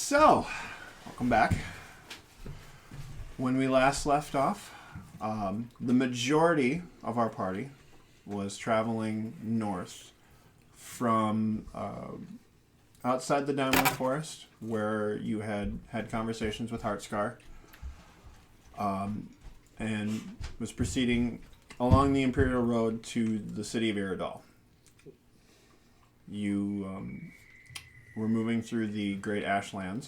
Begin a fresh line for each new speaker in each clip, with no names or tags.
So, welcome back. When we last left off, the majority of our party was traveling north from outside the Downland Forest, where you had conversations with Heartscar, and was proceeding along the Imperial Road to the city of Iridal. You were moving through the Great Ashlands,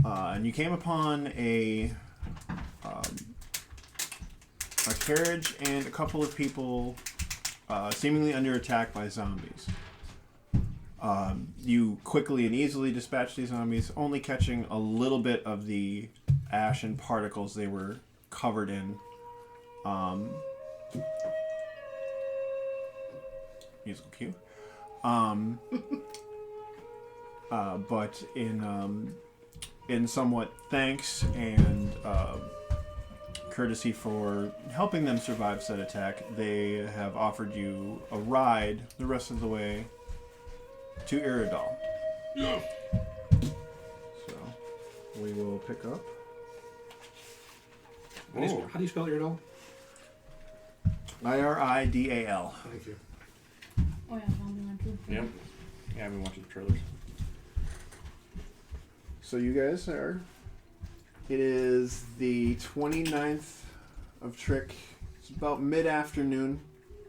and you came upon a carriage and a couple of people seemingly under attack by zombies. You quickly and easily dispatched these zombies, only catching a little bit of the ash and particles they were covered in. Musical cue. But in somewhat thanks and courtesy for helping them survive said attack, they have offered you a ride the rest of the way to Iridal.
Yeah.
So we will pick up.
How do you spell Iridal?
Iridal.
Thank you.
Oh yeah, Zombieland too.
Yep. Yeah, I've been watching the trailers.
So you guys are... It is the 29th of Trick. It's about mid-afternoon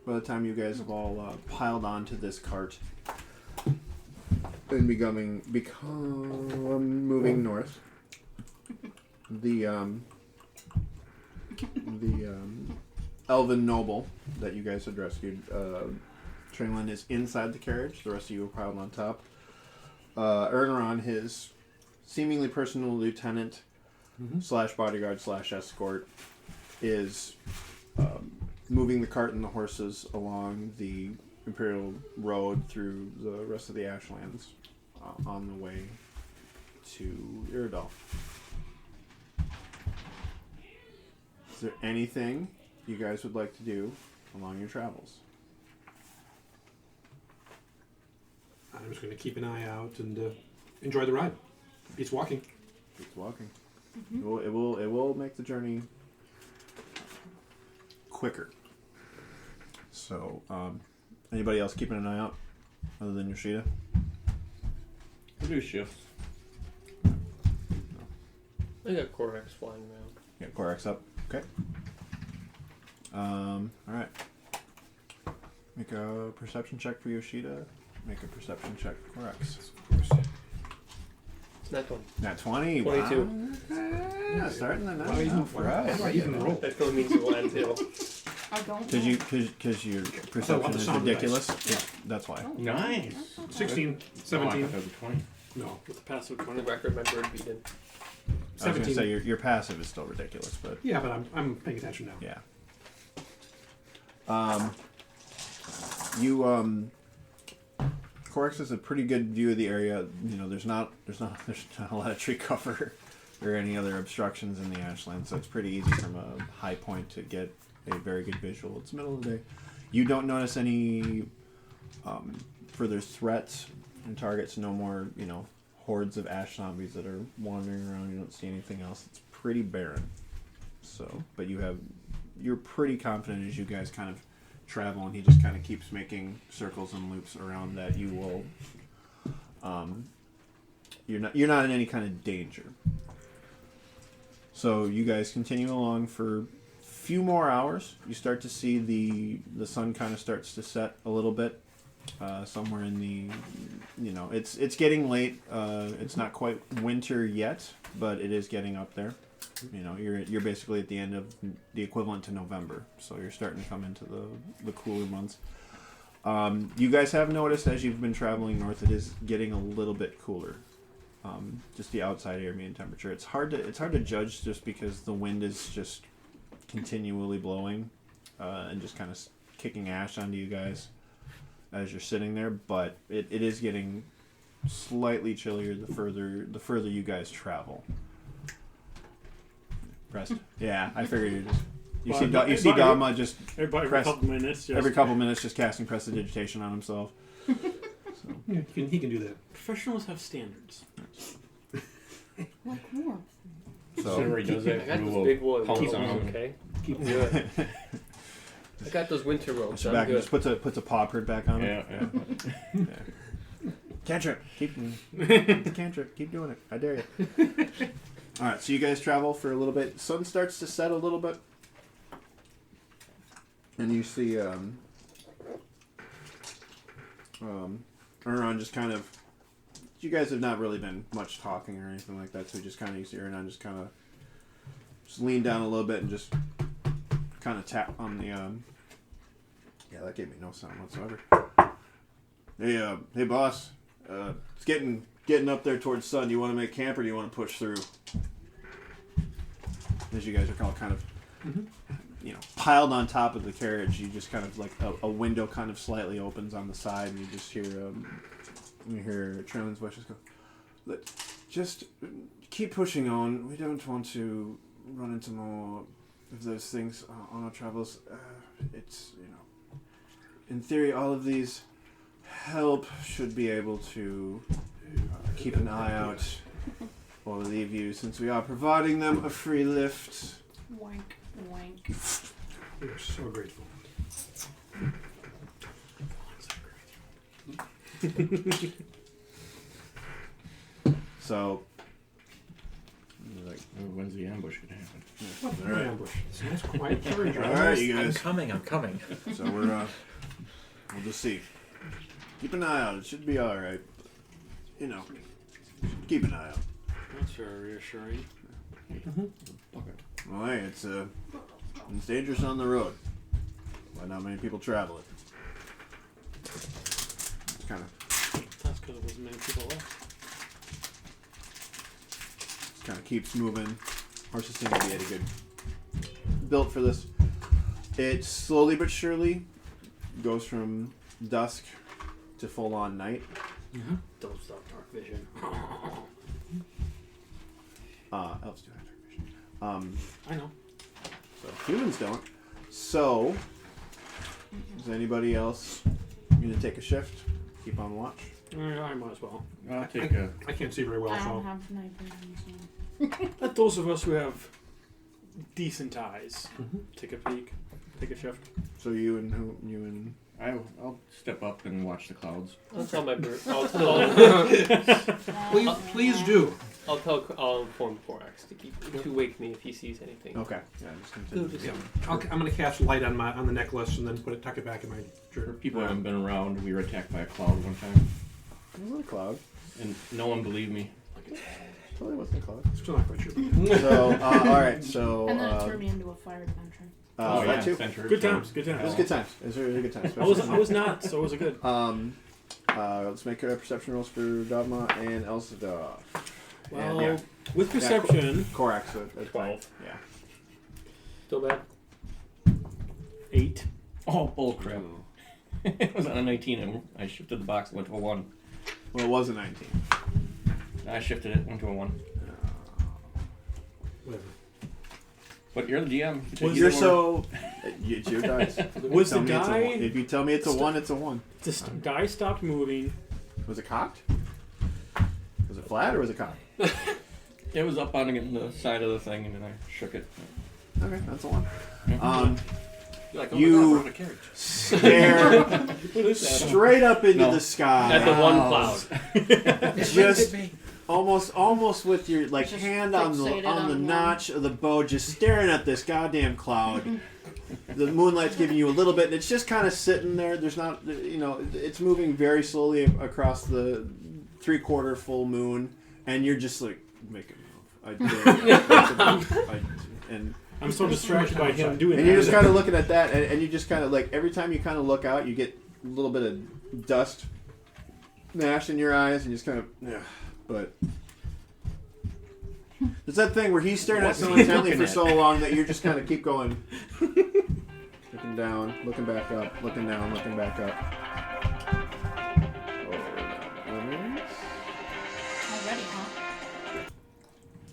by the time you guys have all piled onto this cart and become moving north. The Elven noble that you guys had rescued, Trainland, is inside the carriage. The rest of you are piled on top. Erneron, his seemingly personal lieutenant slash bodyguard slash escort, is moving the cart and the horses along the Imperial Road through the rest of the Ashlands on the way to Iridal. Is there anything you guys would like to do along your travels?
I'm just going to keep an eye out and enjoy the ride. It's walking.
It's walking. Mm-hmm. It will make the journey quicker. So, anybody else keeping an eye out other than Yoshida?
We'll do shifts.
I got Korax flying around.
Yeah, Korax up. Okay. Alright. Make a perception check for Yoshida. Make a perception check for Korax.
Of course.
It's not 20.
Nat 20.
22.
Wow. Yeah, starting the night.
Why even-
For us.
why even roll?
That still means it will end too.
I don't know.
Because your perception
the
is
sound
ridiculous.
dice.
Yeah, that's why.
Oh.
Nice.
16,
Oh, I
17.
thought that was a 20.
No,
With the passive 20 record, my bird beat in.
I was going to
17.
say your passive is still ridiculous, but
Yeah, but I'm paying attention now.
yeah. Korax has a pretty good view of the area. You know, there's not a lot of tree cover or any other obstructions in the Ashland, so it's pretty easy from a high point to get a very good visual. It's the middle of the day. You don't notice any further threats and targets. No more, hordes of ash zombies that are wandering around. You don't see anything else. It's pretty barren. So, but you're pretty confident as you guys kind of travel, and he just kind of keeps making circles and loops around that you will. You're not in any kind of danger. So you guys continue along for a few more hours. You start to see the sun kind of starts to set a little bit. Somewhere in the, it's getting late. It's not quite winter yet, but it is getting up there. You're basically at the end of the equivalent to November, so you're starting to come into the cooler months. You guys have noticed as you've been traveling north, it is getting a little bit cooler. Just the outside ambient temperature. It's hard to judge just because the wind is just continually blowing and just kind of kicking ash onto you guys as you're sitting there. But it is getting slightly chillier the further you guys travel. Pressed. Yeah, I figured you see Dama just
every couple minutes.
every couple minutes just casting prestidigitation on himself. So.
Yeah, he can do that.
Professionals have standards.
Like more.
Whenever he does
I
that,
got
we
those
will
big ones.
pounce
Those
on
ones,
him.
okay?
Keep
I'm good. I got those winter robes.
So
I'm
back and
good.
just puts a paw print back on it.
Yeah.
Cantrip. Keep cantrip. Keep doing it. I dare you. All right. So you guys travel for a little bit. Sun starts to set a little bit, and you see Uron just kind of. You guys have not really been much talking or anything like that, so just kind of you see Uron just kind of just lean down a little bit and just kind of tap on the. Yeah, that gave me no sound whatsoever. Hey, boss. It's getting up there towards sun. Do you want to make camp or do you want to push through? As you guys are all kind of, piled on top of the carriage, you just kind of like a window kind of slightly opens on the side, and you just hear Trillin's voice just go, just keep pushing on. We don't want to run into more of those things on our travels. It's in theory, all of these help should be able to keep an eye out or leave you, since we are providing them a free lift.
Wank, wank.
We are so grateful.
So, like,
When's the ambush gonna happen?
What
All right.
ambush? It's a nice quiet carriage.
all right, you
I'm
guys.
coming.
So we'll just see. Keep an eye out. It should be all right. Keep an eye out.
That's very reassuring.
Well, hey, it's dangerous on the road. Why not many people travel it? It's kind of
That's because there wasn't many people left.
keeps moving. Horses seem to be at a good built for this. It slowly but surely goes from dusk to full on night.
Don't stop dark vision.
Elves do have dark vision.
I know.
So humans don't. So, is anybody else gonna take a shift? Keep on watch.
I might as well.
I'll take a.
I can't see very well,
I don't
so
have night vision, so.
Let those of us who have decent eyes take a peek, take a shift.
So you and
I'll step up and watch the clouds.
I'll tell my bird.
please do.
I'll inform Korax to wake me if he sees anything.
okay. Yeah, just continue.
Yeah. I'm going to cast light on the necklace and then tuck it back in my
For
shirt.
people who haven't been around, we were attacked by a cloud one time,
It was a cloud.
and no one believed me.
Totally wasn't a cloud.
Still not quite sure.
So, all right. So,
And then it turned me into a fire adventure.
that too.
Center,
Good
so-
times, good
It was
times.
good times. It was really good times.
I was not, so it was a good.
Let's make a perception rolls for Dogma and Elzadar.
Well,
yeah.
with perception,
Korax, so that's
12.
fine. Yeah.
Still bad?
8.
Oh, bullcrap. It was on a 19, and I shifted the box and went to a 1.
Well, it was a 19.
I shifted it, went to a 1.
Whatever.
But you're the GM.
Was
You're
there-
so. It's your dice.
Was the
Tell me it's a
die-
one. If you tell me it's a 1, it's a 1.
The die stopped moving.
Was it cocked? Was it flat or was it cocked?
It was up on the side of the thing, and then I shook it.
Okay, that's a 1.
You're like, oh
You-
my god, we're on a carriage.
Stare
What is that?
straight up into
No.
the sky.
At the one cloud.
Just almost with your
Just
hand on the
fixated
on the
on
notch of the bow, just staring at this goddamn cloud. The moonlight's giving you a little bit, and it's just kind of sitting there. There's not, it's moving very slowly across the 3/4 full moon, and you're just like, make a move. And
I'm so distracted by him doing
and
that.
you're just kind of looking at that, and you just kind of like every time you kind of look out, you get a little bit of dust mashed in your eyes, and you just kind of, yeah. But it's that thing where he's staring at
What's
so
he
intently
looking
for
at?
so long that you just kind of keep going, looking down, looking back up, looking down, looking back up.
Already, huh?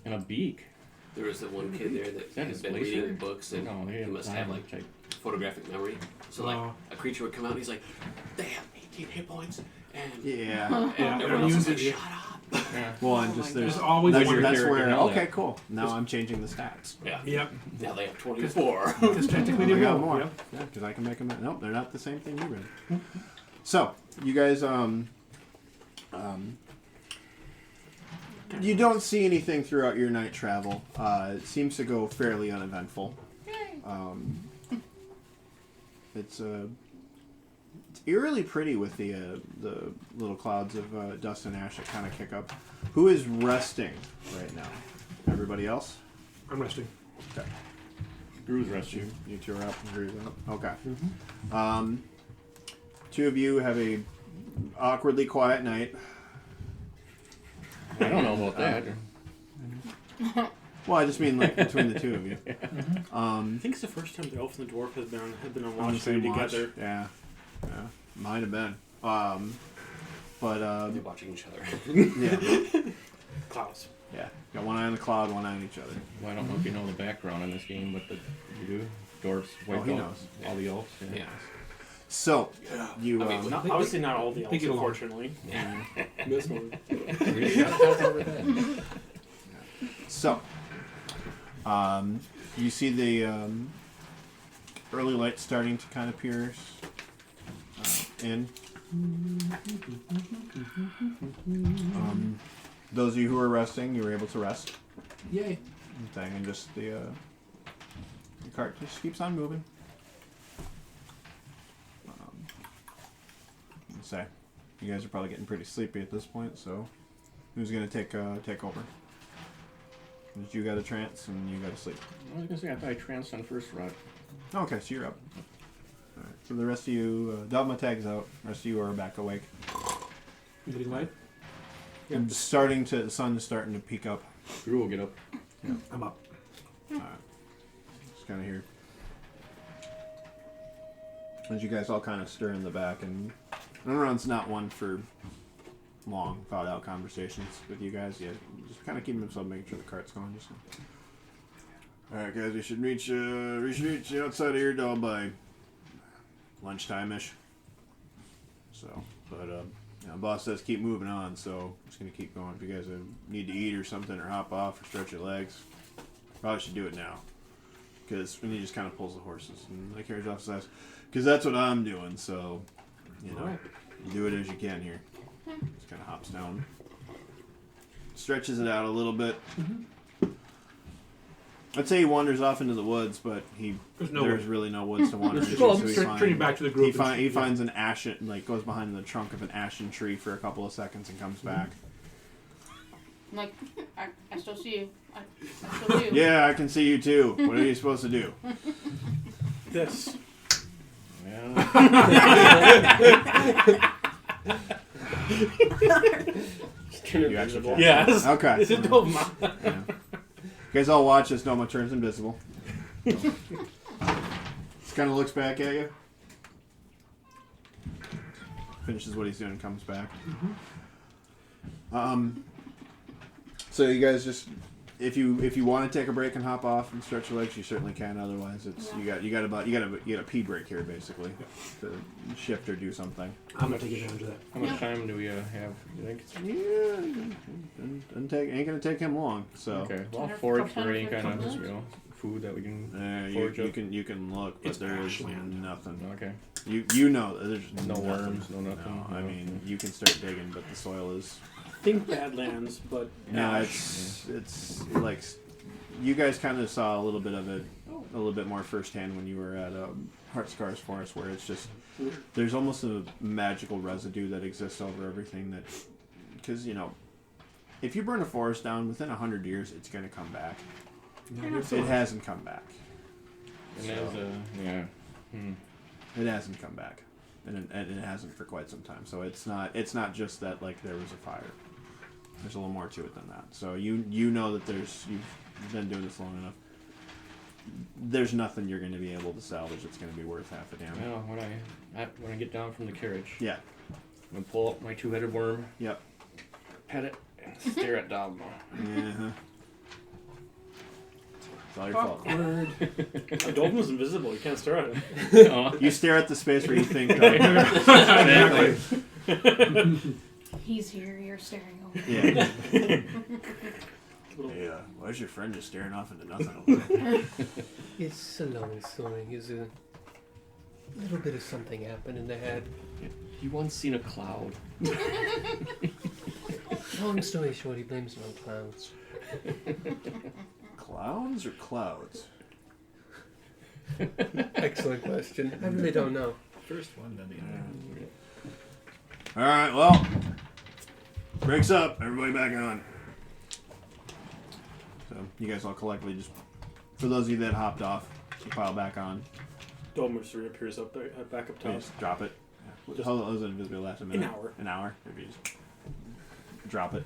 And a beak.
There was that one kid there that
That
has
is
been
glacier?
reading books and
No, they
he must have like
type.
photographic memory. So like a creature would come out and he's like, they have 18 hit points
Yeah.
Yeah,
Everyone
use
else
it.
is like, shut up.
Yeah.
Well, and just
There's
there's
always
that's,
one.
that's
character
where
know
okay,
that.
cool. Now I'm changing the stats.
Yeah.
Yep.
Now they have 24.
Because technically
I
they
got
will.
more.
Yep.
Yeah, because I can make them. Nope, they're not the same thing you read. So you guys, you don't see anything throughout your night travel. It seems to go fairly uneventful. It's eerily pretty with the little clouds of dust and ash that kind of kick up. Who is resting right now? Everybody else?
I'm resting.
Okay.
Drew's resting.
You two are up and Drew's up. Okay. Two of you have a awkwardly quiet night.
I don't know about that.
Well, I just mean like between the two of you.
I think it's the first time the elf and the dwarf have been on
On
watch
the same watch.
together.
Yeah. Might have been. But
They're watching each other.
yeah.
Klaus.
Yeah. Got one eye on the cloud, one eye on each other.
Well, I don't know if you know the background on this game, but you do. Dwarves wiped
he
out
knows.
all the elves.
Yeah.
So you
I mean,
Not,
They-
obviously not all the
they
elves,
get along.
unfortunately.
This one.
So, you see the early light starting to kind of pierce in. Those of you who are resting, you were able to rest.
Yay.
Thing, and just the cart just keeps on moving. Say, you guys are probably getting pretty sleepy at this point, so who's gonna take over? You got a trance and you got to sleep.
I was gonna say I thought I tranced on first rod.
Okay, so you're up. All right. So the rest of you, Dogma tag's out. The rest of you are back awake.
Getting light?
And the sun is starting to peek up.
Drew will get up.
I'm up.
Alright. Just kind of here. As you guys all kind of stir in the back, and Run's not one for long, thought out conversations with you guys. Yeah, just kind of keeping himself, making sure the cart's going. Just. Alright, guys, we should reach outside of Iridal by lunchtime-ish. So, but boss says keep moving on, so I'm just gonna keep going. If you guys need to eat or something, or hop off, or stretch your legs, probably should do it now. Because when he just kind of pulls the horses, and the carriage officer says, because that's what I'm doing. So, you know, you do it as you can here. Just kind of hops down, stretches it out a little bit. I'd say he wanders off into the woods, but there's really no woods to wander into.
Well,
So
turning back to the group.
he finds an ashen, like goes behind the trunk of an ashen tree for a couple of seconds and comes back.
I'm like, I still see you. I still do.
Yeah, I can see you too. What are you supposed to do?
This.
Yeah.
You actually can.
Yes.
Okay.
Is it Dogma?
Yeah. You guys all watch as Noma turns invisible. Just kind of looks back at you. Finishes what he's doing and comes back. So you guys just, if you want to take a break and hop off and stretch your legs, you certainly can. Otherwise, it's you got a pee break here basically to shift or do something.
I'm going to take advantage of that.
How much time do we have? You think?
Yeah, ain't gonna take him long. So
Okay. Well,
Time
forage
for
for any
a
kind
couple
of
minutes?
food that we can
you
forage up.
you can look, but
It's
there is
ashland.
nothing.
Okay.
You know that there's
No
nothing.
worms, no nothing.
No, I
no.
mean you can start digging, but the soil is.
Think Badlands, but
No,
ash.
it's like you guys kind of saw a little bit of it, a little bit more firsthand when you were at Heartscar's Forest, where it's just there's almost a magical residue that exists over everything. That because if you burn a forest down within 100 years, it's going to come back. It hasn't come back.
And there's yeah.
It hasn't come back, and it hasn't for quite some time. So it's not just that like there was a fire. There's a little more to it than that. So you know that you've been doing this long enough. There's nothing you're going to be able to salvage that's going to be worth half a damn.
Well, when I get down from the carriage,
Yeah.
I'm gonna pull up my two-headed worm,
Yep.
pet it, and stare at Dogma.
Uh-huh. It's all your fault.
Dogma's invisible. You can't stare at him.
You stare at the space where you think.
Exactly.
He's here, you're staring over.
Yeah. Hey, why is your friend just staring off into nothing over there?
It's a long story. There's a little bit of something happened in the head.
You once seen a cloud?
Long story short, he blames it on clowns.
Clowns or clouds?
Excellent question. I really don't know.
First one, then the other.
Alright, well. Breaks up. Everybody back on. So, you guys all collectively just, for those of you that hopped off, you pile back on.
Dolmers reappears up there, back up
You
top.
just drop it. Yeah.
Just-
How long does invisibility last? A minute?
An hour.
Maybe you just drop it.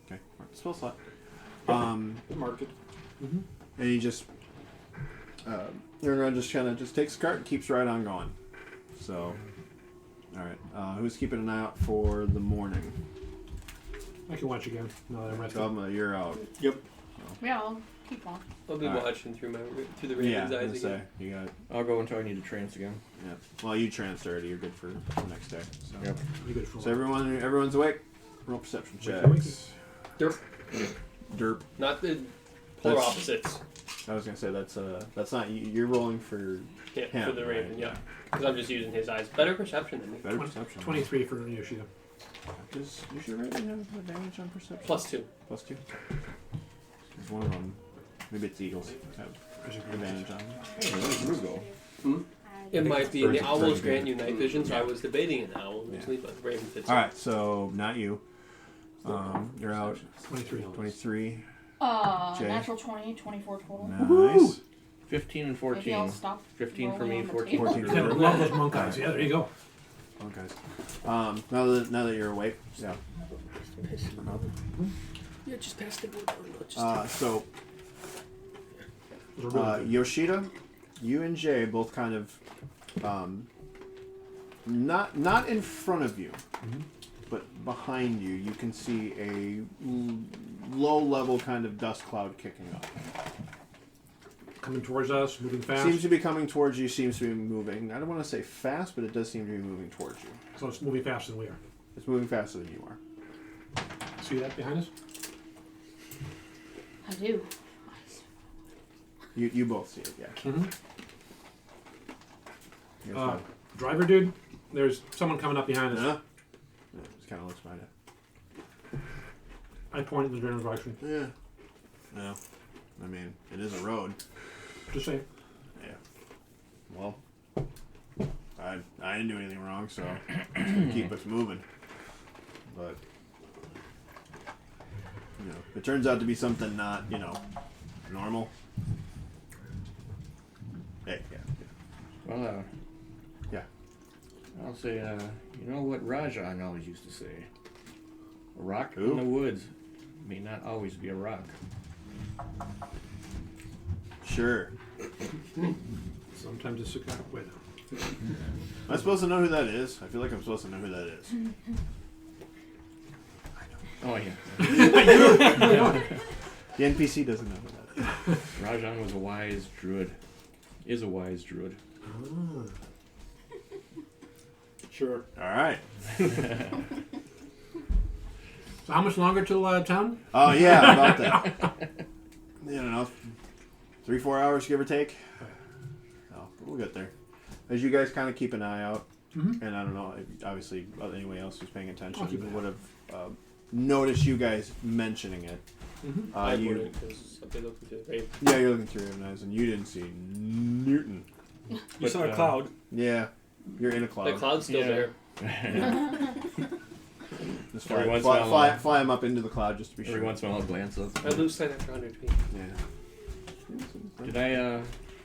Okay. Spell slot.
Market.
And he just, everyone just kind of just takes the cart and keeps right on going. So, alright. Who's keeping an eye out for the morning?
I can watch again now that I'm rested.
Gubma, you're out.
Yep.
Yeah, I'll keep on.
I'll be
Alright.
watching through the
Yeah,
Raven's
I was
eyes
gonna
again.
say, you got,
I'll go until I need to trance again.
yeah. Well, you tranced already. You're good for the next day. So,
Yep.
Pretty good for
so everyone's awake. Roll perception
Wakey, wakey.
checks.
Derp.
Derp.
Not the polar
That's-
opposites.
I was gonna say that's not you're rolling for
Yeah,
him,
for the Raven,
right?
yeah. Because I'm just using his eyes. Better perception than me.
Better perception.
23 for Yoshida.
Does your Raven have advantage on perception?
+2.
Plus 2. There's one of them. Maybe it's Eagles. Have advantage on.
Hey, where's Rugo?
It might be. And the
Bird's
owls
pretty
grant
good.
you night vision, so I was debating an owl originally, but Raven fits
All
in.
right, so not you. You're out.
23.
23. Jay.
Natural 20, 24 total.
Nice.
15 and
Maybe I'll
14.
stop
15 for
rolling
me,
on the
14 for
table.
you.
Yeah, I love those monk eyes. Yeah, there you go.
Okay. Now that you're awake, yeah.
Yeah, just pass the board.
So
Those are really good.
Yoshida, you and Jay both kind of not in front of you, but behind you. You can see a low-level kind of dust cloud kicking up.
Coming towards us, moving fast.
Seems to be coming towards you. Seems to be moving. I don't want to say fast, but it does seem to be moving towards you.
So it's moving faster than we are.
It's moving faster than you are.
See that behind us?
I do.
You both see it, yeah.
Mm-hmm.
Here's one.
Driver dude, there's someone coming up behind us.
Huh? Yeah, just kind of looks behind it.
I point in the general direction.
Yeah. No. I mean, it is a road.
Just saying.
Yeah. Well, I didn't do anything wrong, so it's gonna keep us moving. But it turns out to be something not, normal. Hey, yeah.
Well,
Yeah.
I'll say, you know what Rajan always used to say? A rock
Who?
in the woods may not always be a rock.
Sure.
Sometimes it's a kind of way now.
Am I supposed to know who that is? I feel like I'm supposed to know who that is.
Oh, yeah.
The NPC doesn't know who that is.
Rajan was a wise druid. Is a wise druid.
Sure.
All right.
So how much longer till town?
Oh yeah, about that. I don't know, 3-4 hours, give or take. Oh, but we'll get there. As you guys kind of keep an eye out, and I don't know, obviously, anyone else who's paying
I'll keep
attention
an eye
would have noticed you guys mentioning it.
I
You,
wouldn't, because I've been looking through the Raven.
yeah, you're looking through your eyes, and you didn't see Newton.
You
But,
saw a cloud.
Yeah, you're in a cloud.
The cloud's still
Yeah.
there.
Just
Every
fly,
once in a
fly,
while.
fly him up into the cloud just to be
Every
sure.
once in a while I'll glance up.
I lose sight after 100 feet.
Yeah.
Did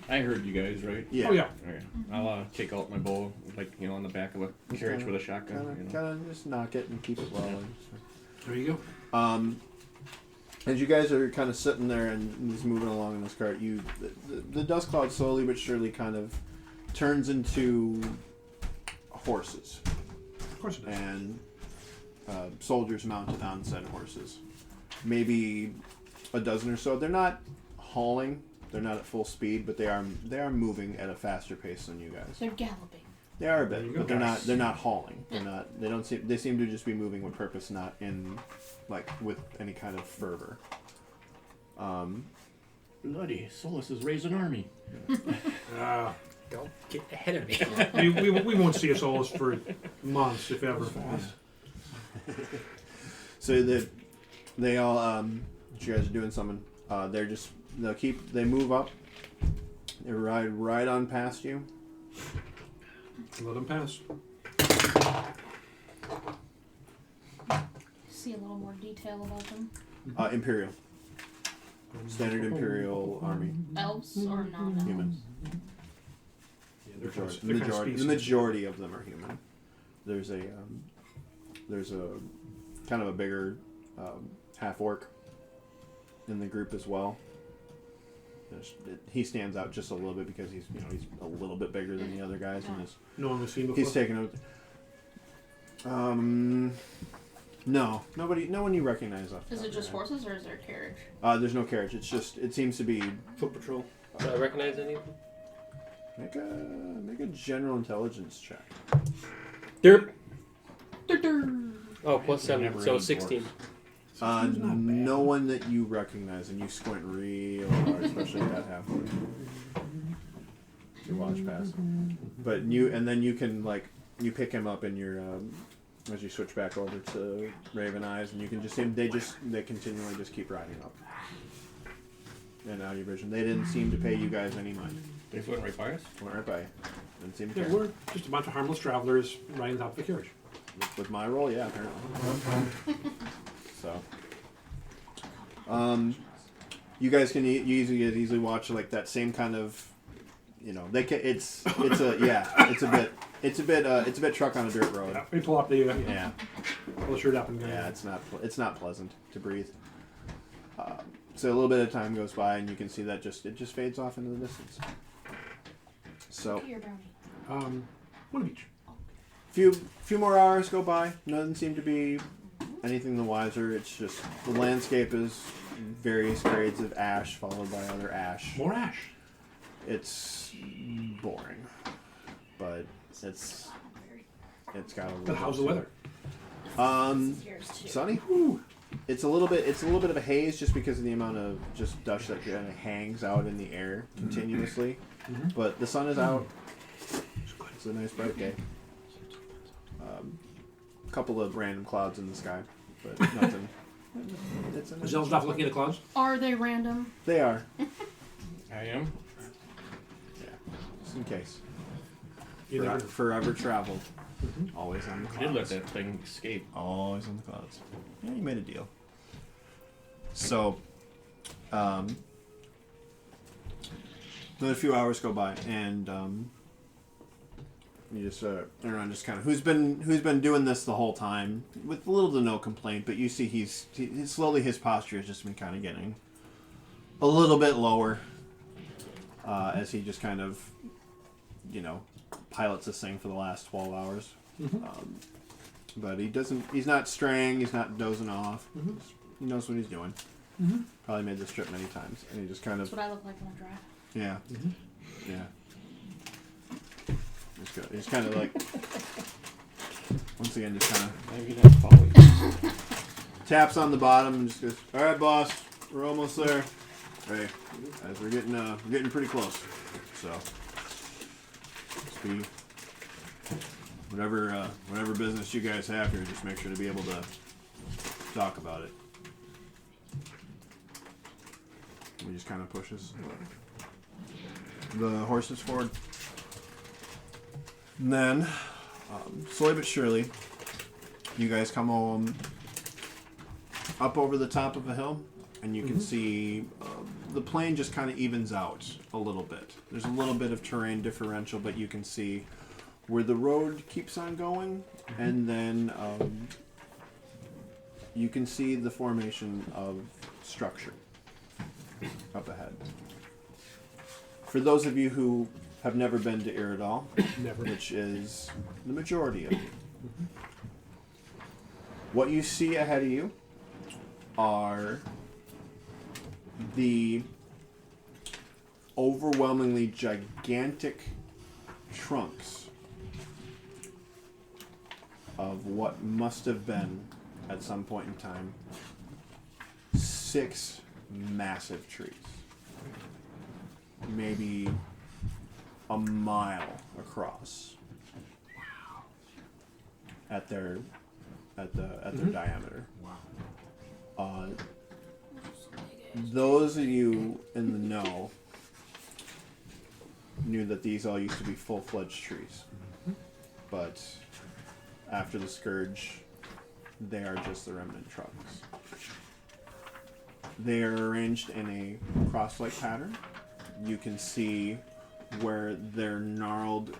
I heard you guys, right?
Yeah.
Oh yeah.
Okay. I'll take out my bow, like, on the back of a carriage with a shotgun.
Kind of just knock it and keep it rolling.
There you go.
As you guys are kind of sitting there and just moving along in this cart, the dust cloud slowly but surely kind of turns into horses
Of course it does.
and soldiers mounted on said horses. Maybe a dozen or so. They're not hauling. They're not at full speed, but they are moving at a faster pace than you guys.
They're galloping.
They are a
There
bit,
you go.
but they're not. They're not hauling. They're
Yeah.
not. They don't seem. They seem to just be moving with purpose, not in, like, with any kind of fervor.
Bloody, Solus has raised an army.
Uh,
Don't get ahead of me.
we won't see us all for months, if ever.
So they all you guys are doing something. They move up. They ride right on past you.
Let them pass.
See a little more detail about them.
Imperial. Standard Imperial army.
Elves or non-elves?
Human.
Yeah, they're kind of,
The
they're kind of
majority,
species.
the majority of them are human. There's a kind of a bigger half orc in the group as well. He stands out just a little bit because he's a little bit bigger than the other guys, and
No one was seen before.
he's taken out. No one you recognize off the
Is
top
it
of
just
your head.
horses or is there a carriage?
There's no carriage. It seems to be.
Foot patrol.
Do I recognize any of them?
Make a general intelligence check.
Derp.
Dur-dur.
Oh, plus 7,
Never
so
any
16.
No one that you recognize, and you squint real hard, especially that half. Your watch pass, but then you can you pick him up in your as you switch back over to Raven Eyes, and you can just see him. They continually just keep riding up and out of your vision. They didn't seem to pay you guys any mind.
They went right by us?
Went right by you. Didn't seem to
Yeah,
care.
we're just a bunch of harmless travelers riding on top of the carriage.
With my roll, yeah, apparently. So, you guys can easily watch like that same kind of, it's a bit truck on a dirt road.
Yeah, we pull up the
Yeah,
pull the shirt up and go.
yeah, it's not pleasant to breathe. So a little bit of time goes by, and you can see that it just fades off into the distance. So,
Your brownie.
One of each.
few more hours go by. Nothing seemed to be anything the wiser. It's just the landscape is various grades of ash followed by other ash.
More ash.
It's boring, but it's got a little.
But how's the weather?
Yours too.
Sunny. Whew. It's a little bit of a haze just because of the amount of just dust that kind of hangs out in the air continuously.
Mhm.
But the sun is out. It's a nice bright day. A couple of random clouds in the sky, but nothing. It's a nice-
Zel's not looking at the clouds.
Are they random?
They are.
I am.
Yeah, just in case.
You never know.
Forever traveled. Always on the
I did let
clouds.
that thing escape.
Always on the clouds. Yeah, you made a deal. So, another few hours go by, and you just everyone just kind of who's been doing this the whole time with little to no complaint, but you see he's slowly his posture has just been kind of getting a little bit lower as he just kind of pilots this thing for the last 12 hours. But he's not straying, he's not dozing off. He knows what he's doing. Probably made this trip many times, and he just kind
That's
of
what I look like when I drive.
yeah. He's kind of like once again just kind of
Maybe that's folly.
taps on the bottom and just goes, "All right, boss, we're almost there. Hey, guys, we're getting pretty close. So, just be whatever business you guys have here, just make sure to be able to talk about it." He just kind of pushes the horses forward. And then, slowly but surely, you guys come home up over the top of a hill, and you can see the plain just kind of evens out a little bit. There's a little bit of terrain differential, but you can see where the road keeps on going, and then you can see the formation of structure up ahead. For those of you who have never been to Iridal,
Never.
which is the majority of you, what you see ahead of you are the overwhelmingly gigantic trunks of what must have been, at some point in time, 6 massive trees. Maybe a mile across. At their diameter. Wow. Those of you in the know knew that these all used to be full-fledged trees. But after the scourge, they are just the remnant trunks. They are arranged in a cross-like pattern. You can see where their gnarled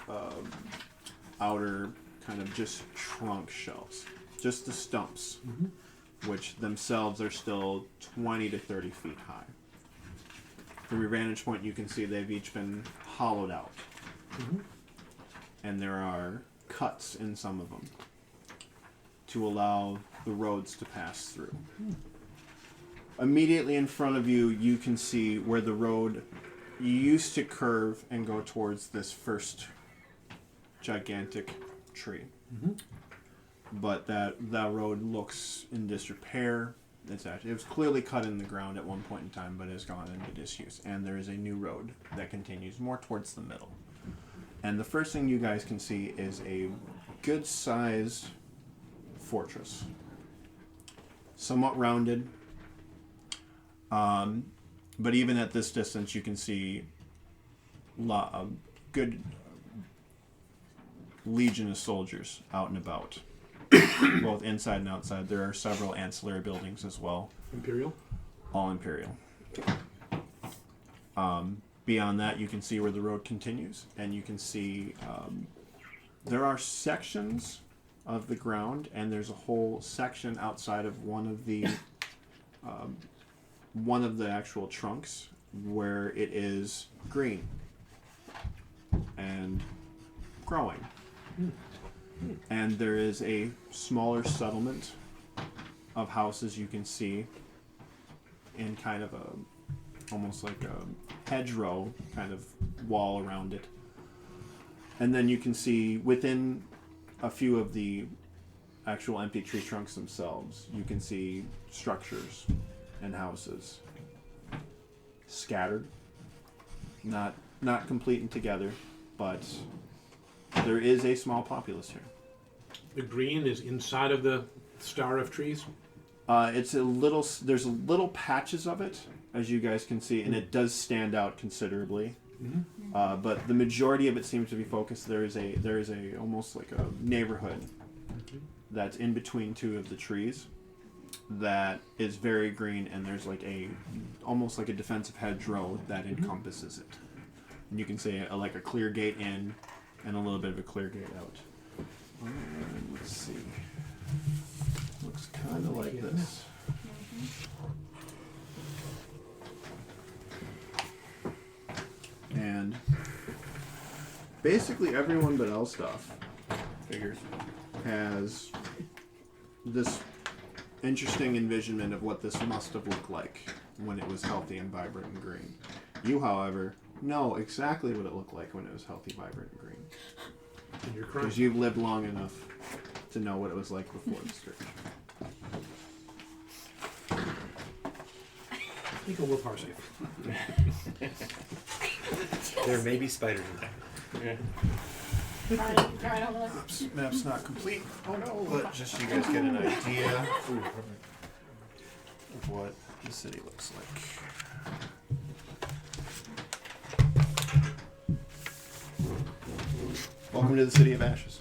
outer kind of just trunk shells. Just the stumps, which themselves are still 20 to 30 feet high. From your vantage point, you can see they've each been hollowed out. And there are cuts in some of them to allow the roads to pass through. Immediately in front of you, you can see where the road used to curve and go towards this first gigantic tree. But that road looks in disrepair. It was clearly cut in the ground at one point in time, but has gone into disuse. And there is a new road that continues more towards the middle. And the first thing you guys can see is a good-sized fortress. Somewhat rounded. But even at this distance, you can see a good legion of soldiers out and about. Both inside and outside. There are several ancillary buildings as well.
Imperial?
All Imperial. Beyond that, you can see where the road continues, and you can see there are sections of the ground, and there's a whole section outside of one of the actual trunks where it is green and growing. And there is a smaller settlement of houses you can see in kind of almost like a hedgerow kind of wall around it. And then you can see within a few of the actual empty tree trunks themselves, you can see structures and houses scattered, not complete and together, but there is a small populace here.
The green is inside of the star of trees?
It's a little. There's a little patches of it, as you guys can see, and it does stand out considerably. But the majority of it seems to be focused. There is a almost like a neighborhood that's in between two of the trees that is very green, and there's like almost like a defensive hedgerow that encompasses it. And you can see like a clear gate in and a little bit of a clear gate out. Let's see. Looks kind of like this. And basically everyone but Elstuff has this interesting envisionment of what this must have looked like when it was healthy and vibrant and green. You, however, know exactly what it looked like when it was healthy, vibrant, and green.
And you're crying.
Because you've lived long enough to know what it was like before the scourge.
I think a wolf are safe.
There may be spiders in there.
Right over there.
Map's not complete. Oh no! But just so you guys get an idea of what the city looks like. Welcome to the City of Ashes.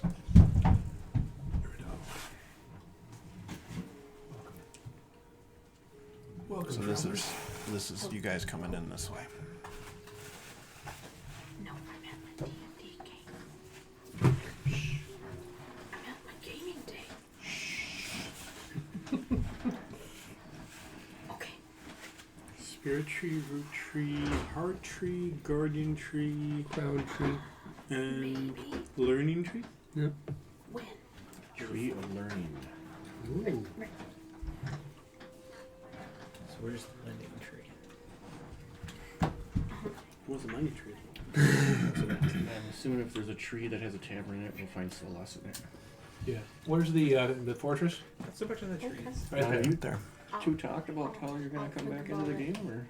Welcome,
So
travelers.
this is you guys coming in this way.
No, I meant my D&D game. I meant my gaming day. Okay.
Spirit tree, root tree, heart tree, guardian tree,
Crown tree.
and
Maybe.
learning tree.
Yep.
When?
Tree of learning.
Ooh.
So where's the landing tree?
What's a money tree?
I'm assuming if there's a tree that has a tavern in it, we'll find Solas in it.
Yeah. Where's the fortress?
That's a bunch of the trees.
Right
Now,
there.
you two talked about how you're gonna come back into the game, or?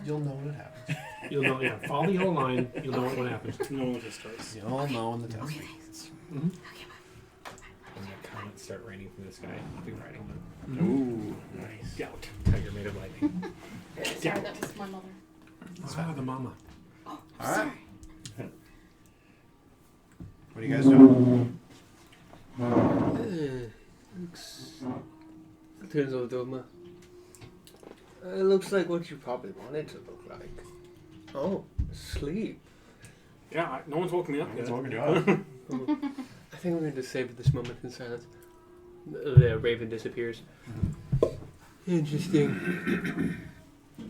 You'll know when it happens.
You'll know. Yeah. Follow the yellow line. You'll know what happens.
No one just starts.
You'll all know when the test begins.
Mm-hmm.
When the comets start raining from the sky, I'll be riding them.
Ooh, nice.
Gout.
Tiger made of lightning.
Sorry, that was my mother.
Ah, the mama.
Oh,
All right.
sorry.
What are you guys doing?
Turns over Dogma. It looks like what you probably want it to look like. Oh, sleep.
Yeah, no one's woken me up yet.
It's you up.
I think we're going to savor this moment in silence. The raven disappears. Interesting.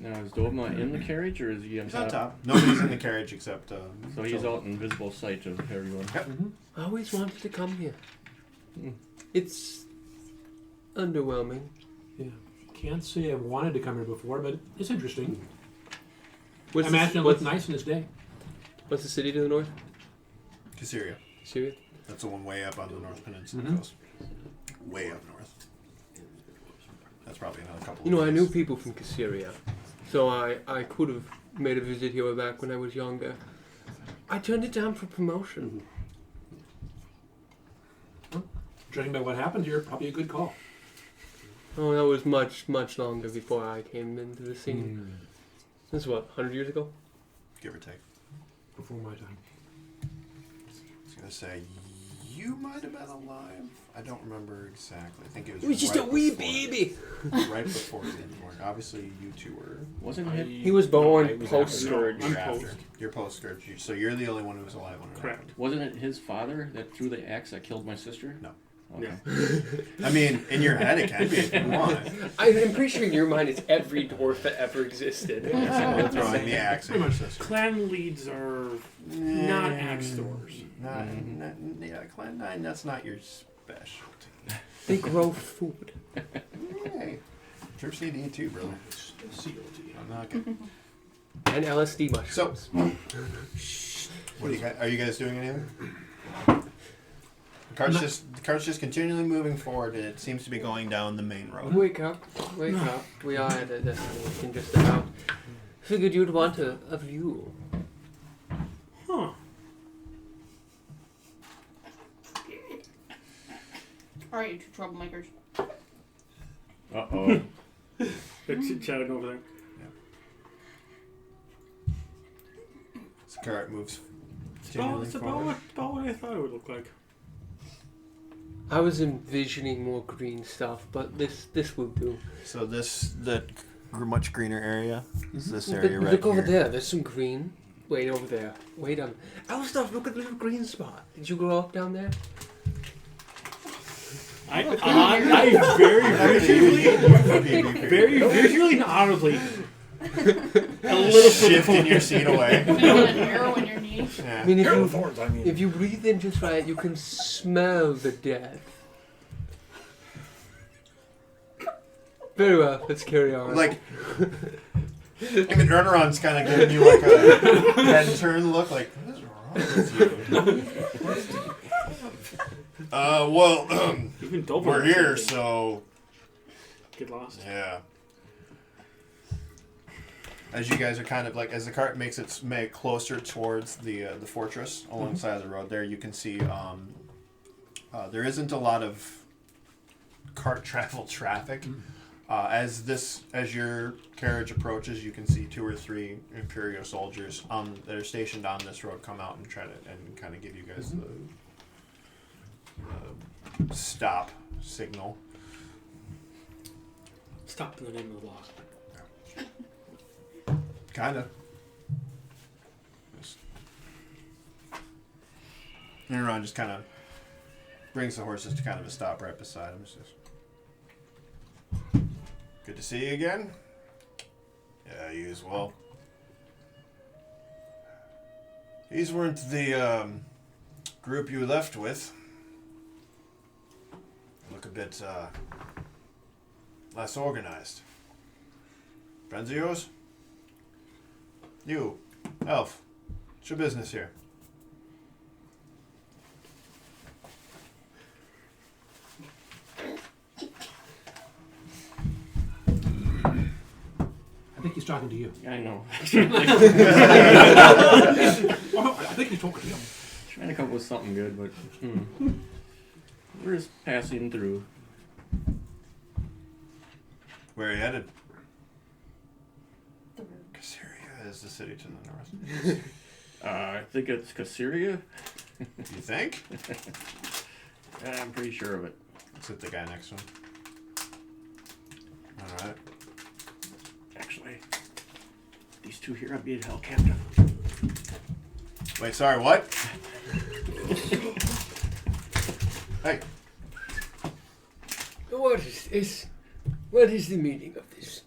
Now, is Dogma in the carriage, or is he on
He's on
top?
top. Nobody's in the carriage except.
So he's out in visible sight of everyone.
Yep.
I always wanted to come here.
Hmm.
It's underwhelming.
Yeah. Can't say I've wanted to come here before, but it's interesting. I
What's
imagine it
the,
looked
what's,
nice in this day.
what's the city to the north?
Caesarea.
Syria?
That's the one way up on the North Peninsula
Mhm.
coast. Way up north. That's probably another couple.
You know,
of
I knew
days.
people from Caesarea, so I could have made a visit here back when I was younger. I turned it down for promotion.
Judging by what happened here, probably a good call.
Oh, that was much, much longer before I came into the scene. This is what, 100 years ago?
Give or take.
Before my time.
I was gonna say you might have been alive. I don't remember exactly. I think it was.
He was just
right
a wee
before-
baby.
Right before you were born. Obviously, you two were.
Wasn't
I-
it?
He was born
I was
post-scourge.
I'm
You're after.
post.
You're post-scourge. So you're the only one who was alive when it
Correct.
happened.
Wasn't it his father that threw the axe that killed my sister?
No.
Okay.
I mean, in your head it can be if you want.
I'm pretty sure in your mind it's every dwarf that ever existed.
Someone throwing the axe at
Pretty
your
much.
sister.
Clan leads are not axe throwers.
Yeah, Clan 9, that's not your specialty.
They grow food.
Hey, troops need to eat too, brother.
COT.
I'm not kidding.
And LSD
So,
mushrooms.
what do you guys? Are you guys doing anything? The cart's just continually moving forward, and it seems to be going down the main road.
Wake up. Wake up. We are at a destination just about. Figured you'd want a view.
Huh.
Alright, you two troublemakers.
Uh-oh.
They're chit-chatting over there.
The cart moves
It's
continually
about
forward.
what I thought it would look like.
I was envisioning more green stuff, but this will do.
So the much greener area is this
But
area right
look over
here.
there. There's some green. Wait over there. Wait on. Elstuff, look at the little green spot. Did you grow up down there?
I very visually and audibly a little
Shifting your seat away.
You got an arrow in your knee.
Yeah.
I mean, if you breathe in just right, you can smell the death. Very well. Let's carry on.
Like, even Erneron's kind of giving you like a head turn look, like, what is wrong with you? Well,
even Dover
we're
knows
here,
something.
so
Get lost.
yeah. As you guys are kind of like, as the cart makes its way closer towards the fortress alongside of the road, there you can see there isn't a lot of cart travel traffic. As your carriage approaches, you can see 2 or 3 Imperial soldiers that are stationed on this road come out and try to and kind of give you guys the stop signal.
Stop in the name of the law.
Kind of. Aaron just kind of brings the horses to kind of a stop right beside him. Says, "Good to see you again." Yeah, you as well. These weren't the group you left with. Look a bit less organized. Friends of yours? You, Elf, what's your business here?
I think he's talking to you.
I know.
Oh, I think he's talking to you.
Trying to come up with something good, but we're just passing through.
Where are you headed?
The room.
Caesarea is the city to the north.
I think it's Caesarea.
You think?
I'm pretty sure of it.
Let's hit the guy next to him. Alright.
Actually, these two here, I'd be a hell captain.
Wait, sorry, what? Hey.
What is this? What is the meaning of this?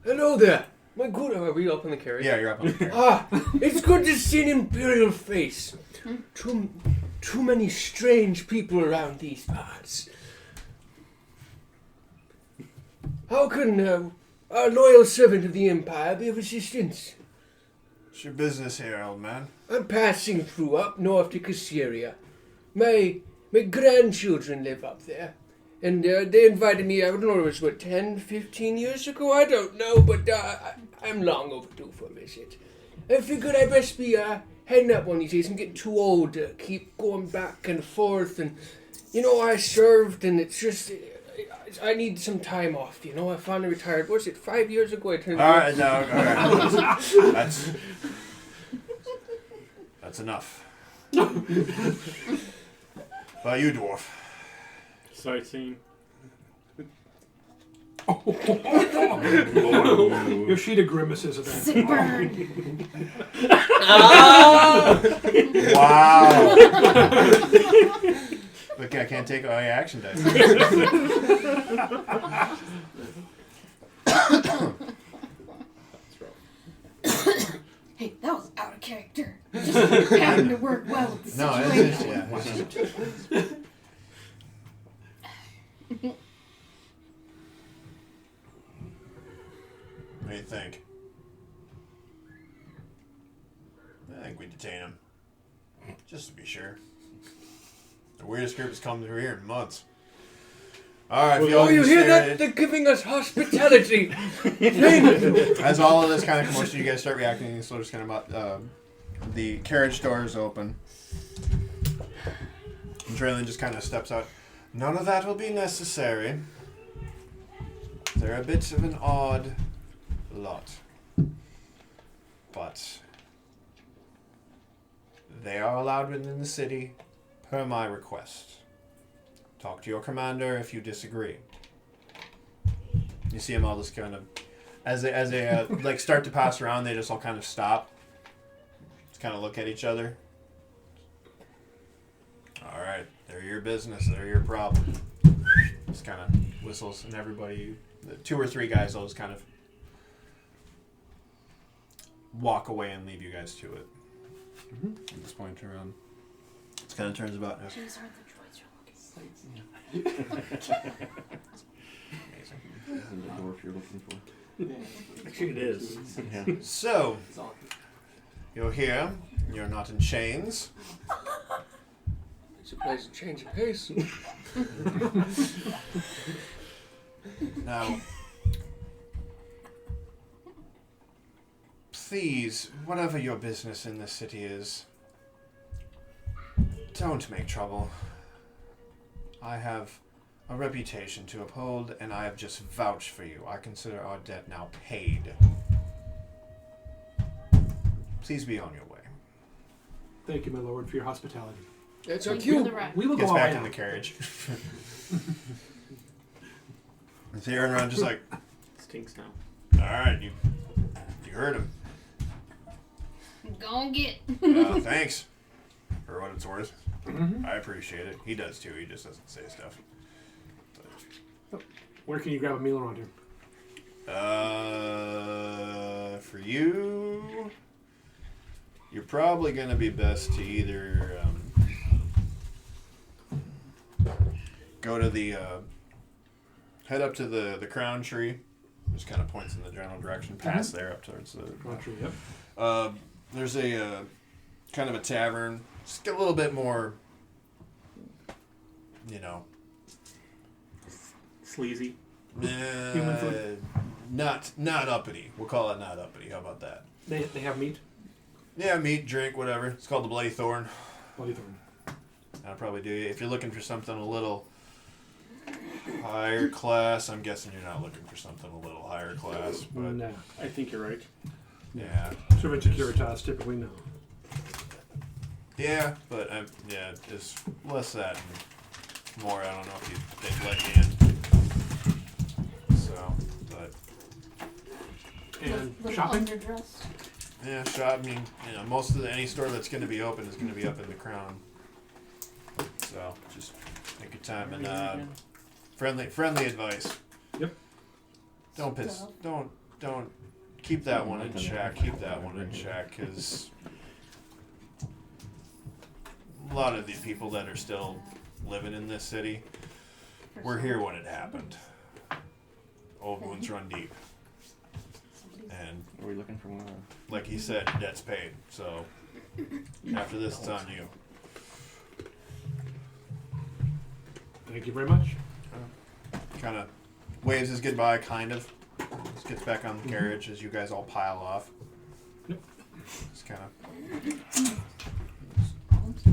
Hello there. My good, are we up in the carriage?
Yeah, you're up on the carriage.
Ah, it's good to see an imperial face. Too many strange people around these parts. How can our loyal servant of the Empire be of assistance?
What's your business here, old man?
I'm passing through up north to Caesarea. My grandchildren live up there. And they invited me, I don't know, it was, 10, 15 years ago? I don't know, but I'm long overdue for a visit. I figured I best be heading up one of these days. I'm getting too old to keep going back and forth. And, I served, and it's just, I need some time off, I finally retired. What was it, 5 years ago I turned...
Alright, no, alright. That's enough. About you, dwarf.
Sightseeing.
Yoshida grimaces at that.
Sick burn.
Wow. Look, I can't take all your action dice.
Hey, that was out of character. Just having to work well with the
No,
situation.
it's just, yeah. It's just, what do you think? I think we detain him. Just to be sure. The weirdest group has come through here in months. Alright, if
Oh, you hear that? They're giving us hospitality.
As all of this kind of commotion, you guys start reacting, so just kind of about the carriage door is open. And Traylon just kind of steps out. None of that will be necessary. They're a bit of an odd lot. But they are allowed within the city per my request. Talk to your commander if you disagree. You see them all just kind of, as they like start to pass around, they just all kind of stop. Just kind of look at each other. All right, they're your business. They're your problem. Just kind of whistles, and everybody, the 2 or 3 guys, will just kind of walk away and leave you guys to it. At this point, it kind of turns about.
These aren't the droids you're looking for.
Amazing.
Isn't the dwarf you're looking for?
Actually, it is.
Yeah.
So, you're here. You're not in chains.
It's a pleasant change of pace.
Now, please, whatever your business in this city is, don't make trouble. I have a reputation to uphold, and I have just vouched for you. I consider our debt now paid. Please be on your way.
Thank you, my lord, for your hospitality.
That's our
Thank you for the
cue.
ride.
We will
Gets
go
back
right
in the
out.
carriage. And Theron around just like,
Stinks now.
alright, you heard him.
Go and get.
Thanks for what it's worth.
Mhm.
I appreciate it. He does too. He just doesn't say stuff.
Where can you grab a meal around here?
For you, you're probably going to be best to either go to the head up to the crown tree. Just kind of points in the general direction. Past there, up towards the.
Country, yep.
There's a kind of a tavern. Just get a little bit more,
Sleazy.
Human
Human food.
not uppity. We'll call it not uppity. How about that?
They have meat.
Yeah, meat, drink, whatever. It's called the Bloody Thorn.
Bloody Thorn.
I'll probably do. If you're looking for something a little higher class, I'm guessing you're not looking for something a little higher class. But
No.
I think you're right.
yeah,
Servant Securitas typically no.
yeah, but yeah, it's less that and more. I don't know if they'd let me in. So, but
And
Little
shopping.
underdressed.
yeah, shop. I mean, most of any store that's going to be open is going to be up in the Crown. So just take your time and friendly advice.
Yep.
Don't piss. Don't keep that one in check. Keep that one in check, because a lot of the people that are still living in this city were here when it happened. Old wounds run deep, and
Are we looking for one?
like he said, your debt's paid. So after this, it's on you.
Thank you very much.
Kind of waves his goodbye, kind of. Just gets back on the carriage as you guys all pile off.
Yep.
Just kind of.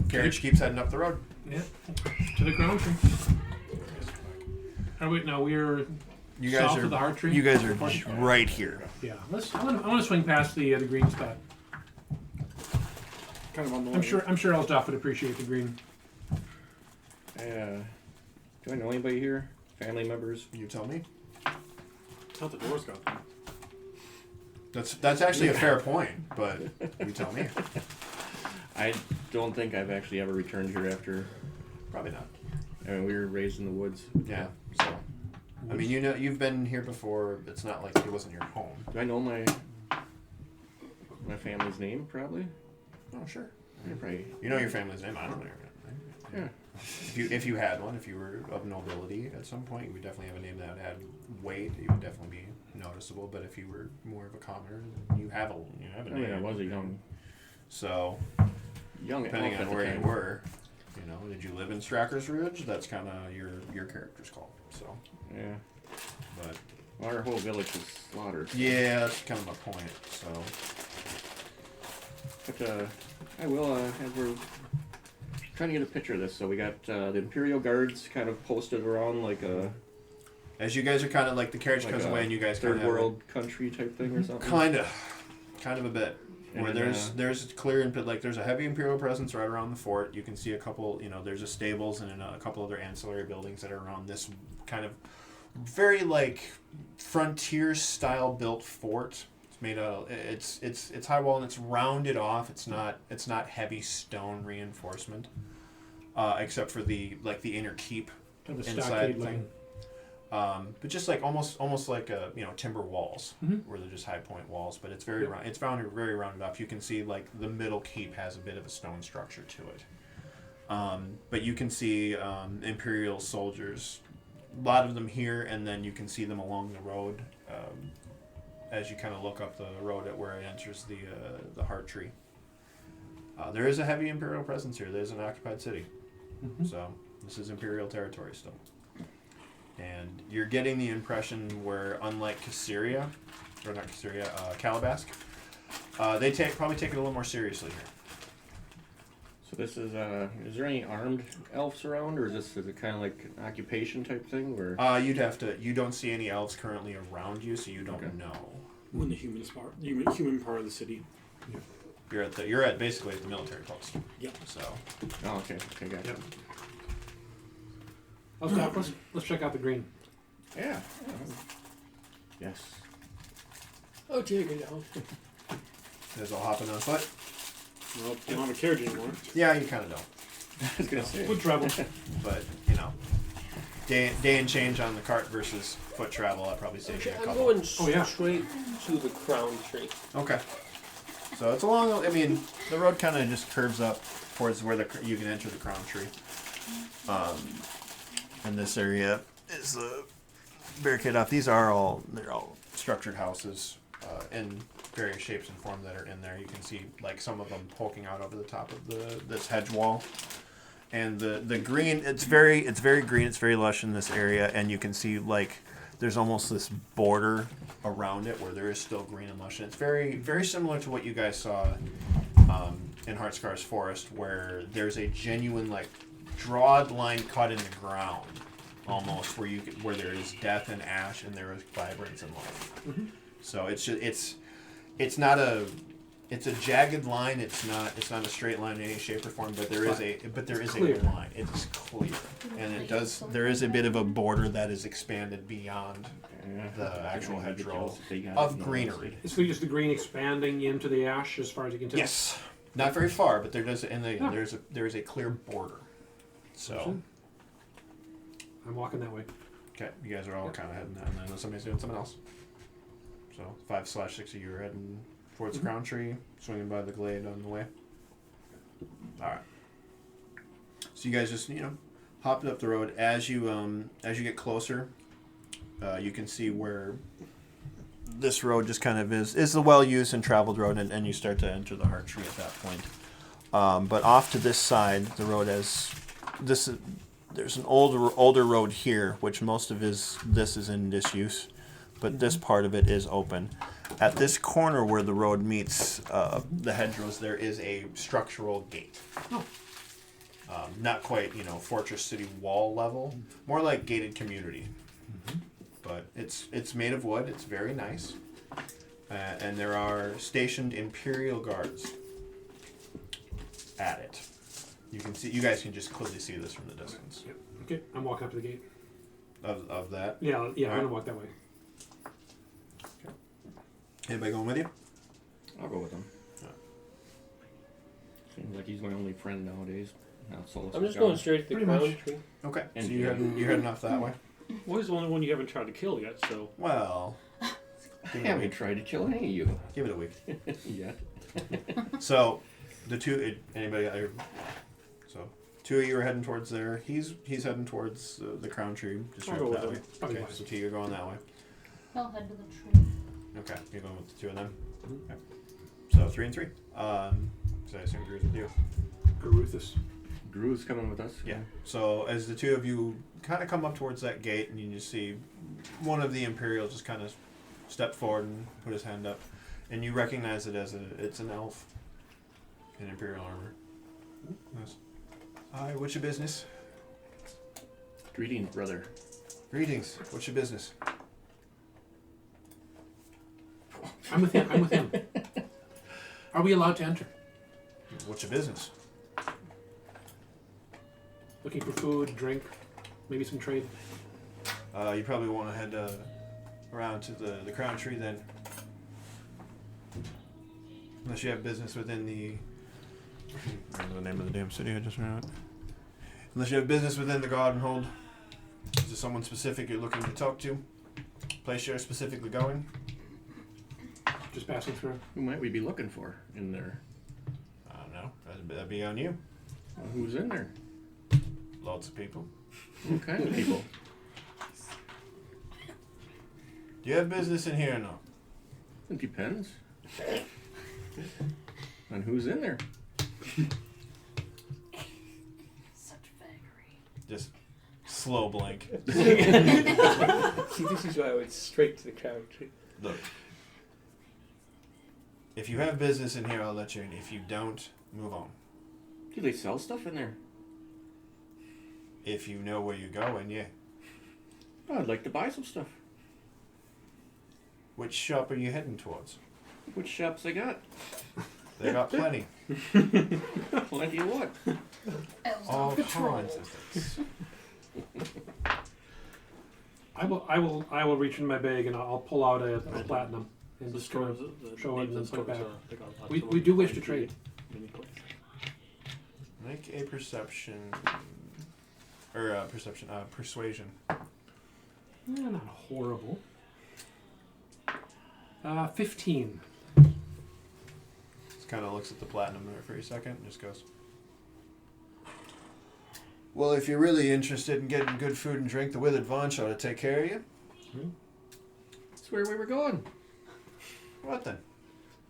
Carriage keeps heading up the road.
Yeah. To the crown tree. Oh wait, no, we're
You guys
south
are.
of the heart tree.
You guys are right here.
Yeah. I want to swing past the green spot.
Kind of on the
I'm sure Elstoff would appreciate the green.
Do I know anybody here? Family members?
You tell me.
Not the door's got them.
That's actually a fair point, but you tell me.
I don't think I've actually ever returned here after.
Probably not.
I mean, we were raised in the woods.
Yeah. So, I mean, you've been here before. It's not like it wasn't your home.
Do I know my family's name? Probably.
Oh, sure.
Yeah, probably.
You know your family's name. I don't know your name.
Yeah.
If you had one, if you were of nobility at some point, you would definitely have a name that had weight. You would definitely be noticeable. But if you were more of a commoner, you have a
I
name.
mean, I was a young
So depending
elf at
on
the
where
time.
you were, did you live in Stracker's Ridge? That's kind of your character's called. So,
Yeah.
but
Well, our whole village was slaughtered.
yeah, that's kind of my point. So,
But I will. We're trying to get a picture of this. So we got the Imperial Guards kind of posted around like a
as you guys are kind of like the carriage comes away and you guys kind
third
of
world country type thing or something.
kind of a bit.
And
Where
then,
there's clear and like there's a heavy Imperial presence right around the fort. You can see a couple, there's a stables and a couple other ancillary buildings that are around this kind of very like frontier style built fort. It's made of it's high wall and it's rounded off. It's not heavy stone reinforcement, except for the inner keep
Kind of a
inside
stockade
thing.
looking.
But just like almost like timber walls,
Mhm.
where they're just high point walls. But it's very round. It's very rounded off. You can see like the middle keep has a bit of a stone structure to it. But you can see Imperial soldiers, a lot of them here, and then you can see them along the road as you kind of look up the road at where it enters the heart tree. There is a heavy Imperial presence here. There's an occupied city, so this is Imperial territory still. And you're getting the impression where, unlike Calabasas, they probably take it a little more seriously here.
So this is there any armed elves around, or is it kind of like an occupation type thing? Where
You don't see any elves currently around you, so you don't
Okay.
know.
In the human part of the city.
You're at basically at the military post.
Yep.
So
oh, okay, gotcha.
Yep. Elstoff, let's check out the green.
Yeah. Yes.
I'll take it out.
you guys all hopping on foot.
Well, don't have a carriage anymore.
Yeah, you kind of don't,
I was gonna say.
Foot travel.
but day and change on the cart versus foot travel. That probably saves you a
I'm
couple.
going
Oh, yeah.
straight to the crown tree.
Okay. So it's along. I mean, the road kind of just curves up towards where you can enter the crown tree. And this area is barricaded off. They're all structured houses in various shapes and forms that are in there. You can see like some of them poking out over the top of this hedge wall. And the green, it's very green. It's very lush in this area, and you can see like there's almost this border around it where there is still green and lush. And it's very, very similar to what you guys saw in Heartscar's Forest, where there's a genuine like drawed line cut in the ground, almost where there is death and ash, and there is vibrance and life.
Mm-hmm.
So it's not a jagged line. It's not a straight line in any shape or form. But there is a
clear.
line. It is clear, and there is a bit of a border that is expanded beyond the actual hedgerow of greenery.
It's just the green expanding into the ash as far as you can tell.
Yes, not very far, but there is a clear border. So
I'm walking that way.
okay, you guys are all kind of heading that, and I know somebody's doing something else. So 5/6 of you are heading towards the crown tree, swinging by the glade on the way. All right. So you guys just hopped up the road. As you get closer, you can see where this road just kind of is the well used and traveled road, and you start to enter the heart tree at that point. But off to this side, the road there's an older road here, which most of this is in disuse, but this part of it is open. At this corner where the road meets the hedgerows, there is a structural gate.
Oh.
Not quite, Fortress City wall level, more like gated community.
Mm-hmm.
But it's made of wood. It's very nice, and there are stationed Imperial guards at it. You guys can just clearly see this from the distance.
Yep. Okay, I'm walking up to the gate.
Of that.
Yeah, I'm gonna walk that way.
Anybody going with you?
I'll go with him. Seems like he's my only friend nowadays. Now Solus
I'm
is
just
gone.
going straight to the
Pretty
crown
much.
tree.
Okay.
And
So you're heading off that way.
Well, he's the only one you haven't tried to kill yet, so.
Well,
I
give it a
haven't
week.
tried to kill any of you
Give it a week.
yet.
So the two so two of you are heading towards there. He's heading towards the crown tree. Just
I'll
right
go
that
with
way.
him.
Probably
Okay.
wise.
So two you're going that way.
I'll head to the tree.
Okay. You're going with the two of them.
Mhm.
Okay. So 3 and 3. So I assume Drew's with you.
Garuthus.
Drew's coming with us.
Yeah. So as the two of you kind of come up towards that gate, and you just see one of the Imperials just kind of step forward and put his hand up, and you recognize it as it's an elf in Imperial armor. Yes. Hi, what's your business?
Greetings, brother.
Greetings. What's your business?
I'm with him. Are we allowed to enter?
What's your business?
Looking for food, drink, maybe some trade.
You probably want to head around to the crown tree then. Unless you have business within the... I don't know the name of the damn city I just ran out. Unless you have business within the garden hold. Is there someone specific you're looking to talk to? Place you're specifically going?
Just passing through.
Who might we be looking for in there?
I don't know. That'd be on you.
Well, who's in there?
Lots of people.
What kind of people?
Do you have business in here or no?
It depends. On who's in there.
Such vagary.
Just slow blink.
See, this is why I went straight to the crown tree.
Look. If you have business in here, I'll let you in. If you don't, move on.
Do they sell stuff in there?
If you know where you're going, yeah.
Oh, I'd like to buy some stuff.
Which shop are you heading towards?
Which shops they got?
They got plenty.
Plenty of what?
Elves
All
on patrol.
kinds of things.
I will reach in my bag and I'll pull out a platinum and
The
just kind
stores,
of
the
show it
names
and put it
stores,
back.
they got lots
We
of
do
them.
wish to trade.
Mini place.
Make a perception. Persuasion.
Not horrible. 15.
Just kind of looks at the platinum there for a second and just goes, well, if you're really interested in getting good food and drink, the Withered Vaughn ought to take care of you.
That's where we were going.
What then?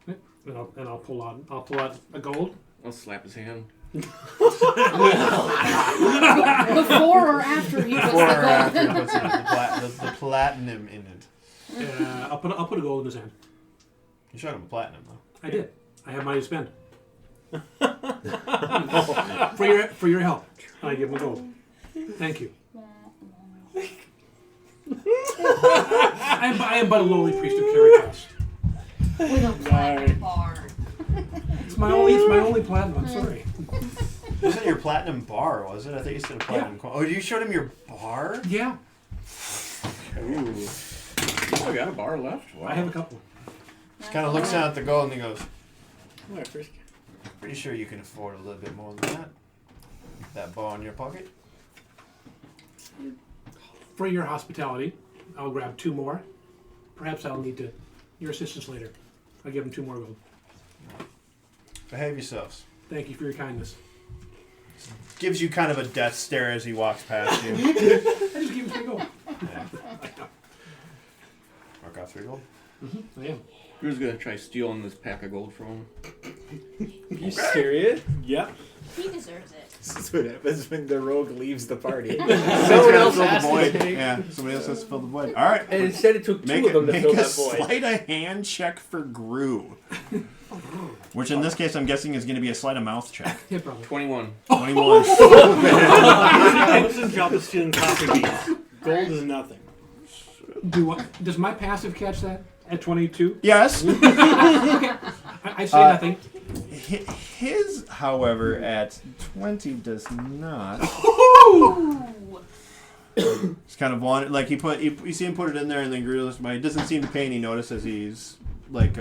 And I'll pull out a gold.
I'll slap his hand.
Before or after he puts
Before or
the gold.
after he puts the platinum in it.
I'll put a gold in his hand.
You showed him a platinum, though.
I did. I have money to spend. for your help. I give him a gold. Thank you. I am but a lowly priest of Caritas.
With a platinum bar.
It's my only platinum. I'm sorry.
It wasn't your platinum bar, was it? I thought you said a platinum coin. Oh, you showed him your bar?
Yeah,
Ooh. You still got a bar left? Wow.
I have a couple.
Kind of looks down at the gold and he goes,
Alright, first.
pretty sure you can afford a little bit more than that. That bar in your pocket?
For your hospitality, I'll grab 2 more. Perhaps I'll need your assistance later. I'll give him 2 more gold.
Behave yourselves.
Thank you for your kindness.
Gives you kind of a death stare as he walks past you.
I just gave him 3 gold.
Yeah. Mark off 3 gold.
I am.
Who's gonna try stealing this pack of gold from him?
Are you serious?
Yep.
He deserves it.
This is what happens when the rogue leaves the party.
Someone else
fill the
has to
void.
take.
Yeah, somebody else has to fill the void. All right.
And instead, it took 2
Make
of them to
make
fill
a
that void.
sleight of hand check for Gru. Which in this case I'm guessing is going to be a sleight of mouth check.
Yeah, probably.
21.
21.
Anderson's job is stealing coffee beans. Gold is nothing.
Does my passive catch that at 22?
Yes.
I say nothing.
His, however, at 20 does not. It's kind of wanted, like you see him put it in there, and then Gru looks by. He doesn't seem to pay any notice as he's like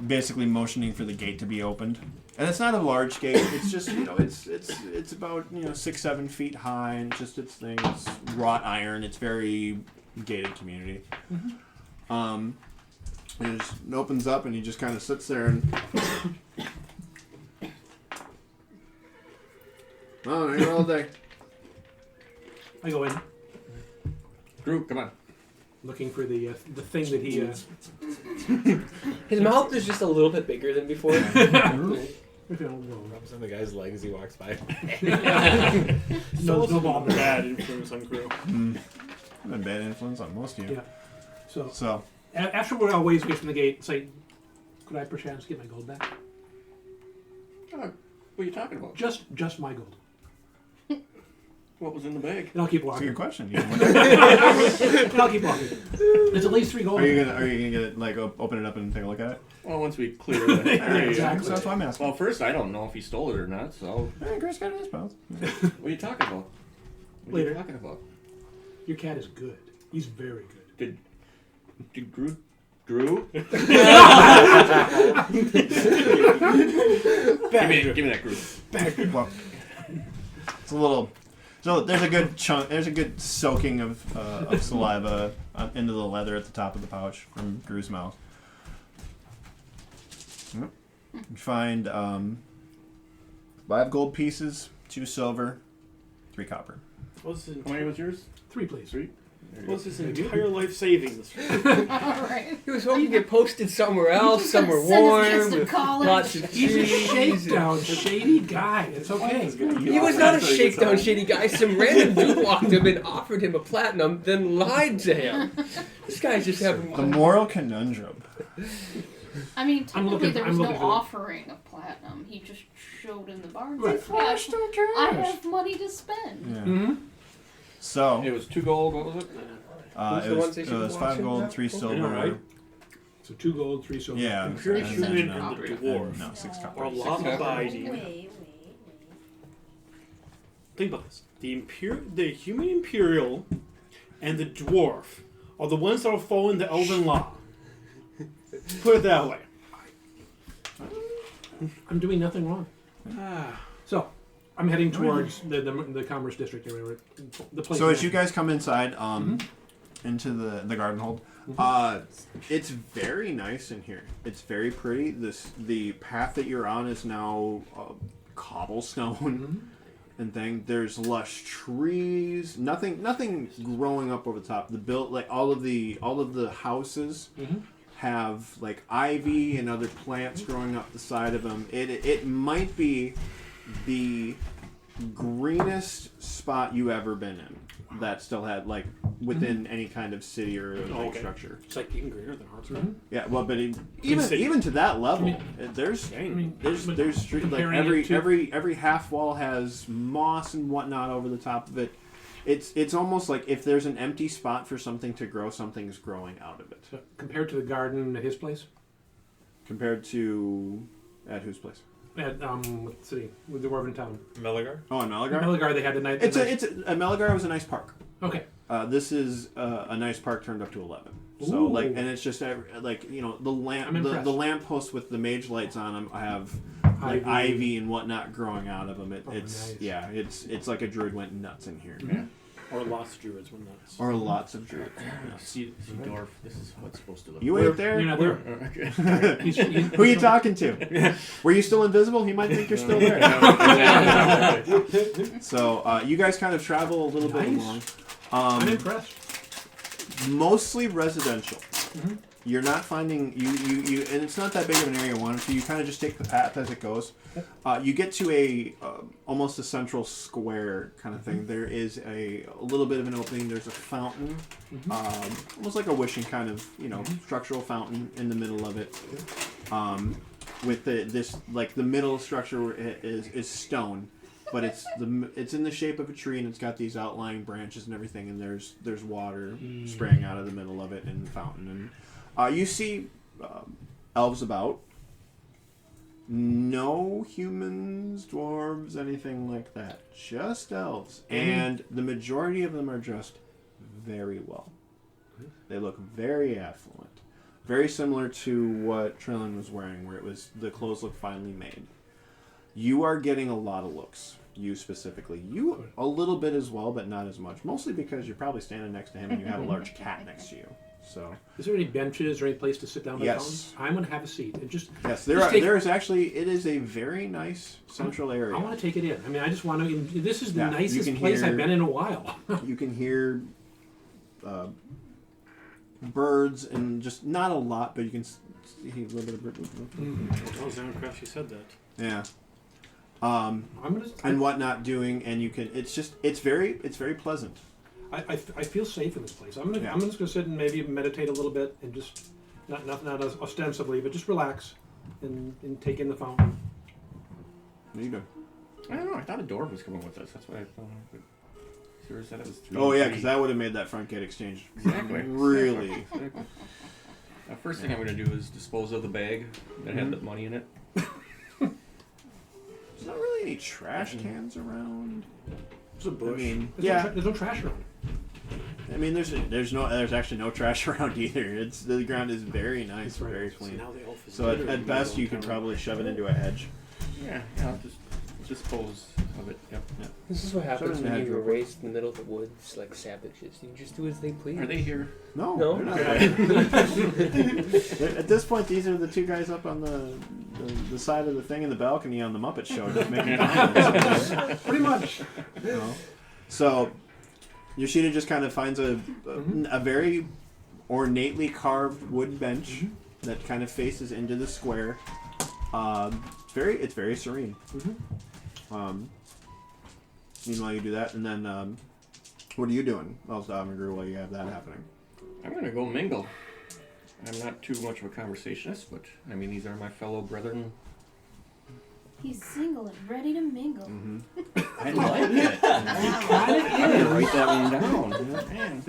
basically motioning for the gate to be opened. And it's not a large gate. It's just it's about 6-7 feet high, and it's thing. It's wrought iron. It's very gated community. And it just opens up, and he just kind of sits there and. Oh, here all day.
I go in,
Drew, come on.
looking for the thing that he.
His mouth is just a little bit bigger than before.
Rubs on the guy's leg as he walks by.
No ball.
Bad influence on crew.
Been bad influence on most of you.
Yeah.
So
After we're a ways away from the gate, say, could I perchance get my gold back?
What are you talking about?
Just my gold.
What was in the bag?
And I'll keep
that's a
walking.
good question.
And I'll keep walking. There's at least 3 gold.
Are you gonna get it, like open it up and take a look at it?
Well, once we clear the area.
Exactly.
So that's why I'm asking.
Well, first, I don't know if he stole it or not, so.
Hey, Chris got it in his mouth.
What are you talking about? What are
Later.
you talking about?
Your cat is good. He's very good.
Did Drew? give me that Drew.
Well, it's a little. So there's a good chunk. There's a good soaking of saliva into the leather at the top of the pouch from Gru's mouth. Yep. You find 5 gold pieces, 2 silver, 3 copper.
What's his
How many was yours?
3, please.
3?
What's his entire life savings?
Alright.
He was hoping to get posted somewhere else, somewhere
Send his kids
warm,
to
with
college.
lots of
He's a
cheese.
shakedown, shady guy. It's okay.
He was not a shakedown shady guy. Some random dude walked him and offered him a platinum, then lied to him. This guy's just having
The moral conundrum.
I mean, technically there was no
looking for it.
offering of platinum. He just showed in the bar. and
Right.
said, I have money to spend.
Yeah.
Mm-hmm.
So
It was 2 gold, what was it?
Who's
it
the
was,
ones they
it
should
was
be
5
watching
gold,
now?
3 silver.
Yeah, right. So 2 gold, 3 silver.
Yeah.
Impure
and
human
then,
and the
and
dwarf
no, 6 copper.
are law-abiding.
Wait.
Think about this. The human imperial and the dwarf are the ones that are following the elven law. Put it that way.
I'm doing nothing wrong. So, I'm heading towards the commerce district area. The place.
So as you guys come inside, into the garden hold, it's very nice in here. It's very pretty. The path that you're on is now cobblestone and thing. There's lush trees. Nothing growing up over the top. The all of the houses have like ivy and other plants growing up the side of them. It might be the greenest spot you ever been in that still had like within any kind of city or like
okay.
structure.
It's like even greener than ours.
Yeah, well, but
city.
even to that level, there's street, like
comparing it to-
every half wall has moss and whatnot over the top of it. It's almost like if there's an empty spot for something to grow, something's growing out of it.
So, compared to the garden at his place,
Compared to at whose place?
at what city, with the Dwarven town.
Meligar?
Oh, in Meligar.
Meligar, they had the night.
It's Meligar was a nice park.
Okay.
This is a nice park turned up to 11. So
Ooh.
like, and it's just like the
I'm impressed.
the lamp posts with the mage lights on them have like ivy and whatnot growing out of them.
Nice.
It's like a druid went nuts in here.
Yeah.
Or lost druids when that's.
Or lots of druids.
See, dwarf. This is how it's supposed to look.
You ain't there.
You're not there.
Okay.
Who are you talking to? Were you still invisible? He might think you're still there. So you guys kind of travel a little bit
Nice.
along.
I'm impressed.
Mostly residential. You're not finding you, and it's not that big of an area. So you kind of just take the path as it goes. You get to a almost a central square kind of thing. There is a little bit of an opening. There's a fountain, almost like a wishing kind of structural fountain in the middle of it. With this like the middle structure is stone. But it's in the shape of a tree, and it's got these outlying branches and everything, and there's water spraying out of the middle of it in the fountain. And you see elves about. No humans, dwarves, anything like that. Just elves. And the majority of them are dressed very well. They look very affluent. Very similar to what Trillin was wearing, where the clothes look finely made. You are getting a lot of looks. You specifically. You a little bit as well, but not as much. Mostly because you're probably standing next to him and you have a large cat next to you. So.
Is there any benches or any place to sit down? By
Yes.
the fountain? I'm going to have a seat. And just
Yes,
just
there's actually, it is a very nice central area.
I want to take it in. I mean, I just want to. This is the
Yeah, you
nicest
can
place
hear-
I've been in a while.
You can hear birds and just not a lot, but you can see a little bit of bird.
I was impressed you said that.
Yeah.
I'm gonna.
And whatnot doing, and you can. It's very pleasant.
I feel safe in this place. I'm
Yeah.
just gonna sit and maybe meditate a little bit and just not ostensibly, but just relax and take in the fountain.
What are you doing?
I don't know. I thought a dwarf was coming with us. That's why I thought. Sure said it was 3.
Oh yeah, because that would have made that front gate exchange
Exactly.
really.
Exactly. The first thing I'm going to do is dispose of the bag that had the money in it.
There's not really any trash cans around.
There's a bush.
I mean,
There's no trash around.
I mean, there's actually no trash around either. The ground is very nice, very
See,
clean.
now the elf is
So
literally
at best,
in the
you can
town.
probably shove it into a hedge.
Yeah, I'll just dispose of it. Yep.
This is what happens
Sort of
when
natural.
you're raised in the middle of the woods like savages. You just do as they please.
Are they here?
No,
No?
they're not. At this point, these are the two guys up on the side of the thing in the balcony on the Muppet Show, just making comments.
Pretty much.
You know? So Yoshida just kind of finds a very ornately carved wood bench that kind of faces into the square. It's very serene. Meanwhile, you do that, and then what are you doing, Elsdavengru, while you have that happening?
I'm going to go mingle. I'm not too much of a conversationist, but I mean, these are my fellow brethren.
He's single and ready to mingle.
I like it. I'm going to write that one down. Man.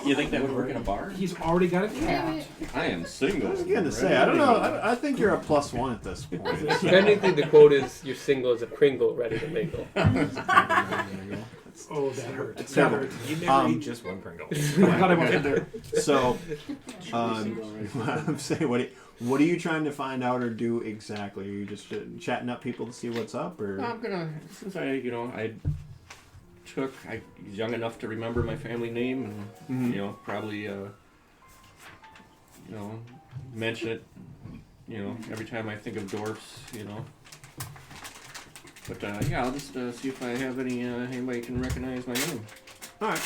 You think that would work in a bar?
He's already got a cat.
I am single.
I was gonna say, I don't know. I think you're a +1 at this point.
Technically, the quote is, "You're single as a Pringle, ready to mingle."
Oh, that hurt.
It's
That
terrible.
hurt.
You never eat just one Pringle.
I thought I wanted there.
So, I'm saying, what are you trying to find out or do exactly? Are you just chatting up people to see what's up, or?
I'm gonna, since I was young enough to remember my family name, and probably mention it, every time I think of dwarfs, But I'll just see if I have anybody can recognize my name.
All right.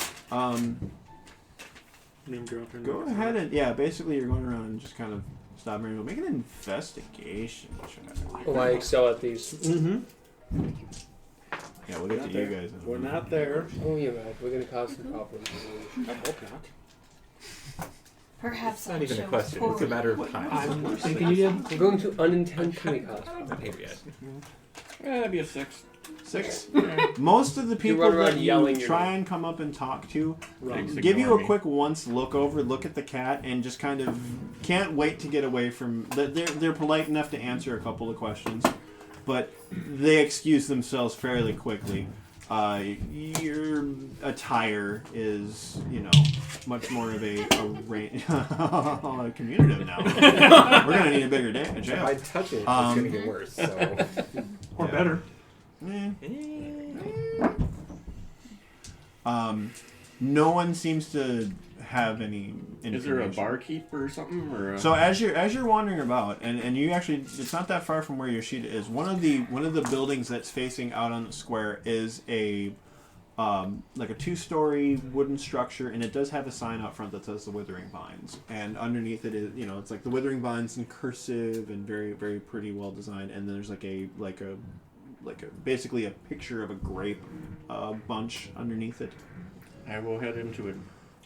Name drop in
Go
there.
ahead and basically you're going around and just kind of stopping and make an investigation check.
Oh, I excel at these.
Mm-hmm.
Yeah, we'll get to
Not
you
there.
guys.
We're not there.
Oh, you're right. We're gonna cause some problems.
I hope not.
Perhaps
It's not
I'll
even a
show
question. It's a matter of time.
I'm thinking you did.
We're going to unintentionally cause
Not
problems.
here yet.
That'd be a 6.
6. Most of the people
run around
that
yelling
you
your
try
name.
and come up and talk to
Run.
give you a
Ignore me.
quick once look over, look at the cat, and just kind of can't wait to get away from. They're polite enough to answer a couple of questions, but they excuse themselves fairly quickly. Your attire is, much more of a communicative now. We're gonna need a bigger
If I
jail.
touch it, it's going to get worse. So.
Or
Yeah.
better.
No one seems to have any information.
Is there a barkeep or something? Or
So as you're wandering about, and you actually, it's not that far from where Yoshida is. One of the buildings that's facing out on the square is a like a 2-story wooden structure, and it does have a sign out front that says the Withering Vines, and underneath it is, it's like the Withering Vines in cursive and very, very pretty, well designed, and then there's like a basically a picture of a grape bunch underneath it.
I will head into it.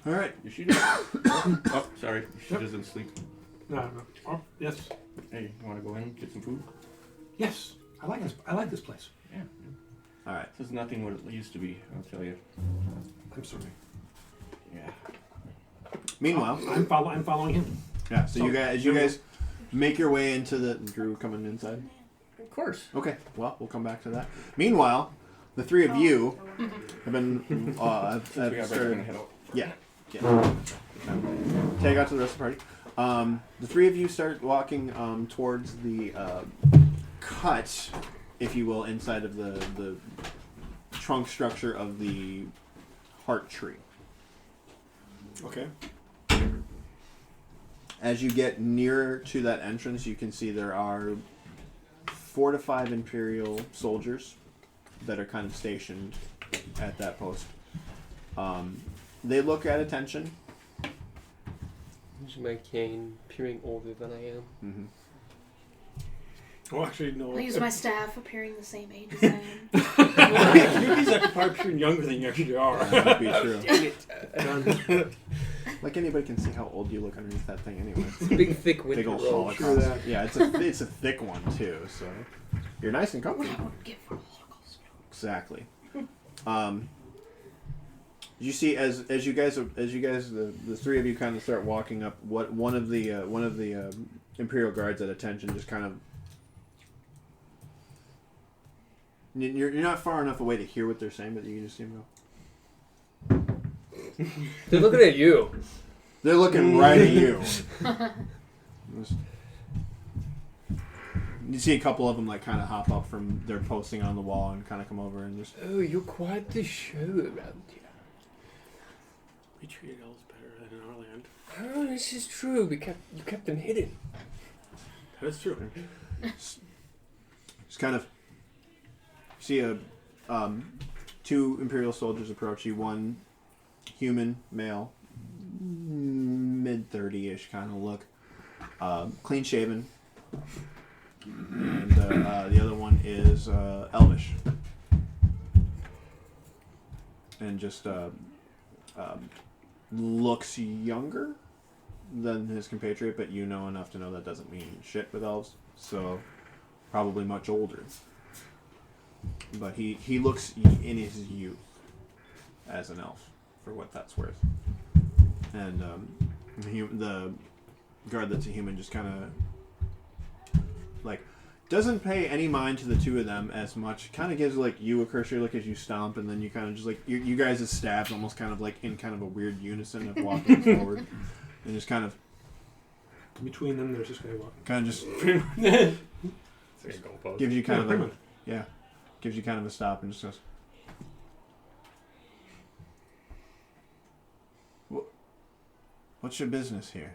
All right.
Yoshida? Oh, sorry. She doesn't sleep.
No. Oh, yes.
Hey, you want to go in and get some food?
Yes. I like this. I like this place.
Yeah.
All right.
This is nothing what it used to be, I'll tell you.
I'm sorry.
Yeah.
Meanwhile,
I'm following him.
yeah. So you guys make your way into the Drew coming inside.
Of course.
Okay, well, we'll come back to that. Meanwhile, the three of you have been have
We got ready, we're
started.
gonna head out.
Yeah. Tag out to the rest of the party. The three of you start walking towards the cut, if you will, inside of the trunk structure of the heart tree.
Okay.
As you get nearer to that entrance, you can see there are 4 to 5 Imperial soldiers that are kind of stationed at that post. They look at attention.
Using my cane, appearing older than I am.
Mm-hmm.
Oh, actually, no.
I'll use my staff, appearing the same age as I am.
You're actually probably younger than you actually are.
That might be true.
Dang it.
Like anybody can see how old you look underneath that thing anyway.
It's a big, thick winter
Big old
robe.
True
Holocaust.
that.
Yeah, it's a thick one too. So you're nice and
What
comfy.
I wouldn't give for a Holocaust.
Exactly. You see, as you guys the three of you kind of start walking up. What one of the Imperial guards at attention just kind of. You're not far enough away to hear what they're saying, but you can just see them go.
They're looking at you.
They're looking right at you. You see a couple of them like kind of hop up from their posting on the wall and kind of come over and just.
Oh, you're quite the show around here.
We treated elves better than in our land.
Oh, this is true. You kept them hidden.
That is true.
Just kind of see a 2 Imperial soldiers approach you. One human male, mid-30-ish kind of look, clean shaven, and the other one is elvish, and just looks younger than his compatriot, but you know enough to know that doesn't mean shit with elves, so probably much older. But he looks in his youth as an elf, for what that's worth. And the guard that's a human just kind of like doesn't pay any mind to the two of them as much. Kind of gives like you a cursory look as you stomp, and then you kind of just like you guys' stabs almost kind of like in kind of a weird unison of walking forward, and just kind of
Between them, there's this guy walking.
kind of just
It's a goalpost.
gives you kind of
pretty
a
much.
gives you kind of a stop and just goes. What's your business here?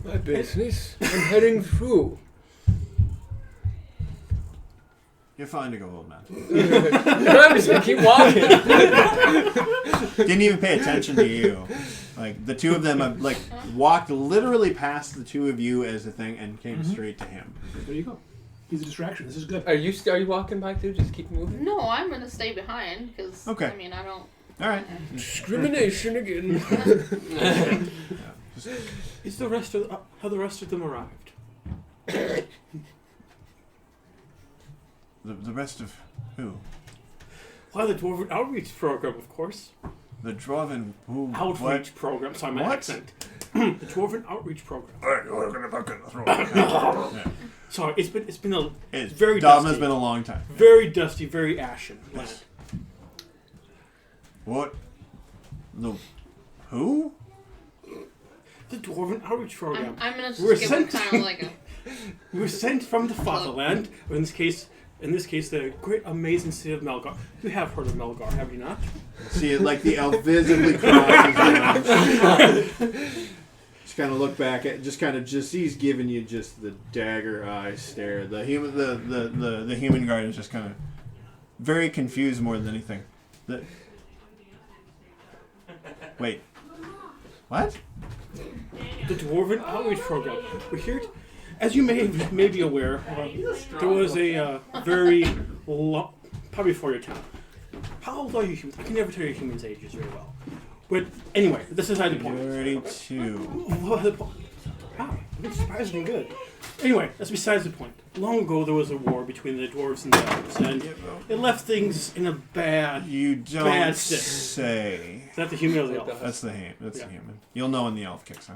My business? I'm heading through.
You're fine to go, old man.
I'm just gonna keep walking.
didn't even pay attention to you. Like the two of them have like walked literally past the two of you as a thing and came straight to him.
There you go. He's a distraction. This is good.
Are you walking by too? Just keep moving.
No, I'm gonna stay behind because
Okay.
I mean I don't.
All right.
Discrimination again.
Is the rest of have the rest of them arrived?
The rest of who?
Why, the Dwarven Outreach Program, of course.
The Dwarven who?
Outreach Program. Sorry, my
What?
accent. The Dwarven Outreach Program.
Yeah.
Sorry, it's been a
It's
very
Dublin
dusty.
has been a long time.
very dusty, very ashen.
Yes. What? The who?
The Dwarven Outreach Program.
I'm gonna just
We're
give him
sent-
kind of like a.
We were sent from the fatherland, or in this case, the great, amazing city of Melgar. You have heard of Melgar, have you not?
See it like the elf visibly crosses around. Just kind of look back at, he's giving you just the dagger eye stare. The human guard is just kind of very confused more than anything. Wait, what?
The Dwarven Outreach Program. We're here to, as you may be aware, there was a very long, probably before your time. How old are you humans? I can never tell your humans' ages very well. But anyway, this is not the point.
32.
Wow, that's surprisingly good. Anyway, that's besides the point. Long ago, there was a war between the dwarves and the elves, and it left things in a bad.
You don't
Bad stick.
say.
Is that the human or the elf?
That's the the
Yeah.
human. You'll know when the elf kicks in.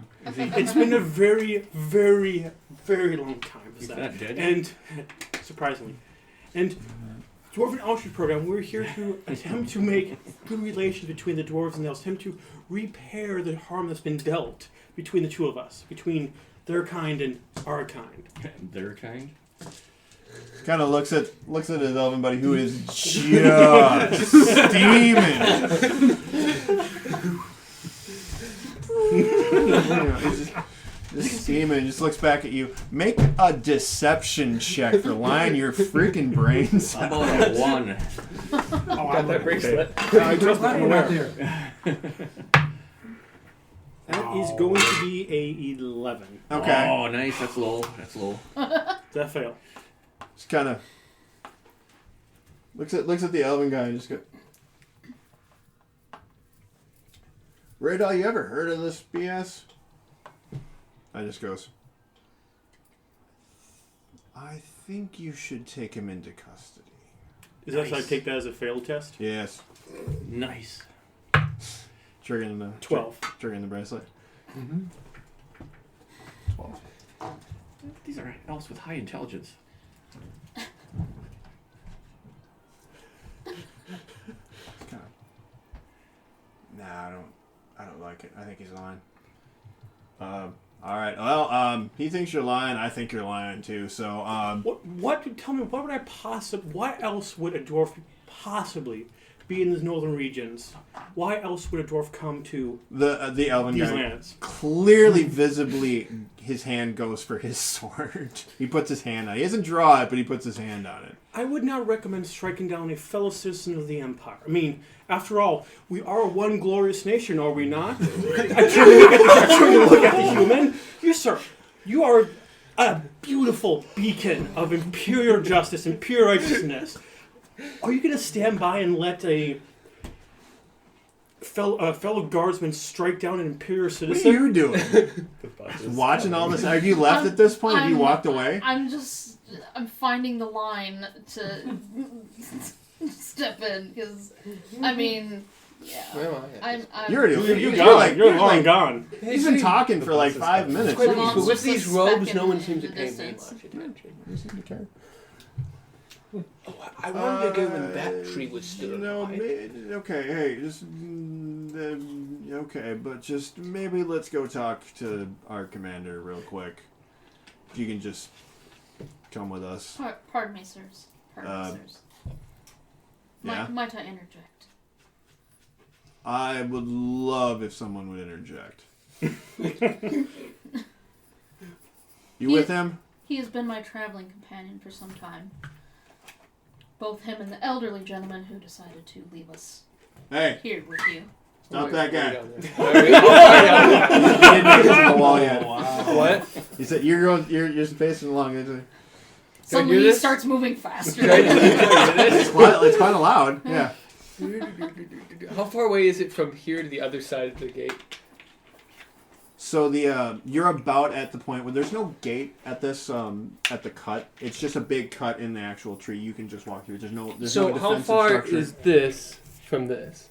It's been a very, very, very long time.
He's
that.
not dead.
And surprisingly, and Dwarven Outreach Program, we're here to attempt to make good relations between the dwarves and the elves, attempt to repair the harm that's been dealt between the two of us, between their kind and our kind.
Their kind.
Kind of looks at his elven buddy who is just steaming. He's just steaming. Just looks back at you. Make a deception check for lying your freaking brains
How
out.
about a 1?
Got that bracelet.
I trust that we're not there.
That is going to be a 11.
Okay.
Oh, nice. That's low. That's low.
That fail.
Just kind of looks at the elven guy and just go. Iridal, you ever heard of this BS? I just goes. I think you should take him into custody.
Is that so I take that as a failed test?
Yes.
Nice.
Triggering the
12.
Triggering the bracelet.
12. These are elves with high intelligence.
Kind of. Nah, I don't like it. I think he's lying. All right. Well, he thinks you're lying. I think you're lying too. So,
Tell me, why else would a dwarf possibly be in the northern regions? Why else would a dwarf come to
the elven
these
guy
lands?
clearly, visibly, his hand goes for his sword. He puts his hand on it. He doesn't draw it, but he puts his hand on it.
I would not recommend striking down a fellow citizen of the Empire. I mean, after all, we are one glorious nation, are we not? I turn to look at the human. You, sir, you are a beautiful beacon of imperial justice and pure righteousness. Are you going to stand by and let a fellow guardsman strike down an imperial
What
citizen?
are you doing? Watching all this? Have you left at this point? Have you walked away?
I'm finding the line to step in because I mean, yeah.
Where am I?
I'm
You're
gone.
You're long gone.
He's been talking for like 5 minutes.
Quite
Hold on,
easy, but with
just
these
a
robes,
second
no one
in
seems to
the
pay me
distance.
much attention.
You seem to care.
I wanted to go when that tree was still
You know,
alive.
okay, hey, just okay, but just maybe let's go talk to our commander real quick. If you can just come with us.
Pardon me, sirs. Pardon me, sirs.
Yeah,
Might I interject?
I would love if someone would interject. You with him?
He has been my traveling companion for some time. Both him and the elderly gentleman who decided to leave us
Hey,
here with you.
Not that guy.
Alright,
He didn't make it to the wall yet.
what?
He said, you're facing along. It's,
Suddenly
do
he
this?
starts moving faster.
it's quite loud. Yeah.
How far away is it from here to the other side of the gate?
So the you're about at the point where there's no gate at this at the cut. It's just a big cut in the actual tree. You can just walk through. There's no
So how
defensive
far
structure.
is this from this?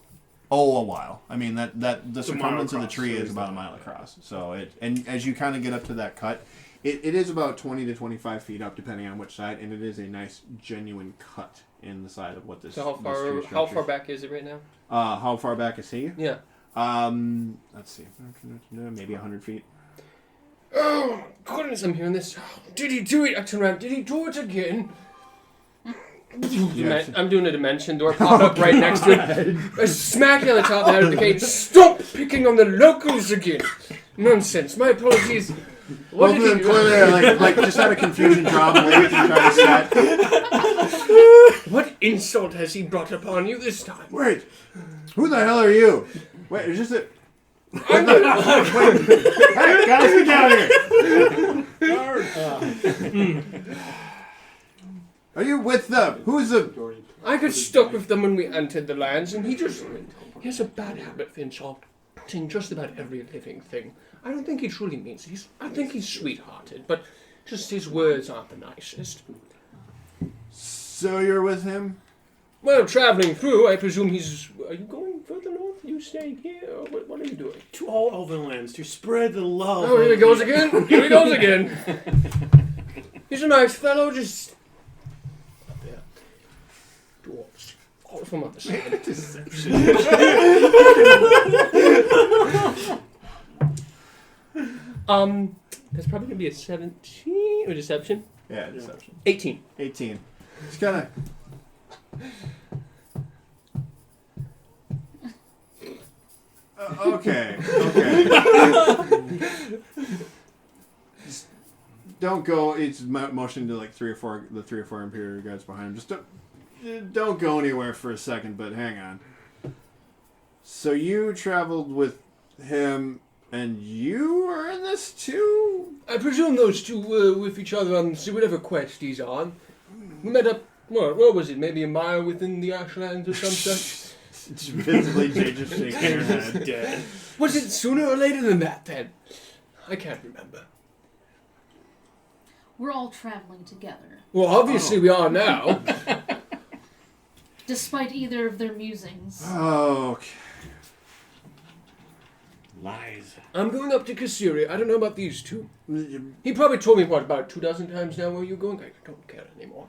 Oh, a while. I mean that the
It's a mile
circumference of the
across,
tree
so
is
it's
about a
not-
mile across. So and as you kind of get up to that cut, it is about 20 to 25 feet up, depending on which side, and it is a nice genuine cut in the side of what this.
So
this tree
how
structure
far
is.
back is it right now?
How far back is he?
Yeah.
Let's see, maybe 100 feet.
Oh my goodness, I'm hearing this. Did he do it? I turn around. Did he do it again?
Yeah.
I'm doing a dimension door pop up right next to it. I smack you on the top of the gate. Stop picking on the locals again. Nonsense. My apologies. What
Both of
did
them
he
clearly like just had a confusion drop late and try to set.
What insult has he brought upon you this time?
Wait, who the hell are you? Wait, it's just a.
I'm the,
Hey, guys, get down here! Are you with them? Who's the?
I got stuck with them when we entered the lands, and he has a bad habit of insulting just about every living thing. I don't think he truly means it. I think he's sweethearted, but just his words aren't the nicest.
So you're with him?
Well, traveling through, I presume he's... Are you going further north? Are you staying here? Or what are you doing?
To all Elven lands, to spread the love.
Oh, here he
of
goes
the-
again. Here he goes again. He's a nice fellow, just... Up there. Dwarves. All from other side. That's probably going to be a 17 or deception.
Yeah, deception.
18.
18. It's kind of. Okay. Just don't go. It's motioning to like the three or four Imperial guards behind him. Just don't go anywhere for a second. But hang on. So you traveled with him, and you are in this too.
I presume those two were with each other on whatever quest he's on. We met up, where was it? Maybe a mile within the Ashlands or some such?
Just visibly just shaking her head.
Dead.
Was it sooner or later than that, then? I can't remember.
We're all traveling together,
Well, obviously we are now.
despite either of their musings.
Okay.
Lies.
I'm going up to Kasiri. I don't know about these two. He probably told me, about 24 times now where you're going? I don't care anymore.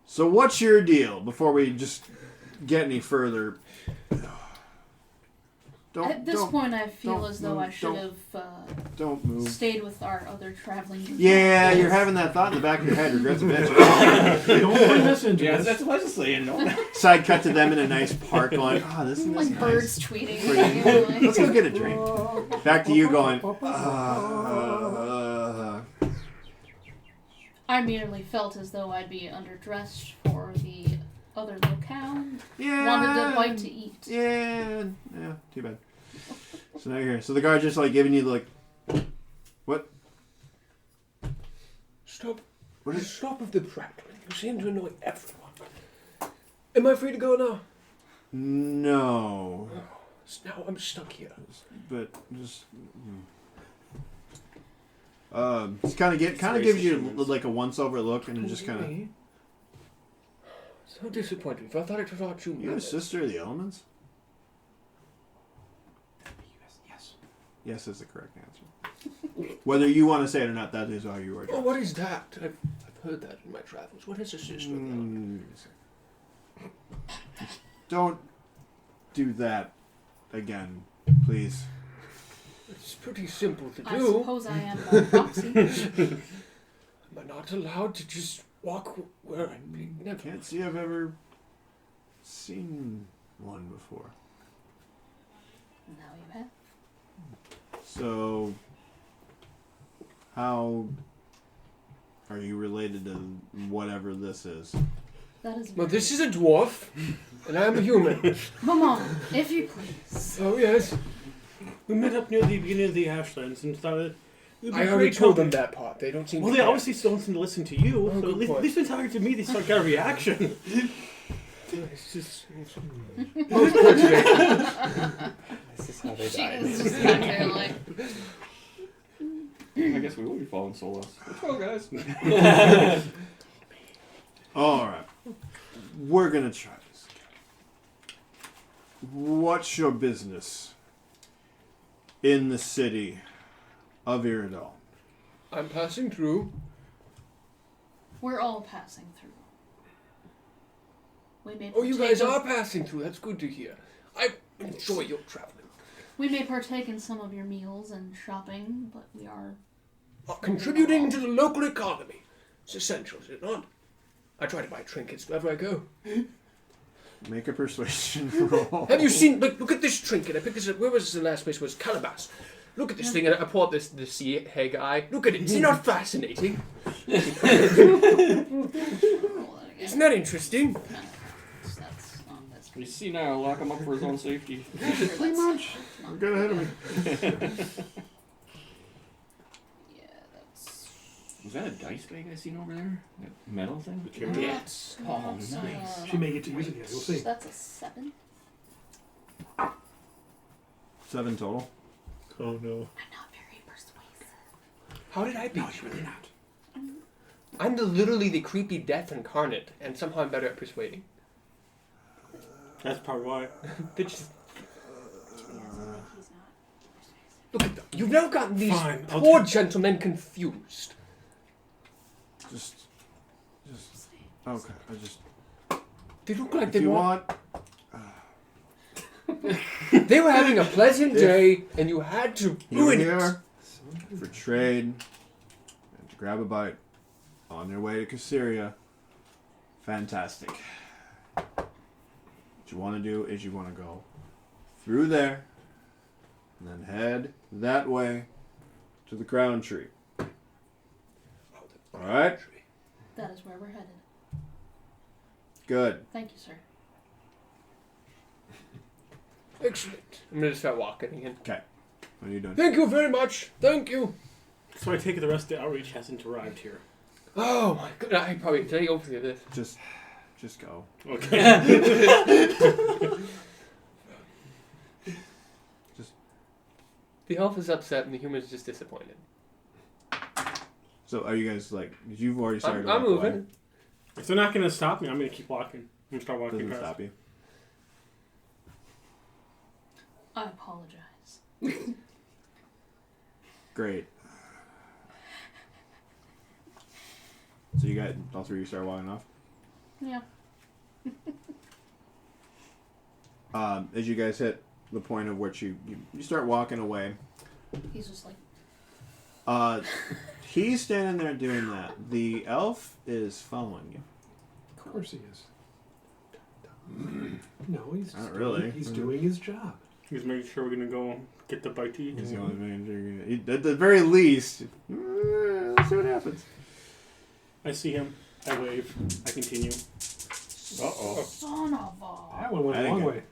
So what's your deal before we just get any further?
At this point, I feel
don't
as though
move,
I should
don't-
have
Don't move.
stayed with our other traveling.
Yeah, you're having that thought in the back of your head. Regrets a bitch.
Don't bring us into
Yeah,
this.
that's what I was saying. No.
Side cut to them in a nice park going, this is
Like
nice.
birds tweeting.
Pretty. Let's go get a drink. Back to you going,
I merely felt as though I'd be underdressed for the other locale.
yeah.
Wanted a bite to eat.
Yeah, too bad. So now you're here. So the guard's just like giving you like, what?
Stop.
What is?
Stop with the prattling. You seem to annoy everyone. Am I free to go now?
No,
Now I'm stuck here.
but just. Just kind of gives you like a once over look and just kind of.
So disappointing. I thought I taught you.
You have a sister of the elements?
Yes.
Yes is the correct answer. Whether you want to say it or not, that is how you are.
Oh, what is that? I've heard that in my travels. What is a sister?
Don't do that again, please.
It's pretty simple to
I
do.
suppose I am a proxy.
Am I not allowed to just walk where I be? Never.
Can't see I've ever seen one before.
Now you have.
So, how are you related to whatever this is?
That is.
Well, this is a dwarf, and I'm a human.
Maman, if you please.
Oh, yes.
We met up near the beginning of the Ashlands and thought it would be
I already
great
told them
company.
that part. They don't seem
Well,
to
they
care.
obviously don't seem to listen to you.
Oh,
So
good
at least,
point.
at least when talking to me, they start got a reaction.
It's just... Most pertinent.
This is how they
She
die.
is just sitting there like.
I guess we will be following Solas. Let's go, guys.
All right, we're gonna try this again. What's your business in the city of Iridal?
I'm passing through.
We're all passing through. We may
Oh, you
partake
guys
in-
are passing through. That's good to hear. I enjoy your traveling.
We may partake in some of your meals and shopping, but we are.
Contributing to the local economy. It's essential, is it not? I try to buy trinkets wherever I go.
Make a persuasion roll.
Have you seen? Look at this trinket. I picked this up. Where was the last place? Was Calabas. Look at this thing. And I pull out the sea hag eye. Look at it. Is it not fascinating?
Roll that again.
Isn't that interesting?
That's not this.
You see now, lock him up for his own safety.
Pretty much.
Not
Get ahead of me.
Yeah, that's.
Was that a dice bag I seen over there? That metal thing?
Yes.
Oh, nice.
She may get to use it yet. You'll see.
That's a 7.
7 total.
Oh no.
I'm not very persuasive.
How did I beat
No,
you?
she's really not.
I'm literally the creepy death incarnate, and somehow I'm better at persuading.
That's probably why.
They're just,
He's not.
look at them. You've now gotten these
Fine, I'll
poor
do-
gentlemen confused.
Just. Okay. I just.
They look like
If
they
you
want.
want,
They were having a pleasant
If-
day, and you had to
you're
ruin it.
here for trade and to grab a bite on your way to Caesarea. Fantastic. What you want to do is you want to go through there and then head that way to the crown tree. All right?
That is where we're headed.
Good.
Thank you, sir.
Excellent. I'm gonna start walking again.
Okay. What are you doing?
Thank you very much. Thank you.
So I take it the rest of the outreach hasn't arrived here.
Oh my god, I probably did I overdo this.
Just go.
Okay.
The elf is upset and the human is just disappointed.
So are you guys like? You've already started.
I'm
to walk
moving.
If they're not going to stop me, I'm going to keep walking. I'm going to start
Away.
walking
Doesn't
past.
stop you.
I apologize.
Great. So you got all three of you start walking off.
Yeah.
As you guys hit the point of which you start walking away,
He's just like.
he's standing there doing that. The elf is following you.
Of course he is. No, he's
Not
just
really.
Doing, he's doing his job.
He's making sure we're going to go get the bite to eat.
He's the only man you're gonna- at the very least, let's see what happens.
I see him. I wave. I continue.
Uh-oh.
Son of a.
That one went
I
a
think
long
I-
way.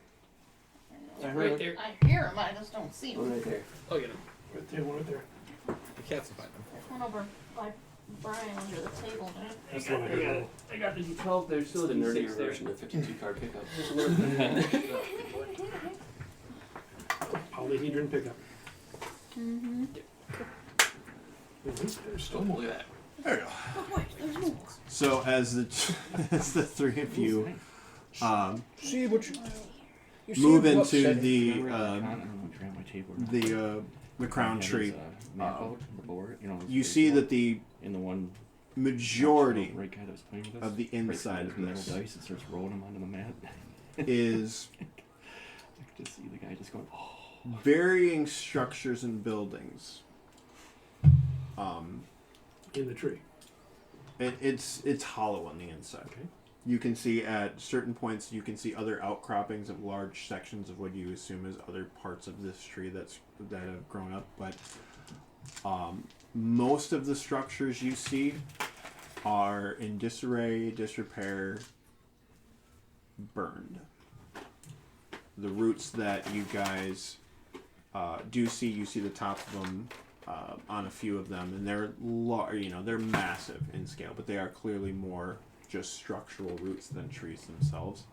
Right there.
I hear him, I just don't see him.
Right there. I'll get him.
Right there, one right there.
The cats will find them.
There's one over by Brian under the table there.
That's the one I heard.
I got the D12 there, still the D6 there.
of 52 card pickup.
All the Hedron pickup.
Mm-hmm.
There's still more.
Look at that.
There you go.
Oh, wait, there's more.
So as the as the three of you
See what you
move
seem
into
upset.
the crown tree,
Map out the board. You know,
you see that the
in the one
majority
right guy that was playing with us,
of the inside of
metal
this
dice and starts rolling them onto the mat.
is
I could just see the guy just going, oh.
varying structures and buildings.
In the tree.
It's hollow on the inside.
Okay.
You can see at certain points you can see other outcroppings of large sections of what you assume is other parts of this tree that have grown up, but most of the structures you see are in disarray, disrepair, burned. The roots that you guys do see, you see the top of them on a few of them, and they're they're massive in scale, but they are clearly more just structural roots than trees themselves.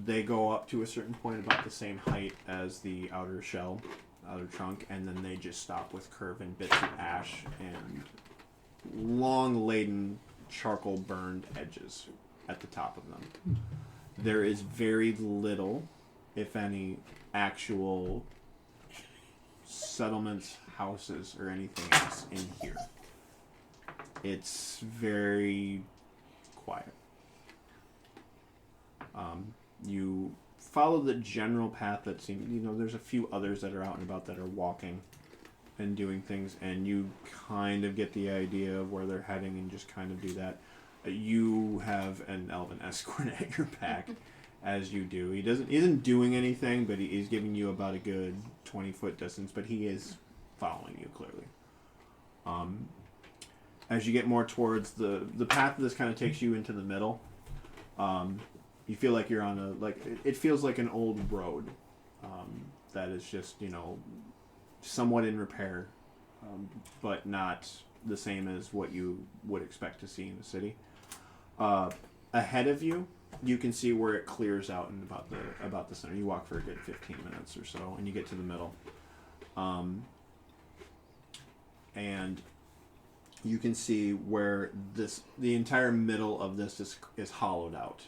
They go up to a certain point about the same height as the outer shell, outer trunk, and then they just stop with curving bits of ash and long laden charcoal burned edges at the top of them. There is very little, if any, actual settlements, houses, or anything else in here. It's very quiet. You follow the general path that seems, there's a few others that are out and about that are walking and doing things, and you kind of get the idea of where they're heading and just kind of do that. You have an elven escort at your back, as you do. He isn't doing anything, but he's giving you about a good 20-foot distance, but he is following you clearly. As you get more towards the path, this kind of takes you into the middle. You feel like you're on it feels like an old road that is just, somewhat in repair, but not the same as what you would expect to see in the city. Ahead of you, you can see where it clears out in about the center. You walk for a good 15 minutes or so, and you get to the middle. And you can see where the entire middle of this is hollowed out.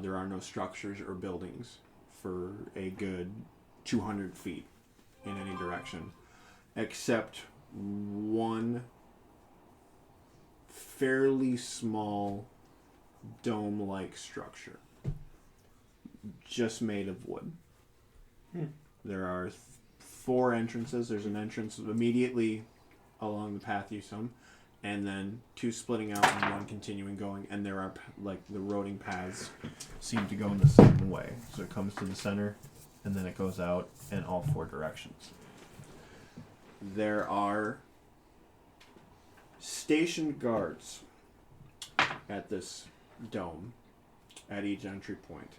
There are no structures or buildings for a good 200 feet in any direction, except one fairly small dome-like structure, just made of wood. There are 4 entrances. There's an entrance immediately along the path you saw, and then 2 splitting out and 1 continuing going, and there are, the roading paths seem to go in the same way. So it comes to the center, and then it goes out in all 4 directions. There are stationed guards at this dome at each entry point.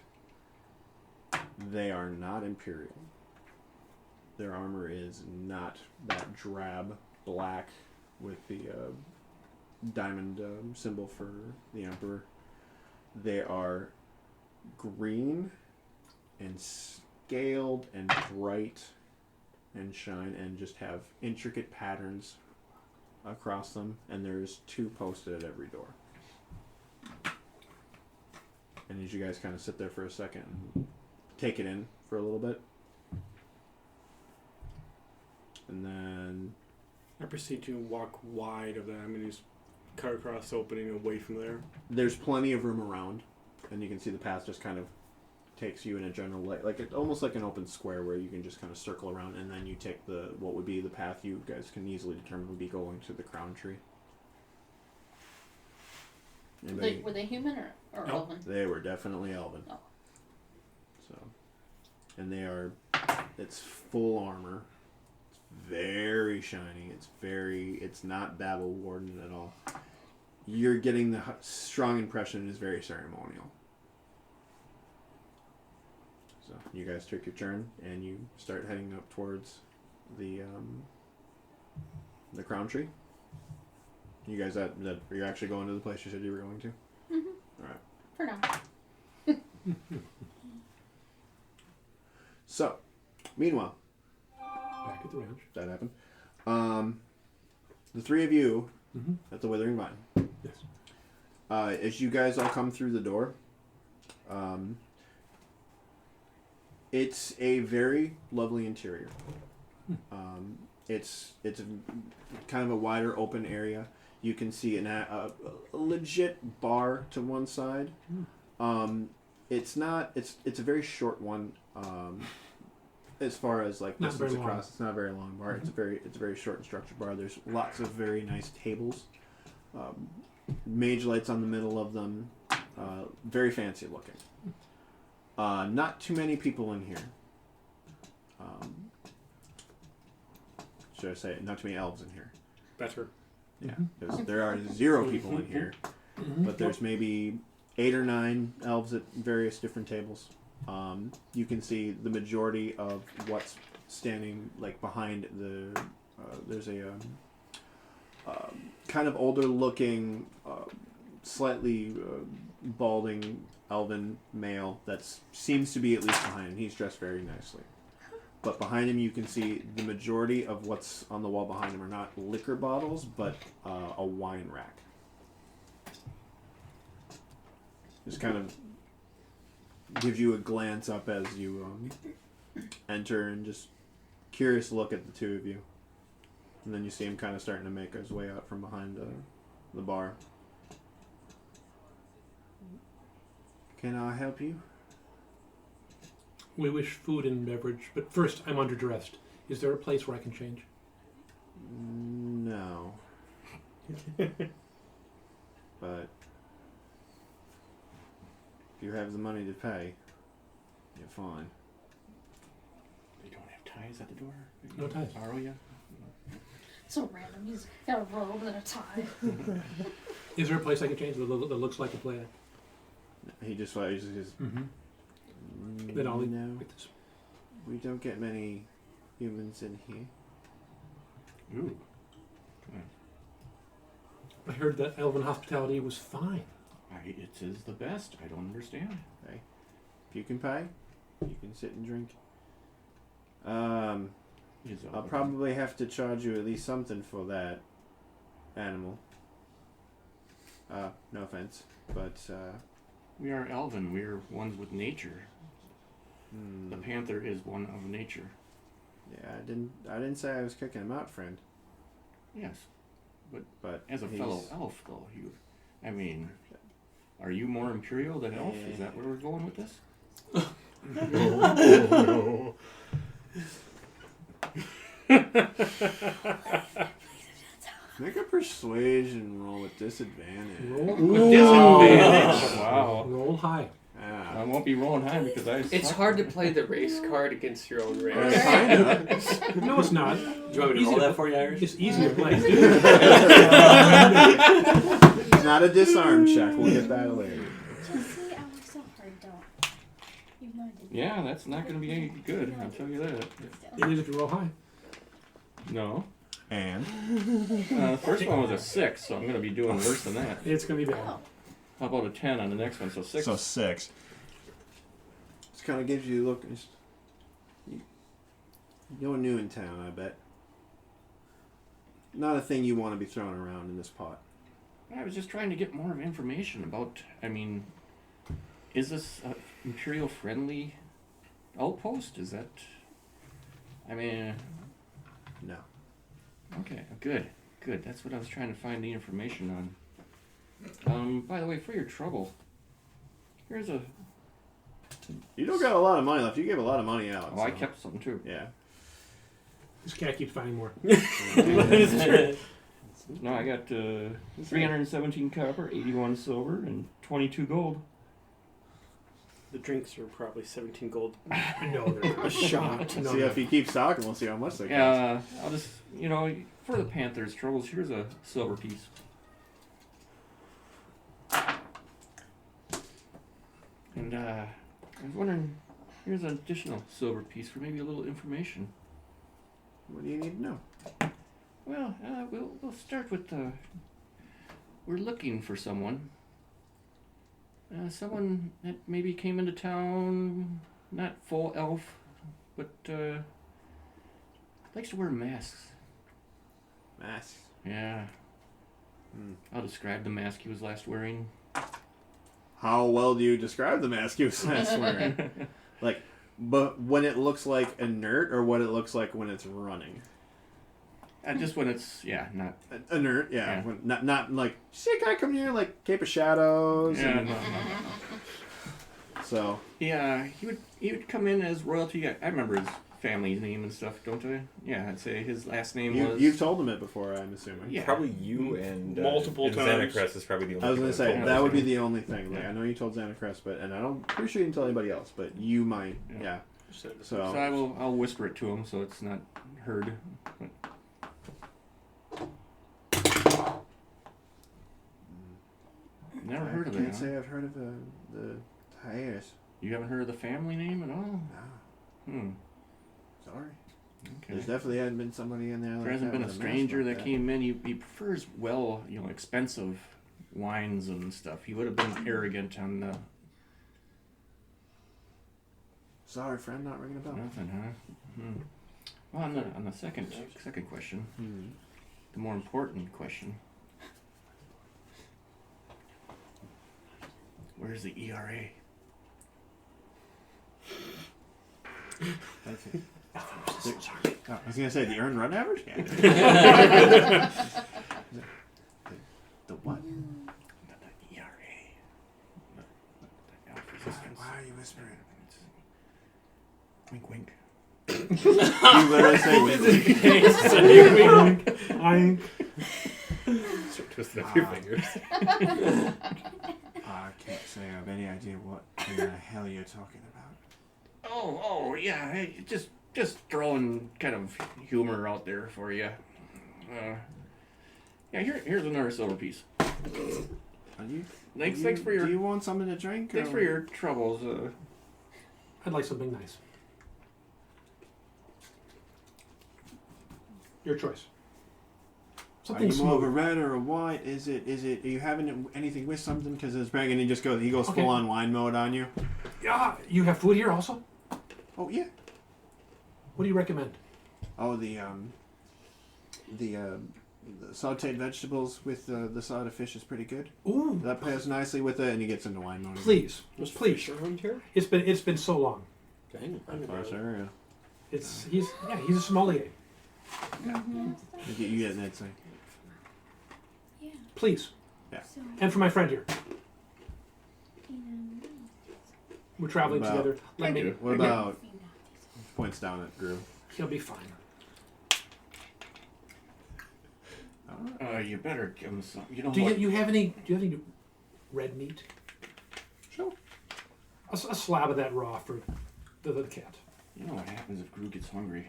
They are not Imperial. Their armor is not that drab black with the diamond symbol for the Emperor. They are green and scaled and bright and shine and just have intricate patterns across them, and there's 2 posted at every door. And as you guys kind of sit there for a second and take it in for a little bit, and then
I proceed to walk wide of them and just cut across the opening away from there.
there's plenty of room around, and you can see the path just kind of takes you in a general almost like an open square where you can just kind of circle around, and then you take what would be the path you guys can easily determine would be going to the crown tree. Anybody?
Were they human or
No.
elven?
They were definitely Elven.
Oh.
So, and it's full armor. It's very shiny. It's not Babel Warden at all. You're getting the strong impression it is very ceremonial. So you guys took your turn and you start heading up towards the crown tree. You guys are you actually going to the place you said you were going to?
Mm-hmm.
All right.
For now.
So, meanwhile,
Back at the ranch.
that happened. The 3 of you at the Withering Vine.
Yes.
As you guys all come through the door, it's a very lovely interior. It's kind of a wider open area. You can see a legit bar to one side. It's a very short one. As far as distance across, it's not a very long bar. It's a very short and structured bar. There's lots of very nice tables, mage lights on the middle of them, very fancy looking. Not too many people in here. Should I say not too many elves in here?
Better.
Yeah, because there are 0 people in here, but there's maybe 8 or 9 elves at various different tables. You can see the majority of what's standing like behind the. There's a kind of older looking, slightly balding elven male that seems to be at least behind him. He's dressed very nicely. But behind him you can see the majority of what's on the wall behind him are not liquor bottles, but a wine rack. Just kind of gives you a glance up as you enter and just curious look at the two of you. And then you see him kind of starting to make his way out from behind the bar. Can I help you?
We wish food and beverage, but first I'm under duress. Is there a place where I can change?
No. But if you have the money to pay, you're fine.
They don't have ties at the door?
No ties.
Borrow you?
So random. He's got a robe and a tie.
Is there a place I can change that looks like a play?
He just says,
Then I'll leave
no,
like this.
we don't get many humans in here.
Ooh.
I heard that elven hospitality was fine.
It is the best. I don't understand.
Okay. If you can pay, you can sit and drink. I'll probably have to charge you at least something for that animal. No offense, but
We are Elven. We are ones with nature.
hmm,
The panther is one of nature.
yeah, I didn't say I was kicking him out, friend.
Yes.
But
As a
he's-
fellow elf, though, I mean, are you more imperial than elf? Is that where we're going with this?
No.
Make a persuasion roll with disadvantage.
Roll,
Disadvantage. Wow.
roll high.
Ah.
I won't be rolling high because I.
It's
suck.
hard to play the race card against your own race.
Kinda.
No, it's not.
Do you want me to roll that for you, Irish?
It's easy to play.
It's not a disarm check. We'll get that later.
Jesse, I was so hard, don't. Even though I did.
Yeah, that's not going to be any good. I'll tell you that.
It is if you roll high.
No.
And
The first one was a 6, so I'm going to be doing worse than that.
It's going to be bad.
Oh.
How about a 10 on the next one? So 6.
so 6. This kind of gives you a look. You're new in town, I bet. Not a thing you want to be throwing around in this pot.
I was just trying to get more information about. I mean, is this a imperial friendly outpost? Is that? I mean.
No.
Okay, good. That's what I was trying to find the information on. By the way, for your trouble, here's a.
You don't got a lot of money left. You gave a lot of money out.
Oh, I
so-
kept some too.
Yeah.
This cat keeps finding more.
No, I got 317 copper, 81 silver, and 22 gold.
The drinks are probably 17 gold
No, they're not.
a shot.
No,
see
no.
if he keeps talking. We'll see how much they cost.
Yeah, I'll just, for the Panthers' troubles, here's a silver piece. And I was wondering, here's an additional silver piece for maybe a little information.
What do you need to know?
Well, we'll start with we're looking for someone. Someone that maybe came into town, not full elf, but likes to wear masks.
Masks.
Yeah. I'll describe the mask he was last wearing.
How well do you describe the mask he was last wearing? But when it looks like inert, or what it looks like when it's running?
Just when it's not.
Inert, yeah.
Yeah.
When, not like, see a guy come here like Cape of Shadows.
Yeah,
and,
no.
So
Yeah, he would come in as royalty. I remember his family's name and stuff, don't I? Yeah, I'd say his last name was.
you've told him it before, I'm assuming.
Yeah.
Probably you and
Multiple
and
times.
Xanacrest is probably the only.
I was
people
gonna say
told
that
us.
would be the only thing. Like
Yeah.
I know you told Xanacrest, but and I don't pretty sure you didn't tell anybody else, but you might.
Yeah.
Yeah.
So
So
I'll whisper it to him so it's not heard. But Never heard of
I
it.
can't
Huh?
say I've heard of the Hyenas.
You haven't heard of the family name at all?
No,
Hmm.
sorry.
Okay.
There's definitely hadn't been somebody in there.
There
Like
hasn't
that
been a
with mask
stranger
like
that came in. He prefers expensive wines and stuff. He would have been arrogant on
Sorry, friend, not ringing a bell.
nothing, huh? Hmm. Well, on the second question,
Hmm.
the more important question. Where's the ERA?
That's it. Oh, I was gonna say the earned run average. Yeah. the what?
The ERA. The alpha resistance.
Why are you whispering?
Wink, wink.
You literally say wink.
I
Start twisting up your fingers.
I can't say I have any idea what in the hell you're talking about.
Oh, yeah. Hey, just throwing kind of humor out there for you. Yeah, here's another silver piece.
Are you?
Thanks for your.
Do you want something to drink?
Thanks
or-
for your troubles.
I'd like something nice. Your choice.
Are
Something
you more of a
smooth.
red or a white? Is it? Are you having anything with something? Because it's bragging. He goes
Okay.
full on wine mode on you.
Yeah, you have food here also?
Oh yeah.
What do you recommend?
Oh the sautéed vegetables with the side of fish is pretty good.
Ooh,
That pairs nicely with it, and he gets into wine mode.
please,
Was
please.
Fish around here?
It's been so long.
Dang, I
Of
never-
course, yeah.
He's a sommelier.
You get that thing.
Yeah.
Please,
So,
and for my friend here,
you know,
we're traveling
About-
together. Let
Thank
me.
you.
What about? Points down at Drew.
He'll be fine.
You better give him some. You know
Do
what?
you have any red meat?
Sure.
A slab of that raw for the cat.
You know what happens if Gru gets hungry?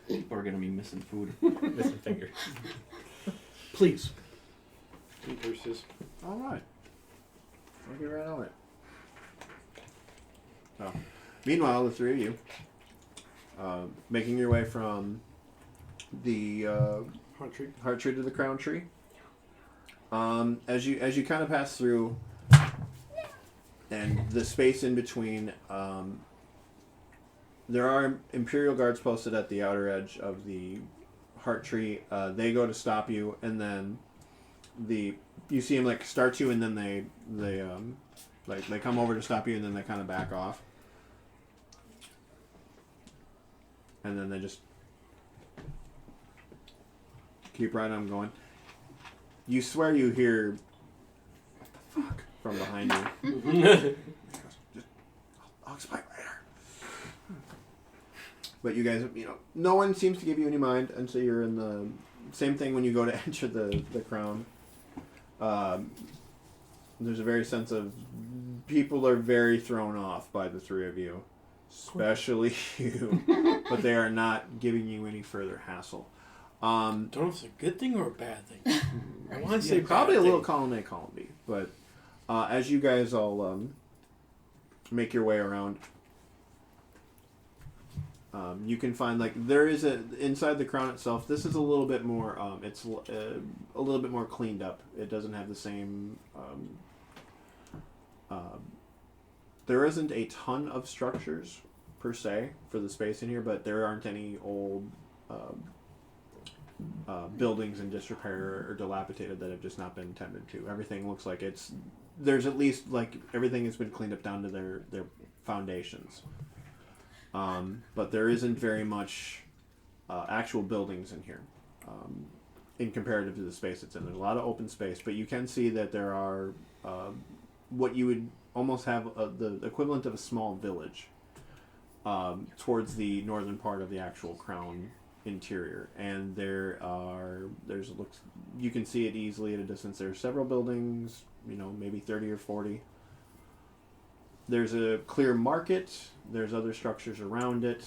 People are gonna be missing food.
Missing finger.
Please.
Two verses.
All right. I'll get right on it. So, meanwhile, the three of you, making your way from the
Heart treat.
heart tree to the crown tree. As you kind of pass through, and the space in between, there are Imperial guards posted at the outer edge of the heart tree. They go to stop you, and then you see them like start you, and then they come over to stop you, and then they kind of back off, and then they just keep right on going. You swear you hear what the fuck from behind you. I'll explain later. But you guys, no one seems to give you any mind until you're in the same thing when you go to enter the crown. There's a very sense of people are very thrown off by the three of you, especially you, but they are not giving you any further hassle.
Don't know if it's a good thing or a bad thing. I want to say
Probably
bad
a little
thing.
column A, column B. But as you guys all make your way around, you can find there is inside the crown itself. This is a little bit more. It's a little bit more cleaned up. It doesn't have the same. There isn't a ton of structures per se for the space in here, but there aren't any old buildings in disrepair or dilapidated that have just not been tended to. Everything looks like there's at least everything has been cleaned up down to their foundations. But there isn't very much actual buildings in here in comparative to the space it's in. There's a lot of open space, but you can see that there are what you would almost have the equivalent of a small village towards the northern part of the actual crown interior, and you can see it easily at a distance. There are several buildings, maybe 30 or 40. There's a clear market. There's other structures around it.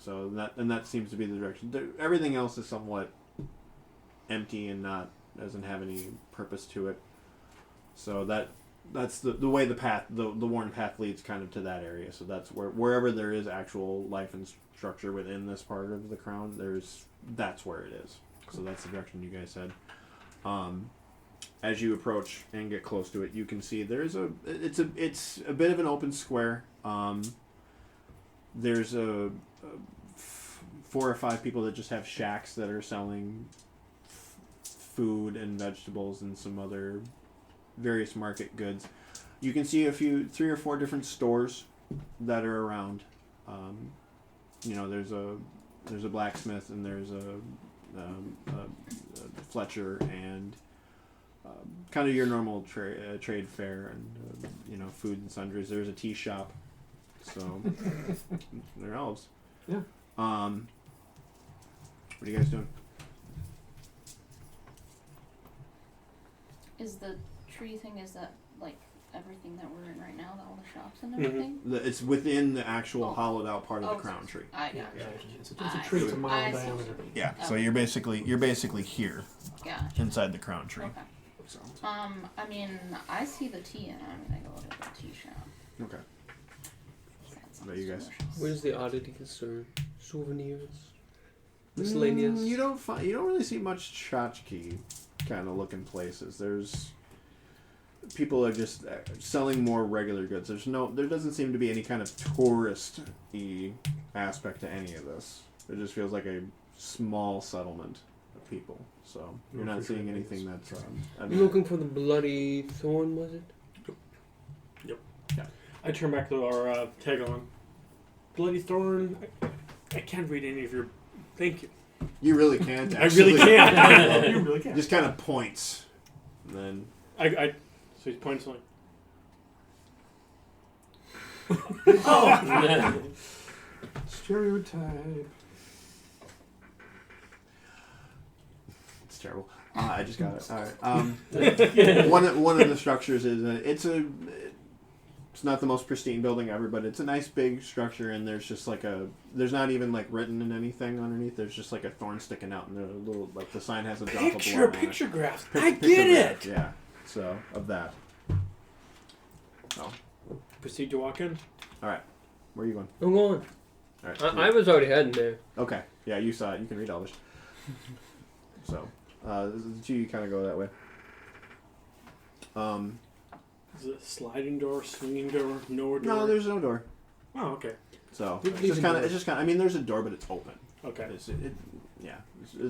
So that seems to be the direction. Everything else is somewhat empty and not doesn't have any purpose to it. So that's the way the path, the worn path leads kind of to that area. So that's wherever there is actual life and structure within this part of the crown, that's where it is. So that's the direction you guys head. As you approach and get close to it, you can see it's a bit of an open square. There's 4 or 5 people that just have shacks that are selling food and vegetables and some other various market goods. You can see 3 or 4 different stores that are around. There's a blacksmith, and there's a Fletcher, and kind of your normal trade fair, and food and sundries. There's a tea shop, so they're elves.
Yeah.
What are you guys doing?
Is the tree thing, is that like everything that we're in right now, all the shops and
Mhm.
everything?
It's within the actual
Oh.
hollowed out part of
Oh,
the crown tree.
I got
Yeah,
you.
it's a tree. It's a mile
I
in
see.
diameter.
Yeah.
Oh.
So you're basically here
Gotcha.
inside the crown tree.
Okay.
So
I I see the tea, and I go to the tea shop.
okay.
That sounds
about you guys?
delicious.
Where's the oddities or souvenirs? Miscellaneous.
You don't really see much tchotchke kind of looking places. There's people are just selling more regular goods. There doesn't seem to be any kind of tourist-y aspect to any of this. It just feels like a small settlement of people. So you're not seeing anything that's.
I'm looking for the bloody thorn, was it?
I turn back to our tag on. Bloody Thorn, I can't read any of your... Thank you.
You really can't.
I really can't.
You really can.
Just kind of points, and then
So he points like...
Stereotype.
it's terrible. I just got it. All right. One of the structures is it's not the most pristine building ever, but it's a nice big structure, and there's just there's not even like written in anything underneath. There's just like a thorn sticking out, and the little the sign has a drop of blood on it.
Picture graphs.
Pic-
I
picture
get
graph,
it.
Yeah. So of that. Oh,
Proceed to walk in.
all right. Where are you going?
I'm going.
All right.
I was already heading there.
Okay. Yeah, you saw it. You can read all this. So, you kind of go that way.
Is it a sliding door, swinging door, no door?
No, there's no door.
Oh, okay.
So
Leave
it's
the
just kind
door.
of. I mean, there's a door, but it's open.
Okay.
It's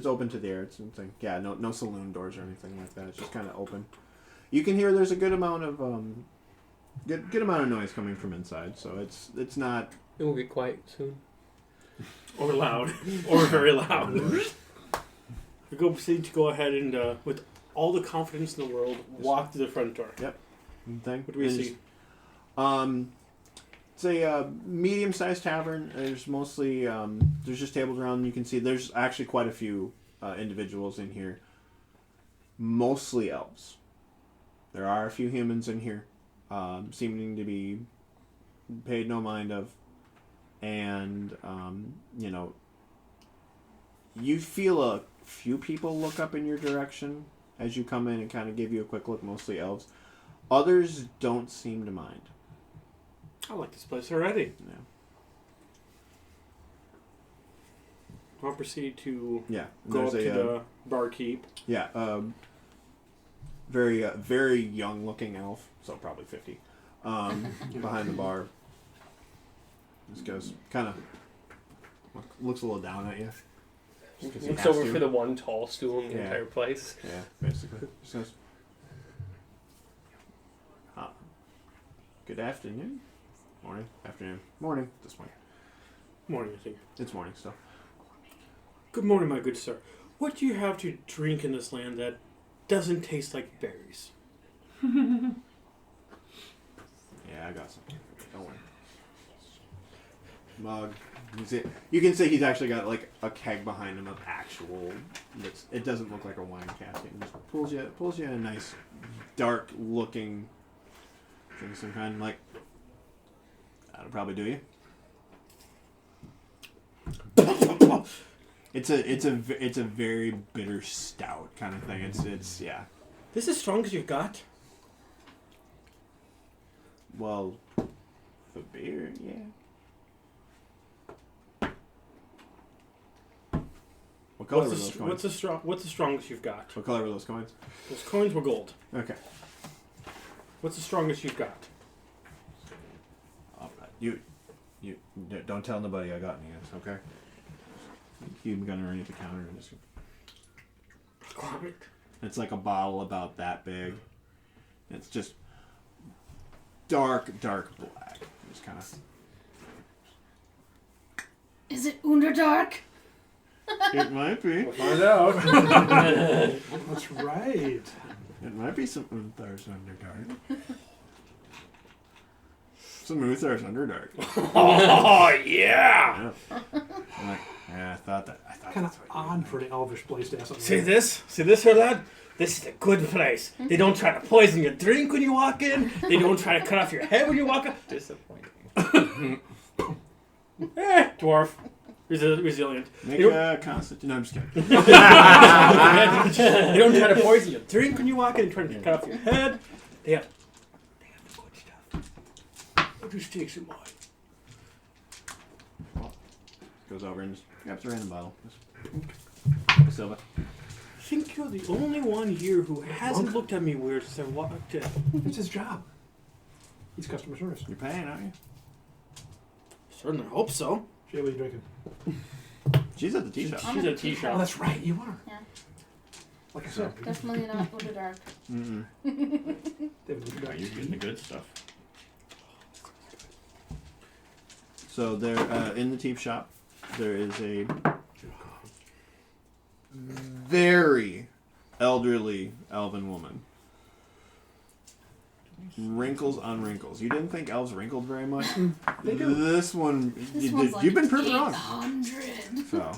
open to the air. It's something. Yeah, no saloon doors or anything like that. It's just kind of open. You can hear there's a good amount of good amount of noise coming from inside. So it's not.
It will get quiet soon.
Or loud. Or very loud. We proceed to go ahead and, with all the confidence in the world, walk to the front door.
Thing.
What do we see?
It's a medium-sized tavern. There's mostly there's just tables around. You can see there's actually quite a few individuals in here. Mostly elves. There are a few humans in here, seeming to be paid no mind of, and you feel a few people look up in your direction as you come in and kind of give you a quick look. Mostly elves. Others don't seem to mind.
I like this place already.
Yeah.
I'll proceed to
Yeah.
go up
There's
to the barkeep.
Yeah. Very young looking elf, so probably 50. Behind the bar. This goes kind of looks a little down at you. Just 'cause he
Looks
has
over
to.
for the one tall stool in the
Yeah.
entire place.
Yeah, basically. Just goes. Good afternoon. Morning. Afternoon. Morning. This point.
Morning, I think.
It's morning still.
Good morning, my good sir. What do you have to drink in this land that doesn't taste like berries?
Yeah, I got something. Don't worry. Mug. You can see he's actually got like a keg behind him of actual. It doesn't look like a wine casket. He just pulls you a nice, dark looking thing, some kind like. That'll probably do you. It's a very bitter stout kind of thing. It's yeah.
This is as strong as you've got.
Well, for beer, yeah. What color were those coins?
What's the strongest you've got?
What color were those coins?
Those coins were gold.
Okay.
What's the strongest you've got?
You don't tell nobody I got any of this, okay? Keep gun underneath the counter and just. It's like a bottle about that big. It's just dark black. Just kind of.
Is it Underdark?
It might be.
We'll find out.
That's right.
It might be some Uthar's Underdark. Some Uthar's Underdark.
Oh yeah!
I'm like, yeah, I thought
Kind
that's
of
what you
odd for the elvish place to have something.
See
like
this? See this here, lad? This is a good place. They don't try to poison your drink when you walk in. They don't try to cut off your head when you walk in.
Disappointing.
Dwarf. Resilient.
Make a constant. No, I'm just kidding.
They don't try to poison your drink when you walk in and try to cut off your head. They have the good stuff. I'll just take some wine.
Goes over and just grabs a random bottle. Silva.
I think you're the only one here who hasn't looked at me weird since I walked in.
It's his job. He's customer service.
You're paying, aren't you?
Certainly hope so.
Jay, what are you drinking?
She's at the tea shop.
She's a tea
Oh,
shop.
that's right. You are.
Yeah.
Like I said,
Definitely not Underdark.
Mm-mm.
David, what you got?
You're getting the good stuff.
So there, in the tea shop, there is a very elderly elven woman. Wrinkles on wrinkles. You didn't think elves wrinkled very much?
They do.
This one,
This one's like
you've been proven wrong.
800.
So,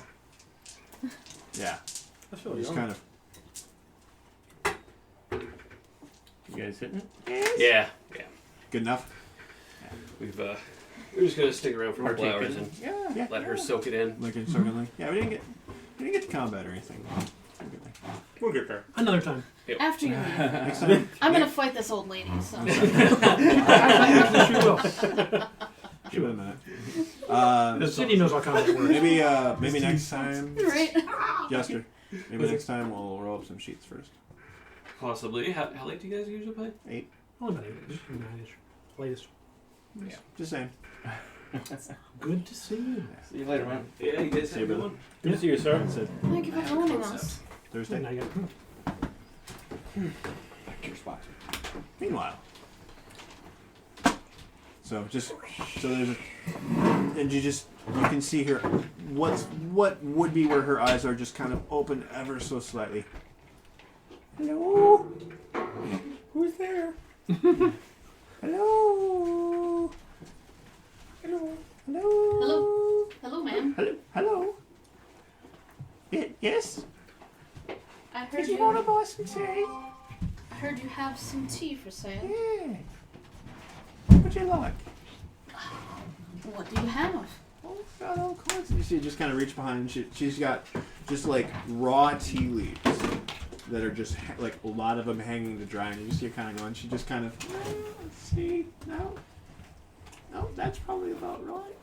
yeah,
That's really
just
young.
kind of.
You guys hitting it?
Yeah.
Good enough?
We're just gonna stick around for a couple hours and
Yeah.
let her soak it in.
Like it's certainly. Yeah, we didn't get to combat or anything.
We'll get there.
Another time.
After you leave.
Next time.
I'm gonna fight this old lady, so.
She will.
Give it a minute.
The city knows how combat works.
Maybe next time,
Right?
Jester. Maybe next time we'll roll up some sheets first.
Possibly. How late do you guys usually play?
8.
Only about 8-ish, 9-ish. Latest.
Yeah. Just saying.
Good to see you.
See you later, man.
Yeah, you guys
See
have
you,
a good
brother.
one.
Good to see you, sir.
That's it.
Thank you for joining us.
Thursday.
Now you got
Back to your spot. Meanwhile. So there's a, and you can see her. What would be where her eyes are just kind of open ever so slightly. Hello. Who's there? Hello. Hello. Hello.
Hello. Hello, ma'am.
Hello. Hello. Yes.
I heard
Did you want to buy some tea?
I heard you have some tea for sale.
Yeah. What would you like?
What do you have?
Oh, got all kinds. You see, just kind of reach behind. And she's got just like raw tea leaves that are just like a lot of them hanging to dry. And you see her kind of going. She just kind of. Let's see. No, that's probably about right.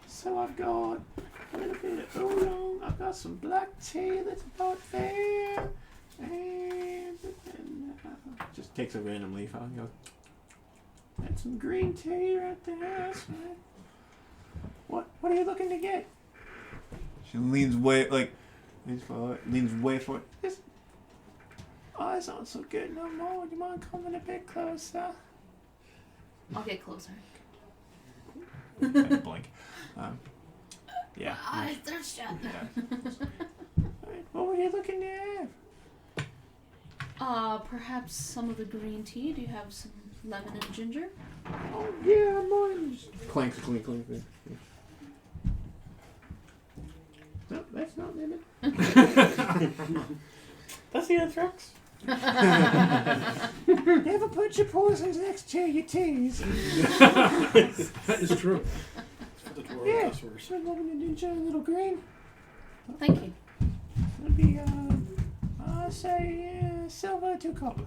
So I've got a little bit of oolong. I've got some black tea that's about there. And just takes a random leaf out and goes. And some green tea right there. That's right. What are you looking to get? She leans way forward. This eyes aren't so good no more. Would you mind coming a bit closer?
I'll get closer.
Blink. Yeah.
I thirst you.
Alright, what were you looking to have?
Perhaps some of the green tea. Do you have some lemon and ginger?
Oh yeah, mine. Clank. No, that's not lemon.
That's the anthrax.
Never put your poisons next to your teas.
That is true.
For the dwarf
Yeah.
customers.
Sure, lemon and ginger, a little green.
Thank you.
It'll be, say, silver to copper.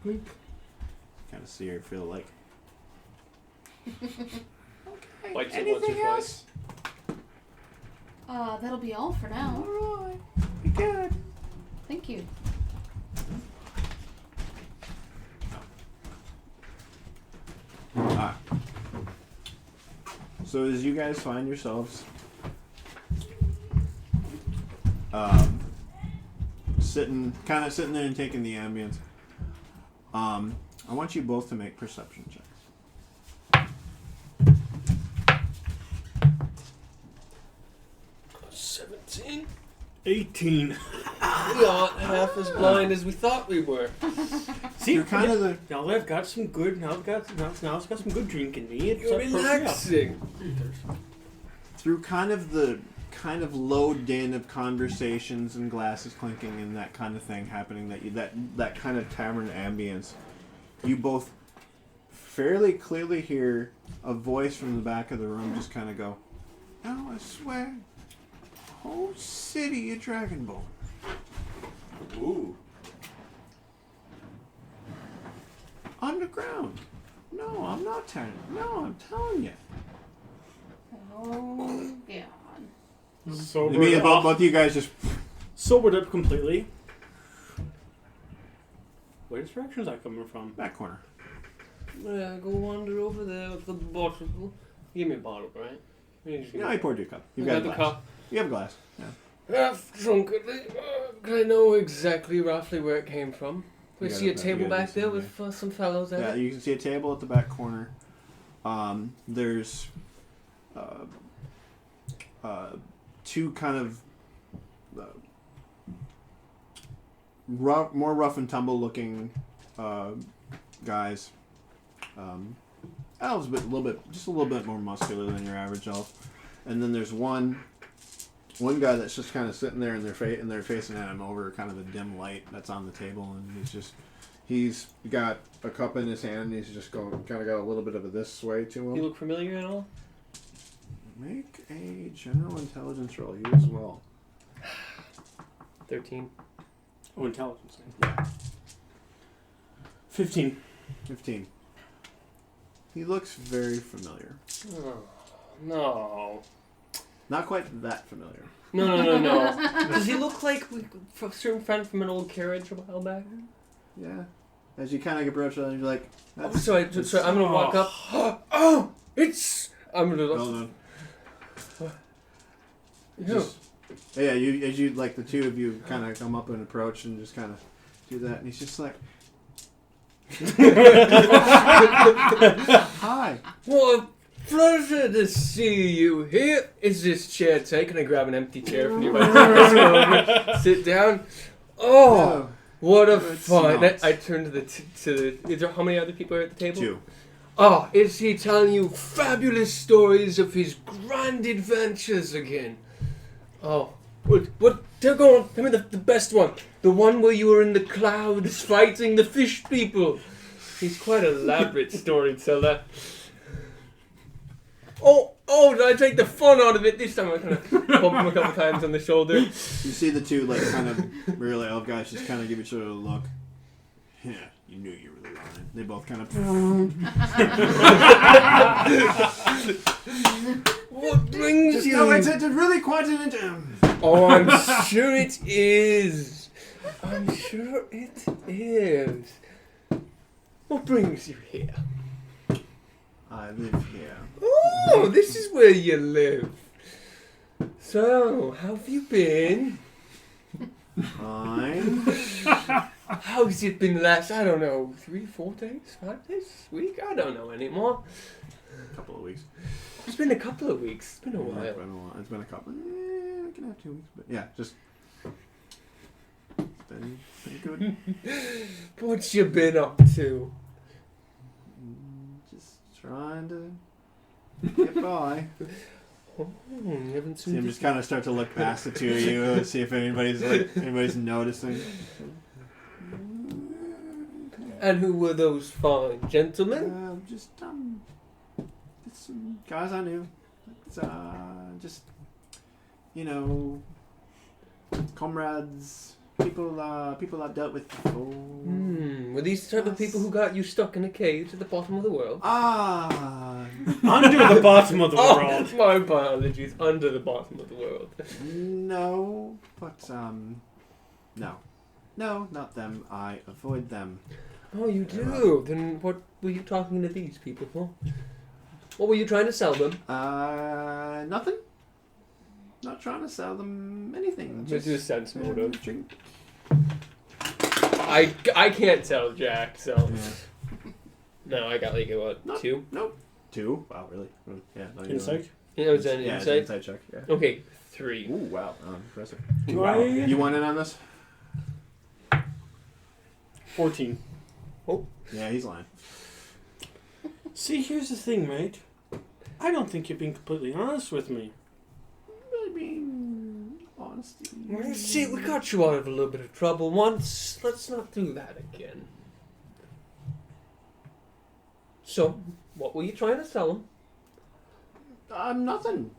Kind of see or feel like. Okay.
Likes it once or
Anything else?
That'll be all for now.
Alright. Be good.
Thank you.
Alright. So as you guys find yourselves sitting there and taking the ambience, I want you both to make perception checks.
17.
18.
We aren't half as blind as we thought we were.
See,
You're kind of the
now that I've got some good. Now it's got some good drink in me. It's
You're relaxing.
through kind of low din of conversations and glasses clinking and that kind of thing happening, that kind of tavern ambience, you both fairly clearly hear a voice from the back of the room just kind of go, "No, I swear, whole city of Dragonborn."
Ooh.
Underground. No, I'm not telling you. No, I'm telling you.
Oh, God.
I
Sobered
mean,
up.
both of you guys just
Sobered up completely. Where direction is that coming from?
back corner.
Yeah, go wander over there with the bottle. Give me a bottle, right?
No, I poured you a cup. You've
I
got a
the
glass.
cup.
You have a glass. Yeah.
Half drunk. I know exactly roughly where it came from. We
You
see a
gotta-
table
you gotta
back
do
there
something
with some fellows at
Yeah,
it.
you can see a table at the back corner. There's two kind of more rough and tumble looking guys. Elves, but just a little bit more muscular than your average elf. And then there's one guy that's just kind of sitting there, and they're facing at him over kind of a dim light that's on the table, and he's got a cup in his hand, and he's just kind of got a little bit of a this sway to him.
You look familiar at all?
Make a general intelligence roll. You as well.
13.
Oh, intelligence. 15.
15. He looks very familiar.
Oh, no.
Not quite that familiar.
No. Does he look like a certain friend from an old carriage a while back?
Yeah. As you kind of approach it, you're like,
Oh, sorry, I'm gonna walk up. Oh, it's. I'm gonna.
hold on.
Yeah.
Yeah, you like the two of you kind of come up and approach and just kind of do that, and he's just like, "Hi."
What a pleasure to see you here. Is this chair taken? I grab an empty chair from you. Sit down. Oh, what a
It's
fun!
not.
I turn to the. Is there, how many other people are at the table?
2.
Oh, is he telling you fabulous stories of his grand adventures again? Oh, what? Go on, tell me the best one. The one where you were in the clouds fighting the fish people. He's quite an elaborate storyteller. Oh, did I take the fun out of it this time? I kind of bump him a couple times on the shoulder.
You see the two like kind of really elf guys just kind of give each other a look. Yeah, you knew you were the one. They both kind of.
What brings you?
No, it's really quite an.
Oh, I'm sure it is. I'm sure it is. What brings you here?
I live here.
Oh, this is where you live. So, how have you been?
Fine.
How's it been last, I don't know, 3, 4 days? 5 days? Week? I don't know anymore.
A couple of weeks.
It's been a couple of weeks. It's been a
Yeah,
while.
It's been a couple. We can have 2 weeks, but yeah, just. Been good.
What you been up to?
Just trying to get by.
Oh, you haven't
See
seen
him
this.
just kind of start to look past the two of you, see if anybody's noticing.
And who were those fine gentlemen?
Just some guys I knew. It's just you know, comrades, people I've dealt with before.
Were these the type of people who got you stuck in a cave at the bottom of the world?
Ah,
Under the bottom of the
Oh,
world.
my apologies. Under the bottom of the world.
no, but no, not them. I avoid them.
Oh, you do? Then what were you talking to these people for? What were you trying to sell them?
Nothing. Not trying to sell them anything.
Just a sense motive.
Drink.
I can't tell Jack, so.
Yeah.
No, I got like, what,
Nope.
2?
Nope. 2. Wow, really? Yeah. No, you
Insight?
Yeah, it was an
Yeah, it's an
insight.
insight check. Yeah.
Okay, 3.
Ooh, wow. Impressive.
Do
Wow.
I-
You want in on this?
14.
Yeah, he's lying.
See, here's the thing, mate. I don't think you're being completely honest with me.
I mean, honesty.
See, we got you out of a little bit of trouble once. Let's not do that again. So, what were you trying to sell them?
Nothing.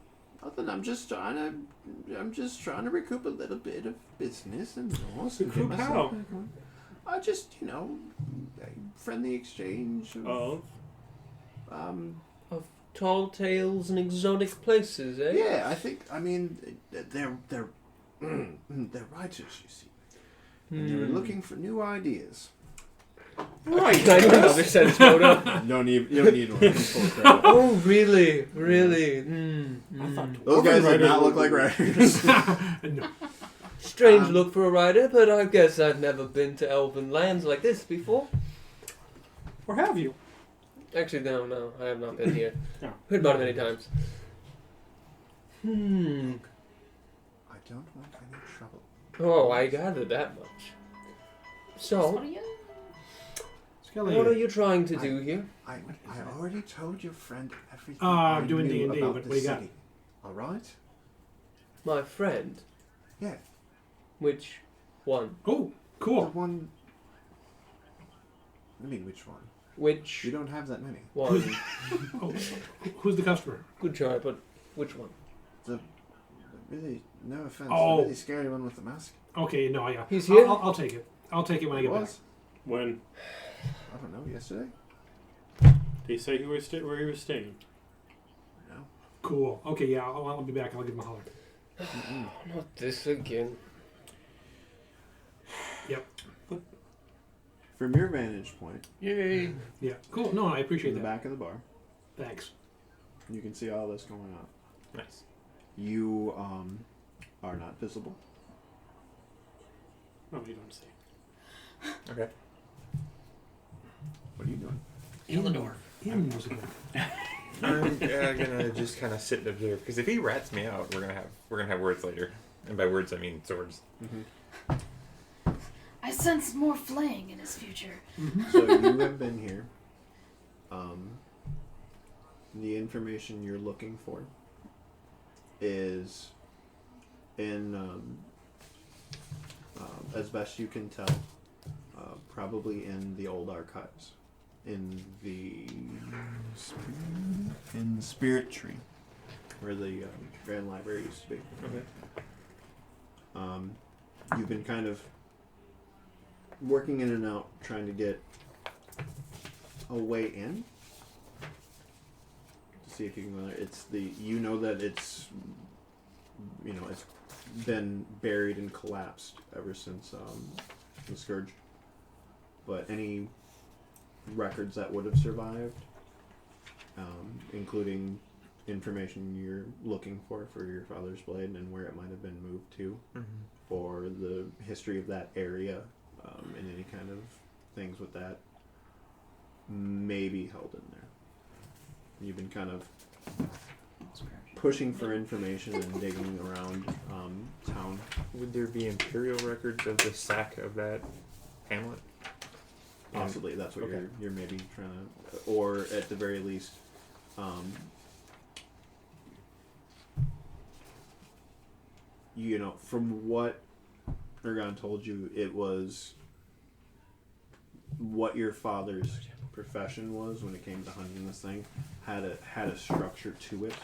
I'm just trying to recoup a little bit of business and also get
Recoup
myself
how?
back on. I just, a friendly exchange of,
Oh.
Tall tales and exotic places, eh?
yeah, I think, they're they're writers, you see. And they were looking for new ideas.
Right.
Can I do another sense photo?
You don't need one. It's full credit.
Oh, really? Really?
I thought
Those guys did
writers
not look
were-
like writers.
No.
Strange look for a writer, but I guess I've never been to Elven lands like this before.
Or have you?
Actually, no, I have not been here.
No.
Heard about it many times.
I don't want any trouble.
Oh, I gathered that much. So,
Skelly.
what are you trying to do here?
I already told your friend everything.
I'm
I
doing
knew
D&D,
about
but
the
what do you got?
city. All right.
My friend.
Yeah.
Which one?
Oh,
The
cool.
one. I mean, which one?
Which
You don't have that many.
one?
Oh, who's the customer?
Good try, but which one?
The really, no offense,
Oh.
the really scary one with the mask.
Okay, no, yeah.
He's here?
I'll take it. I'll take it when I get back.
Was?
When?
I don't know. Yesterday.
Did he say where he was staying?
No.
Cool. Okay, yeah, I'll be back. I'll give him a holler.
Not this again.
Yep.
From your vantage point,
Yay!
Yeah. Cool. No, I
in
appreciate
the
that.
back of the bar,
Thanks.
you can see all this going on.
Nice.
You are not visible.
No, you don't say.
Okay.
What are you doing?
Edo-Kai.
Invisible.
I'm gonna just kind of sit and observe because if he rats me out, we're gonna have words later, and by words I mean swords.
Mm-hmm.
I sense more flaying in his future.
So you have been here. The information you're looking for is in, as best you can tell, probably in the old archives, in the spirit tree, where the Grand Library used to be.
Okay.
You've been kind of working in and out, trying to get a way in to see if you can go there. It's that it's it's been buried and collapsed ever since the Scourge. But any records that would have survived, including information you're looking for your father's blade and where it might have been moved to, or the history of that area, and any kind of things with that, may be held in there. You've been kind of pushing for information and digging around town.
Would there be imperial records of the sack of that hamlet?
Possibly, that's what
Okay.
you're maybe trying to, or at the very least, from what Ergon told you, it was what your father's profession was when it came to hunting this thing had a structure to it,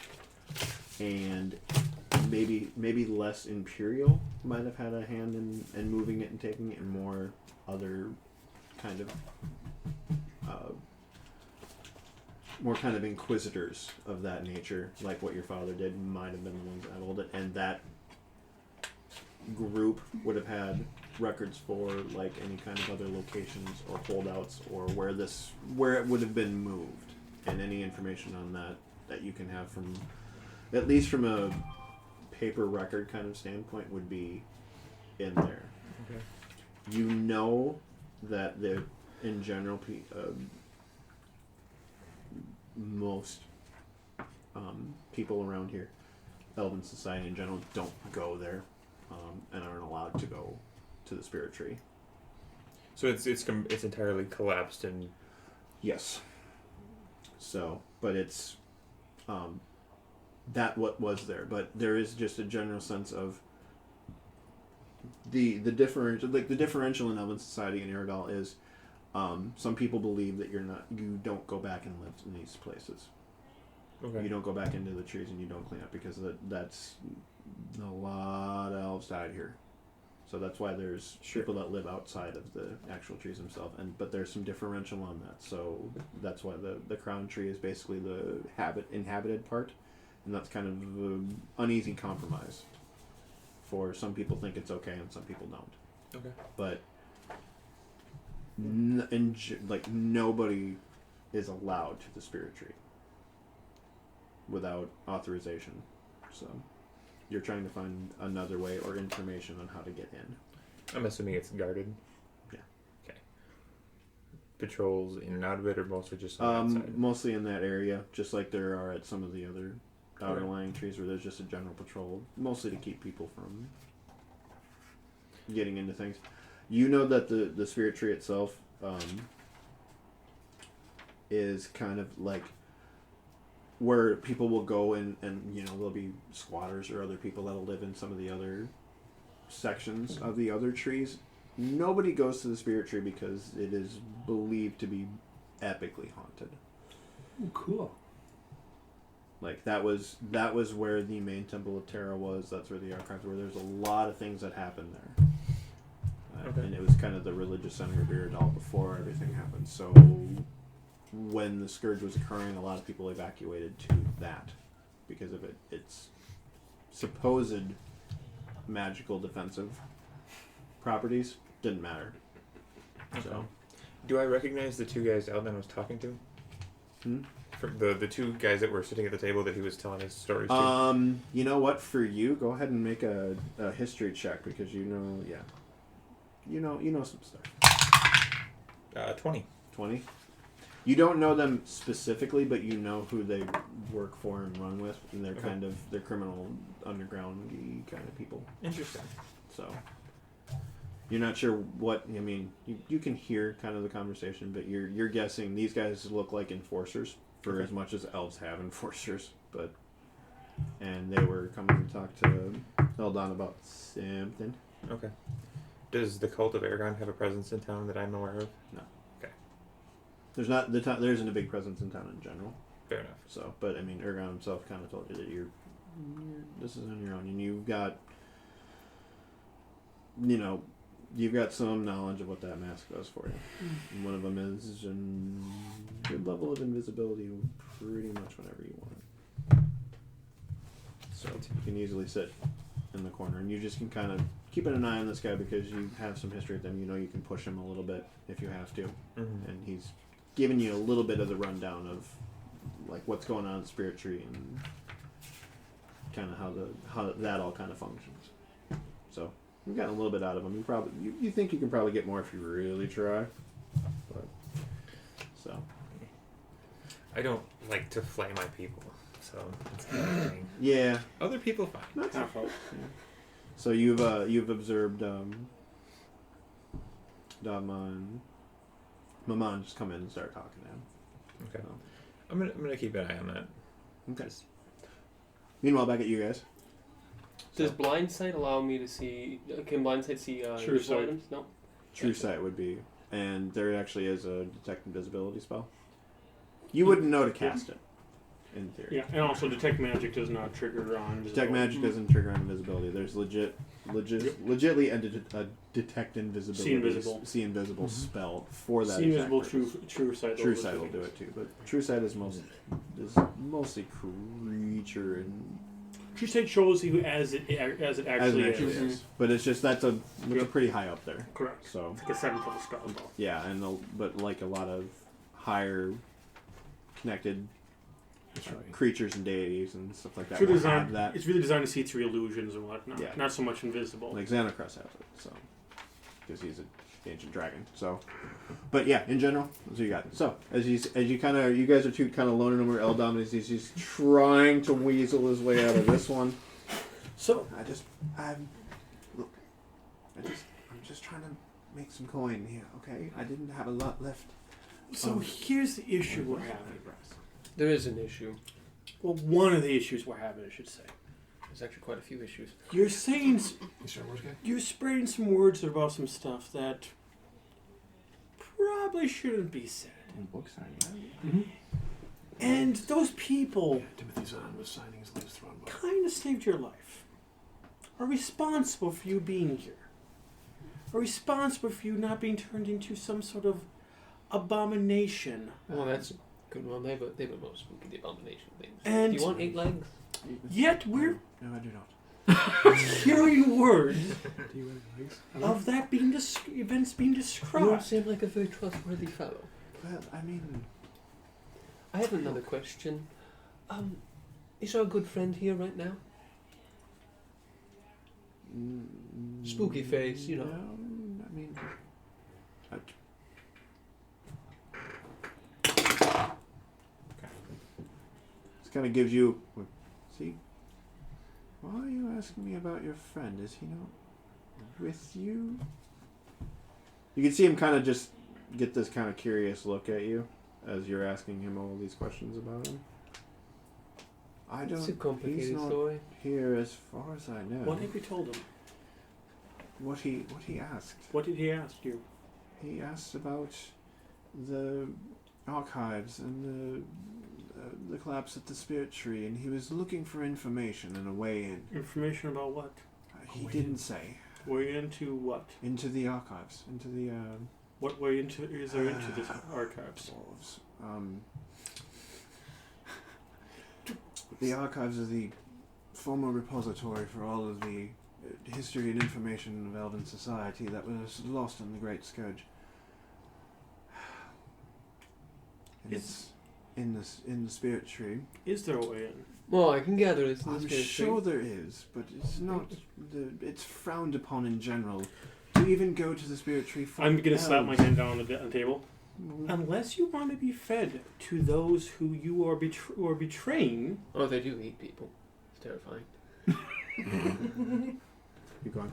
and maybe less Imperial might have had a hand in moving it and taking it, and more other kind of inquisitors of that nature, like what your father did, might have been the ones that hold it, and that group would have had records for like any kind of other locations or holdouts or where it would have been moved, and any information on that you can have from, at least from a paper record kind of standpoint, would be in there.
Okay.
You know that in general, most people around here, Elven society in general, don't go there, and aren't allowed to go to the spirit tree.
So it's entirely collapsed and.
Yes. So, but it's that what was there, but there is just a general sense of the differential in Elven society in Iridal is some people believe that you don't go back and live in these places.
Okay.
You don't go back into the trees and you don't clean up, because that's a lot of elves died here. So that's why there's people that live outside of the actual trees themselves, but there's some differential on that. So that's why the crown tree is basically the inhabited part, and that's kind of an uneasy compromise. For some people think it's okay, and some people don't.
Okay.
But nobody is allowed to the spirit tree without authorization. So you're trying to find another way or information on how to get in.
I'm assuming it's guarded.
Yeah.
Okay. Patrols in and out of it, or mostly just on the outside?
Mostly in that area, just like there are at some of the other outer-lying trees where there's just a general patrol, mostly to keep people from getting into things. You know that the spirit tree itself is kind of like where people will go and there'll be squatters or other people that'll live in some of the other sections of the other trees. Nobody goes to the spirit tree because it is believed to be epically haunted.
Ooh, cool.
Like that was where the main Temple of Terra was. That's where the archives were. There's a lot of things that happened there.
Okay.
And it was kind of the religious center of Iridal before everything happened. So when the scourge was occurring, a lot of people evacuated to that because of its supposed magical defensive properties. Didn't matter.
Okay.
So,
do I recognize the two guys Elven was talking to? From the two guys that were sitting at the table that he was telling his stories to?
you know what? For you, go ahead and make a history check, because you know some stuff.
20.
20. You don't know them specifically, but you know who they work for and run with, and they're
Okay.
they're criminal underground kind of people.
Interesting.
So you're not sure what I mean. You can hear kind of the conversation, but you're guessing these guys look like enforcers for as much as elves have enforcers, and they were coming to talk to Eldon about something.
Okay. Does the cult of Aragon have a presence in town that I'm aware of?
No.
Okay.
There isn't a big presence in town in general.
Fair enough.
So, but I mean, Aragon himself kind of told you that this is on your own, and you've got some knowledge of what that mask does for you. And one of them is a good level of invisibility pretty much whenever you want it. So you can easily sit in the corner, and you just can kind of keep an eye on this guy because you have some history with him. You know you can push him a little bit if you have to.
Mm-hmm.
And he's giving you a little bit of the rundown of like what's going on in Spirit Tree and kind of how that all kind of functions. So you've gotten a little bit out of him. You think you can probably get more if you really try. But so
I don't like to flay my people, so it's kind of thing.
yeah.
Other people fine.
Not so-
Half hope.
So you've observed Dogma and Maman just come in and start talking to him.
Okay.
So,
I'm gonna keep an eye on that.
okay. Meanwhile, back at you guys.
Does blind sight allow me to see? Can blind sight see
True
useful
sight.
items? No.
True sight would be, and there actually is a detect invisibility spell. You wouldn't know to cast it. in theory.
Yeah, and also detect magic does not trigger on
Detect magic doesn't trigger on invisibility. There's legitly a detect invisibility,
See invisible.
spell for that.
See invisible.
purpose.
True sight.
True sight will do it too, but true sight is mostly creature and
True sight shows you as it actually is.
But it's just that's a pretty high up there.
Correct.
So
It's like a 7th level spell. Though.
yeah, but like a lot of higher connected creatures and deities and stuff like that.
True
will
design.
have that.
It's really designed to see through illusions and whatnot.
Yeah.
Not so much invisible.
Like Xanacross has it, so because he's an ancient dragon. So, but yeah, in general, that's what you got. So as you guys are two kind of loner number Eldom is he's trying to weasel his way out of this one.
So
I'm just trying to make some coin here, okay? I didn't have a lot left.
So here's the issue we're having.
There is an issue.
Well, one of the issues we're having, I should say.
There's actually quite a few issues.
You're saying
Star Wars guy?
you're spreading some words about some stuff that probably shouldn't be said.
In books,
Mm-hmm.
And those people
Timothy Zahn was signing his latest throne book.
kind of saved your life. Are responsible for you being here. Are responsible for you not being turned into some sort of abomination.
Well, that's good. Well, they were most spooky, the abomination things.
And
do you want 8 legs?
yet we're
No, I do not.
hearing words
Do you have legs?
of that being events being
You don't
described.
seem like a very trustworthy fellow.
Well, I mean,
I have another question. Is our good friend here right now? Spooky face, you know.
No, I mean, this kind of gives you. See, why are you asking me about your friend? Is he not with you? You can see him kind of just get this kind of curious look at you as you're asking him all these questions about him. I don't.
It's a complicated
he's not
story.
here as far as I know.
What have you told him?
What he asked.
What did he ask you?
He asked about the archives and the collapse at the spirit tree, and he was looking for information and a way in.
Information about what?
He didn't say.
Way into what?
Into the archives. Into the
What way into is there into this archives?
dwarves. The archives are the former repository for all of the history and information of Elven society that was lost in the Great Scourge. And it's in the spirit tree.
Is there a way in?
Well, I can gather it's in the
I'm
spirit
sure
tree.
there is, but it's not. It's frowned upon in general to even go to the spirit tree. For
I'm gonna slap my
elves.
hand down on the table.
Mhm.
Unless you want to be fed to those who you are betraying.
Oh, they do eat people. It's terrifying.
Keep going.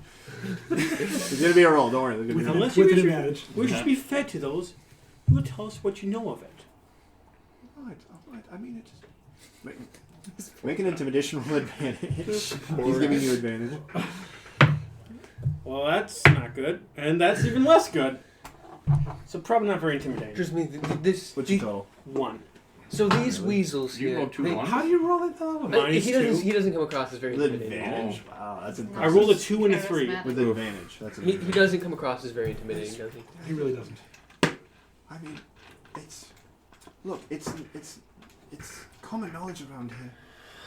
There's gonna be a roll. Don't worry. There's gonna be a roll.
Unless you
With an
wish,
advantage.
wish to be fed to those, you will tell us what you know of it.
Right. I mean, make an intimidation roll advantage. He's giving you advantage.
Well, that's not good, and that's even less good. So probably not very intimidating.
Just me. This.
What's your total?
1.
So these weasels
You
here.
rolled 2
they-
ones?
How do you roll that level?
Minus
he
2.
doesn't. He doesn't come across as very
With
intimidating.
advantage. Wow, that's
I
impressive.
rolled a 2 and a 3.
Charismatic.
With advantage. That's
He
amazing.
doesn't come across as very intimidating, does he?
He really doesn't.
I mean, it's common knowledge around here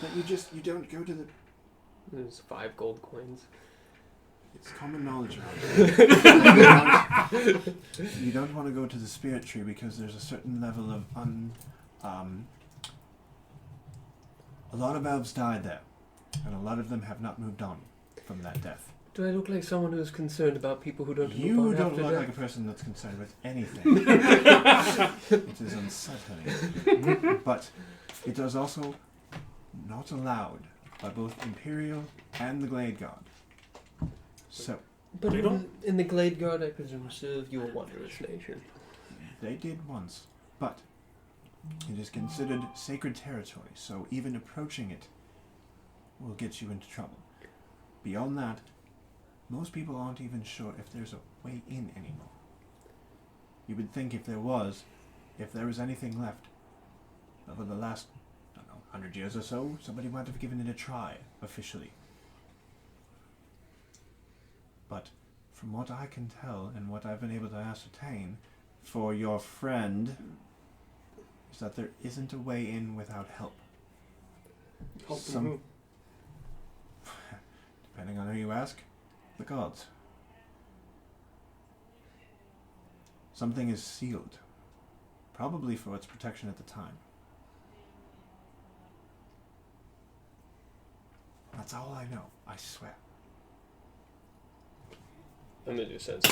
that you don't go to the.
There's 5 gold coins.
It's common knowledge around here. You don't want to go to the spirit tree because there's a certain level of a lot of elves died there, and a lot of them have not moved on from that death.
Do I look like someone who's concerned about people who don't
You
move on
don't
after
look
death?
like a person that's concerned with anything. It is unsettling. But it is also not allowed by both Imperial and the Glade Guard. So,
But
They don't-
in the Glade Guard, I presume, serve you a wondrous nation.
they did once, but it is considered sacred territory, so even approaching it will get you into trouble. Beyond that, most people aren't even sure if there's a way in anymore. You would think if there was anything left over the last, I don't know, 100 years or so, somebody might have given it a try, officially. But from what I can tell and what I've been able to ascertain for your friend is that there isn't a way in without help.
Help from who?
Depending on who you ask, the gods. Something is sealed, probably for its protection at the time. That's all I know, I swear.
I'm gonna do sense.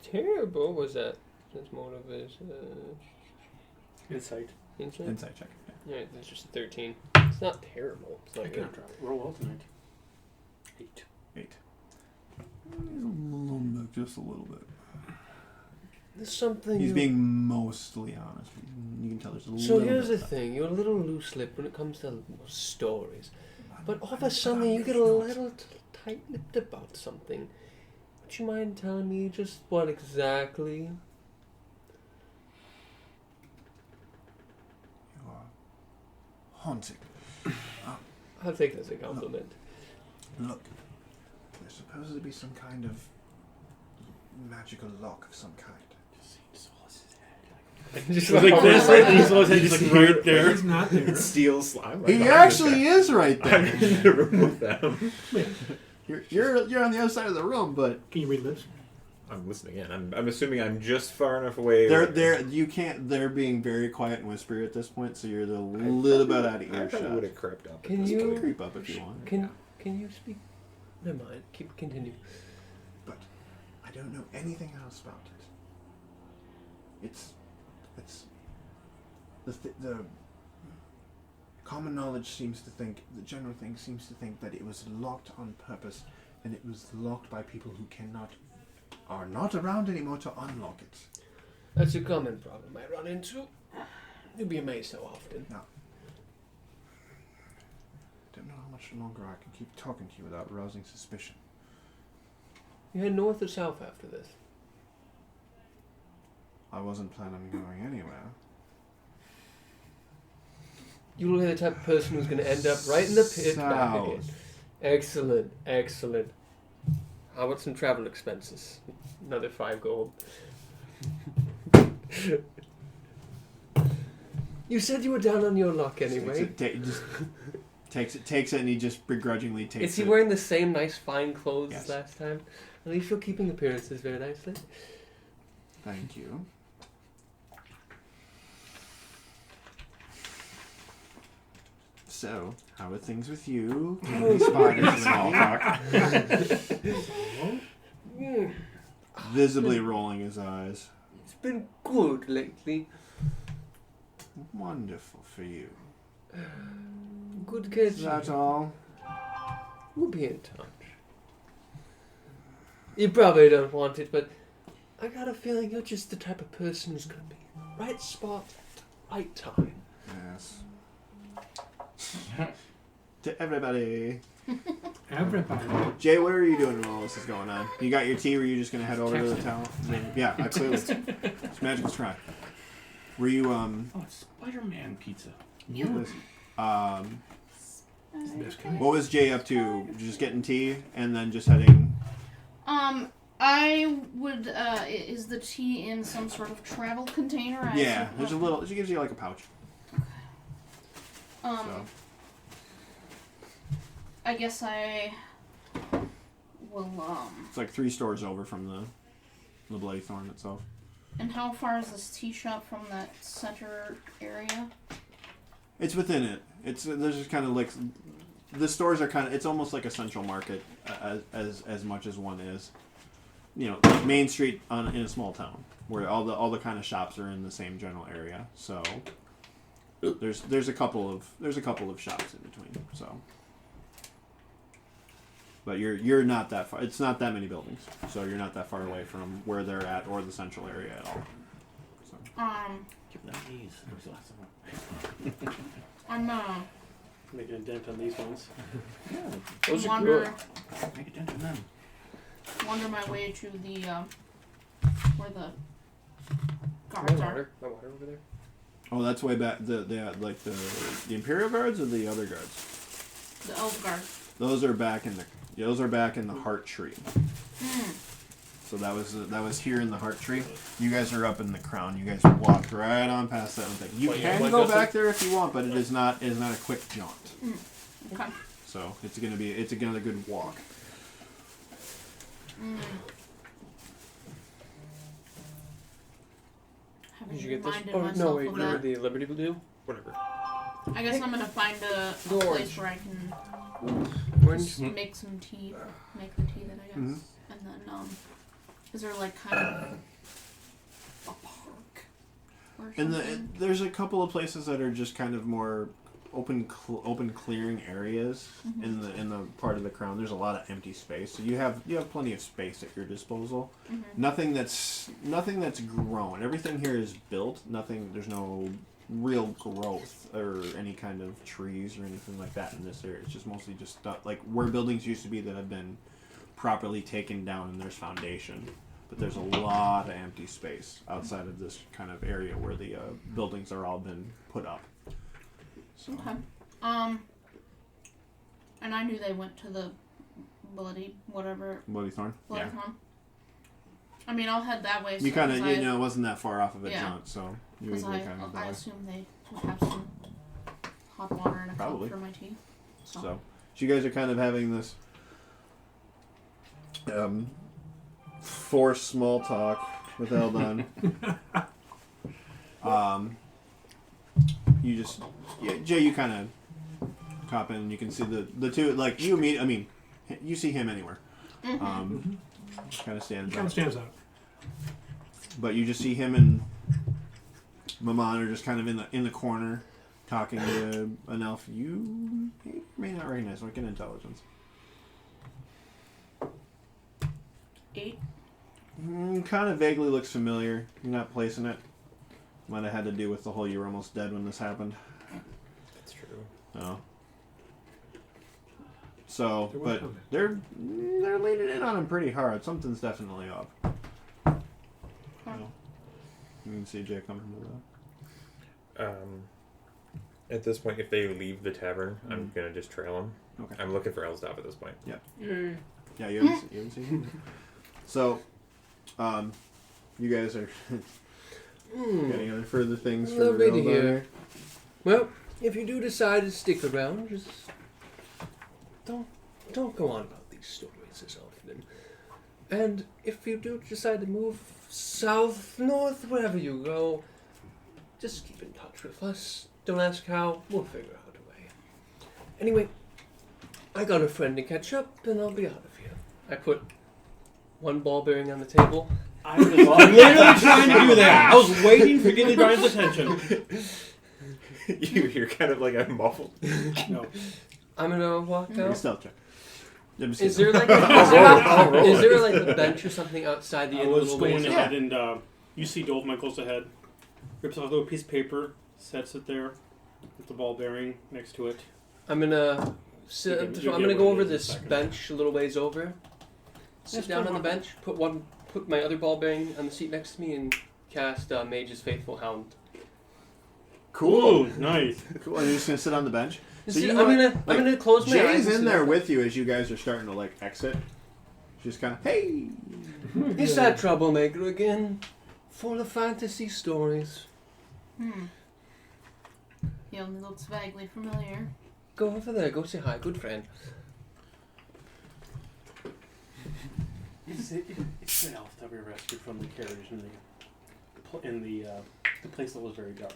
Terrible. Was that? His motive is
Insight.
insight.
Insight check. Yeah.
Alright, that's just a 13. It's not terrible. It's
I
not
cannot
good.
roll well tonight. 8.
8. Just a little bit.
There's something.
He's
you-
being mostly honest. You can tell there's a
So
little
here's
bit
the
of
thing: you're a little loose-lipped when it comes to stories, but all of
I'm
a sudden you get a
really not.
little tight-lipped about something. Would you mind telling me just what exactly?
You are haunting.
I'll take that as a compliment.
Look, there's supposed to be some kind of magical lock of some kind.
Just
It was like this, like these little heads just like right there.
He's not there.
Steel slime.
He actually is right
I'm
there.
in the room with them.
You're on the other side of the room, but
Can you read lips?
I'm listening in. I'm assuming I'm just far enough away.
you can't. They're being very quiet and whispery at this point, so you're a little bit out of
I probably would
earshot.
have crept up.
Can
at this
you-
point.
Creep up if you want.
Can you speak? Never mind. Continue.
But I don't know anything else about it. It's the common knowledge seems to think, the general thing seems to think that it was locked on purpose, and it was locked by people who are not around anymore to unlock it.
That's a common problem I run into. You'd be amazed how often.
I don't know how much longer I can keep talking to you without rousing suspicion.
You head north or south after this?
I wasn't planning on going anywhere.
You look like the type of person who's going to end up right in the pit back
South.
again. Excellent, excellent. How about some travel expenses? Another 5 gold. You said you were down on your luck anyway.
Takes it, and he just begrudgingly takes it.
Is he wearing the same nice fine clothes
Yes.
as last time? At least you're keeping appearances very nicely.
Thank you. So, how are things with you? Killing these spiders in small talk. Visibly rolling his eyes.
It's been good lately.
Wonderful for you.
Good
Is
catch.
that all?
We'll be in touch. You probably don't want it, but I got a feeling you're just the type of person who's gonna be right spot at the right time.
Yes. To everybody.
Everybody.
Jay, what are you doing while all this is going on? You got your tea? Were you just gonna head over to the town? Yeah, I clearly. It's magical try. Were you
Oh, it's Spider-Man pizza.
listen,
Best kind.
what was Jay up to? Just getting tea and then just heading.
I would. Is the tea in some sort of travel container?
Yeah, there's a little. She gives you like a pouch. So.
I guess I will.
It's like 3 stores over from the Bloody Thorn itself.
And how far is this tea shop from that center area?
It's within it. There's just kind of like the stores are kind of. It's almost like a central market as much as one is. You know, like Main Street in a small town where all the kind of shops are in the same general area. So there's a couple of shops in between. So. But you're not that far. It's not that many buildings, so you're not that far away from where they're at or the central area at all. So.
Give them these. There's lots of them.
I'm
Making a dent on these ones.
Yeah,
Those are
wander
good.
make a dent in them.
wander my way to the where the
My
guards are.
water. My water over there.
Oh, that's way back. The Imperial guards or the other guards?
The elf guard.
Those are back in the heart tree. So that was here in the heart tree. You guys are up in the crown. You guys walked right on past that one thing. You can go back there if you want, but it is not a quick jaunt.
Okay.
So it's another good walk.
Haven't
Did you get this?
reminded
Oh
myself
no, wait,
of
remember
that.
the Liberty Blue?
Whatever.
I guess I'm gonna find a
George.
place where I can
Orange.
just make some tea, make the tea that I guess, and then is there like kind of a park or something?
There's a couple of places that are just kind of more open clearing areas in the part of the crown. There's a lot of empty space, so you have plenty of space at your disposal. Nothing that's grown. Everything here is built. There's no real growth or any kind of trees or anything like that in this area. It's just mostly just stuff like where buildings used to be that have been properly taken down and there's foundation. But there's a lot of empty space outside of this kind of area where the buildings are all been put up. So.
Okay. And I knew they went to the Bloody
Thorn.
Bloody Thorn. I mean, I'll head that way.
You kind of, it wasn't that far off of a
Yeah.
jaunt, so you would
Because
kind of
I
that way.
assume they would have some hot water and a
Probably.
cup for my tea.
So you guys are kind of having this forced small talk with Eldon. You just, Jay, you kind of cop in and you can see the two, like, you meet, I mean, you see him anywhere. Kind of stands
Kind
out.
of stands out.
But you just see him and Maman are just kind of in the corner talking to an elf you may not recognize. Like an intelligence.
8.
Kind of vaguely looks familiar. You're not placing it. Might have had to do with the whole "you're almost dead" when this happened.
That's true.
Oh. So,
There was
but
coming.
they're leaning in on him pretty hard. Something's definitely up. You can see Jay coming to that.
At this point, if they leave the tavern, I'm gonna just trail them.
Okay.
I'm looking for Elsdorf at this point.
Yeah, you haven't seen him. So, you guys are getting other further things for
Lovely to
Eldon.
hear. Well, if you do decide to stick around, just don't go on about these stories as often. And if you do decide to move south, north, wherever you go, just keep in touch with us. Don't ask how, we'll figure out a way. Anyway, I got a friend to catch up, and I'll be out of here. I put one ball bearing on the table.
I was literally trying to do that. I was waiting for getting Brian's attention.
You're kind of like a muffled.
No.
I'm gonna walk
Make a
out.
stealth check.
Is there like is there like a bench or something outside the
I
inn a
was
little
going
ways?
ahead and you see Dolphin goes ahead, rips off a little piece of paper, sets it there with the ball bearing next to it.
I'm gonna sit.
You can
I'm
get
gonna go
one
over
in a
this
second.
bench a little ways over. Sit
Yes,
down
come
on the
on.
bench. Put my other ball bearing on the seat next to me and cast Mage's Faithful Hound.
Cool.
Ooh, nice.
Cool. And you're just gonna sit on the bench. So
See,
you
I'm
know,
gonna close my eyes.
Jay's
and
in
sit
there
down.
with you as you guys are starting to like exit. Just kind of, hey.
Is that troublemaker again? Full of fantasy stories.
He only looks vaguely familiar.
Go over there. Go say hi. Good friend.
It's the elf that we rescued from the carriage in the place that was very dark.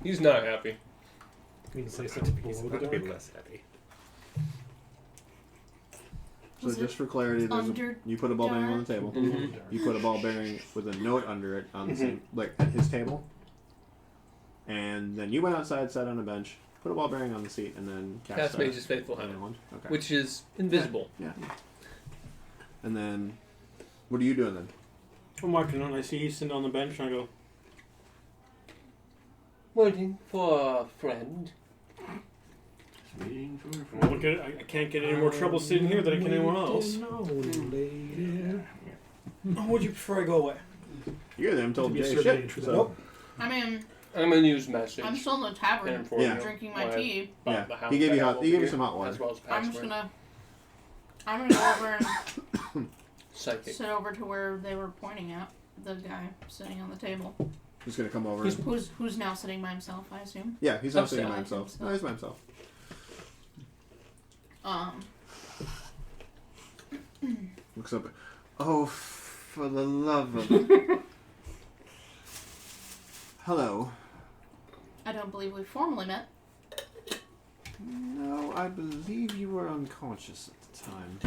He's not happy.
You mean place
He's
that's below
about
the
to be
dark?
less happy.
So
Was
just for clarity,
under
you put a ball bearing on the table.
Mhm.
You put a ball bearing with a note under it on the same, like at his table. And then you went outside, sat on a bench, put a ball bearing on the seat, and then
Cast
cast
Mage's Faithful
another
Hound,
one. Okay.
which is invisible.
Yeah. And then, what are you doing then?
I'm walking on. I see he's sitting on the bench, and I go,
Waiting for a friend.
Waiting for
well, look at it. I can't get any more trouble sitting here than I can anyone else.
No, lady.
Oh, would you prefer I go away?
You them told
To be
Jay
surveyed
shit.
for
So.
Nope.
I mean,
I'm gonna use message.
I'm still in the tavern
And for
Yeah.
drinking my
why-
tea.
about
Yeah,
the house
he gave
that
you
I
hot.
have
He gave
over
you some hot water.
as well as
I'm
password.
gonna go over and
Psychic.
sit over to where they were pointing at. The guy sitting on the table.
Who's gonna come over?
Who's now sitting by himself, I assume.
Yeah, he's not sitting
Upset.
by himself. No, he's by himself. Looks up. Oh, for the love of. Hello.
I don't believe we formally met.
No, I believe you were unconscious at the time.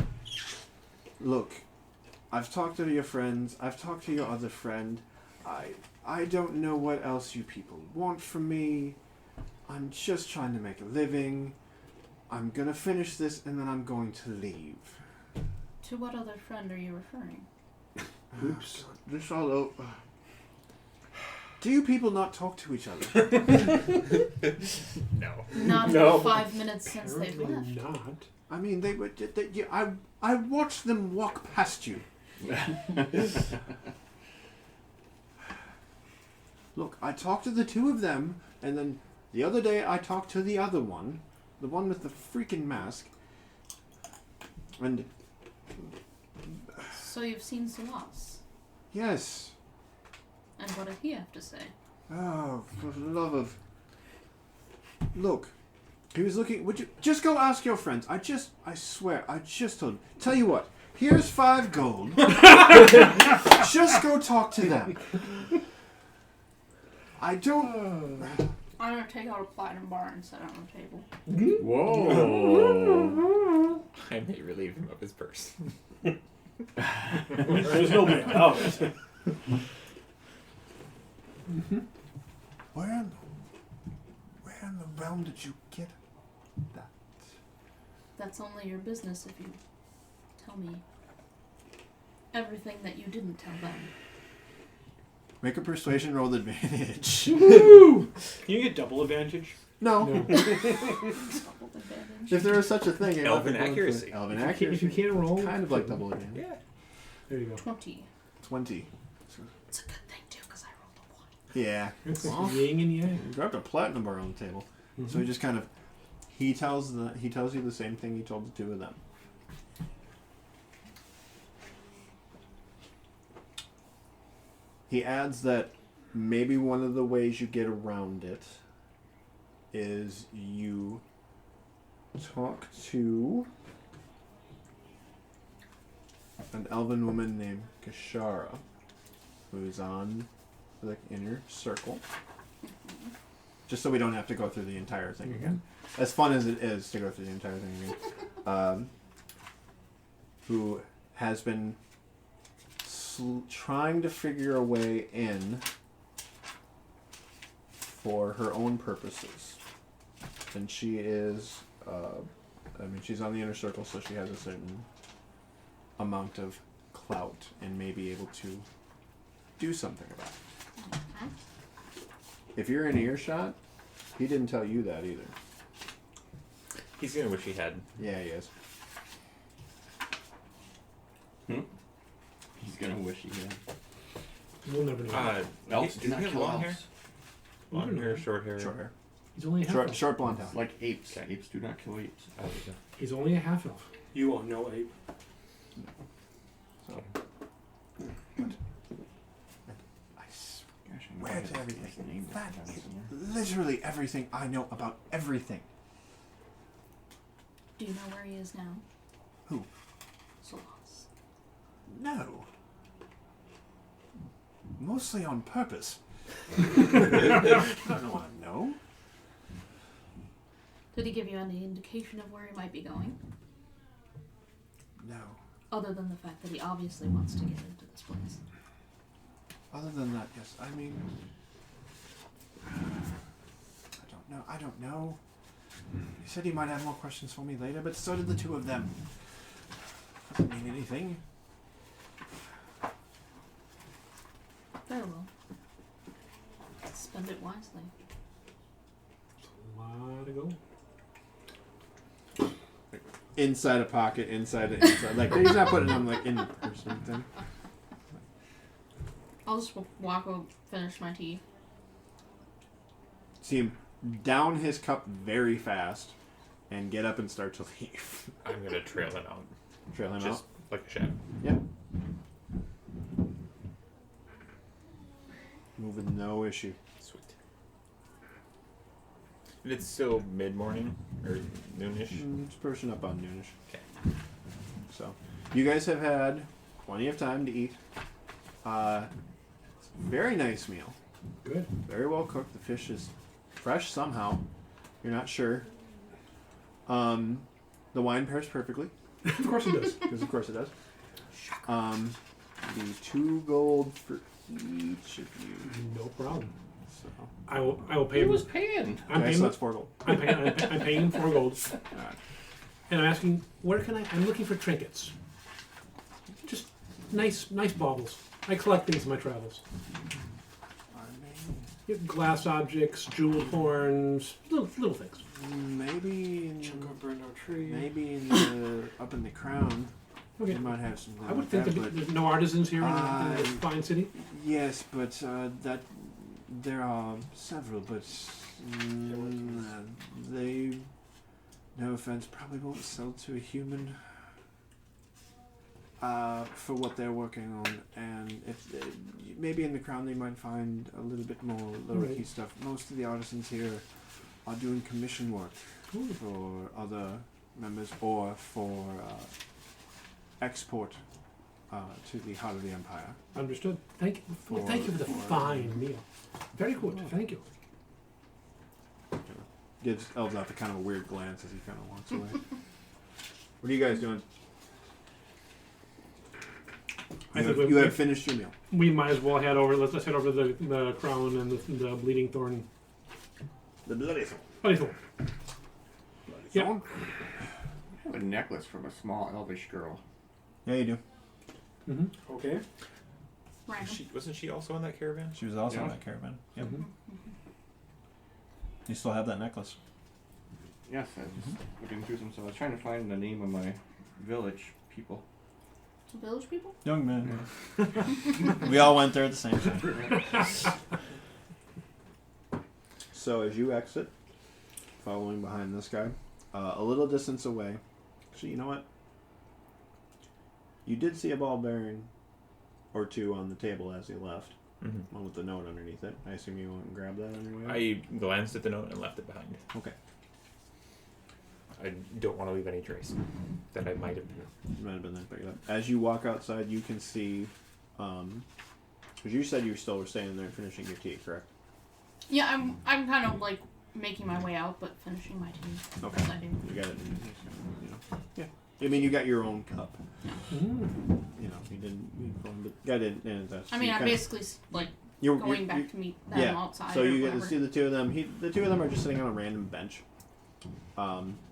Look, I've talked to your friends. I've talked to your other friend. I don't know what else you people want from me. I'm just trying to make a living. I'm gonna finish this and then I'm going to leave.
To what other friend are you referring?
Oops. This all over. Do you people not talk to each other?
No.
Not
No.
in the 5 minutes since they've
Apparently
left.
not.
I mean, they were. I watched them walk past you. Look, I talked to the two of them, and then the other day I talked to the other one, the one with the freaking mask. And
So you've seen Salas.
yes.
And what did he have to say?
Oh, for the love of. Look, he was looking. Would you just go ask your friends? I swear, I just told him. Tell you what, here's 5 gold. Just go talk to them. I don't.
I'm gonna take out a platinum bar and set it on the table.
Whoa.
I may relieve him of his purse.
There's no way about it.
Where in the realm did you get that?
That's only your business if you tell me everything that you didn't tell them.
Make a persuasion roll with advantage.
Can you get double advantage?
No.
Double advantage.
If there is such a thing, it
Elven
might be going
accuracy.
for Elven
If
accuracy.
you can't roll,
Kind of like double advantage.
Yeah.
There you go.
20.
20.
It's a good thing too, because I rolled a 1.
Yeah.
It's
Well,
yin and yang.
you dropped a platinum bar on the table. So he just kind of he tells you the same thing he told the two of them. He adds that maybe one of the ways you get around it is you talk to an elven woman named Kashara, who's on the inner circle. Just so we don't have to go through the entire thing again. As fun as it is to go through the entire thing again. Who has been trying to figure a way in for her own purposes. And she is, she's on the inner circle, so she has a certain amount of clout and may be able to do something about it. If you're in earshot, he didn't tell you that either.
He's gonna wish he had.
Yeah, he is.
He's gonna wish he had.
We'll never know.
Elves
does
do not
he have
kill
long hair?
elves.
Long hair, short hair.
Short hair.
He's only a half
Short,
elf.
short blonde hair.
Like apes.
Okay.
Apes do not kill apes.
Oh, yeah.
He's only a half elf.
You are no ape.
So, I
Gosh, I know
swear
I had
to
his
everything.
name
That
down
is
somewhere.
literally everything I know about everything.
Do you know where he is now?
Who?
Salas.
No. Mostly on purpose. I don't want to know.
Did he give you any indication of where he might be going?
No.
Other than the fact that he obviously wants to get into this place.
Other than that, yes. I mean, I don't know. He said he might have more questions for me later, but so did the two of them. Doesn't mean anything.
Very well. Spend it wisely.
A lot to go.
Inside a pocket, inside. Like, he's not putting them, like, in the person thing.
I'll just walk over, finish my tea.
See him down his cup very fast and get up and start to leave.
I'm gonna trail him out.
Trail him
Just
out.
like a shadow.
Yep. Moving no issue.
Sweet. And it's still mid-morning or noonish.
It's pushing up on noonish.
Okay.
So, you guys have had plenty of time to eat. It's a very nice meal.
Good.
Very well cooked. The fish is fresh somehow. You're not sure. The wine pairs perfectly.
Of course it does.
Because of course it does. The 2 gold for each of you.
No problem.
So,
I will pay
He
him.
was paying.
I'm
okay,
paying.
so that's 4 gold.
I'm paying him 4 gold.
Alright.
And I'm asking, where can I'm looking for trinkets. Just nice baubles. I collect things in my travels. Glass objects, jeweled horns, little things.
Maybe in,
Chunk of burned out tree.
maybe in the, up in the crown,
Okay.
you might have some.
I would think
that,
there's no artisans here in this fine city.
yes, but that there are several, but they, no offense, probably won't sell to a human. For what they're working on, and if they, maybe in the crown they might find a little bit more lower key stuff. Most of the artisans here are doing commission work for other members or for export to the heart of the empire.
Understood. Thank you. Thank you for the fine meal. Very good. Thank you.
Gives Elves a kind of a weird glance as he kind of walks away. What are you guys doing? You have finished your meal.
We might as well head over. Let's head over to the crown and the bleeding thorn.
The bloody thorn.
Bloody thorn. Yeah.
I have a necklace from a small elvish girl.
Yeah, you do.
Mm-hmm.
Okay.
Right.
Wasn't she also on that caravan?
She was also
Yeah.
in that caravan. Yep.
Mm-hmm.
You still have that necklace.
Yes, I was looking through some stuff. I was trying to find the name of my village people.
The village people?
Young man. We all went there at the same time. So as you exit, following behind this guy, a little distance away. Actually, you know what? You did see a ball bearing or 2 on the table as he left.
Mm-hmm.
One with the note underneath it. I assume you went and grabbed that on your way out?
I glanced at the note and left it behind.
Okay.
I don't want to leave any trace that I might have been.
Might have been there. Pick it up. As you walk outside, you can see. Because you said you still were staying there and finishing your tea, correct?
Yeah, I'm kind of like making my way out, but finishing my tea.
Okay.
As I do.
You got it. You know. Yeah. I mean, you got your own cup.
Mm.
You know, you didn't. But got it. And that's.
I mean, I'm
kinda-
basically like
you're
going back to meet them
yeah.
outside.
So
or
you get
whatever.
to see the 2 of them. The 2 of them are just sitting on a random bench,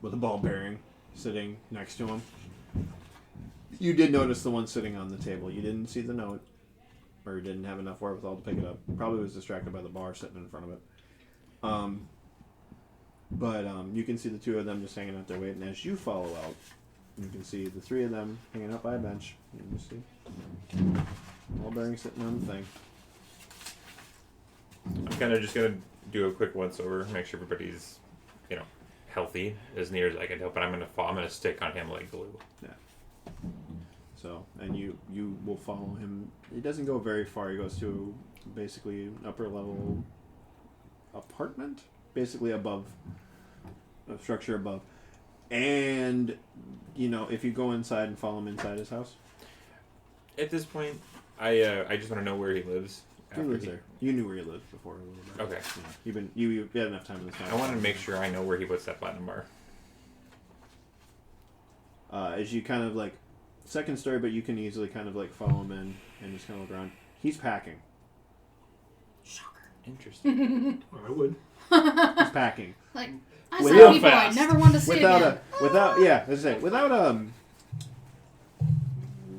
with a ball bearing sitting next to him. You did notice the one sitting on the table. You didn't see the note, or didn't have enough wherewithal to pick it up. Probably was distracted by the bar sitting in front of it. But you can see the 2 of them just hanging out there waiting. As you follow out, you can see the 3 of them hanging out by a bench. You can see ball bearing sitting on the thing.
I'm kind of just gonna do a quick once over, make sure everybody's, healthy as near as I can tell. But I'm gonna stick on him like glue.
Yeah. So, and you will follow him. He doesn't go very far. He goes to basically an upper level apartment, basically above a structure above. And if you go inside and follow him inside his house,
At this point, I just want to know where he lives.
he lives there. You knew where he lived before a little bit.
Okay.
You had enough time in this
I wanted to make sure I know where he puts that platinum bar.
As you kind of like second story, but you can easily kind of like follow him in and just kind of look around. He's packing.
Shocker.
Interesting.
I would.
He's packing.
Like I
Without
saw people
fast.
I never want to see again.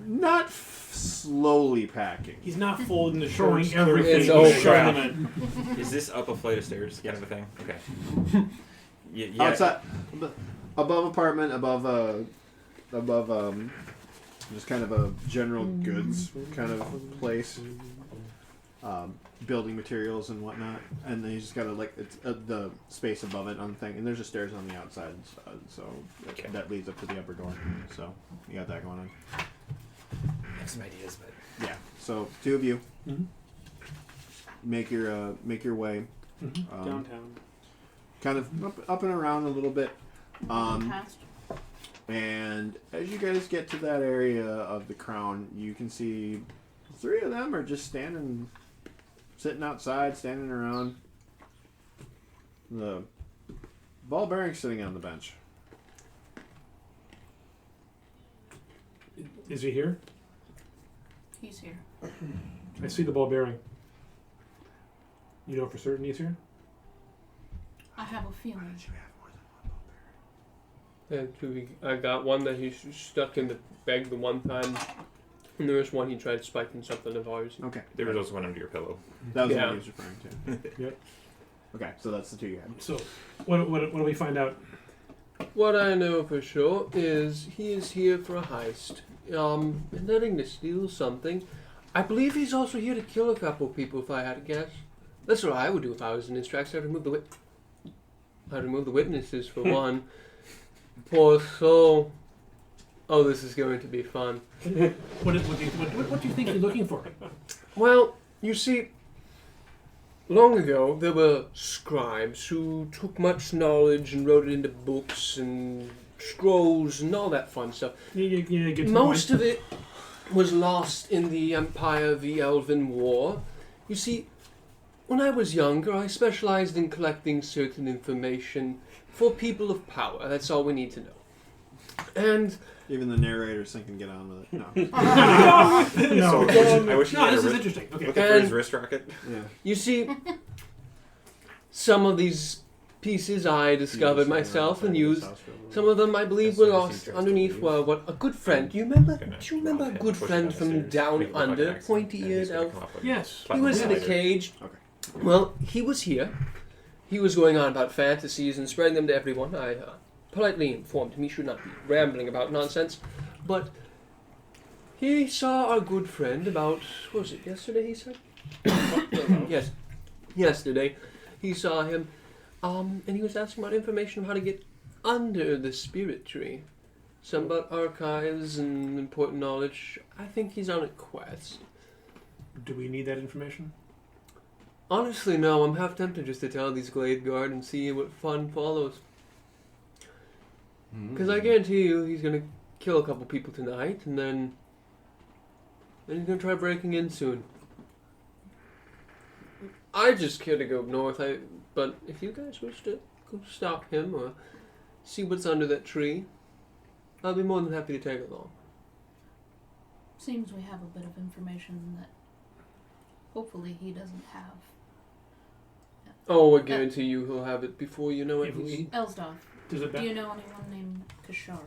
Not slowly packing.
He's not folding the
Throwing
shorts.
everything.
It's all
Shoving
crap.
it.
Is this up a flight of stairs kind of a thing? Okay. Yeah.
Outside, above apartment, above just kind of a general goods kind of place. building materials and whatnot, and then you just gotta like it's the space above it on the thing, and there's just stairs on the outside, so
Okay.
that leads up to the upper door. So you got that going on.
I have some ideas, but
Yeah. So 2 of you
Mhm.
make your way
Downtown.
kind of up and around a little bit.
Past.
And as you guys get to that area of the crown, you can see 3 of them are just sitting outside, standing around. The ball bearing sitting on the bench.
Is he here?
He's here.
I see the ball bearing. You know for certain he's here?
I have a feeling.
I got one that he stuck in the bag the one time, and there was one he tried spiking something of ours.
Okay.
there was also one under your pillow.
That was
Yeah.
what he was referring to.
Yep.
Okay, so that's the 2 you had.
So, what do we find out?
What I know for sure is he is here for a heist, intending to steal something. I believe he's also here to kill a couple people, if I had to guess. That's what I would do if I was in his tracks. I'd remove the witnesses for one. Poor soul. Oh, this is going to be fun.
What do you think you're looking for?
Well, you see, long ago there were scribes who took much knowledge and wrote it into books and scrolls and all that fun stuff.
You get to the
Most
point.
of it was lost in the Empire v. Elven War. You see, when I was younger, I specialized in collecting certain information for people of power. That's all we need to know. And
Even the narrator's thinking, get on with it. No.
No,
I wish he
no,
had
this
a
is
wrist,
interesting. Okay.
looking for his
And-
wrist rocket.
Yeah.
you see, some of these pieces I discovered myself and used. Some of them, I believe,
As
were
soon as he
lost
tries to
underneath
leave,
what a good friend. Do you remember?
Gonna
Do you remember a
rob him,
good
push him
friend
down
from
the stairs,
down
make him look like
under,
an accident, and
pointy-eared
he's gonna
elf?
come up with
Yes.
slap
He
him
was in a
later.
cage.
Okay.
Well, he was here. He was going on about fantasies and spreading them to everyone. I politely informed him he should not be rambling about nonsense. But he saw our good friend about, what was it, yesterday he said? Yes, yesterday. He saw him, and he was asking about information on how to get under the spirit tree. Some about archives and important knowledge. I think he's on a quest.
Do we need that information?
Honestly, no. I'm half tempted just to tell these Glade Guard and see what fun follows. Because I guarantee you he's going to kill a couple people tonight, and then he's going to try breaking in soon. I just care to go north, but if you guys wish to go stop him or see what's under that tree, I'll be more than happy to tag along.
Seems we have a bit of information that hopefully he doesn't have.
Oh, I guarantee you he'll have it before you know it.
If we-
Elsdov,
Does it
do
back?
you know anyone named Kashara?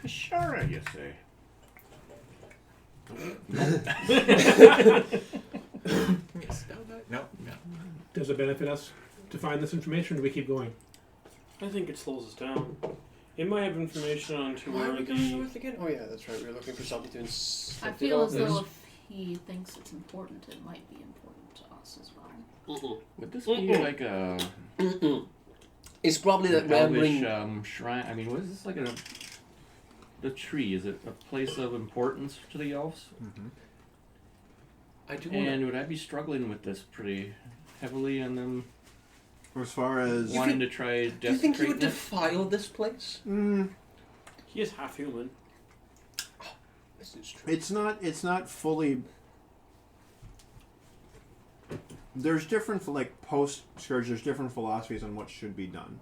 Kashara, you say?
No.
Does it benefit us to find this information, or do we keep going?
I think it slows us down. It might have information on to
Why
where
are we going
the
north again? Oh yeah, that's right. We were looking for something to
I
inspect
feel as though if he thinks it's important, it might be important to us as well.
Would this be like a
It's probably that
elvish
rambling.
shrine? I mean, what is this like the tree? Is it a place of importance to the elves?
Mm-hmm.
I do want
And would I be struggling with this pretty heavily and them
As far as
wanting to try
Do you think he would
desecrating it?
defile this place?
he is half human.
This is true.
it's not fully. There's different post Scourge. There's different philosophies on what should be done.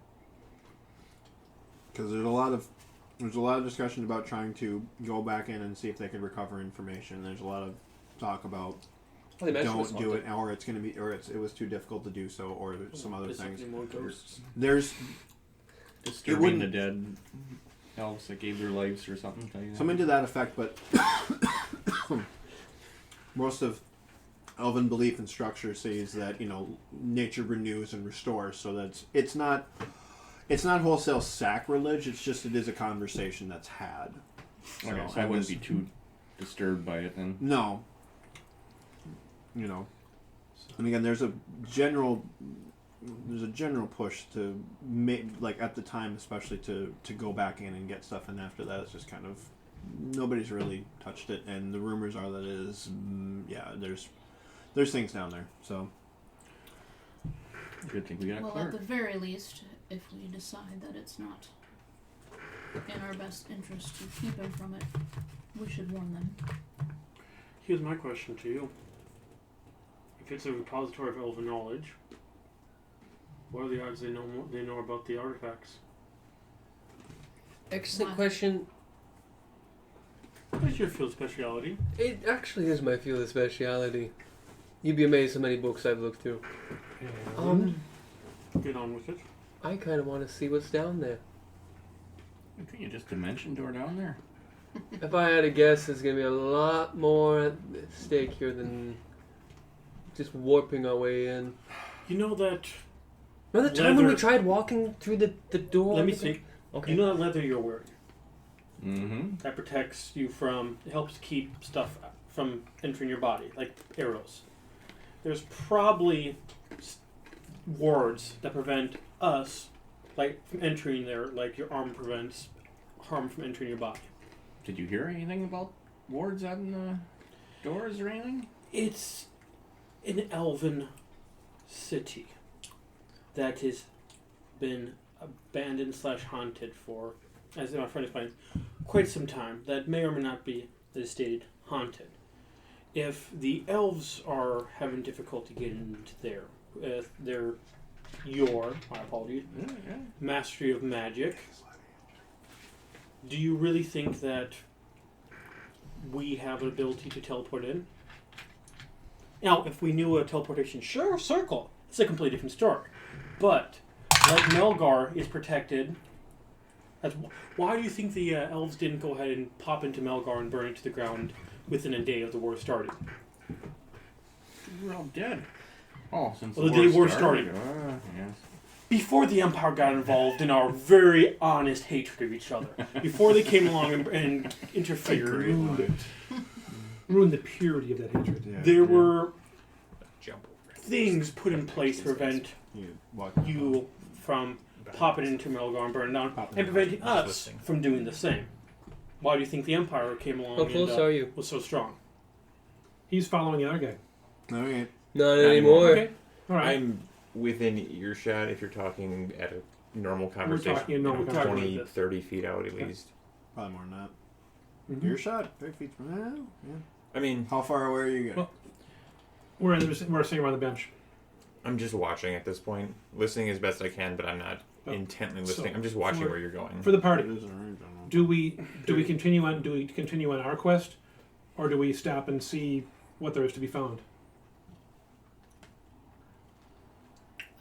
Because there's a lot of discussion about trying to go back in and see if they can recover information. There's a lot of talk about don't do it, or it's going to be, or it was too difficult to do so, or there's some other things.
More ghosts.
There's
Disturbing
wouldn't-
the dead elves that gave their lives or something.
something to that effect, but most of Elven belief and structure says that nature renews and restores, so that it's not wholesale sacrilege. It's just it is a conversation that's had.
Okay, so I wouldn't be too disturbed by it then.
No, you know, and again, there's a general push to like at the time, especially to go back in and get stuff. And after that, it's just kind of nobody's really touched it. And the rumors are that it is, there's things down there. So
Good thing we got
Well,
clerk.
at the very least, if we decide that it's not in our best interest to keep him from it, we should warn them.
Here's my question to you. If it's a repository of elven knowledge, what are the odds they know about the artifacts?
Excellent
Why?
question.
What is your field speciality?
It actually is my field of speciality. You'd be amazed how many books I've looked through.
Get on with it.
I kind of want to see what's down there.
Can you just dimension door down there?
If I had to guess, there's going to be a lot more at stake here than just warping our way in.
You know that.
Remember the time when we
Leather-
tried walking through the door?
Let me see.
Okay.
You know that leather you're wearing
Mm-hmm.
that protects you from. It helps keep stuff from entering your body, like arrows. There's probably wards that prevent us, like from entering there, like your armor prevents harm from entering your body.
Did you hear anything about wards on the doors or anything?
It's an elven city that has been abandoned / haunted for, as my friend explained, quite some time. That may or may not be, as stated, haunted. If the elves are having difficulty getting into there, my apologies,
Yeah.
mastery of magic, do you really think that we have an ability to teleport in? Now, if we knew a teleportation circle, it's a completely different story. But, like Melgar is protected, why do you think the elves didn't go ahead and pop into Melgar and burn it to the ground within a day of the war starting?
We're all dead. Oh, since
Well,
the
the war started.
Yes.
Before the Empire got involved in our very honest hatred of each other. Before they came along and interfered.
Ruin the purity of that hatred.
yeah,
There were
Jump over.
things put in place to prevent you from popping into Melgar and burning down, and preventing us from doing the same. Why do you think the Empire came along
How close
and
are you?
was so strong?
He's following the other guy.
No, we ain't.
Not
Not
anymore.
Okay. All right.
I'm within earshot if you're talking at a normal
We're
conversation.
talking in normal
We're talking-
conversation.
20, 30 feet out at
Okay.
least.
Probably more than that.
Mhm.
Your shot, 30 feet from now. Yeah.
I mean,
How far away are you going?
Well- We're sitting around the bench.
I'm just watching at this point, listening as best I can, but I'm not
Oh.
intently
So,
listening. I'm just watching
for-
where you're going.
For the party,
It is a range, I don't know.
do we continue on our quest, or do we stop and see what there is to be found?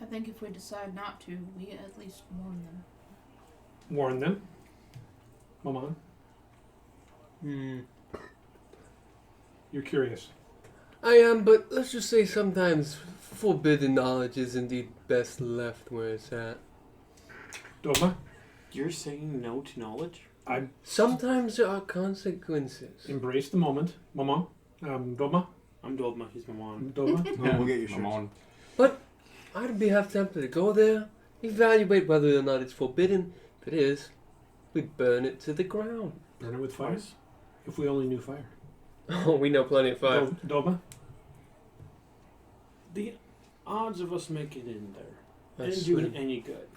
I think if we decide not to, we at least warn them.
Warn them. Maman, you're curious.
I am, but let's just say sometimes forbidden knowledge is indeed best left where it's at.
Doma,
You're saying no to knowledge?
Sometimes there are consequences.
embrace the moment. Maman, Doma,
I'm Dogma, he's my mom.
Doma.
No, we'll get you
Come
shirts.
on.
I'd be half tempted to go there, evaluate whether or not it's forbidden. If it is, we burn it to the ground.
Burn it with fire. If we only knew fire.
Oh, we know plenty of fire.
Doma,
The odds of us making it in there
That's
and doing
slim.
any good.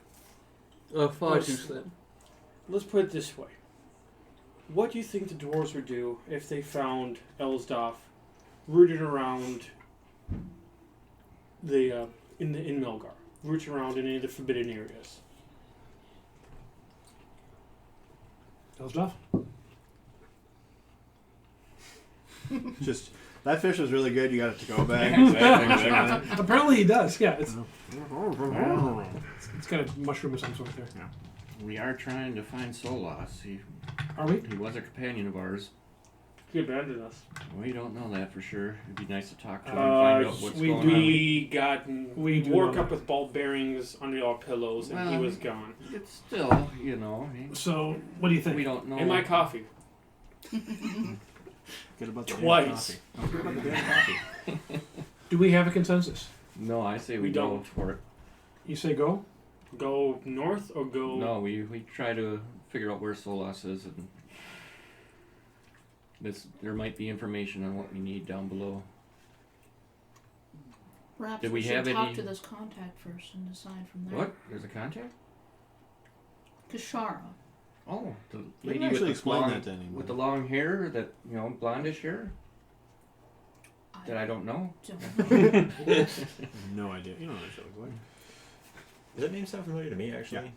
Far
Let's-
too slim.
Let's put it this way. What do you think the dwarves would do if they found Elsdorf rooted around the in Melgar, rooted around in any of the forbidden areas?
Elsdorf?
Just that fish was really good. You got it to go back.
Exactly.
Apparently he does. Yeah, it's got a mushroom of some sort there.
We are trying to find Solas.
Are we?
He was a companion of ours.
He abandoned us.
We don't know that for sure. It'd be nice to talk to him and find out what's going on.
We got
We do
work
know
up with ball bearings under our pillows, and he
Well,
was gone.
It's still, you know,
So, what do you think?
we don't know.
And my coffee.
Good about the
Twice.
damn coffee. Don't forget about the damn coffee.
Do we have a consensus?
No, I say we,
We
go
don't.
for it.
You say go?
Go north or go?
No, we try to figure out where Solas is, and there might be information on what we need down below.
Perhaps
Did
we
we
should
have
talk
any-
to this contact first and decide from there.
What? There's a contact?
Kashara.
Oh, the
You
lady
didn't actually
with the
explain
long,
that to anyone.
with the long hair, that blondish hair that I don't know.
don't know.
No idea. You don't know what she looks like.
Does that name sound familiar to me, actually?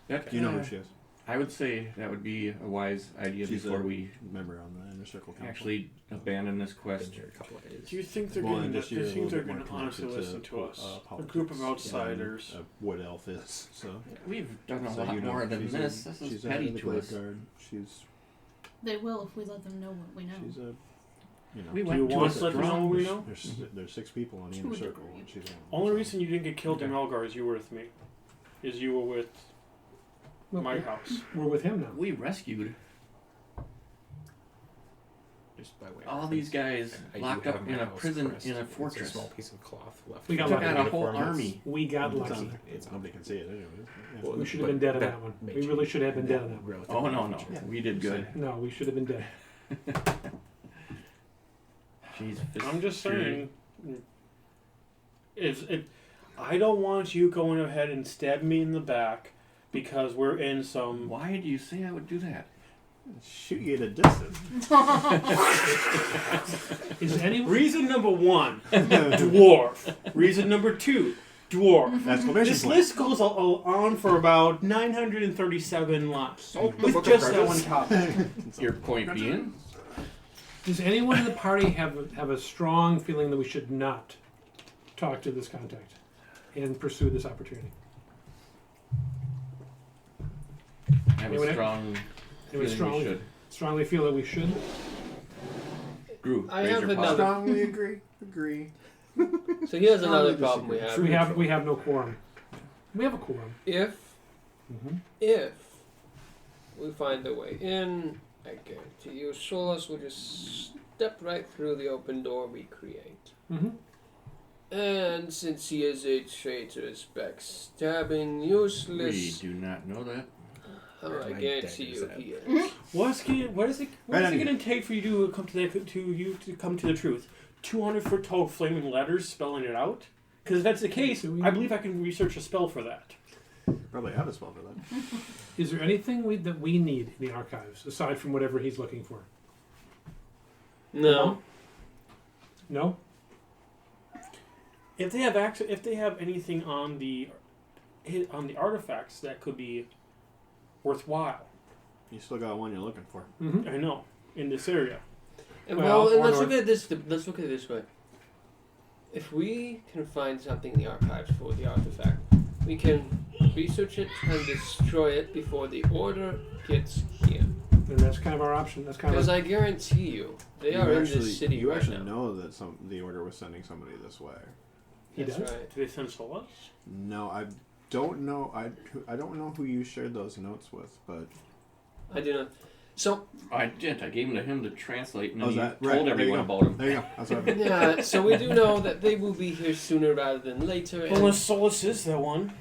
That,
Do you know who she is?
I would say that would be a wise idea
She's
before
a
we
member on the Inner Circle Council.
actually abandon this
Been
quest.
here a couple of days.
Do you think they're
Well,
going
and
to?
this
Do
year
you
a
think
little
they're
bit
going
more
to honestly
connected
listen to us? A
politics
group of
than
outsiders.
a wood elf is. So,
We've done a
so
lot
you know,
more than
she's
this.
A,
This is
she's a head
petty
of the
to us.
Guard. She's
They will if we let them know what we know.
she's a you know.
We
Do
went
you
to
want
a
to let them know what we know?
There's 6 people on the
To
Inner
a
Circle,
degree.
and she's one. of them,
Only
so.
reason you didn't get killed in Melgar is you were with me. Is you were with
Well,
my house.
We're with him now.
We rescued
Just by way of
all these guys
I do
locked
have
up
my
in a
house
prison
crest.
in a
It's
fortress.
a small piece of cloth left.
We got
from
lucky.
my
Got a whole
uniform.
army.
We got
It's
lucky.
on- nobody can see it anyway. Yeah.
Well,
We should have
but
been dead on
that
that one.
may
We really
change
should have been
in
dead
the
on that one.
relative
Oh no, no,
future.
we did good.
No, we should have been dead.
Jeez,
I'm just
fury.
saying. I don't want you going ahead and stabbing me in the back because we're in some.
Why do you say I would do that?
Shoot you at a distance.
Is anyone?
Reason number 1, dwarf. Reason number 2, dwarf.
Exclamation
This
point.
list goes on for about 937 lines.
Salt the
With
book
just
of
that one
Preface.
topic.
Your point being?
Does anyone in the party have a strong feeling that we should not talk to this contact and pursue this opportunity?
I have
Anyone-
a strong
Anyone
feeling we should.
strongly feel that we should?
Gru,
I
raise
have
your paw.
another-
Strongly agree. Agree.
So here's another
Strongly
problem we have.
So we have no quorum. We have a quorum.
If
Mm-hmm.
we find a way in, I guarantee you, Solas will just step right through the open door we create.
Mm-hmm.
And since he is a traitorous, backstabbing,
We
useless,
do not know that.
I
My
guarantee
dagger's
you
at.
he is.
What is it
Right on you.
going to take for you to come to the truth? 200-foot tall flaming letters spelling it out? Because if that's the case, I believe I can research a spell for that.
Probably have a spell for that.
Is there anything that we need in the archives aside from whatever he's looking for?
No.
No.
If they have if they have anything on the artifacts that could be worthwhile,
You still got one you're looking for.
Mm-hmm.
I know in this area.
And
Well,
well, and
or
let's
north.
look at this. Let's look at it this way. If we can find something in the archives for the artifact, we can research it and destroy it before the order gets here.
And that's kind of our option. That's kind of.
Because I guarantee you, they are in this city
You
right
actually
now.
know that the order was sending somebody this way.
He
That's
does?
right.
Do they send Solas?
No, I don't know. I don't know who you shared those notes with, but
I do not. So
I did. I gave them to him to translate, and
Oh,
then
is
he
that
told
right? There you
everyone
go.
about him.
there you go. That's what I mean.
yeah, so we do know that they will be here sooner rather than later. And
Unless Solas is that one.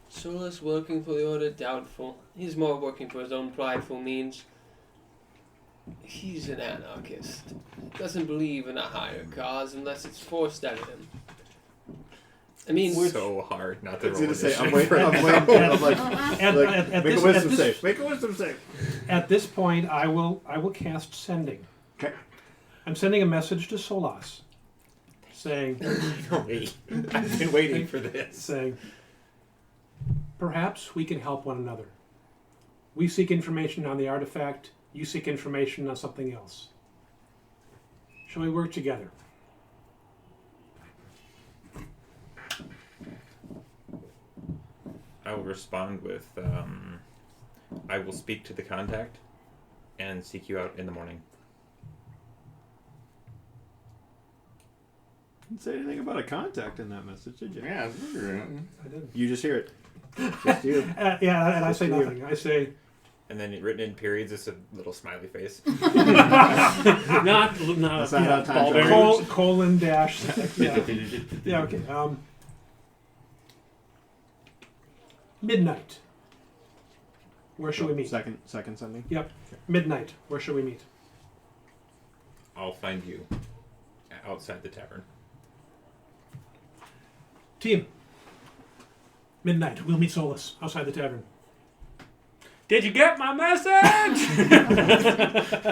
Solus working for the order, doubtful. He's more working for his own prideful means. He's an anarchist. Doesn't believe in a higher cause unless it's forced out of him. I mean,
So hard not to
It's
roll
gonna say, I'm
initiative
waiting.
right
I'm
now.
waiting. I'm like,
At
make
this-
a wisdom
at this-
save. Make a wisdom save.
At this point, I will cast sending.
Okay.
I'm sending a message to Solas, saying,
Wait. I've been waiting for this.
perhaps we can help one another. We seek information on the artifact. You seek information on something else. Shall we work together?
I will respond with, I will speak to the contact and seek you out in the morning.
Didn't say anything about a contact in that message, did you?
Yeah.
I did.
You just hear it. Just you.
Yeah, and I
Just
say
you.
nothing. I say,
And then written in periods, it's a little smiley face.
not
That's not how time travel
colon dash. Yeah. Yeah. Okay. Midnight. Where should we meet?
Second sending.
Yep. Midnight. Where should we meet?
I'll find you outside the tavern.
Team. Midnight. We'll meet Solus outside the tavern.
Did you get my message?
I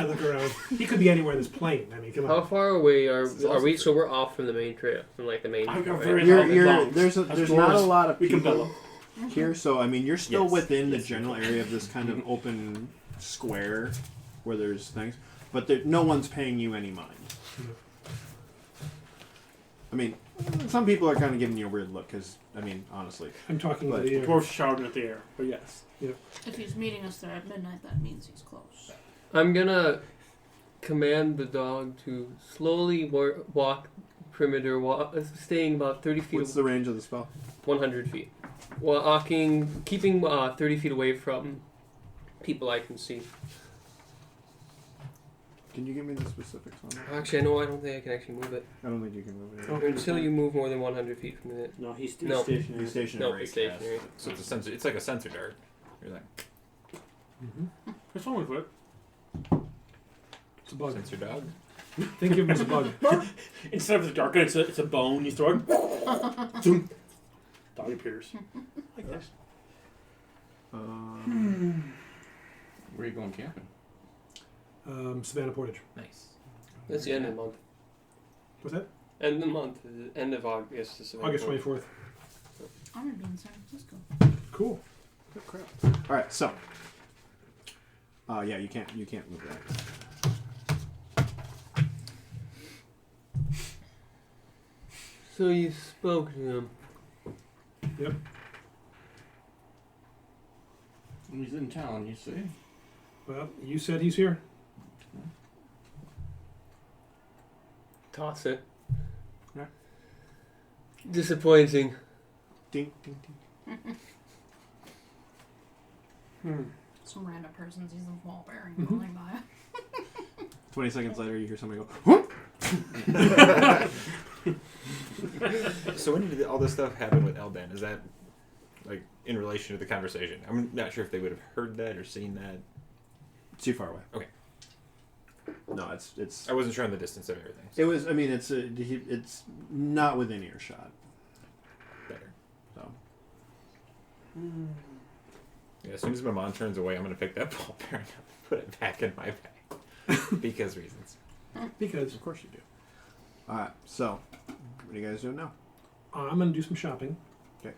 look around. He could be anywhere in this plane. I mean, come on.
How far away are we? So we're off from the main trail, from like the main.
I've got
trail,
very
right?
long
There's not a lot of
we can
people
build
here, so I mean you're still
Yes.
within the
Yes,
general area of this kind of open square where there's things, but no one's paying you any mind. I mean, some people are kind of giving you a weird look because I mean, honestly,
I'm talking
But
to the air.
dwarf shouting at the air, but yes.
If he's meeting us there at midnight, that means he's close.
I'm gonna command the dog to slowly walk perimeter, staying about 30 feet.
what's the range of the spell?
100 feet. Walking, keeping 30 feet away from people I can see.
Can you give me the specifics on that?
Actually, I don't think I can actually move it.
I don't think you can move it.
Okay.
Until you move more than 100 feet from it.
No, he's
No.
stationary.
He's stationary.
Nope, it's stationary.
So it's a sensor. It's like a sensor dart. You're like
What's wrong with it?
It's a bug.
sensor dog.
Think of him as a bug.
Instead of the dark, it's a bone. You throw it. Zoom. Dog appears. Like this.
Where are you going camping?
Savannah Portage.
Nice.
That's the end of the month.
What's that?
End of the month. End of August. Is
August 24th.
I'm gonna be in San Francisco.
Cool.
Good crap. All right, so. Yeah, you can't move that.
So you spoke to him.
Yep.
He's in town, you say?
Well, you said he's here.
Toss it.
Yeah.
Disappointing.
Ding, ding, ding.
Some random person sees a ball bearing
Mhm.
rolling by.
20 seconds later, you hear somebody go, "Whoop!"
So when did all this stuff happen with Elden? Is that like in relation to the conversation? I'm not sure if they would have heard that or seen that.
Too far away.
Okay.
No, it's.
I wasn't sure on the distance of everything.
It was. I mean, it's not within earshot.
Better.
So
Yeah, as soon as my mom turns away, I'm gonna pick that ball bearing up and put it back in my bag. Because reasons.
Because
of course you do. All right. So, what are you guys doing now?
I'm going to do some shopping.
Okay.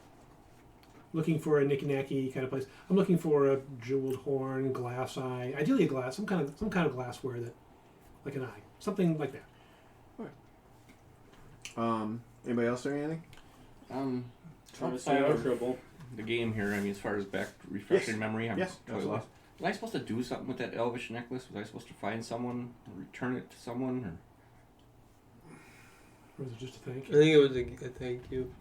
Looking for a knicky-knacky kind of place. I'm looking for a jeweled horn, glass eye. Ideally a glass, some kind of glassware that, like an eye. Something like that.
Anybody else doing anything?
Trying to
Outside
stay out of
of
trouble.
the game here, I mean, as far as back refreshing
Yes.
memory, I'm
Yes,
totally
absolutely.
lost. Was I supposed to do something with that elvish necklace? Was I supposed to find someone, return it to someone, or?
Or is it just a thank
I
you?
think it was a thank you.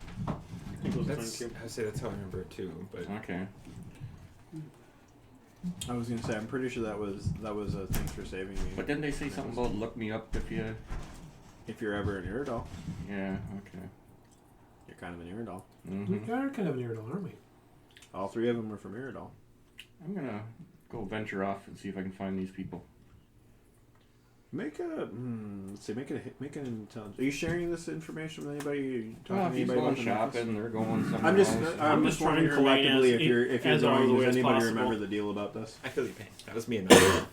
I'd say that's how I remember it too. But
Okay.
I was gonna say I'm pretty sure that was a thanks for saving me.
But didn't they say something about look me up if you?
If you're ever in Iridal,
Yeah. Okay.
you're kind of in Iridal.
We
hmm
are kind of an Iridal, aren't we?
All three of them were from Iridal.
I'm gonna go venture off and see if I can find these people.
Make a let's see. Make an intelligence. Are you sharing this information with anybody? Are you talking
Well,
to
if he's
anybody
going
about the necklace?
shopping, they're going somewhere
I'm just
else.
I'm just
trying
wondering
to remain
collectively
as-
if you're
as out of the
going.
way
Does
as
anybody
possible.
remember the deal about this?
I feel your pain. That was me and Mel.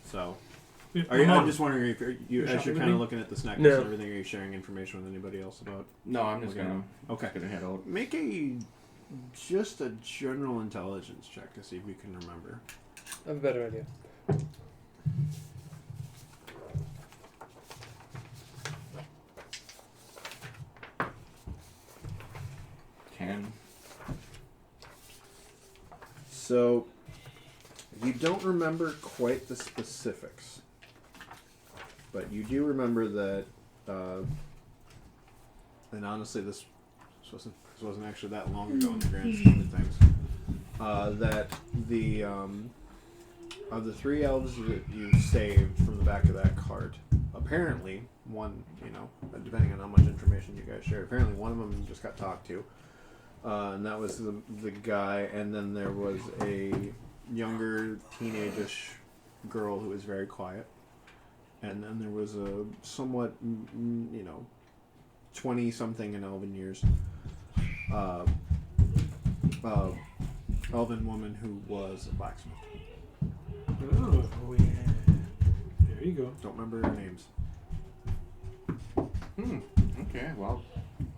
So,
Yeah,
are you,
come
I'm
on.
just wondering if
You're
as
shopping
you're
with
kind
me?
of looking at this necklace
No.
and everything, are you sharing information with anybody else about?
No, I'm just
Okay.
gonna
Okay.
head out.
Make just a general intelligence check to see if you can remember.
I have a better idea.
So, you don't remember quite the specifics, but you do remember that. And honestly, this wasn't actually that long ago in the grand scheme of things. that the of the 3 elves that you saved from the back of that cart, apparently one, depending on how much information you guys share, apparently one of them just got talked to, and that was the guy, and then there was a younger teenage-ish girl who was very quiet, and then there was a somewhat 20-something in Elven years Elven woman who was a blacksmith.
Oh, yeah. There you go.
Don't remember their names.
Okay, well,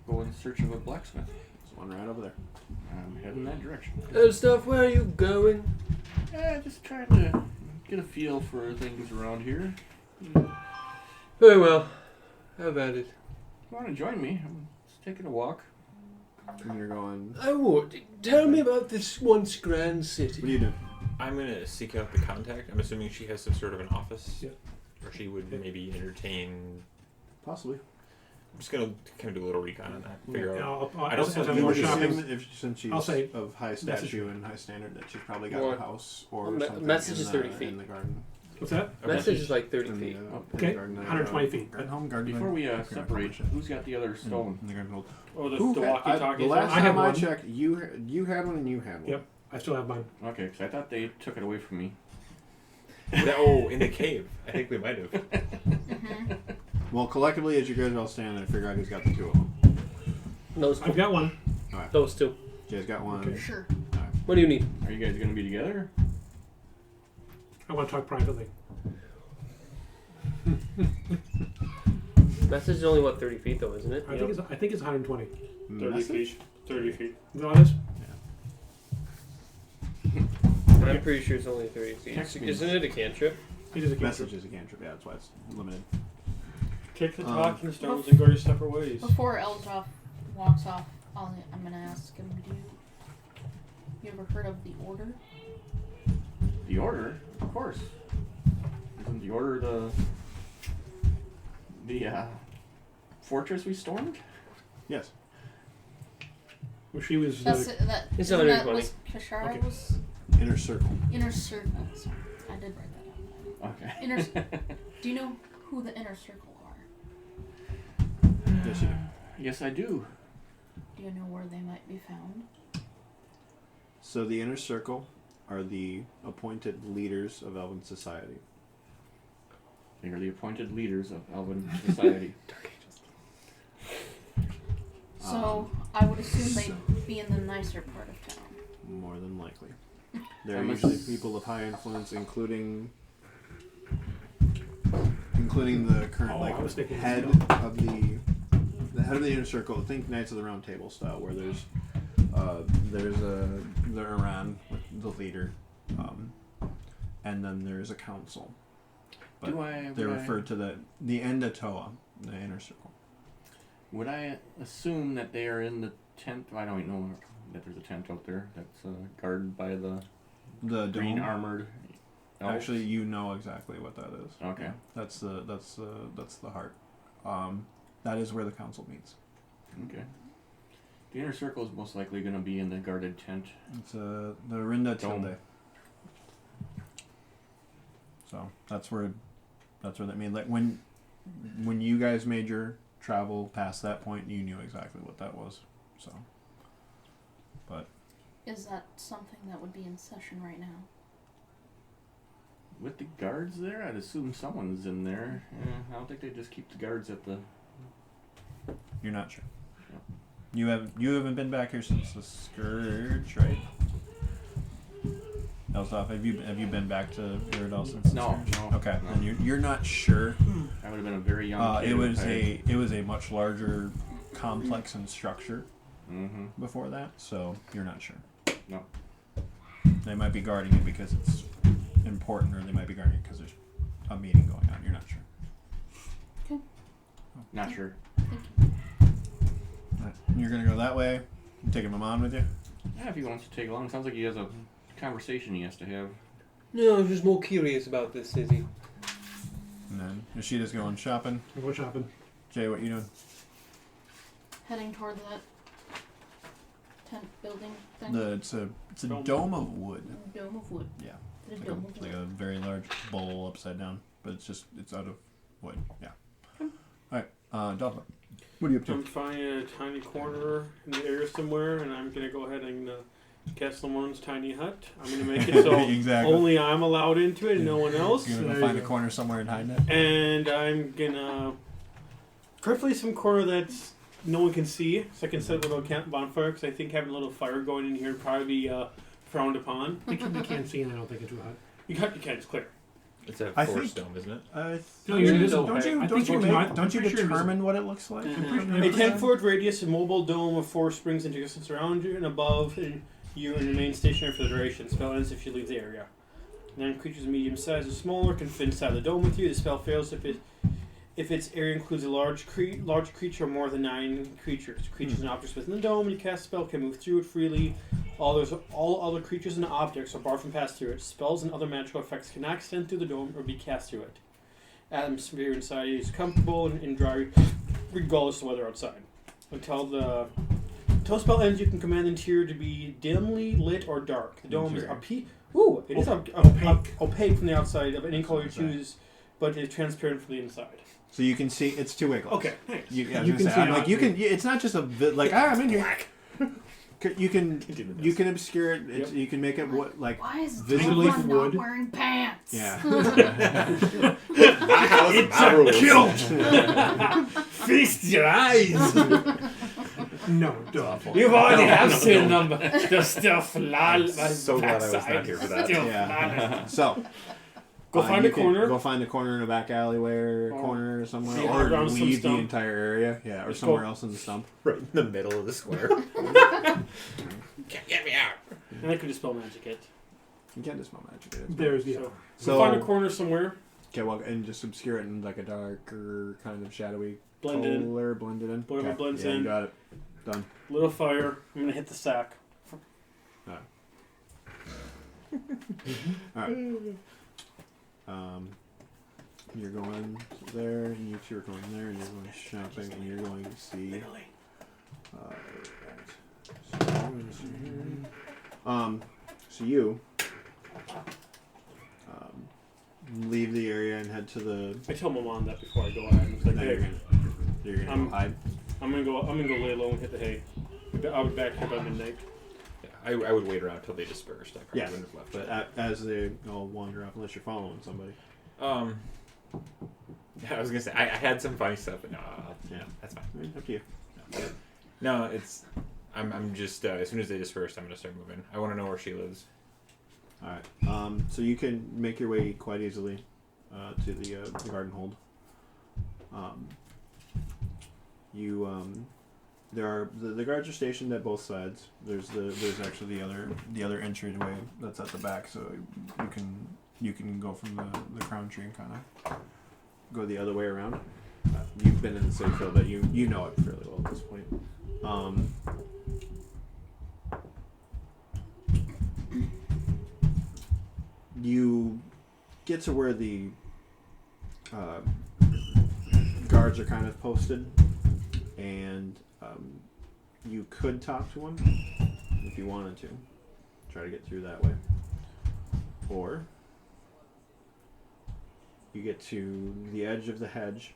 go in search of a blacksmith.
There's one right over there.
I'm heading that direction.
Stuff, where are you going?
Just trying to get a feel for things around here.
Very well. How about it?
You want to join me? I'm just taking a walk.
And you're going.
I would. Tell me about this once grand city.
What are you doing?
I'm gonna seek out the contact. I'm assuming she has some sort of an office,
Yeah.
or she would maybe entertain.
Possibly.
I'm just gonna kind of do a little recon on that. Figure
Yeah,
out.
I'll,
I don't
as
suppose
I'm
you
more
would
shopping.
Since she's
I'll say
of high
message
stature
me.
and high standard, that she's probably got
Well,
a house or
me-
something.
message
in
is
the,
30 feet.
in the garden.
What's that?
A
Message is like 30
In
feet.
the, in
Okay,
the garden.
120 feet.
At home garden.
Before we
Okay,
separate,
accomplish it.
who's got the other stone?
In the garden hold.
Oh, the
The
walkie-talkie.
last
I have
time I
one.
checked, you had one and you had one.
Yep. I still have mine.
Okay, because I thought they took it away from me.
In the cave. I think we might have.
Mm-hmm.
Well, collectively, as you guys all stand there, figure out who's got the 2 of them.
Those
I've got one.
Those two.
Jay's got one.
Okay.
Sure.
What do you need?
Are you guys going to be together?
I want to talk privately.
Message is only, what, 30 feet, though, isn't it?
I think it's 120.
30
Message?
feet. 30 feet.
Is that all it is?
I'm pretty sure it's only 30 feet.
Text me.
Isn't it a cantrip?
It is a
Message
cantrip.
is a cantrip. Yeah, that's why it's limited.
Take the talking stones and go your separate ways.
Before Elzoff walks off, I'm gonna ask him, you ever heard of the Order?
The Order? Of course. Isn't the Order the fortress we stormed?
Yes.
Well, she was.
That's that.
It's
isn't that
120.
was Kashara
Okay.
was
Inner circle.
Inner Circle. Sorry, I did write that out.
Okay.
Inner. Do you know who the Inner Circle are?
Yes, you do.
Yes, I do.
Do you know where they might be found?
So the inner circle are the appointed leaders of Elven society.
They are the appointed leaders of Elven society.
So I would assume they'd be in the nicer part of town.
More than likely. They're
I'm
usually
ass-
people of high influence, including the current
I was thinking
head
still.
of the head of the inner circle. Think Knights of the Round Table style, where there's the Iran with the leader, and then there's a council. But they're referred to the Endatoa, the inner circle.
Would I assume that they are in the tent? I don't know that there's a tent out there that's guarded by the
The
green
dome.
armored elves?
Actually, you know exactly what that is.
Okay.
That's the heart. That is where the council meets.
Okay. The inner circle is most likely going to be in the guarded tent.
It's the Rinda
Dome.
Tilde. So that's where that means. Like when you guys made your travel past that point, you knew exactly what that was. So, but
Is that something that would be in session right now?
With the guards there, I'd assume someone's in there. I don't think they just keep the guards at the.
you're not sure.
Yeah.
You haven't been back here since the Scourge, right? Elstoff, have you been back to Iridal since the
No,
Scourge?
no,
Okay,
no.
then you're not sure.
I would have been a very young kid.
It was a much larger complex and structure
Mm-hmm.
before that, so you're not sure.
No.
They might be guarding it because it's important, or they might be guarding it because there's a meeting going on. You're not sure.
Not sure.
Right. You're gonna go that way. You taking Maman with you?
Yeah, if he wants to take along. Sounds like he has a conversation he has to have.
No, I'm just more curious about this city.
And then Yoshida's going shopping.
We'll go shopping.
Jay, what you doing?
Heading toward that tent building thing?
It's a
Dome.
dome of wood.
Dome of wood.
Yeah.
The
It's
dome of
like
wood.
a very large bowl upside down, but it's out of wood. Yeah. All right, Delta. What are you up to?
I'm finding a tiny corner in the area somewhere, and I'm gonna go ahead and cast Lamone's tiny hut. I'm gonna make it so
Exactly.
only I'm allowed into it and no one else.
You're gonna
There
find
you
a
go.
corner somewhere and hide it.
And I'm gonna preferably some corner that's no one can see, so I can set a little camp bonfire. Because I think having a little fire going in here would probably be frowned upon.
They can't see, and I don't think it's too hot.
You can, it's clear.
It's a
I
forest
think-
dome, isn't it?
No, you're
Don't
invisible.
you
I think
don't you
I'm pretty sure
determine what it looks like?
A 10-foot radius, a mobile dome of 4 springs into existence around you and above, and you remain stationary for the duration. Spell ends if you leave the area. And creatures medium size or smaller can fit inside the dome with you. The spell fails if its area includes a large creature or more than 9 creatures. Creatures and objects within the dome you cast a spell can move through it freely. All other creatures and objects are barred from passing through it. Spells and other magical effects cannot extend through the dome or be cast through it. Atmosphere inside is comfortable and dry, regardless of the weather outside. Until the spell ends, you can command the interior to be dimly lit or dark. The dome is opaque from the outside of any color you choose, but it is transparent from the inside.
So you can see it's 2-way glass.
Okay, thanks.
You
can see
like you
it.
can. It's not just I'm in here. You can obscure it.
Yep.
You can make it what like
Why is
visibly
Delta
wood.
not wearing pants?
yeah.
It's a kilt!
Feast your eyes!
No, don't.
You've already have seen them. They're still
I'm so glad I was not here for that.
Yeah. So
Go find
you
a
can
corner.
Go find a corner in a back alleyway or
Or
corner somewhere,
see
or
around some
leave the
stump.
entire area. Yeah, or
Just
somewhere
go-
else in the stump.
Right in the middle of the square. Can't get me out.
And I could dispel magic it.
You can't dispel magic.
There's the.
So find a corner somewhere,
Okay, well, and just obscure it in like a darker kind of shadowy
blend in,
color, blend it in.
Whatever
Okay,
blends
yeah,
in.
You got it. Done.
little fire. I'm gonna hit the sack.
All right. You're going there, and you two are going there, and you're going shopping, and you're going to see. So you leave the area and head to the.
I tell my mom that before I go ahead. It's like,
No,
hey,
you're gonna
I'm-
go hide.
I'm gonna go lay low and hit the hay. I'll be back here by midnight.
Yeah, I would wait around till they dispersed. I probably
Yeah,
wouldn't have left.
but as they all wander off, unless you're following somebody.
Yeah, I was gonna say I had some funny stuff, but no,
Yeah.
that's fine.
Right, up to you.
No, it's I'm just as soon as they dispersed, I'm gonna start moving. I want to know where she lives.
All right. So you can make your way quite easily to the garden hold. There are the guards are stationed at both sides. There's actually the other entryway that's at the back, so you can go from the crown tree and kind of go the other way around. You've been in the city field, that you know it fairly well at this point. You get to where the guards are kind of posted, and you could talk to one if you wanted to. Try to get through that way. Or you get to the edge of the hedge.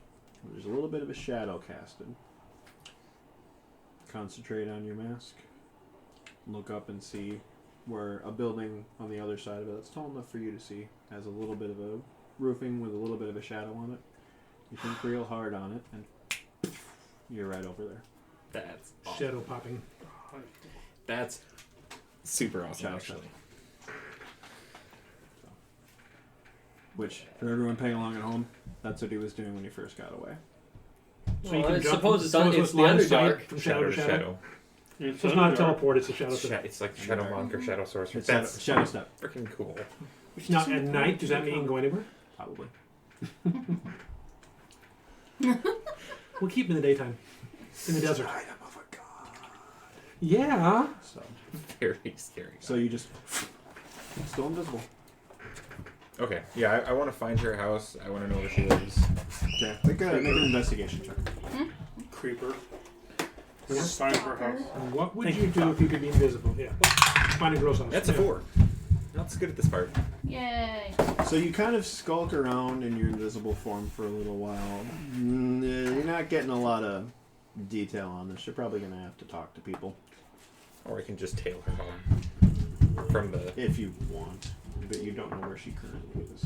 There's a little bit of a shadow casted. Concentrate on your mask. Look up and see where a building on the other side of it that's tall enough for you to see has a little bit of a roofing with a little bit of a shadow on it. You think real hard on it, and you're right over there.
That's
Shadow popping.
That's super awesome,
Shadow
actually.
Which, for everyone paying along at home, that's what he was doing when he first got away.
So you
Well,
can
I
jump
suppose it's on- it's the
line of sight
Underdark.
from shadow to shadow.
It's
So it's not a teleport, it's a shadow to
It's like Shadow Monk or Shadow Sorcerer.
It's
That's
shadow step,
freaking cool.
Now, at night, does that mean you can go anywhere?
probably.
We'll keep in the daytime. In the desert.
Item of a god.
Yeah.
So
Very scary.
you just still invisible.
Okay, yeah, I want to find her house. I want to know where she lives.
Okay, make an investigation check.
creeper. It's time for a house.
What would
Thank
you
you,
do if you could be invisible? Yeah. Find a girl's house.
That's a
Yeah.
4. Not so good at this part.
Yay.
So you kind of skulk around in your invisible form for a little while. You're not getting a lot of detail on this. You're probably going to have to talk to people
Or I can just tail her home from the.
if you want, but you don't know where she currently is.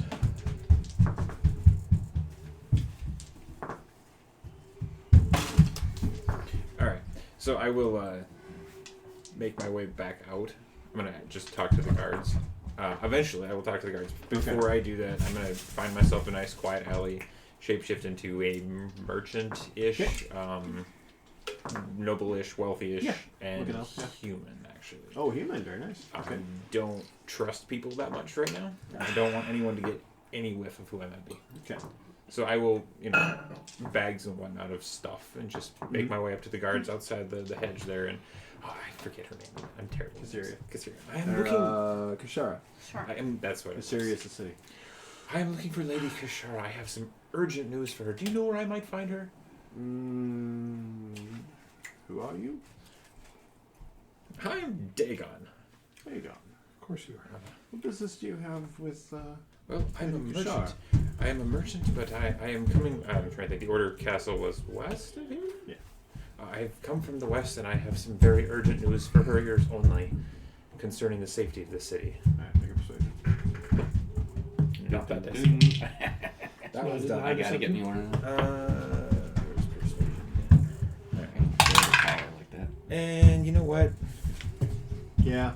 All right. So I will make my way back out. I'm gonna just talk to the guards. Eventually, I will talk to the guards. Before I do that, I'm gonna find myself a nice quiet alley, shapeshift into a merchant-ish, noble-ish, wealthy-ish,
Yeah,
and
look it up, yeah.
human, actually.
Oh, human, very nice.
I don't trust people that much right now. I don't want anyone to get any whiff of who I might be.
Okay.
So I will, bags and whatnot of stuff, and just make my way up to the guards outside the hedge there, and I forget her name. I'm terrible.
Kasseria.
I am looking.
Kashara.
Sure.
That's what it
Kasseria
is.
is the city.
I am looking for Lady Kashara. I have some urgent news for her. Do you know where I might find her?
Who are you?
I am Dagon.
There you go.
Of course you are.
What business do you have with?
Well, I'm a
Lady
merchant.
Kashara?
I am a merchant, but I am coming. I'm trying to think. The Order Castle was west of here.
Yeah.
I've come from the west, and I have some very urgent news for her ears only, concerning the safety of the city.
Alright, make a persuasion.
Not that
Dun,
dice. That
No,
was
did
done.
I gotta get me one of them.
Where's persuasion? Alright.
There's a power like that.
And you know what?
Yeah.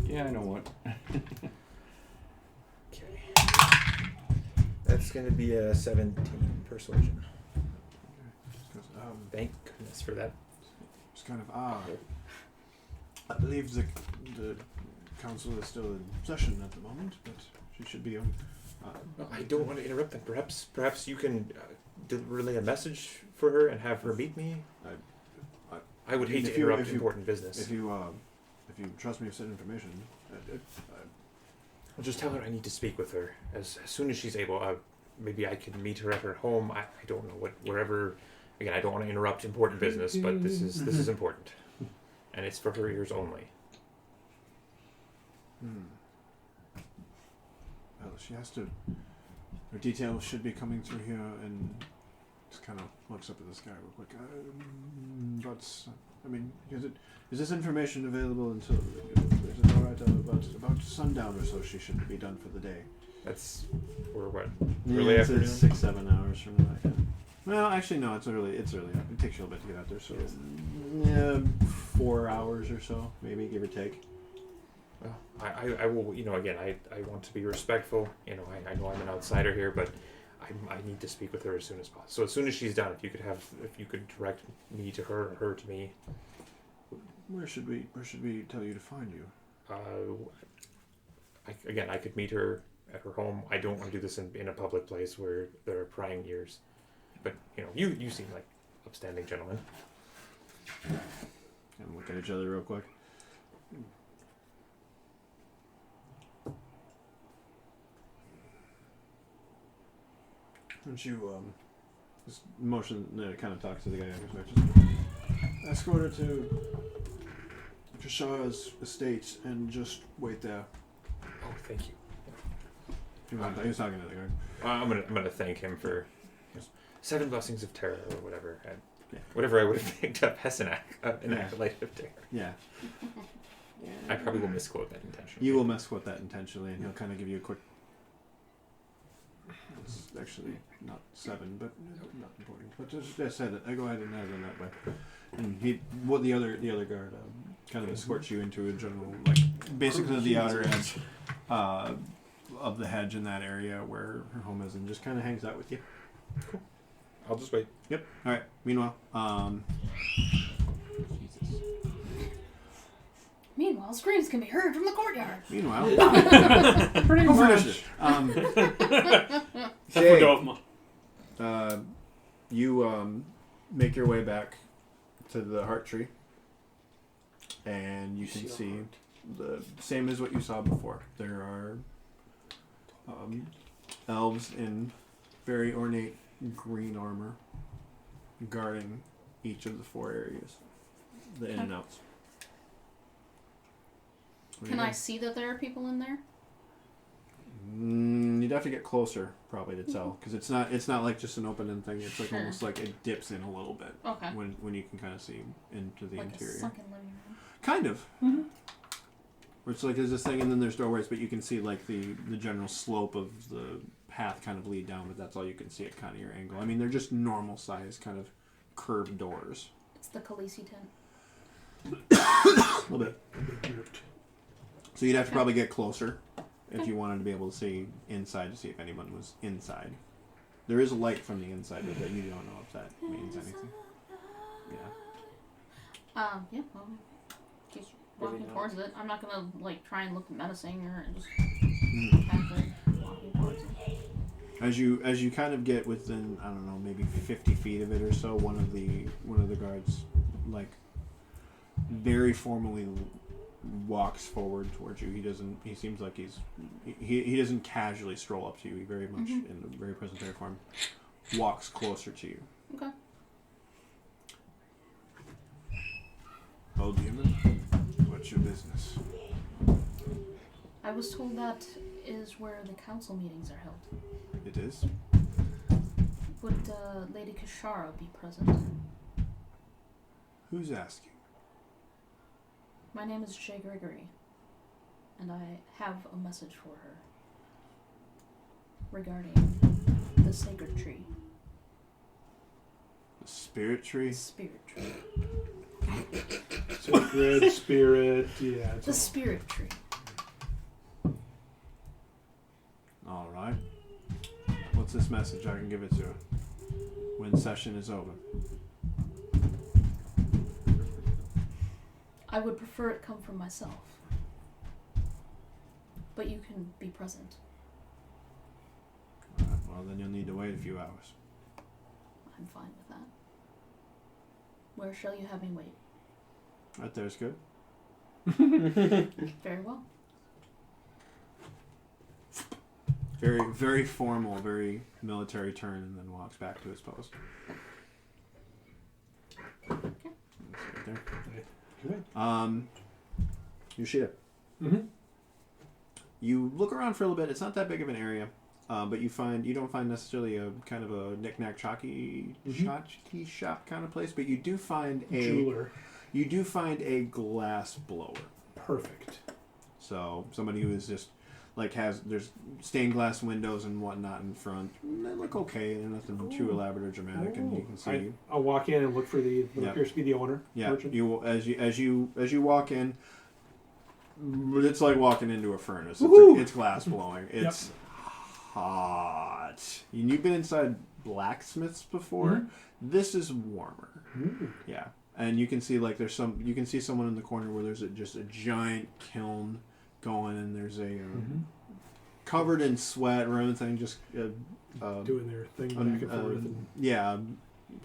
Yeah, I know what.
Okay. That's gonna be a 17 persuasion. Thank goodness for that.
It's kind of I believe the council is still in session at the moment, but she should be on.
Well, I don't want to interrupt them. Perhaps you can relay a message for her and have her meet me. I would hate to interrupt important business.
If you trust me with certain information,
I'll just tell her I need to speak with her as soon as she's able. Maybe I could meet her at her home. I don't know wherever. Again, I don't want to interrupt important business, but this is important, and it's for her ears only.
Well, she has to. Her details should be coming through here, and just kind of looks up at the sky real quick. Is this information available until? Is it all right about sundown or so? She should be done for the day.
That's or what?
Yeah,
Early
it's
afternoon?
6-7 hours from now. Yeah. Well, actually, no. It's early. It takes you a bit to get out there. So, 4 hours or so, maybe, give or take.
Well, I will. Again, I want to be respectful. I know I'm an outsider here, but I need to speak with her as soon as possible. So as sould as she's done, if you could direct me to her or her to me.
Where should we tell you to find you?
I could meet her at her home. I don't want to do this in a public place where there are prying ears. But you seem like upstanding gentlemen.
And look at each other real quick. And you just motion kind of talks to the guy on his just escort her to Shah's estate and just wait there.
Oh, thank you.
He was talking to the guard.
I'm gonna thank him for 7 blessings of terror or whatever.
Yeah.
Whatever I would have picked up as an acolyte of terror.
Yeah.
I probably will misquote that intentionally.
You will misquote that intentionally, and he'll kind of give you a quick. It's actually not 7, but not important. But just said it. I go ahead and add it in that way. And the other guard kind of escorts you into a general, basically the outer edge of the hedge in that area where her home is, and just kind of hangs out with you.
Cool. I'll just wait.
Yep. All right. Meanwhile, Jesus.
Meanwhile, screams can be heard from the courtyard.
Meanwhile,
Pretty
go for
much.
initiative.
Except for Dovma.
You make your way back to the heart tree, and you can see the same as what you saw before. There are elves in very ornate green armor guarding each of the 4 areas, the in and outs.
Can I see that there are people in there?
You'd have to get closer, probably, to tell, because it's not like just an open-end thing. It's like almost like it dips in a little bit.
Okay.
When you can kind of see into the
Like
interior.
a sunken living room.
Kind of. Mm-hmm. Where it's like there's this thing, and then there's doorways, but you can see like the general slope of the path kind of lead down, but that's all you can see at kind of your angle. I mean, they're just normal size kind of curved doors.
It's the Khaleesi tent.
A little bit. So you'd have to probably get closer if you wanted to be able to see inside to see if anyone was inside. There is a light from the inside, but you don't know if that means anything. Yeah.
Yeah. Well, keep walking towards it. I'm not gonna like try and look menacing or just casually walking towards it.
As you kind of get within, I don't know, maybe 50 feet of it or so, one of the guards, like, very formally walks forward towards you. He seems like he doesn't casually stroll up to you. He very much, in a very presentary form, walks closer to you.
Okay.
Old human, what's your business?
I was told that is where the council meetings are held.
It is.
Would Lady Kishara be present?
Who's asking?
My name is Jay Gregory, and I have a message for her regarding the sacred tree.
The spirit tree?
The spirit tree.
Sacred, spirit, yeah.
The spirit tree.
All right. What's this message? I can give it to her when session is over.
I would prefer it come from myself, but you can be present.
All right, well, then you'll need to wait a few hours.
I'm fine with that. Where shall you have me wait?
Right there's good.
Very well.
Very, very formal, very military turn, and then walks back to his post.
Okay.
That's right
Okay.
there. Yoshida.
Mm-hmm.
You look around for a little bit. It's not that big of an area, but you don't find necessarily a kind of a knick-knack tchotchke shop kind of place, but you do find
Jeweler.
You do find a glass blower.
Perfect.
So somebody who is just like there's stained glass windows and whatnot in front. They look okay. They're nothing too elaborate or dramatic, and you can see.
I'll walk in and look for what
Yep.
appears to be the owner.
Yeah,
Merchant.
as you walk in, it's like walking into a furnace. It's glass blowing. It's hot. And you've been inside blacksmiths before.
Mm-hmm.
This is warmer.
Ooh.
Yeah, and you can see like you can see someone in the corner where there's just a giant kiln going, and there's a covered in sweat, or anything, just
Doing their thing back and forth.
yeah,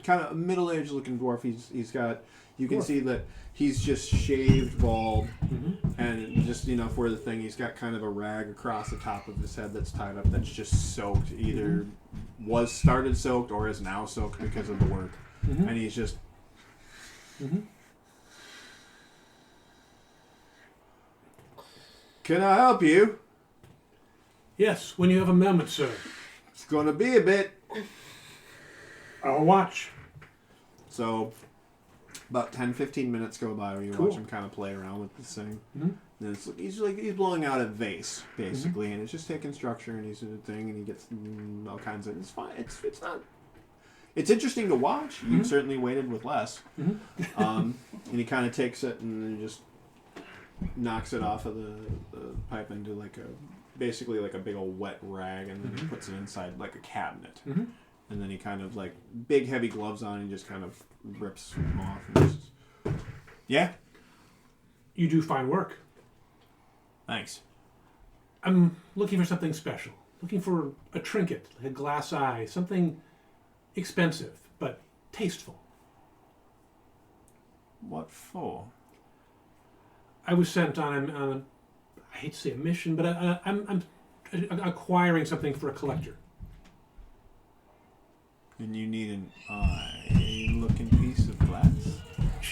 kind of middle-aged looking dwarf. He's got. You can
Dwarf.
see that he's just shaved bald,
Mm-hmm.
and just enough where the thing. He's got kind of a rag across the top of his head that's tied up. That's just soaked. Either was started soaked or is now soaked because of the work.
Mm-hmm.
And he's just.
Mm-hmm.
Can I help you?
Yes, when you have a moment, sir.
It's going to be a bit.
I'll watch.
So, about 10-15 minutes go by where you
Cool.
watch him kind of play around with this thing.
Mm-hmm.
And he's blowing out a vase basically, and it's just taking structure, and he's doing a thing, and he gets all kinds of. It's fine. It's not. It's interesting to watch. You certainly waited with less.
Mm-hmm.
And he kind of takes it and then just knocks it off of the pipe into basically like a big old wet rag, and then he puts it inside like a cabinet.
Mm-hmm.
And then he kind of like big heavy gloves on, and he just kind of rips them off. And just, yeah,
You do fine work.
thanks.
I'm looking for something special. Looking for a trinket, like a glass eye, something expensive but tasteful.
What for?
I was sent on a I hate to say a mission, but I'm acquiring something for a collector.
And you need an eye-looking piece of glass.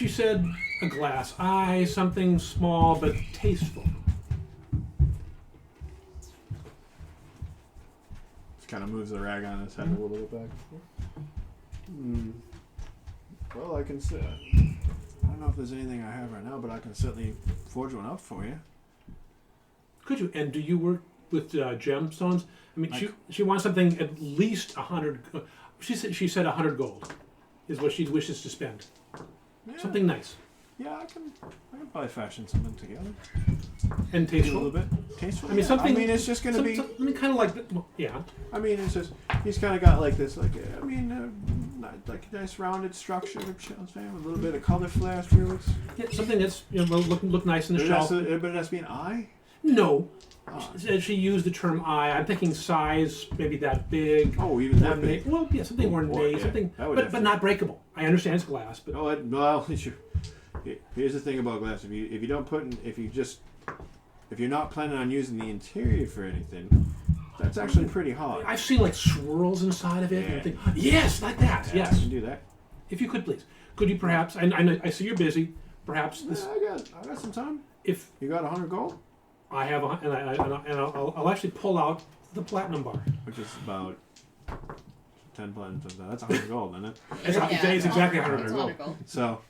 She said a glass eye, something small but tasteful.
Just kind of moves the rag on his head a little bit back. Well, I can say, I don't know if there's anything I have right now, but I can certainly forge one up for you.
Could you? And do you work with gemstones? I mean, she wants something at least 100. She said 100 gold is what she wishes to spend.
Yeah.
Something nice
Yeah, I can probably fashion something together.
and
A
tasteful.
little bit tasteful.
I mean, something.
I mean, it's just gonna be.
I mean, kind of like. Yeah.
I mean, it's just he's kind of got like this, like I mean, like a nice rounded structure, with a little bit of color flash through it.
Yeah, something that's look nice in the shelf.
But it has to be an eye.
No.
Ah.
She used the term eye. I'm thinking size, maybe that big.
Oh, even that big.
Well, yeah, something
Or-
ornate,
yeah,
something,
that would
but
definitely-
not breakable. I understand it's glass, but
Oh, well, here's the thing about glass. If you don't put in, if you're not planning on using the interior for anything, that's actually pretty hard.
I've seen like swirls inside of it.
Yeah.
And think, yes, like that.
Yeah,
Yes.
I can do that.
If you could please, could you perhaps? I see you're busy. Perhaps this,
Yeah, I got some time.
if
You got 100 gold,
I have, I'll actually pull out the platinum bar.
which is about 10 platinum. That's 100 gold, isn't it?
It's exactly 100
It's
gold.
100 gold.
So,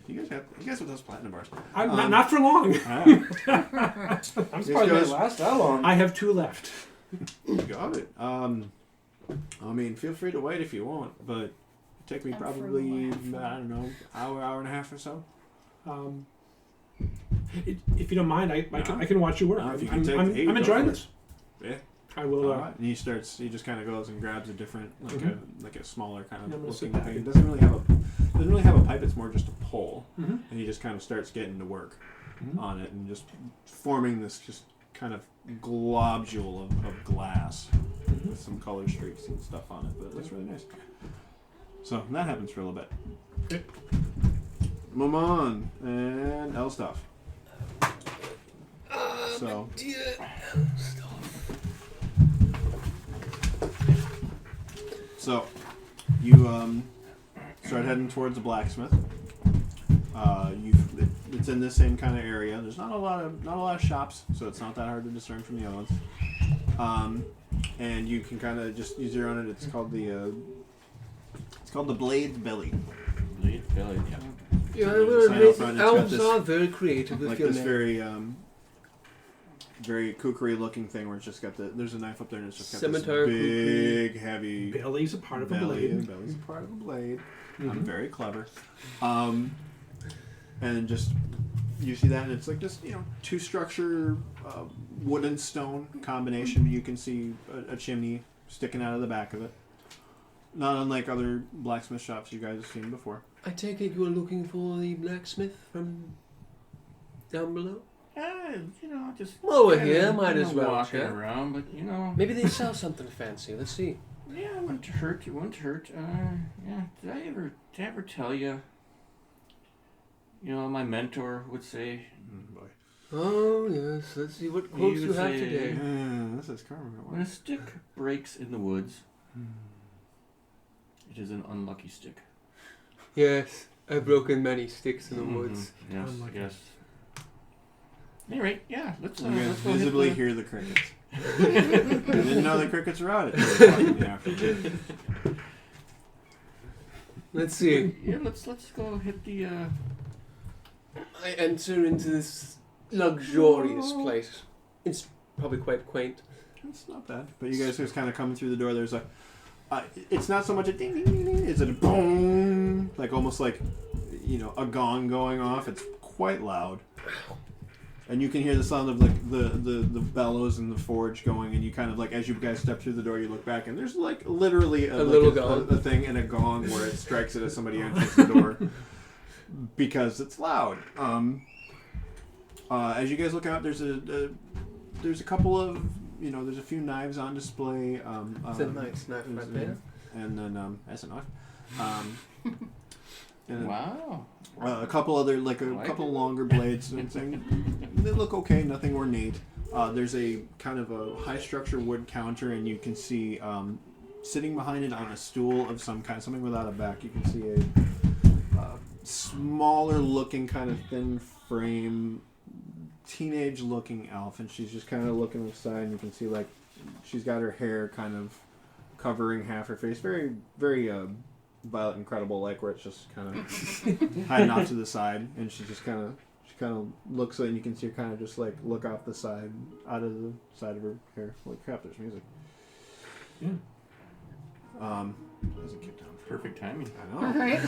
you guys with those platinum bars.
Not for long.
Ah,
I'm
This
surprised
goes-
they last that long.
I have 2 left.
you got it. I mean, feel free to wait if you want, but it take me
I'm for
probably,
the
I don't know, hour and a half or so.
If you don't mind, I can watch you work.
No, if you
I'm,
can take
I'm,
the heat,
I'm
go
enjoying
for it.
this.
Yeah.
I will.
All right. And he just kind of goes and grabs a different, like a smaller kind
Yeah, I'm
of
gonna sit
looking
back
thing. It
and-
doesn't really have a pipe. It's more just a pole,
Mhm.
and he just kind of starts getting to work
Mhm.
on it and just forming this just kind of globule of glass with some color streaks and stuff on it. But it looks really nice. So that happens for a little bit.
Okay.
Momon and Elstoff. So So, you start heading towards the blacksmith. It's in this same kind of area. There's not a lot of shops, so it's not that hard to discern from the other ones. And you can kind of just use your own. It's called the Blade's Belly.
Blade Belly.
Yeah.
Yeah,
Sign
well,
up front, it's got
elves
this-
are very creative with
Like
your
this
name.
very kookery looking thing where it's just got there's a knife up there and it's just got
Scimitar,
this big heavy
Belly's a part of a
belly.
blade.
Belly's a part of a blade. I'm
Mhm.
very clever. And just you see that, and it's like this, two structure wood and stone combination. You can see a chimney sticking out of the back of it. Not unlike other blacksmith shops you guys have seen before.
I take it you are looking for the blacksmith from down below?
Just.
Well, we're
kinda,
here, might as well
walking
chat.
around, but
Maybe they sell something fancy. Let's see.
Yeah, it wouldn't hurt. It wouldn't hurt. Yeah. Did I ever tell you? My mentor would say.
Boy.
Oh, yes. Let's see what quotes
would
you have
say-
today.
Yeah, this is karma.
When a stick breaks in the woods, it is an unlucky stick.
Yes, I've broken many sticks in the
Mhm.
woods.
Yes.
Unlucky.
Yes. Anyway, yeah. Let's.
You guys
Let's go hit
visibly
the-
hear the crickets. I didn't know the crickets were out at 2 o'clock in the afternoon.
Let's see.
Yeah. Let's go hit the.
I enter into this luxurious place. It's probably quite quaint.
It's not bad. But you guys just kind of coming through the door. There's a. It's not so much a ding ding ding ding. It's a boom, like almost like, a gong going off. It's quite loud, and you can hear the sound of like the bellows and the forge going. And you kind of like as you guys step through the door, you look back and there's like literally
A little gong.
a thing and a gong where it strikes it as somebody enters the door because it's loud. As you guys look out, there's a couple of. There's a few knives on display.
It's a nice knife right there.
And then that's a knife. And then,
Wow.
a couple other
like
couple
it.
longer blades and thing. They look okay, nothing ornate. There's a kind of a high structure wood counter, and you can see sitting behind it on a stool of some kind, something without a back. You can see smaller looking, kind of thin frame, teenage looking elf, and she's just kind of looking aside, and you can see like she's got her hair kind of covering half her face, very Violet Incredible like, where it's just kind of hiding off to the side, and she kind of looks, and you can see her kind of just like look off the side, out of the side of her hair. Holy crap, there's music.
Yeah.
Hasn't kicked down.
Perfect timing.
I know.
Right?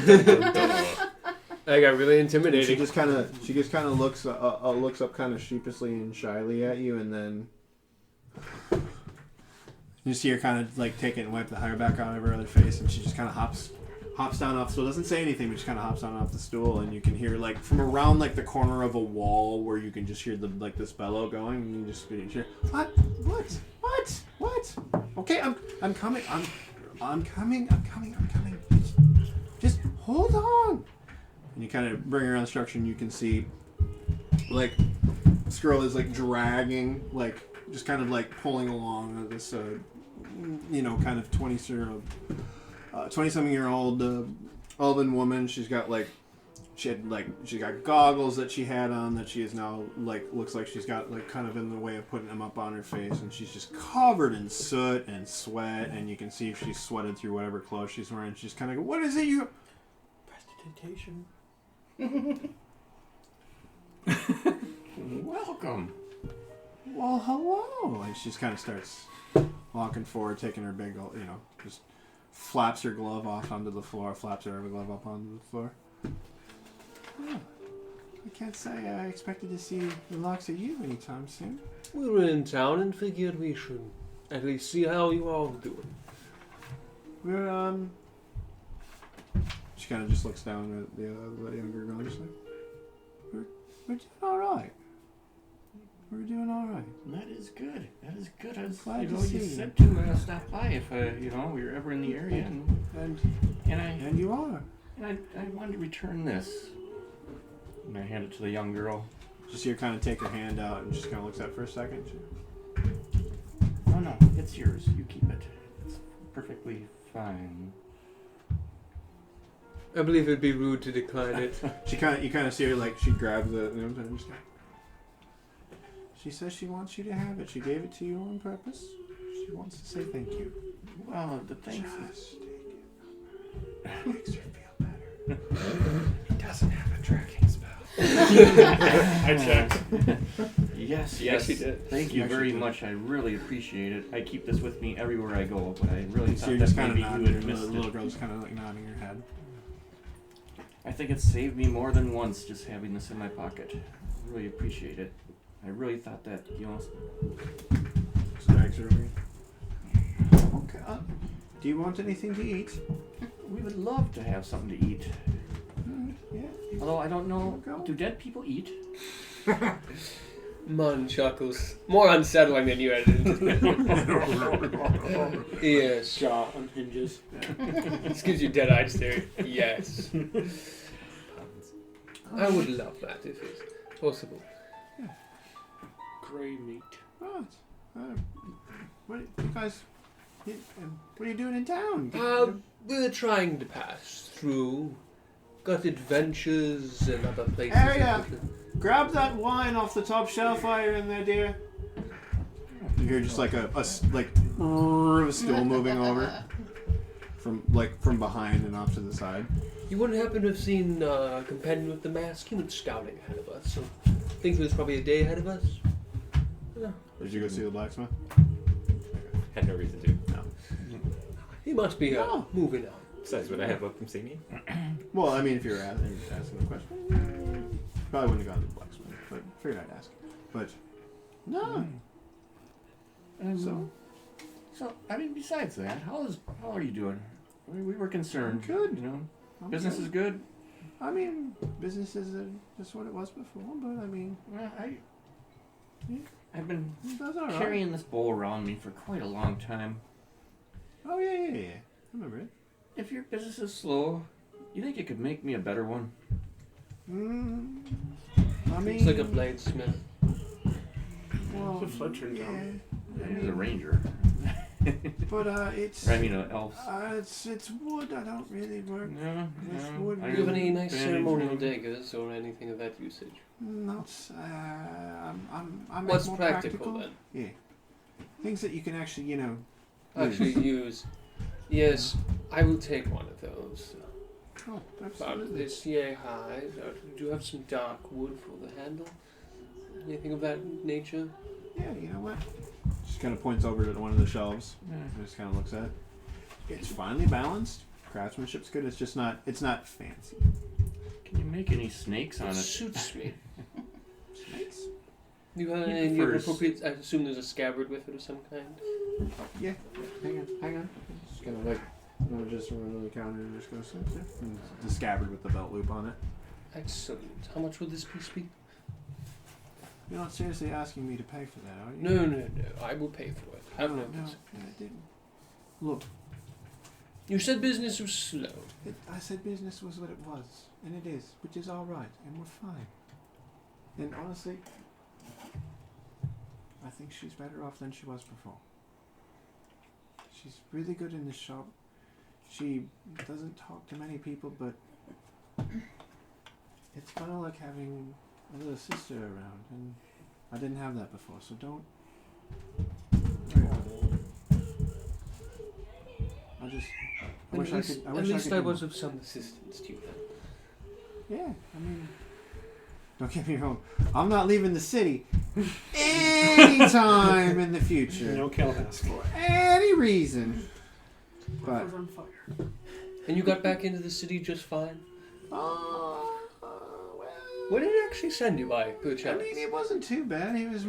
I got really
And
intimidating.
she just kind of looks up kind of sheepishly and shyly at you, and then you see her kind of like take it and wipe the hair back out of her other face, and she just kind of hops down off the stool. Doesn't say anything, but just kind of hops down off the stool, and you can hear like from around like the corner of a wall where you can just hear the like this bellow going, and you just hear what? Okay, I'm coming. I'm coming. Just hold on. And you kind of bring her on structure, and you can see like this girl is like dragging, like just kind of like pulling along this kind of 20-something-year-old Elven woman. She's got she's got goggles that she had on that she is now like looks like she's got like kind of in the way of putting them up on her face, and she's just covered in soot and sweat, and you can see if she's sweated through whatever clothes she's wearing. She's kind of go, what is it you? Prestidigitation.
Welcome.
Well, hello. And she just kind of starts walking forward, taking her big, just flaps her glove off onto the floor, flaps her other glove up onto the floor. Oh, I can't say I expected to see the likes of you anytime soon.
We were in town and figured we should at least see how you all doing.
We're, She kind of just looks down at the younger girl and just like, we're doing alright. We're doing alright.
That is good. That is good. I was,
Glad to
you
see
said
you.
to stop by if we were ever in the area,
And you are.
and I wanted to return this. And I hand it to the young girl.
Just you kind of take her hand out and just kind of looks at it for a second.
Oh no, it's yours. You keep it. It's perfectly fine.
I believe it'd be rude to decline it.
You kind of see her like she grabs it and just goes, she says she wants you to have it. She gave it to you on purpose. She wants to say thank you.
Well, the thanks.
Just take it. It makes her feel better. He doesn't have a tracking spell.
I checked.
Yes,
Yes, he did.
Thank
He
you
actually
very
did.
much. I really appreciate it. I keep this with me everywhere I go, but I really
So
thought
you're
that
just kind of
maybe you
nodding.
had
The
missed
little
it.
girl's kind of like nodding her head.
I think it saved me more than once just having this in my pocket. I really appreciate it. I really thought that,
Snags her away. Okay. Do you want anything to eat?
we would love to have something to eat.
Yeah.
Although I don't know,
Go.
do dead people eat?
Mun chuckles. More unsettling than you edited. Yes.
Jaw unhinges.
This gives you dead eyes there. Yes. I would love that if it's possible.
Gray meat.
Right. What you guys? What are you doing in town?
We're trying to pass through. Got adventures and other places.
Area. Grab that wine off the top shelf while you're in there, dear. You hear just like a stool moving over from behind and off to the side.
You wouldn't happen to have seen a companion with the mask? He was scouting ahead of us, so I think he was probably a day ahead of us.
Did you go see the blacksmith?
Had no reason to. No.
He must be
No.
moving on.
Besides, would I have let them see me?
Well, I mean, if you were asking the question, probably wouldn't have gone to the blacksmith, but figured I'd ask. But no.
So I mean, besides that, how are you doing? We were concerned.
Good. I'm
Business is good.
I mean, business is just what it was before, but I mean,
Well, I've been
it does all right.
carrying this bowl around me for quite a long time.
Oh yeah. I remember it.
If your business is slow, you think you could make me a better one?
I mean,
It's like a bladesmith.
well,
It's a Fletcher in town.
yeah.
He's a ranger.
But it's
I mean, elves.
it's wood. I don't really work
No,
with
no.
wood.
Do you have any nice
Bandage
ceremonial
ring.
daggers or anything of that usage?
Not. I'm
What's
more
practical then?
Yeah. Things that you can actually, use.
Actually use. Yes, I will take one of those.
Oh,
About
absolutely.
this yay high. Do you have some dark wood for the handle? Anything of that nature?
Yeah, you know what? Just kind of points over to one of the shelves.
Yeah.
And just kind of looks at it. It's finely balanced. Craftsmanship's good. It's just not. It's not fancy.
Can you make any snakes on
It
it?
suits me.
Snakes?
You have
He
any
prefers-
appropriate? I assume there's a scabbard with it of some kind.
Yeah. Hang on. Just kind of like, just run on the counter and just go sit there. And the scabbard with the belt loop on it.
Excellent. How much will this piece be?
You're not seriously asking me to pay for that, are you?
No. I will pay for it. Have no
No,
concern.
I didn't. Look,
You said business was slow.
I said business was what it was, and it is, which is all right, and we're fine. And honestly, I think she's better off than she was before. She's really good in this shop. She doesn't talk to many people, but it's kind of like having a little sister around, and I didn't have that before, so don't worry about it. I wish I could. I
At
wish
least
I
I
could.
was of some assistance to you then.
Yeah, I mean, don't get me wrong. I'm not leaving the city anytime in the future
No Calabasas.
for any reason. But
on fire.
And you got back into the city just fine?
well,
Where did it actually send you by,
I
perchance?
mean, it wasn't too bad. It was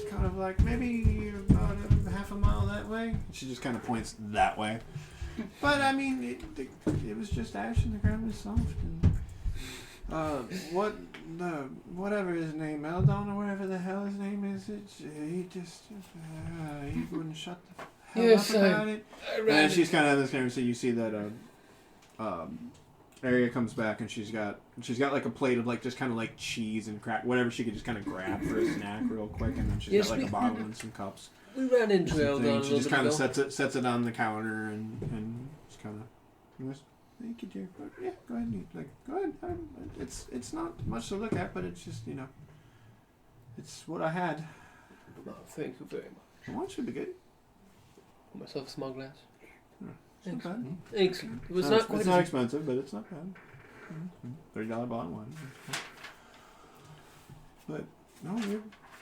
kind of like maybe about a half a mile that way. She just kind of points that way. But I mean, it was just ash and the ground was soft. And, whatever his name, Eldon or whatever the hell his name is, he just he wouldn't shut the hell
Yes,
up about it.
I ran
And she's kind of this kind of, so you see that Arya comes back and she's got like a plate of like just kind of like cheese and crack, whatever she could just kind of grab for a snack real quick, and then she's
Yes,
got like
we-
a bottle and some cups.
We ran into
Some
Eldon a
things. She
little
just
bit
kind
ago.
of sets it on the counter and just kind of. Thank you, dear. But yeah, go ahead and eat. Like, go ahead. It's not much to look at, but it's just it's what I had.
No, thank you very much.
The wine should be good.
Pour myself a small glass.
It's not bad.
Excellent. It was
It's
not quite
It's not
as
expensive, but it's not bad. $30 bottle of wine. But no,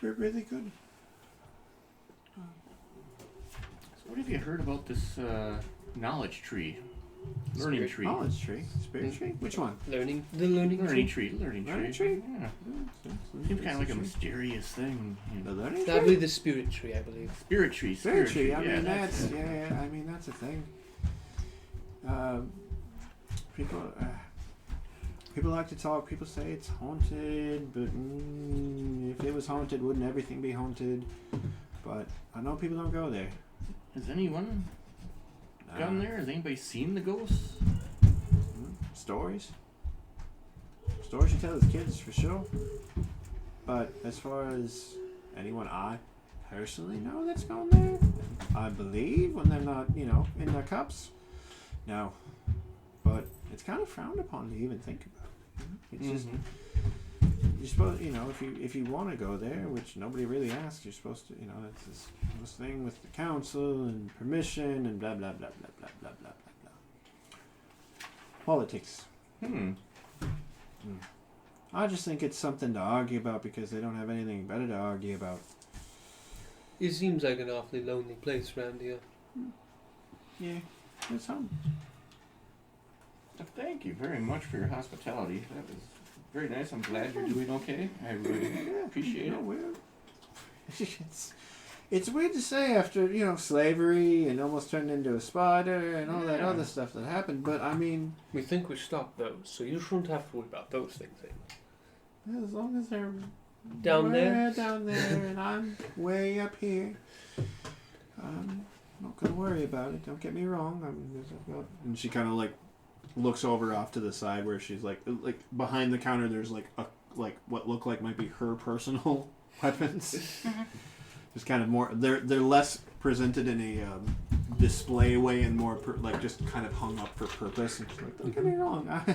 we're really good.
So what have you heard about this knowledge tree? Learning
Spirit
tree.
Knowledge tree, spirit tree. Which one?
learning. The learning
Learning
tree.
tree. Learning tree.
Learning tree?
Yeah. Seems kind of like a mysterious thing.
The learning
That'd
tree.
be the spirit tree, I believe.
Spirit tree.
Spirit tree. I
yeah,
mean
that's
that's I mean that's a thing. People like to talk. People say it's haunted, but if it was haunted, wouldn't everything be haunted? But I know people don't go there.
Has anyone gone there? Has anybody seen the ghosts?
Stories. Stories you tell as kids for sure. But as far as anyone I personally know that's gone there, I believe when they're not, in their cups. No. But it's kind of frowned upon to even think about. It's just you're supposed, if you want to go there, which nobody really asks, you're supposed to, it's this thing with the council and permission and blah blah blah blah blah blah blah blah blah. Politics. I just think it's something to argue about because they don't have anything better to argue about.
It seems like an awfully lonely place around here.
Yeah, it's home.
Thank you very much for your hospitality. That was very nice. I'm glad you're doing okay. I really appreciate it.
Weird. It's weird to say after, slavery and almost turned into a spider and all that other stuff that happened, but I mean,
We think we stopped those, so you shouldn't have to worry about those things anymore.
as long as they're
Down there?
way down there and I'm way up here, I'm not gonna worry about it. Don't get me wrong. And she kind of like looks over off to the side where she's like behind the counter. There's like what look like might be her personal weapons. Just kind of more. They're less presented in a display way and more like just kind of hung up for purpose. And just like, don't get me wrong, I've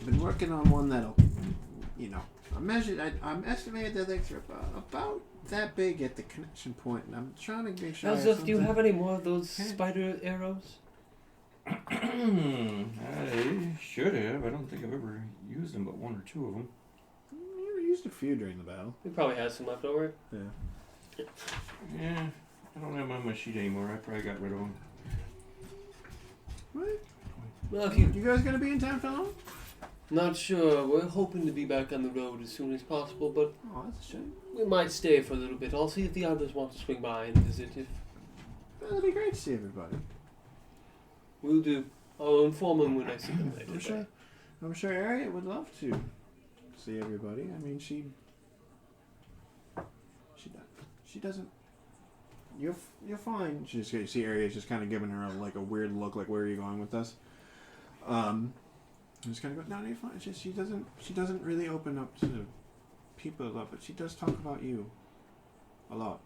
been working on one that'll, I'm estimated that they're about that big at the connection point, and I'm trying to make sure.
Elzef, do you have any more of those spider arrows?
I should have. I don't think I've ever used them, but 1 or 2 of them.
You used a few during the battle.
We probably have some left over.
Yeah.
Yeah, I don't have them on my sheet anymore. I probably got rid of them.
What?
Well, if you
You guys gonna be in town for long?
not sure, we're hoping to be back on the road as soon as possible, but
Oh, that's a shame.
we might stay for a little bit. I'll see if the others want to swing by and visit. If
That'd be great to see everybody.
we'll do, I'll inform them when I see them later.
I'm sure Harriet would love to see everybody. I mean, she doesn't. You're fine. You see Harriet's just kind of giving her a weird look, like, where are you going with this? Just kind of go, no, you're fine. It's just she doesn't really open up to people a lot, but she does talk about you a lot.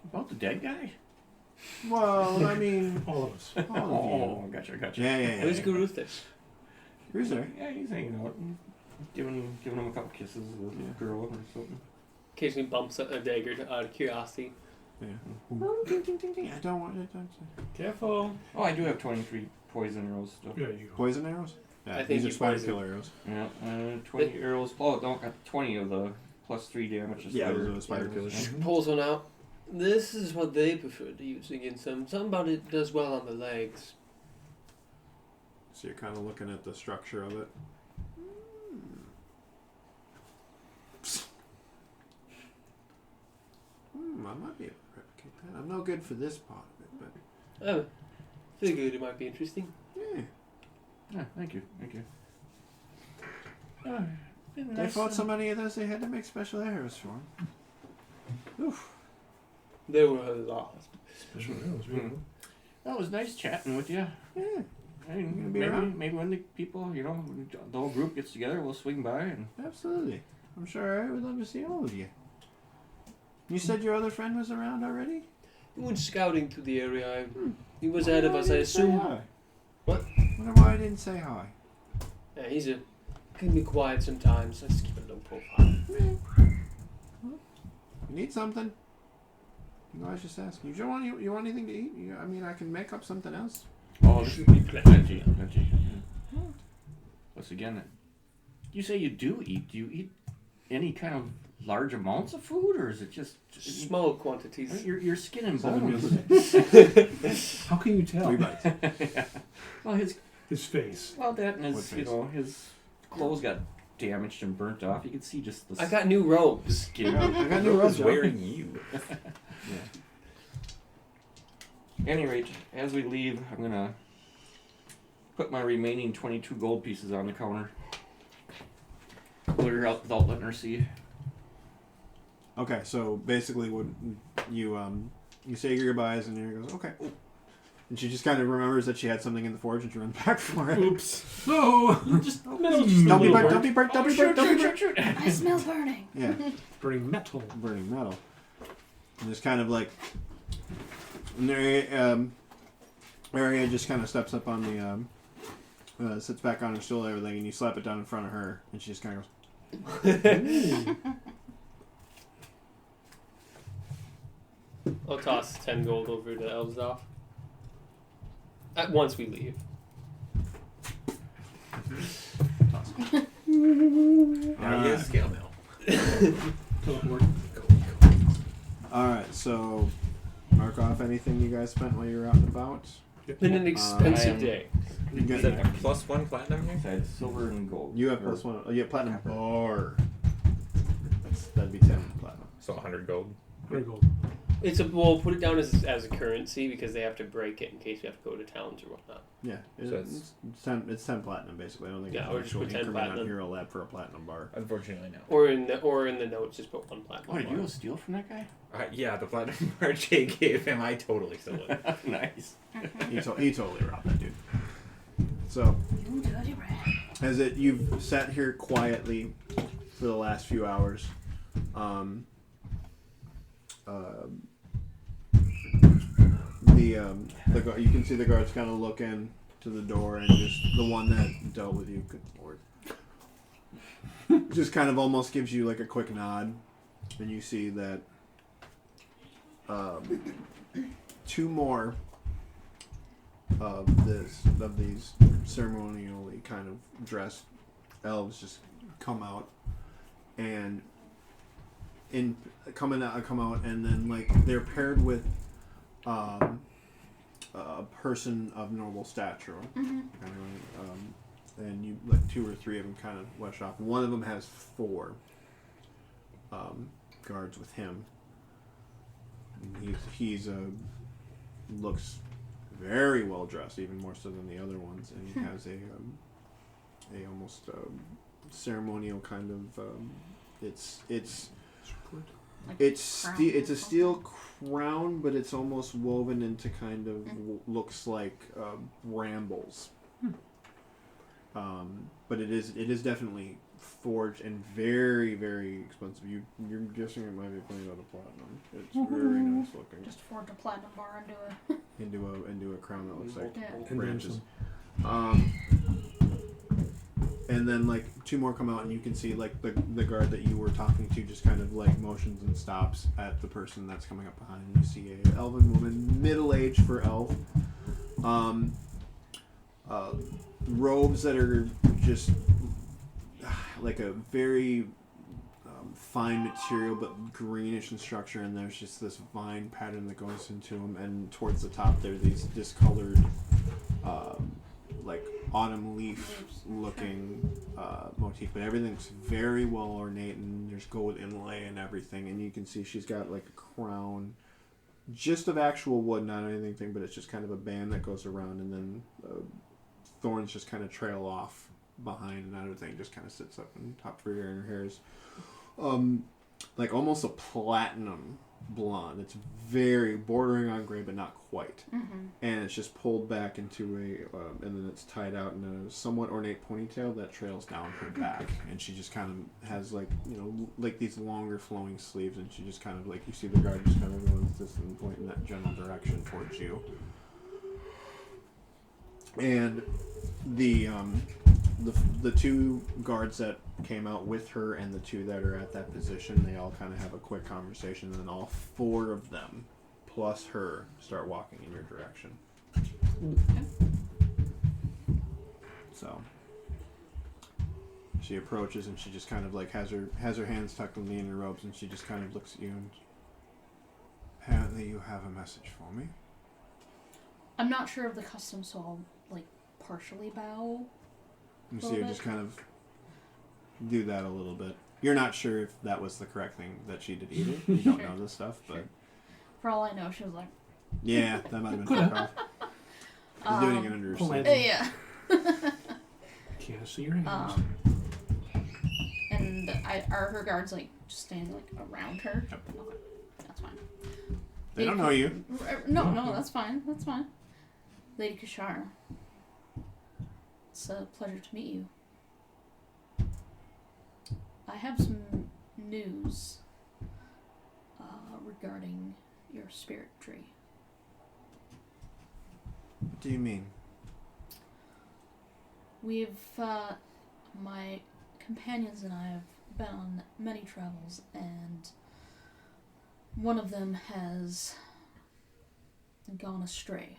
About the dead guy?
Well, I mean,
All of us.
all of
Oh,
you.
gotcha.
Yeah.
Where's Garuthis?
Who's there?
Yeah, he's hanging out. Giving him a couple kisses with a girl or something.
Occasionally bumps a dagger out of curiosity.
Yeah. I don't want it.
Careful.
Oh, I do have 23 poison arrows still.
There you go.
Poison arrows? Yeah,
I think
these are
you
spider
poison.
killer arrows.
Yeah, 20 arrows. Oh, don't got 20 of the +3 damage.
Yeah, those are the spider killers.
Pulls one out. This is what they prefer to use against them. Something about it does well on the legs.
So you're kind of looking at the structure of it. I might be able to replicate that. I'm no good for this part of it, but
Oh, figured it might be interesting.
yeah.
Yeah, thank you.
They fought so many of those they had to make special arrows for them. Oof.
They were a lot.
Special arrows, really.
That was nice chatting with you.
Yeah.
I mean,
gonna be around?
maybe when the people, the whole group gets together, we'll swing by and.
Absolutely. I'm sure I would love to see all of you. You said your other friend was around already?
He went scouting through the area. He was ahead of us, I assume. What?
Wonder why I didn't say hi.
Yeah, can be quiet sometimes. Let's keep a low profile.
You need something? You guys just ask. You want anything to eat? I mean, I can make up something else.
Oh, this should be plenty. Yeah. Once again, you say you do eat. Do you eat any kind of large amounts of food, or is it just
Small quantities.
your skin and
7
bones?
meals a day.
How can you tell?
3 bites.
Yeah. Well,
His face.
that and
What
his
face?
his clothes got damaged and burnt off. You can see just the
I got new robes.
skin.
I got new robes.
wearing you.
Any rate, as we leave, I'm gonna put my remaining 22 gold pieces on the counter. Put her out without letting her see.
Okay, so basically, what you say your goodbyes, and Neri goes, okay. And she just kind of remembers that she had something in the forge, and she runs back for it.
Oops. No.
Just
Don't be burnt! Don't be burnt! Don't be burnt! Don't be burnt!
I smell burning.
Yeah,
Burning metal.
burning metal. And just kind of like, Aria just kind of steps up on the, sits back on her stool and everything, and you slap it down in front of her, and she just kind of goes,
I'll toss 10 gold over to Elzef. Once we leave.
Now he has scale mail.
Alright, so mark off anything you guys spent while you were out and about.
Been an expensive
I am-
day.
You,
Is
got,
that +1 platinum here?
I had silver and gold.
you have
Or-
+1. Oh, you have platinum bar. That'd be 10 platinum.
So 100 gold.
100 gold.
We'll put it down as a currency because they have to break it in case we have to go to towns or whatnot.
Yeah,
So
it's 10 platinum basically. I don't think
Yeah,
there's
or
an
just
actual
put 10
increment on
platinum.
Hero Lab for a platinum bar.
Unfortunately, no.
Or in the notes, just put 1 platinum.
Oh, did you
bar.
go steal from that guy?
Yeah, the platinum bar Jay gave him, I totally stole it.
Nice.
He totally robbed that dude. So,
You dirty rat.
you've sat here quietly for the last few hours. You can see the guards kind of look in to the door, and just the one that dealt with you, good lord, just kind of almost gives you like a quick nod, and you see that two more of these ceremonially kind of dressed elves just come out, and come out, and then like they're paired with a person of normal stature, and you like 2 or 3 of them kind of wash off. One of them has 4 guards with him. And he's looks very well dressed, even more so than the other ones, and he has a almost ceremonial kind of it's
Like
it's
crown
it's a
or
steel
something?
crown, but it's almost woven into kind of looks like brambles. But it is definitely forged and very, very expensive. You're guessing it might be plenty out of platinum. It's very nice looking.
Just forge a platinum bar
Into a crown that looks like
Yeah.
And
branches.
then
And then like 2 more come out, and you can see like the guard that you were talking to just kind of like motions and stops at the person that's coming up behind. You see a elven woman, middle aged for elf, robes that are just like a very fine material but greenish in structure, and there's just this vine pattern that goes into them, and towards the top there are these discolored like autumn leaf looking motif, but everything's very well ornate, and there's gold inlay and everything, and you can see she's got like a crown just of actual wood, not anything, but it's just kind of a band that goes around, and then thorns just kind of trail off behind, and everything just kind of sits up on top of her hair, and her hair is like almost a platinum blonde. It's very bordering on gray, but not quite. And it's just pulled back into and then it's tied out in a somewhat ornate ponytail that trails down her back, and she just kind of has like like these longer flowing sleeves, and she just kind of like you see the guard just kind of goes this and point in that general direction towards you. And the 2 guards that came out with her and the 2 that are at that position, they all kind of have a quick conversation, and then all 4 of them plus her start walking in your direction. So she approaches, and she just kind of like has her hands tucked in the inner robes, and she just kind of looks at you, and apparently you have a message for me.
I'm not sure of the custom, so I'll like partially bow.
You see her just kind of do that a little bit. You're not sure if that was the correct thing that she did either. You don't know this stuff, but
For all I know, she was like,
yeah, that might have been fuck off. She's doing it under her
Polite.
sleeve.
yeah.
can't see your hands.
And are her guards like just standing like around her?
Yep.
Okay, that's fine.
They don't know you.
No, that's fine. That's fine. Lady Kashar, it's a pleasure to meet you. I have some news regarding your spirit tree.
What do you mean?
We've, my companions and I have been on many travels, and one of them has gone astray.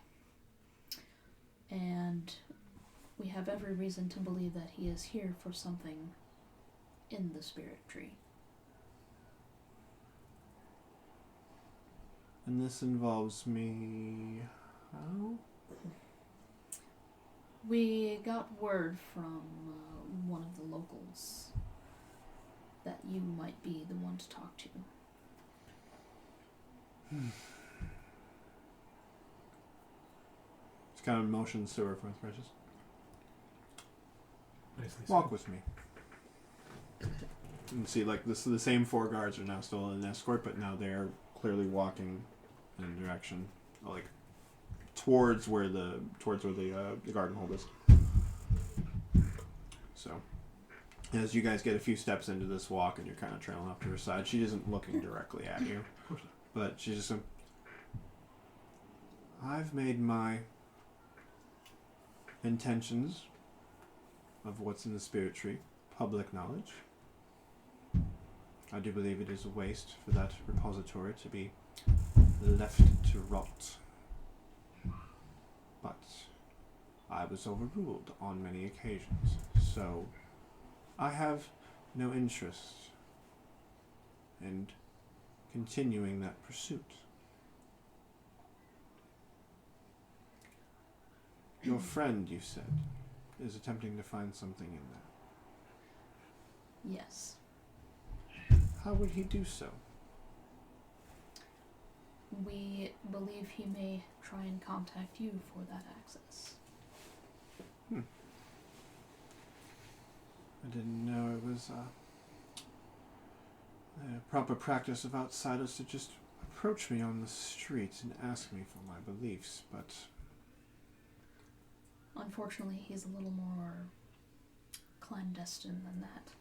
And we have every reason to believe that he is here for something in the spirit tree.
And this involves me. How?
We got word from one of the locals that you might be the one to talk to.
It's kind of motions to her for precious.
Nicely
Walk with me. You can see, like, the same 4 guards are now still in an escort, but now they're clearly walking in a direction, like, towards where the garden hold is. So, as you guys get a few steps into this walk and you're kind of trailing up to her side, she isn't looking directly at you.
Of course not.
But she's just I've made my intentions of what's in the spirit tree public knowledge. I do believe it is a waste for that repository to be left to rot. But I was overruled on many occasions, so I have no interest in continuing that pursuit. Your friend, you said, is attempting to find something in there.
Yes.
How would he do so?
We believe he may try and contact you for that access.
I didn't know it was a proper practice of outsiders to just approach me on the street and ask me for my beliefs, but
Unfortunately, he's a little more clandestine than that.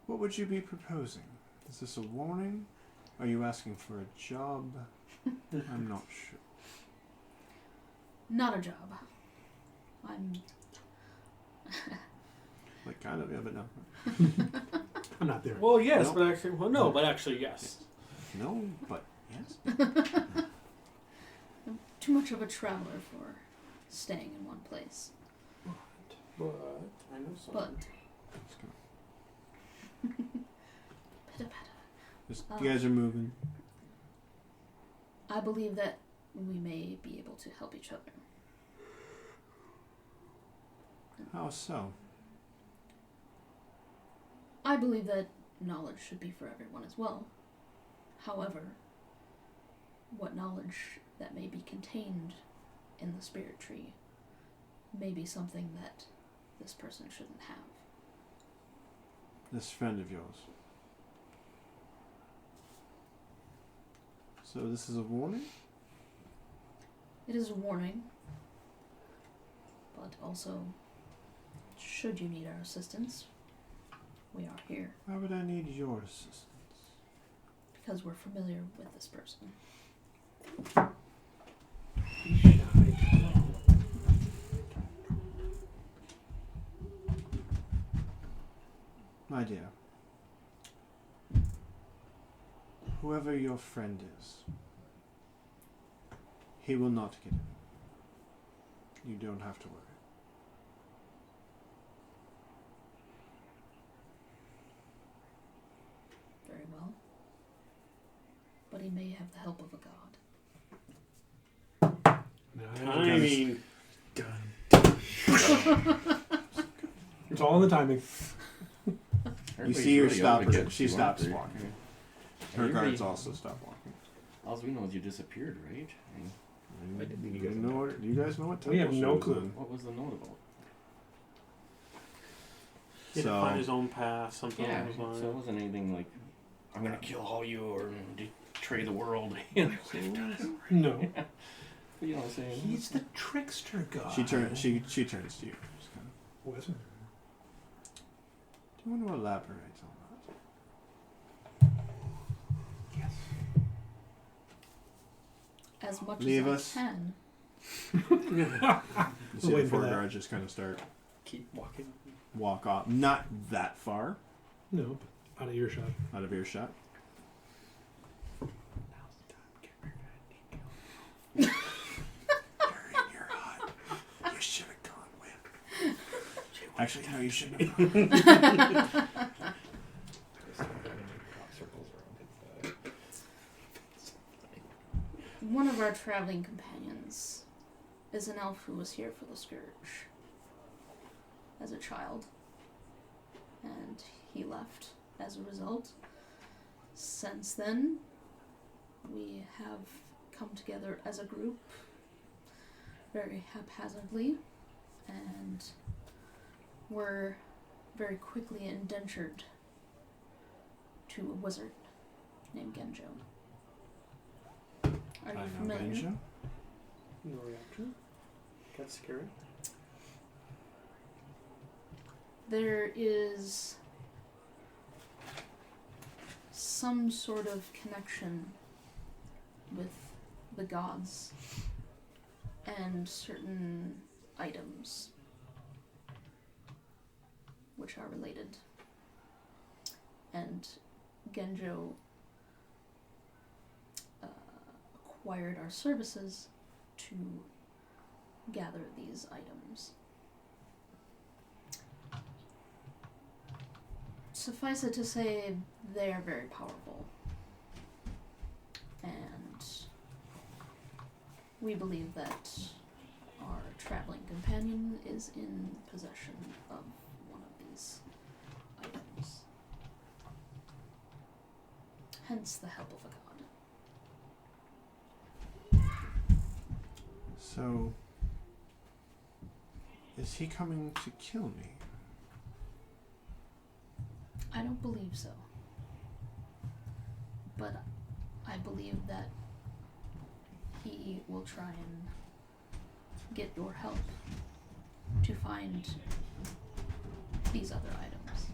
what would you be proposing? Is this a warning? Are you asking for a job? I'm not sure.
Not a job. I'm...
Like, kind of, yeah, but no.
I'm not there.
Well, yes,
No.
but actually, well, no, but actually, yes.
No, but yes.
I'm too much of a traveler for staying in one place.
But I know some.
But...
It's kind
Pitta patta.
just, you guys are moving.
I believe that we may be able to help each other.
How so?
I believe that knowledge should be for everyone as well. However, what knowledge that may be contained in the spirit tree may be something that this person shouldn't have.
This friend of yours. So this is a warning?
It is a warning, but also, should you need our assistance, we are here
Why would I need your assistance?
because we're familiar with this person.
My dear, whoever your friend is, he will not get in. You don't have to worry.
Very well. But he may have the help of a god.
I mean,
It's all in the timing.
Everybody's
see her
really
stop
out
her-
to get
she
you,
stops
aren't they?
walking.
Yeah.
Her
Everybody-
guards also stop walking.
All we know is you disappeared, right?
I didn't think you
You
guys
know what? Do you guys know what
We have
temple
no
she was
clue.
in?
What was the note about?
he had to find his own path. Something
Yeah,
along those
so it
lines.
wasn't anything like, I'm gonna kill all you or betray the world. You know,
No.
you know what I'm saying?
He's the trickster god.
She turns to you. Just kind of,
Was it?
do you want to elaborate on
Yes.
As much
Leave
as
us.
I can.
that? You see the
Waiting for
four
that.
guards just kind of start
Keep walking.
walk off. Not that far
No, but out of earshot.
out of earshot. You're in your hut. You should have gone with. Actually, no, you shouldn't have.
One of our traveling companions is an elf who was here for the Scourge as a child, and he left as a result. Since then, we have come together as a group very haphazardly, and were very quickly indentured to a wizard named Genjo. Are you
I know
familiar?
Benja.
No reaction. That's scary.
There is some sort of connection with the gods and certain items which are related. And Genjo acquired our services to gather these items. Suffice it to say, they are very powerful. And we believe that our traveling companion is in possession of one of these items. Hence the help of a god.
So, is he coming to kill me?
I don't believe so. But I believe that he will try and get your help to find these other items.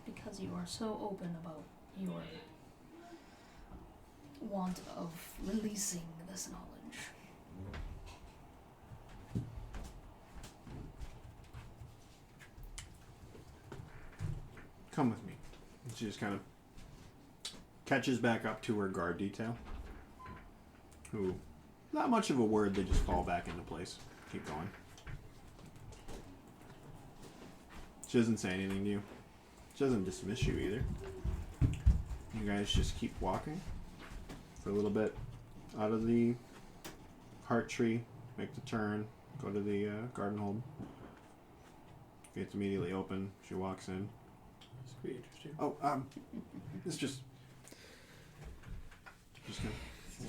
Because you are so open about your want of releasing this knowledge.
Come with me. She just kind of catches back up to her guard detail, who, not much of a word, they just fall back into place. Keep going. She doesn't say anything to you. She doesn't dismiss you either. You guys just keep walking for a little bit out of the heart tree, make the turn, go to the garden hold. Gates immediately open. She walks in.
It's pretty interesting.
Oh, it's just gonna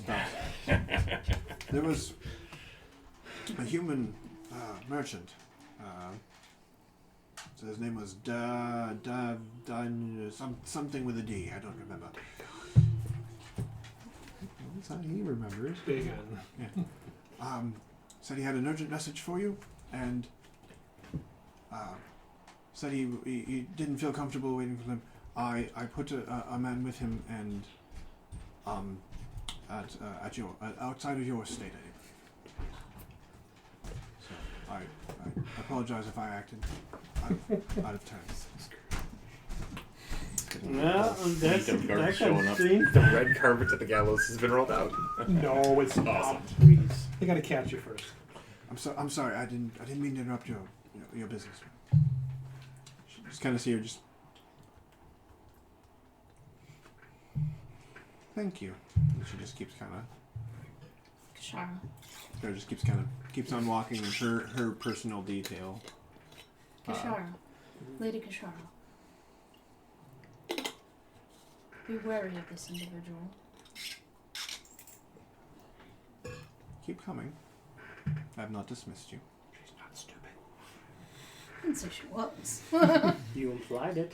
stop. There was a human merchant. So his name was something with a D. I don't remember. That's how he remembers.
Big on.
Yeah. Said he had an urgent message for you, and said he didn't feel comfortable waiting for them. I put a man with him, and at your outside of your estate. So I apologize if I acted out of turn.
No, that's
Of guards showing up.
scene.
The red carpet at the gallows has been rolled out.
No, it's
Awesome.
not. Please. They gotta catch you first.
I'm sorry. I didn't mean to interrupt your business. She just kind of see her just. Thank you. And she just keeps kind of.
Kashara.
Her just keeps on walking in her personal detail.
Kashara. Lady Kashara. Be wary of this individual.
Keep coming. I have not dismissed you.
She's not stupid.
I didn't say she was.
You implied it.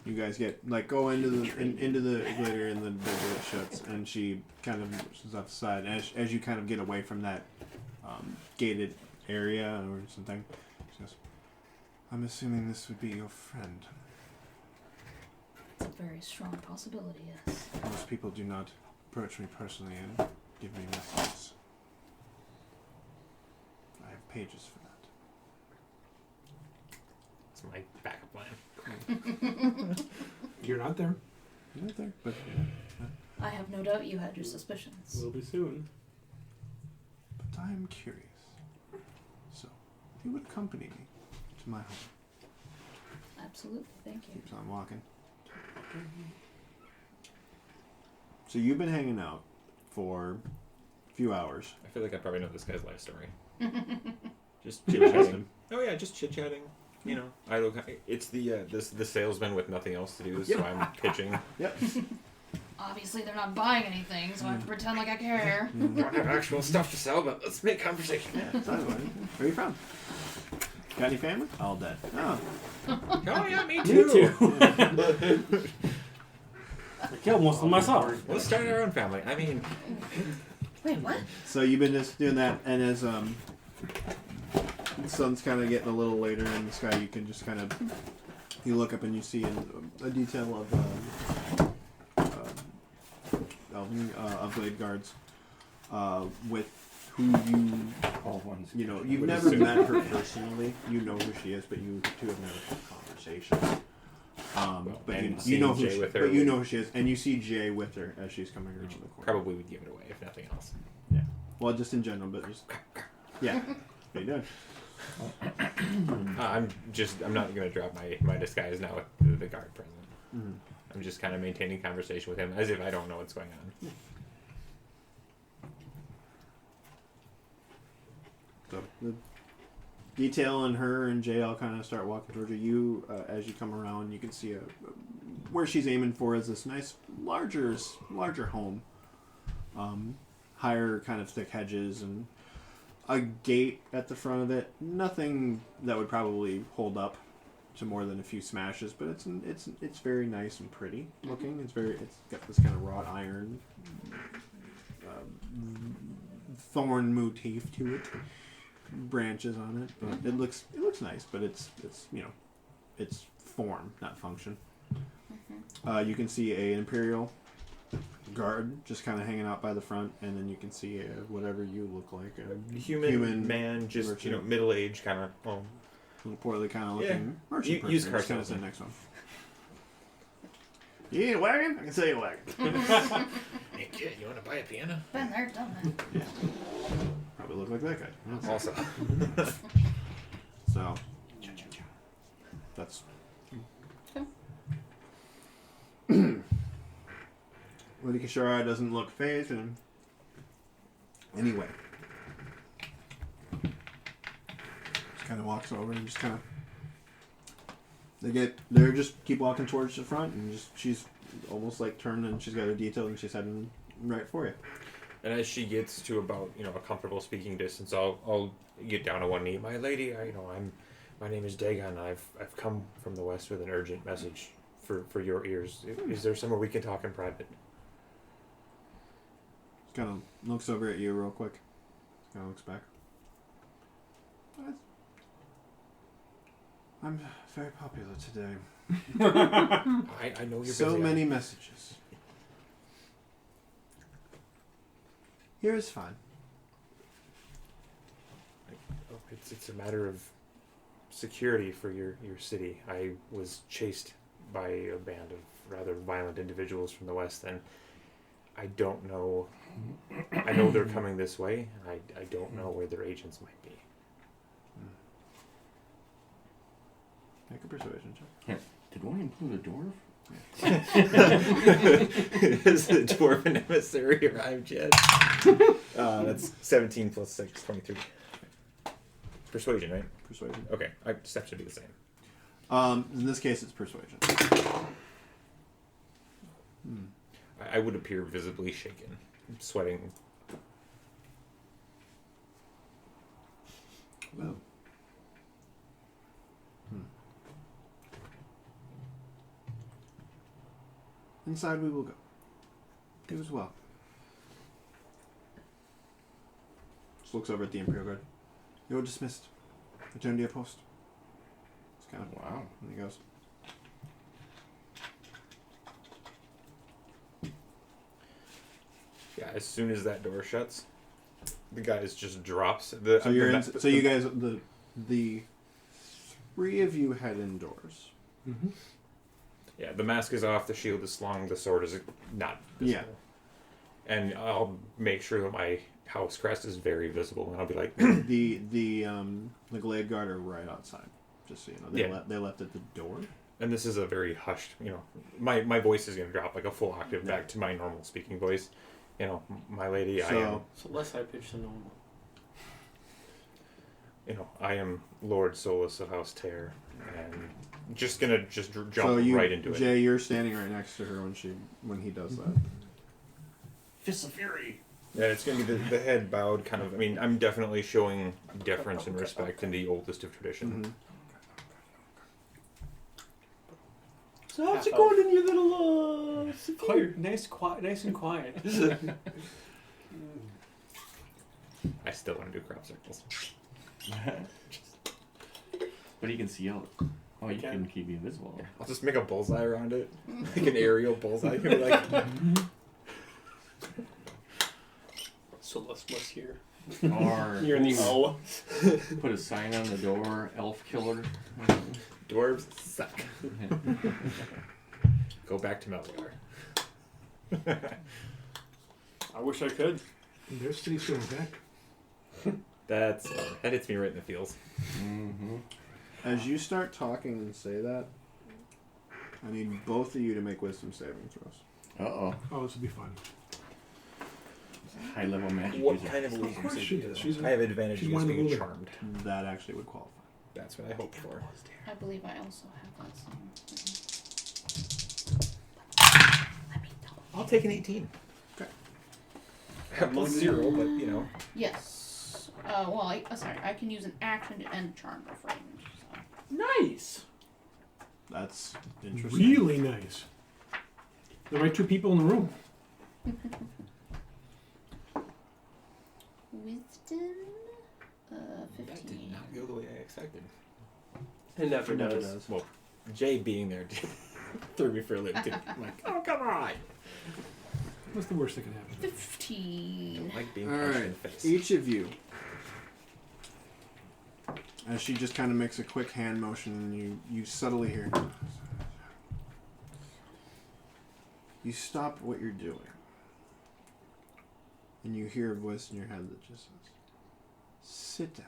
You guys get go into the glitter and the door shuts, and she kind of moves off the side. As you kind of get away from that gated area or something, she goes, "I'm assuming this would be your friend."
It's a very strong possibility, yes.
Most people do not approach me personally and give me messages. I have pages for that.
It's my backup plan.
You're not there.
You're not there, but
I have no doubt you had your suspicions.
Will be soon.
I am curious. So, if you would accompany me to my home.
Absolutely, thank you.
Keeps on walking. So you've been hanging out for a few hours.
I feel like I probably know this guy's life story. Just chit-chatting. Oh yeah, just chit-chatting. You know, it's the salesman with nothing else to do, so I'm pitching.
Yep.
Obviously, they're not buying anything, so I have to pretend like I care.
I don't have actual stuff to sell, but let's make conversation.
Yeah, totally. Where are you from? Got any family? All dead. Oh.
Oh yeah, me
Me
too.
too. I killed most of them myself.
Let's start our own family. I mean,
Wait, what?
So you've been just doing that, and as the sun's kind of getting a little later in the sky, you can just kind of you look up and you see a detail of Blade Guards with who you know you've
would
never
assume.
met her personally. You know who she is, but you two have never had conversations. But
and
you
seeing
know who
Jay
she,
with her
but you
would-
know who she is, and you see Jay with her as she's coming around the corner.
probably would give it away if nothing else.
Yeah. Well, just in general, but just yeah. What are you doing?
I'm not gonna drop my disguise now with the guard present.
Mm-hmm.
I'm just kind of maintaining conversation with him as if I don't know what's going on.
So the detail and her and Jay all kind of start walking towards you. You, as you come around, you can see where she's aiming for is this nice, larger home, higher kind of thick hedges and a gate at the front of it. Nothing that would probably hold up to more than a few smashes, but it's very nice and pretty looking. It's got this kind of wrought iron thorn motif to it. Branches on it, but it looks nice, but it's it's form, not function. You can see an Imperial guard just kind of hanging out by the front, and then you can see whatever you look like, a
Human man, just
merchant.
middle aged kind of. Oh,
little poorly kind of
Yeah.
looking merchant person.
Used car
Just kind of sit
salesman.
next to him. You need a wagon? I can sell you a wagon.
hey kid, you want to buy a piano?
Been there, done that.
Probably look like that guy. Yes.
Also,
So that's. Lady Kishara doesn't look phased, and anyway, just kind of walks over and just kind of. They're just keep walking towards the front, and she's almost like turned, and she's got her detail, and she's heading right for you.
and as she gets to about a comfortable speaking distance, I'll get down on one knee. My lady, my name is Dagon. I've come from the west with an urgent message for your ears. Is there somewhere we can talk in private?
Kind of looks over at you real quick. Kind of looks back. I'm very popular today.
I know you're busy.
So many messages. Here is fine.
It's a matter of security for your city. I was chased by a band of rather violent individuals from the west, and I don't know. I know they're coming this way, and I don't know where their agents might be.
Make a persuasion check.
Did one include a dwarf?
Has the dwarven emissary arrived yet? That's 17 plus 6, 23. Persuasion, right?
Persuasion.
Okay, I steps should be the same.
In this case, it's persuasion.
I would appear visibly shaken, sweating.
Well. Inside we will go. Do as well. Just looks over at the Imperial Guard. You are dismissed. Return to your post. It's kind of
Wow.
And he goes.
Yeah, as soon as that door shuts, the guys just drops.
So you're in, so you guys the three of you head indoors.
Mm-hmm.
Yeah, the mask is off, the shield is slung, the sword is not visible.
Yeah.
And I'll make sure that my house crest is very visible, and I'll be like,
the Glade Guard are right outside. Just so you know, they left at the door.
and this is a very hushed, my voice is going to drop like a full octave back to my normal speaking voice. My lady,
So
So less high pitched than normal.
I am Lord Solus of House Terror, and just gonna jump
so you,
right into it.
Jay, you're standing right next to her when he does that.
Fists of Fury.
Yeah, it's gonna be the head bowed kind of. I mean, I'm definitely showing deference and respect in the oldest of tradition.
Mhm.
So how's it going in your little
Quiet, nice and quiet.
I still want to do crop circles.
But you can see out. Oh, you
Okay.
can keep me invisible.
I'll just make a bullseye around it, like an aerial bullseye. You can be like,
Celeste was here.
Or
You're in the O.
put a sign on the door, elf killer.
dwarves suck. Go back to Melgar.
I wish I could.
There's City Stone back.
That hits me right in the feels.
Mm-hmm.
As you start talking and say that, I need both of you to make wisdom saving throws.
Uh-oh.
Oh, this will be fun.
High level magic
What
user.
kind of
Of
illusion?
course she is. She's
I have advantage
she's
against
one of the
being
ruler.
charmed.
That actually would qualify.
That's what I hoped for.
I believe I also have that same. Let me double.
I'll take an 18.
Okay.
Plus 0, but you know.
Yes. Sorry. I can use an action to end charm refrain. So.
Nice.
That's interesting.
Really nice. The right two people in the room.
Wisdom.
That did
15.
not go the way I expected.
It never
It never
does.
does.
Well, Jay being there threw me for a loop too. I'm like, oh, come on.
What's the worst that can happen?
15.
Don't like being
All
punched
right,
in the face.
each of you, as she just kind of makes a quick hand motion, and you subtly hear, you stop what you're doing, and you hear a voice in your head that just says, "Sit down."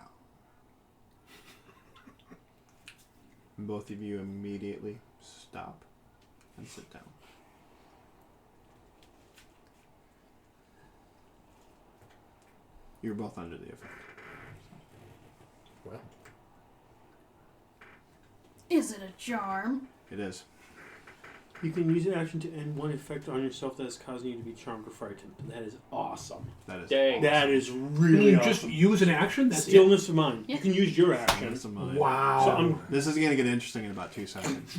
And both of you immediately stop and sit down. You're both under the effect.
Well,
Is it a charm?
It is.
You can use an action to end one effect on yourself that is causing you to be charmed or frightened. That is awesome.
That is.
Dang.
That is
You
really awesome.
just use an action? That's it?
Stillness of mind.
Yeah.
You can use your action.
That's a mine.
Wow.
So I'm
This is going to get interesting in about 2 seconds.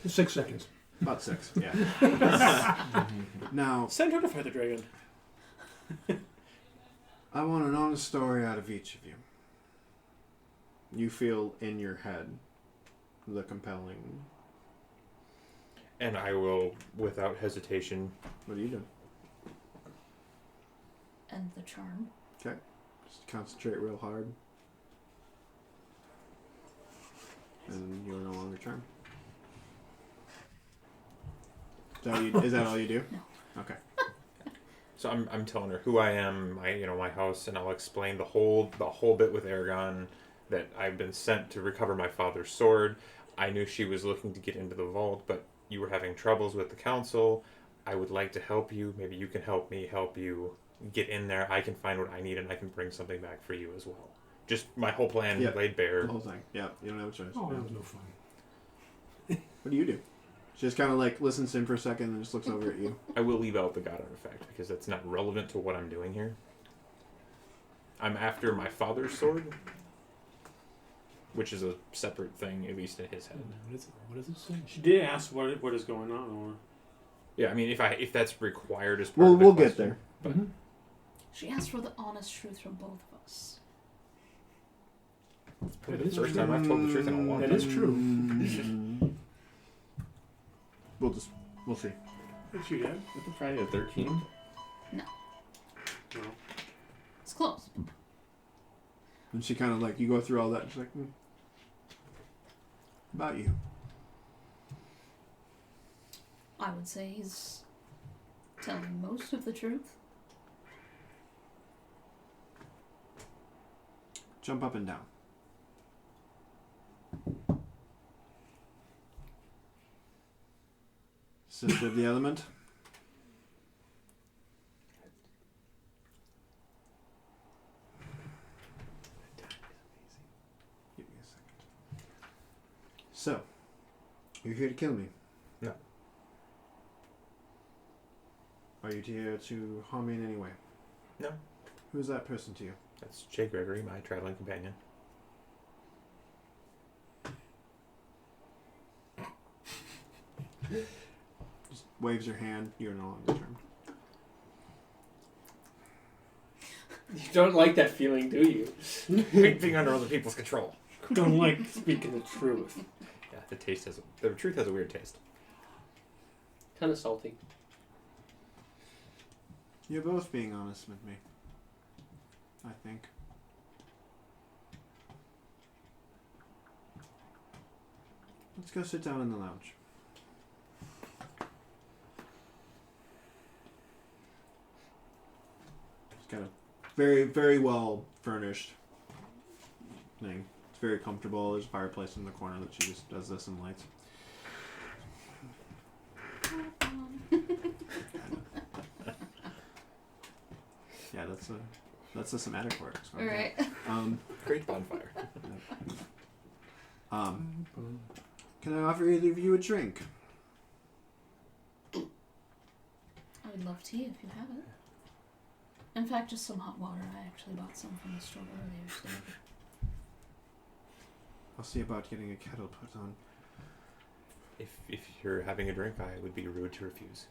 6 seconds.
About 6, yeah. Now,
send her to fight the dragon.
I want an honest story out of each of you. You feel in your head the compelling.
and I will, without hesitation,
What are you doing?
End the charm.
Just concentrate real hard. And you're no longer charmed. Is that all you do?
No.
Okay.
so I'm telling her who I am, my house, and I'll explain the whole bit with Aragon, that I've been sent to recover my father's sword. I knew she was looking to get into the vault, but you were having troubles with the council. I would like to help you. Maybe you can help me help you get in there. I can find what I need, and I can bring something back for you as well. Just my whole plan
Yep.
laid bare.
The whole thing. Yeah, you don't have a choice.
Oh, that was no fun.
What do you do? She just kind of like listens in for a second and just looks over at you.
I will leave out the god artifact because that's not relevant to what I'm doing here. I'm after my father's sword, which is a separate thing, at least in his head.
What does it say?
She did ask what is going on. Or
Yeah, I mean, if that's required as part of the
We'll get
question.
there.
Mm-hmm.
She asked for the honest truth from both of us.
It's probably
That
the
is
first
true.
time I've told the truth in a long
That
time.
is true.
We'll see.
what's your dad?
Is it Friday the 13th?
No.
It's close.
And she kind of like, you go through all that, and she's like, about you.
I would say he's telling most of the truth.
Jump up and down. Sister of the element. Give me a second. So, you're here to kill me?
No.
Are you here to harm me in any way?
No.
Who's that person to you?
That's Jay Gregory, my traveling companion.
Just waves your hand. You're no longer term.
You don't like that feeling, do you?
Being under other people's control.
Who don't like speaking the truth?
Yeah, the truth has a weird taste.
Kind of salty.
You're both being honest with me. I think. Let's go sit down in the lounge. It's got a very, very well furnished thing. It's very comfortable. There's a fireplace in the corner that she just does this and lights. Yeah, that's a somatic word. So
All right.
Great bonfire.
Can I offer either of you a drink?
I would love tea if you have it. In fact, just some hot water. I actually bought some from the store earlier today.
I'll see about getting a kettle put on.
If you're having a drink, I would be rude to refuse.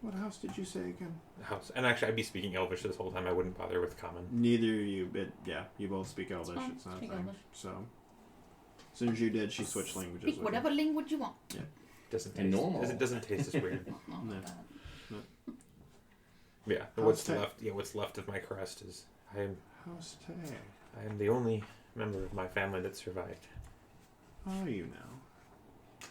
What house did you say again?
House. And actually, I'd be speaking Elvish this whole time. I wouldn't bother with Common.
Neither you. You both speak Elvish.
fine.
It's not a
Speak
thing.
Elvish.
So, as soon as you did, she switched languages.
Speak
with
whatever language you want.
Doesn't
And
taste.
normal.
It doesn't taste as weird.
No,
No.
not bad.
Yeah.
How's
What's
Tay?
left? Yeah. What's left of my crest is
How's Tay?
I am the only member of my family that survived.
How are you now?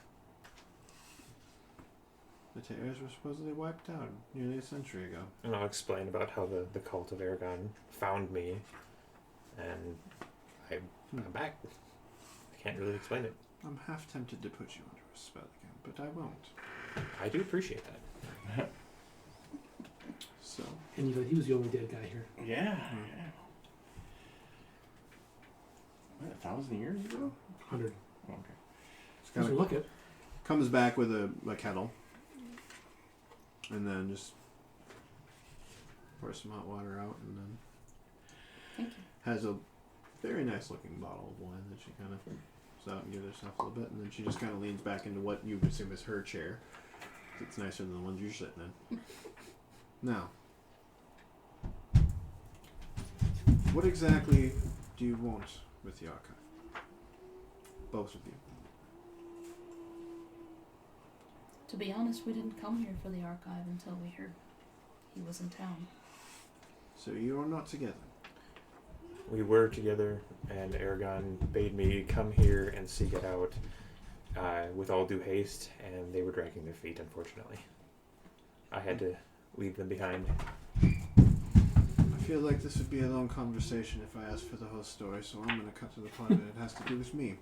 The Taers were supposedly wiped out nearly a century ago.
And I'll explain about how the cult of Aragon found me, and I'm back. I can't really explain it.
I'm half tempted to put you under a spell again, but I won't.
I do appreciate that.
So,
And you thought he was the only dead guy here.
Yeah. What, 1,000 years ago?
100.
Okay.
it's kind
Doesn't
of
look it.
comes back with a kettle, and then just pours some hot water out, and then
Thank you.
has a very nice looking bottle of wine that she kind of puts out and gives herself a little bit, and then she just kind of leans back into what you would assume is her chair. It's nicer than the ones you're sitting in. Now, what exactly do you want with the archive? Both of you.
To be honest, we didn't come here for the archive until we heard he was in town.
So you are not together.
We were together, and Aragon bade me come here and seek it out with all due haste, and they were dragging their feet, unfortunately. I had to leave them behind.
I feel like this would be a long conversation if I asked for the whole story, so I'm going to cut to the part that it has to do with me.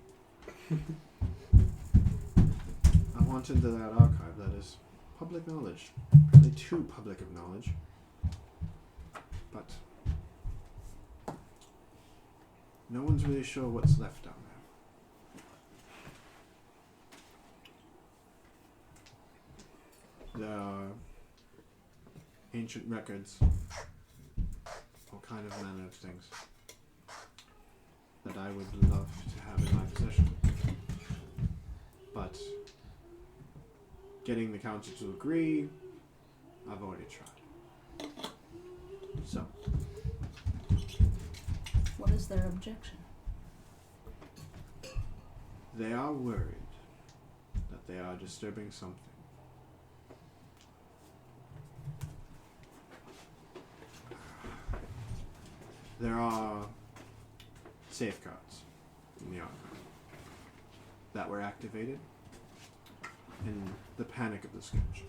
I want into that archive that is public knowledge. Really too public of knowledge. But no one's really sure what's left down there. There are ancient records, all kind of manner of things that I would love to have in my possession. But getting the council to agree, I've already tried. So,
What is their objection?
they are worried that they are disturbing something. There are safeguards in the archive that were activated in the panic of the Scourge.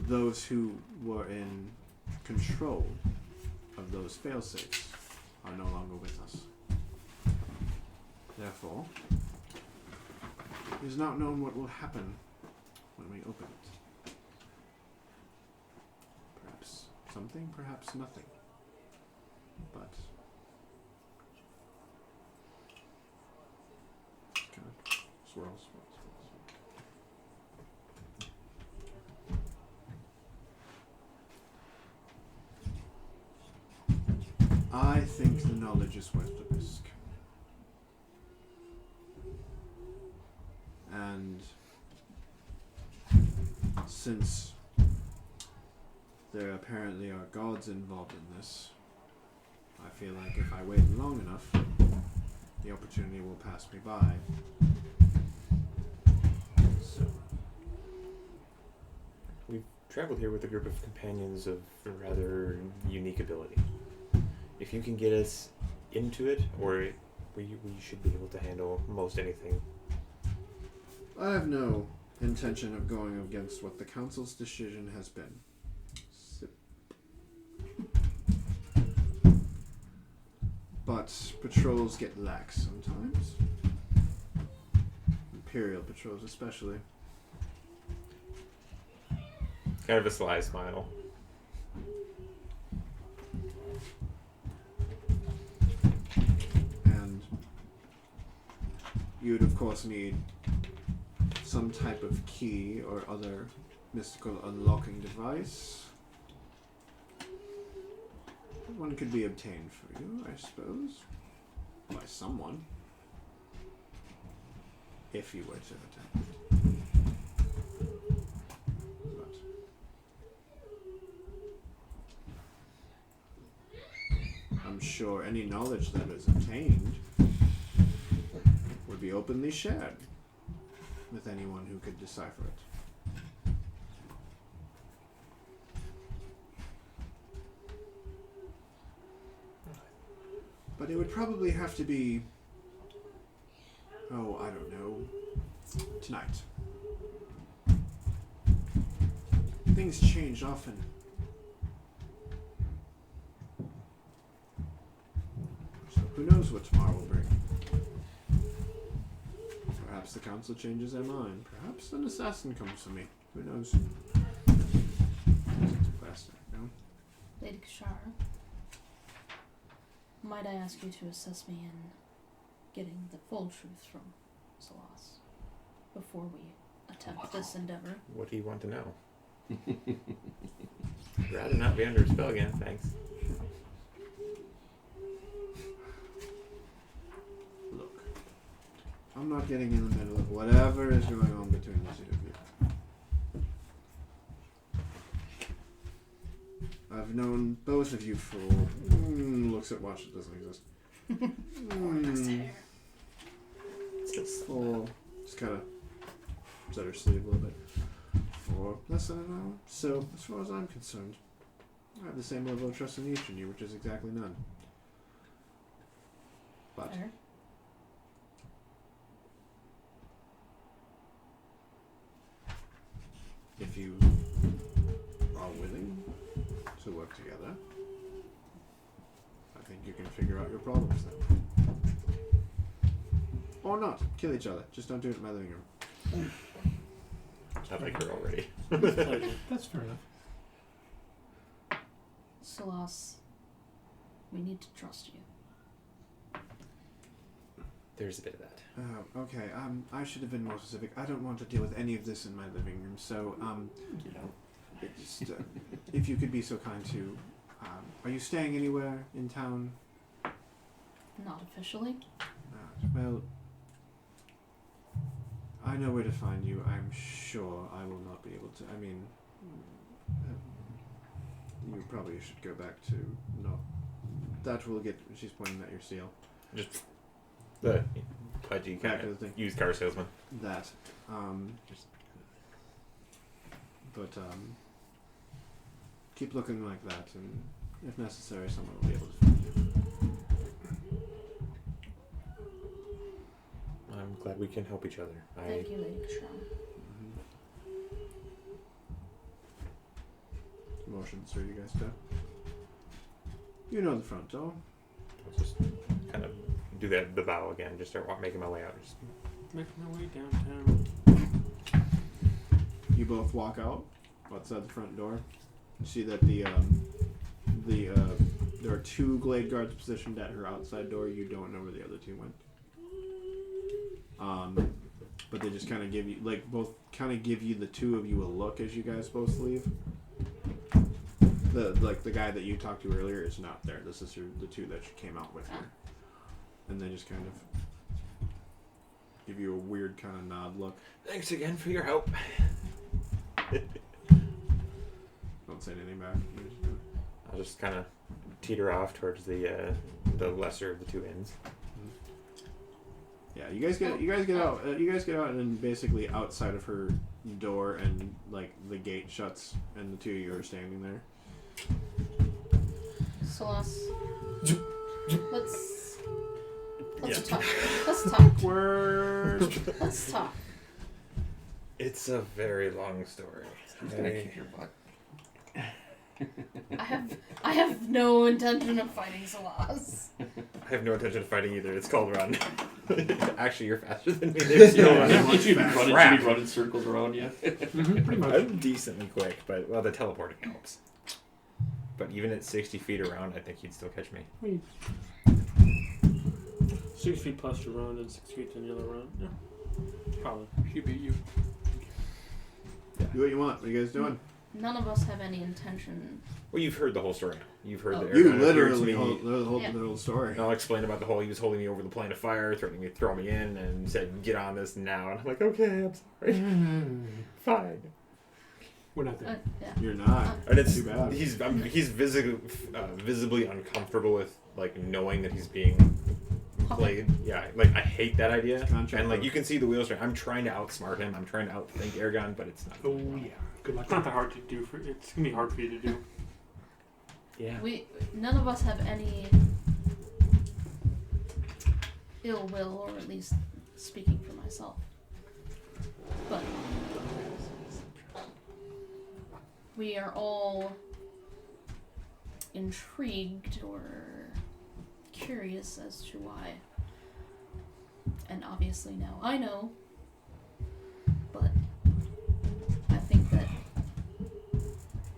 Those who were in control of those failsafes are no longer with us. Therefore, it is not known what will happen when we open it. Perhaps something, perhaps nothing. But kind of swirls. I think the knowledge is worth the risk. And since there apparently are gods involved in this, I feel like if I wait long enough, the opportunity will pass me by. So,
We've traveled here with a group of companions of rather unique ability. If you can get us into it, or we should be able to handle most anything.
I have no intention of going against what the council's decision has been. But patrols get lax sometimes. Imperial patrols especially.
Kind of a sly smile.
And you would of course need some type of key or other mystical unlocking device. One could be obtained for you, I suppose. By someone. If you were to attempt it. But I'm sure any knowledge that is obtained would be openly shared with anyone who could decipher it. But it would probably have to be, I don't know, tonight. Things change often. So who knows what tomorrow will bring. Perhaps the council changes their mind. Perhaps an assassin comes for me. Who knows? Plastic, no?
Lady Kashara, might I ask you to assist me in getting the full truth from Salas before we attempt this endeavor?
What do you want to know? Rather not be under a spell again, thanks.
Look, I'm not getting in the middle of whatever is going on between the two of you. I've known both of you for looks at watch that doesn't exist. For just kind of set her sleeve a little bit. For less than an hour. So as far as I'm concerned, I have the same level of trust in each of you, which is exactly none. But
Fair.
if you are willing to work together, I think you can figure out your problems then. Or not. Kill each other. Just don't do it in my living room.
I like her already.
That's fair enough.
Salas, we need to trust you.
There's a bit of that.
Okay. I should have been more specific. I don't want to deal with any of this in my living room. So, just, if you could be so kind to, are you staying anywhere in town?
Not officially.
Well, I know where to find you. I'm sure I will not be able to. I mean, you probably should go back to. No, that will get. She's pointing at your seal.
Just the pudgy
Back
kind
to the thing.
of used car salesman.
That. But keep looking like that, and if necessary, someone will be able to find you.
I'm glad we can help each other.
Thank you, Lady Kashara.
Motions for you guys to. You know the front door.
I'll just kind of do that, the bow again. Just start making my way out. Just
Making my way downtown.
You both walk out outside the front door. You see that there are two glade guards positioned at her outside door. You don't know where the other two went. But they just kind of give you, like, both kind of give you, the two of you, a look as you guys both leave. The guy that you talked to earlier is not there. This is the two that came out with her, and they just kind of give you a weird kind of nod look.
Thanks again for your help.
Don't say anything back.
I'll just kind of teeter off towards the lesser of the two inns.
Yeah, you guys get out. You guys get out, and then basically outside of her door, and like the gate shuts, and the two of you are standing there.
Solas, let's
Yeah.
talk. Let's talk.
Word.
Let's talk.
It's a very long story.
Who's gonna kick your butt?
I have no intention of fighting Solas.
I have no intention of fighting either. It's called run. Actually, you're faster than me. There's no
You should be
Crap.
running circles around you.
Pretty much.
I'm decently quick, but well, the teleporting helps. But even at 60 feet around, I think he'd still catch me.
6 feet plus to run and 6 feet to the other round. Yeah. Probably.
She beat you.
Do what you want. What are you guys doing?
None of us have any intention.
Well, you've heard the whole story now. You've heard the
You
Aragon appeared to
literally
me.
hold
Yeah.
the whole story.
And I'll explain about the whole. He was holding me over the plane of fire, threatening me to throw me in, and said, "Get on this now." And I'm like, "Okay, I'm sorry, fine."
We're not there.
Yeah.
You're not.
And it's
Too bad.
he's visibly uncomfortable with like knowing that he's being played. Yeah, like I hate that idea.
Contract
And like
work.
you can see the wheels. I'm trying to outsmart him. I'm trying to outthink Aragon, but it's not.
Oh yeah. Good luck.
It's not that hard to do. It's gonna be hard for you to do.
Yeah.
None of us have any ill will, or at least speaking for myself. But we are all intrigued or curious as to why. And obviously now I know, but I think that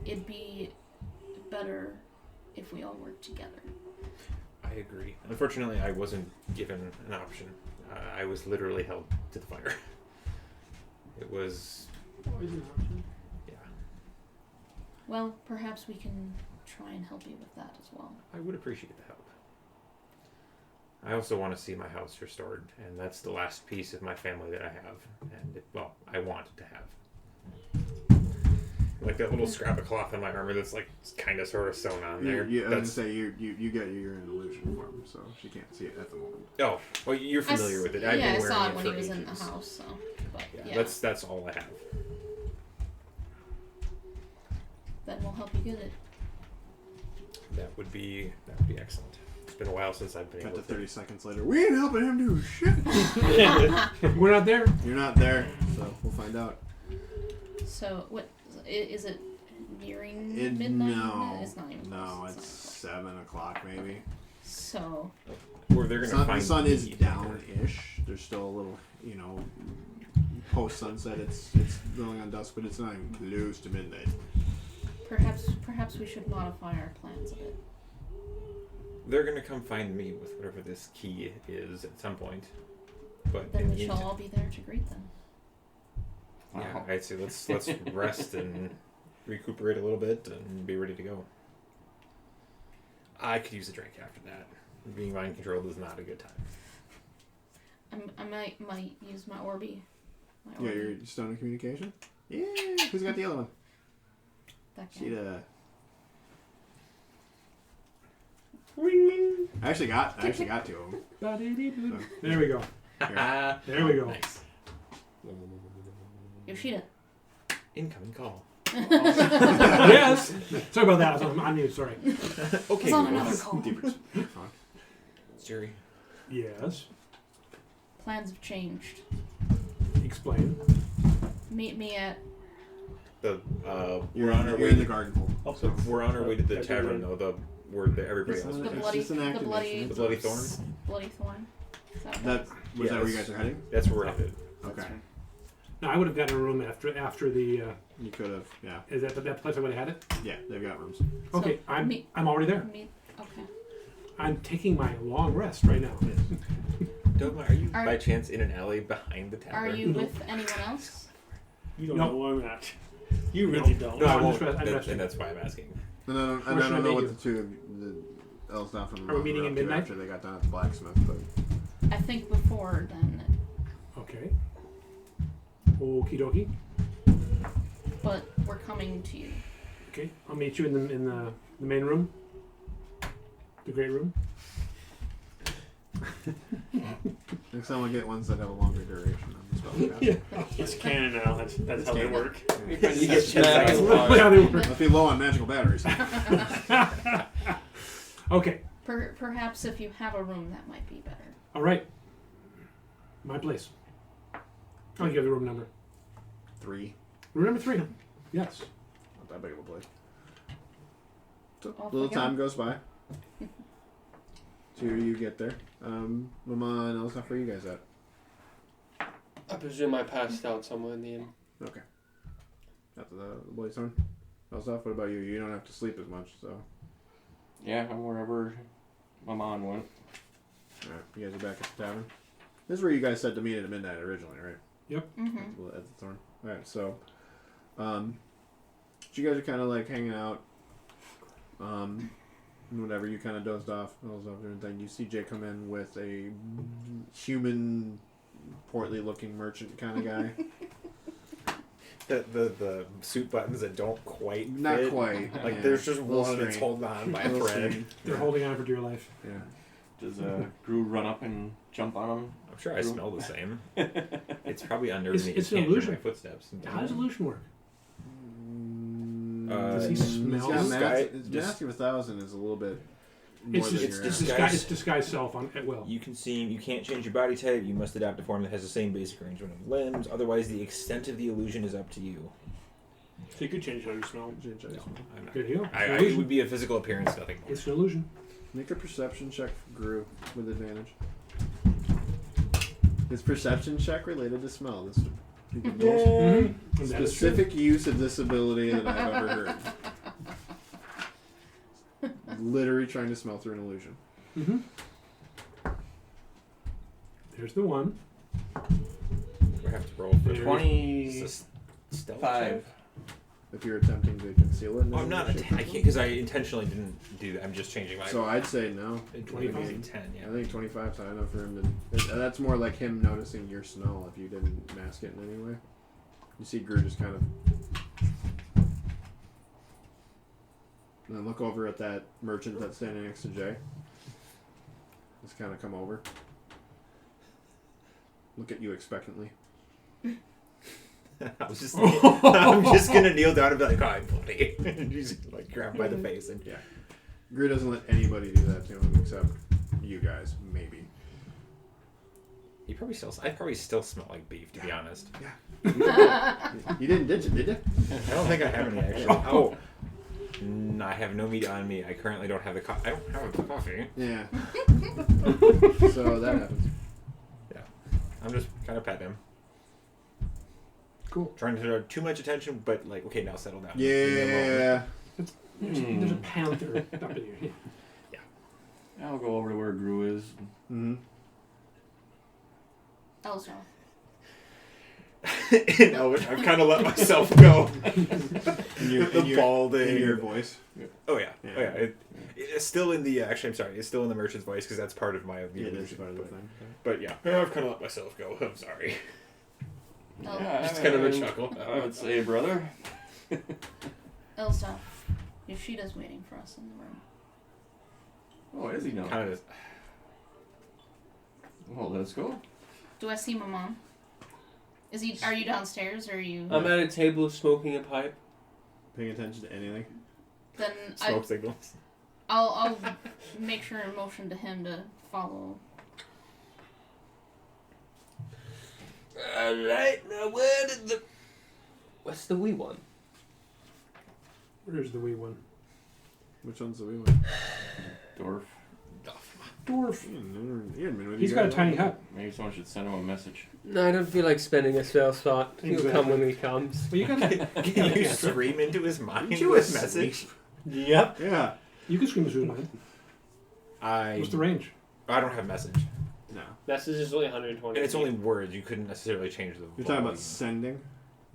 it'd be better if we all work together.
I agree. Unfortunately, I wasn't given an option. I was literally held to the fire. It was, yeah.
Well, perhaps we can try and help you with that as well.
I would appreciate the help. I also want to see my house restored, and that's the last piece of my family that I have, and I wanted to have. Like that little scrap of cloth on my armor that's like kind of sort of sewn on there.
I was gonna
That's,
say you're in an illusion form, so she can't see it at the moment.
oh, well, you're familiar with it. I've
yeah,
been
I
wearing
saw
it
it when
for
he was in
ages.
the house, so. But
Yeah, that's all I have.
then we'll help you get it.
That would be excellent. It's been a while since I've been
Cut
able
to
to.
30 seconds later. We ain't helping him do shit.
We're not there.
You're not there, so we'll find out.
So, what is it? Nearing
It,
midnight?
no,
It's not even
no,
close.
it's 7 o'clock maybe.
So,
Or they're gonna find
The sun is
me.
down-ish. There's still a little, post sunset. It's going on dusk, but it's not even close to midnight.
perhaps we should modify our plans a bit.
They're gonna come find me with whatever this key is at some point. But
Then
in
we
the
shall
meantime,
all be there to greet them.
yeah,
Wow.
I'd say let's rest and recuperate a little bit and be ready to go. I could use a drink after that. Being mind controlled is not a good time.
I might use my Orbi.
Yeah, you're stone in communication? Yeah, who's got the other one?
That guy.
She'd,
Ring ring.
I actually got 2 of them.
There we go.
Here.
There we go.
Nice.
Yoshida.
Incoming call.
Yes. Sorry about that. I'm new. Sorry.
Okay.
It's on
Google.
another call.
Jerry.
Yes.
Plans have changed.
Explain.
Meet me at.
We're
You're
on our
you're
way.
in the garden hole.
So we're on our way to the tavern, though. Where everybody
It's
else.
not-
The
is.
bloody,
just an
the
activation.
bloody,
The Bloody Thorn.
bloody thorn. Is that
That
right?
was that where you
Yes.
guys are heading?
That's where we're headed.
Okay.
No, I would have gotten a room after the.
You could have, yeah.
Is that place I would have had it?
Yeah, they've got rooms.
Okay, I'm already there.
Meet. Okay.
I'm taking my long rest right now.
Dogma, are you
Are-
by chance in an alley behind the tavern?
Are you with anyone else?
You don't
No.
know where I'm at. You really don't.
No, I
I'm
won't.
just- I'm
That-
just-
and that's why I'm asking.
And I
Where should I
don't know
meet
what
you?
the two of the Elstoff and
Are we
Mom
meeting
were
at
up to
midnight?
after they got done at the blacksmith, but
I think before then,
Okay. Okie dokie.
but we're coming to you.
Okay, I'll meet you in the main room. The great room.
next time we'll get ones that have a longer duration on the spell.
It's canon now. That's how they work.
You
get
get
That's literally how they work.
Must be low on magical batteries.
Okay,
Perhaps if you have a room, that might be better.
all right. My place. I'll give you the room number.
3.
Room number 3. Yes.
Not that big of a place. So,
Off
little
we go.
time goes by. 2 you get there. Mama and Elstoff, where you guys at?
I presume I passed out somewhere in the inn.
Okay. After the Blaze Horn. Elstoff, what about you? You don't have to sleep as much, so.
Yeah, I'm wherever my mom went.
Alright, you guys are back at the tavern. This is where you guys said to meet at midnight originally, right?
Mm-hmm.
At the Thorn. Alright, so. So you guys are kind of like hanging out. Whatever, you kind of dozed off and everything. You see Jay come in with a human, portly looking merchant kind of guy.
The suit buttons that don't quite
Not
fit.
quite.
Like
yeah.
there's just
Little
one that's
strange.
holding on by a
Little
thread.
strange.
They're holding on for dear life.
Yeah.
Does Gru run up and jump on him?
I'm sure I smell the same. It's probably under
It's-
me.
it's
You
an
can't hear
illusion.
my footsteps.
How does illusion work?
Does he
He's
smell?
got
Disguise-
his Master of 1,000 is a little bit more
It's
than
just
your
it's
average.
disguise.
it's disguised self on at will.
You can't change your body type. You must adapt a form that has the same basic arrangement of limbs. Otherwise, the extent of the illusion is up to you.
So you could change how you smell.
I'm not.
There you go.
It would be a physical appearance, nothing more.
It's an illusion.
Make a perception check for Gru with advantage. Is perception check related to smell? This would be the most
And that is true.
specific use of this ability that I've ever heard. Literally trying to smell through an illusion.
Mm-hmm. There's the one.
We have to roll for
There's
25.
stealth check?
If you're attempting to conceal it.
Oh, I'm not. I can't because I intentionally didn't do that. I'm just changing my.
So I'd say no.
25?
I mean,
10. Yeah.
I think 25 is high enough for him to. That's more like him noticing your smell if you didn't mask it in any way. You see Gru just kind of. And then look over at that merchant that's standing next to Jay. Just kind of come over. Look at you expectantly.
I was just. I'm just gonna kneel down and be like, "Hi, buddy," and just like grab him by the face and
Yeah. Gru doesn't let anybody do that to him except you guys, maybe.
I probably still smell like beef, to be honest.
You didn't ditch it, did you?
I don't think I have any actually. Oh, I have no meat on me. I currently don't have the I don't have the coffee.
Yeah. So that happens.
I'm just kind of petting him.
Cool.
Trying to draw too much attention, but like, okay, now settle down.
Yeah.
There's a panther up in here.
I'll go over to where Gru is.
Mm-hmm.
Elsa.
In Elvish, I've kind of let myself go. The balding.
In your voice.
Oh yeah.
Yeah.
Oh yeah. It's still in the. Actually, I'm sorry. It's still in the merchant's voice because that's part of my
It is
illusion.
part of the thing.
But yeah, I've kind of let myself go. I'm sorry.
Oh,
Just kind of a chuckle.
I would say, brother.
Elsa. Yoshida's waiting for us in the room.
Oh, is he now?
Kind of.
Well, let's go.
Do I see my mom? Are you downstairs or are you?
I'm at a table smoking a pipe.
Paying attention to anything.
Then
Smoke signals.
I'll make sure and motion to him to follow.
Alright, now where did the... What's the wee one?
Where's the wee one?
Which one's the wee one?
Dwarf.
Dwarf.
He's
He's got a tiny hut.
Maybe someone should send him a message.
No, I don't feel like spending a spell slot. He'll
Exactly.
come when he comes.
Well, you can.
Can you scream into his mind
You
with
asleep?
message?
Yep.
Yeah.
You can scream through mine.
I
What's the range?
don't have message,
No.
Message is only 120.
and it's only words. You couldn't necessarily change the.
You're talking about
volume.
sending?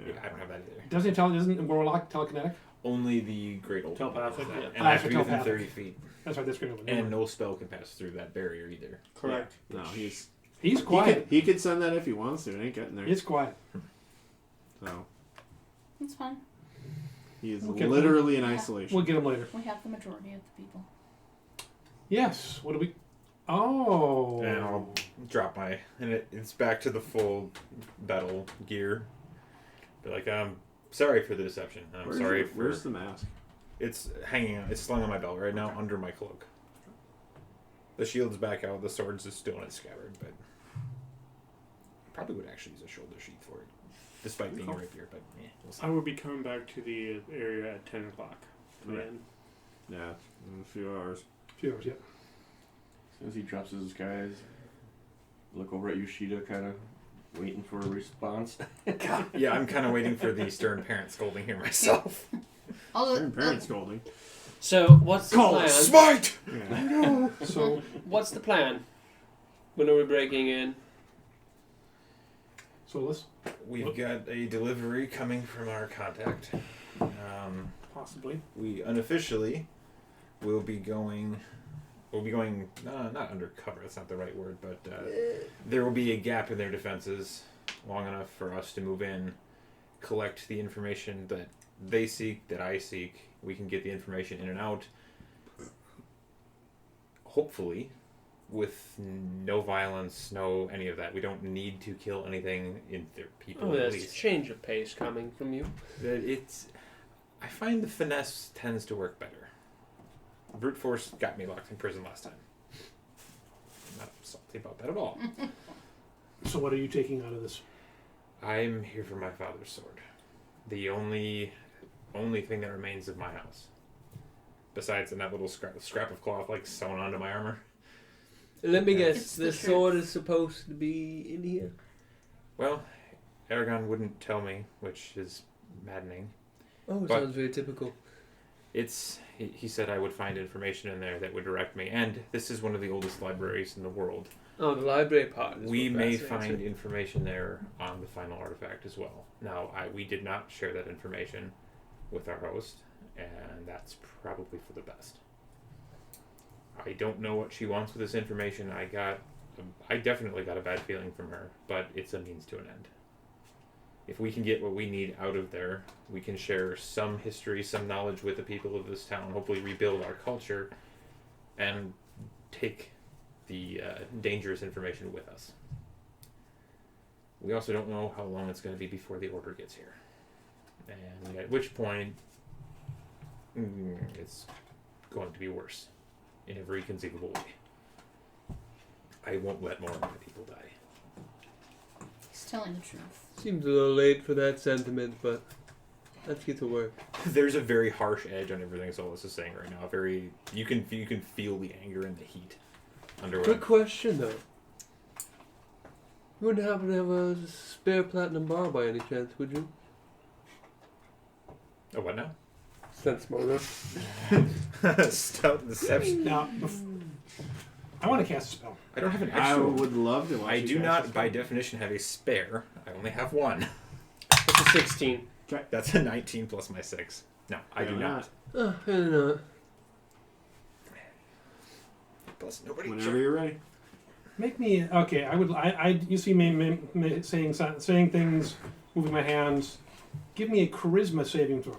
Yeah, I don't have that either.
Isn't Warlock telekinetic?
Only the Great Old One
Telepathic,
has that.
yeah.
And I have to be
Telepathic.
within 30 feet.
That's right, this Great One.
And no spell can pass through that barrier either.
Correct.
No, he's
quiet.
He could send that if he wants to. It ain't getting there.
He's quiet.
So
It's fine.
he is
Okay.
literally in isolation.
We'll get him later.
We have the majority of the people.
Yes. What do we... Oh.
And I'll drop and it's back to the full battle gear. Be like, I'm sorry for the deception.
Where's the mask?
It's hanging on. It's slung on my belt right now under my cloak. The shield's back out. The sword's is still in its scabbard, but probably would actually use a shoulder sheath for it, despite being a rapier. But yeah, we'll see.
I will be coming back to the area at 10 o'clock.
Right.
And
Yeah, in a few hours.
Few hours, yeah.
As soon as he drops his guys, look over at Yoshida, kind of waiting for a response.
Yeah, I'm kind of waiting for the stern parent scolding here myself.
Parent scolding.
So, what's the
Call
plan?
it smite!
Yeah.
So,
What's the plan? When are we breaking in?
let's...
We've got a delivery coming from our contact.
Possibly.
We unofficially will be going. Not undercover. That's not the right word, but there will be a gap in their defenses long enough for us to move in, collect the information that they seek, that I seek. We can get the information in and out. Hopefully, with no violence, no any of that. We don't need to kill anything in their people.
Oh,
at
there's a
least.
change of pace coming from you.
I find the finesse tends to work better. Brute force got me locked in prison last time. I'm not salty about that at all.
So what are you taking out of this?
I'm here for my father's sword. The only thing that remains of my house. Besides that little scrap of cloth like sewn onto my armor.
Let me guess,
It's
the
the
sword is supposed to be in here?
Well, Aragon wouldn't tell me, which is maddening.
Oh, it
But-
sounds very typical.
He said I would find information in there that would direct me, and this is one of the oldest libraries in the world.
Oh, the library part. Is
We
what
may
fascinates
find
me.
information there on the final artifact as well. Now, we did not share that information with our host, and that's probably for the best. I don't know what she wants with this information. I definitely got a bad feeling from her, but it's a means to an end. If we can get what we need out of there, we can share some history, some knowledge with the people of this town, hopefully rebuild our culture, and take the dangerous information with us. We also don't know how long it's going to be before the order gets here. And at which point, it's going to be worse in every conceivable way. I won't let more of my people die.
He's telling the truth.
Seems a little late for that sentiment, but let's get to work.
There's a very harsh edge on everything Solus is saying right now. You can feel the anger and the heat under
Good question, though. You wouldn't happen to have a spare platinum bar by any chance, would you?
Oh, what now?
Sense motive.
Stealth deception.
Now, I want to cast a spell.
I don't have an
I
extra.
would love to watch
I
you
do
guys
not,
just-
by definition, have a spare. I only have one.
That's a 16.
That's a 19 plus my 6. No, I do
Why
not.
Oh, I don't know.
Plus nobody.
Whenever you're ready.
Make me okay. You see me saying things, moving my hands. Give me a charisma saving throw.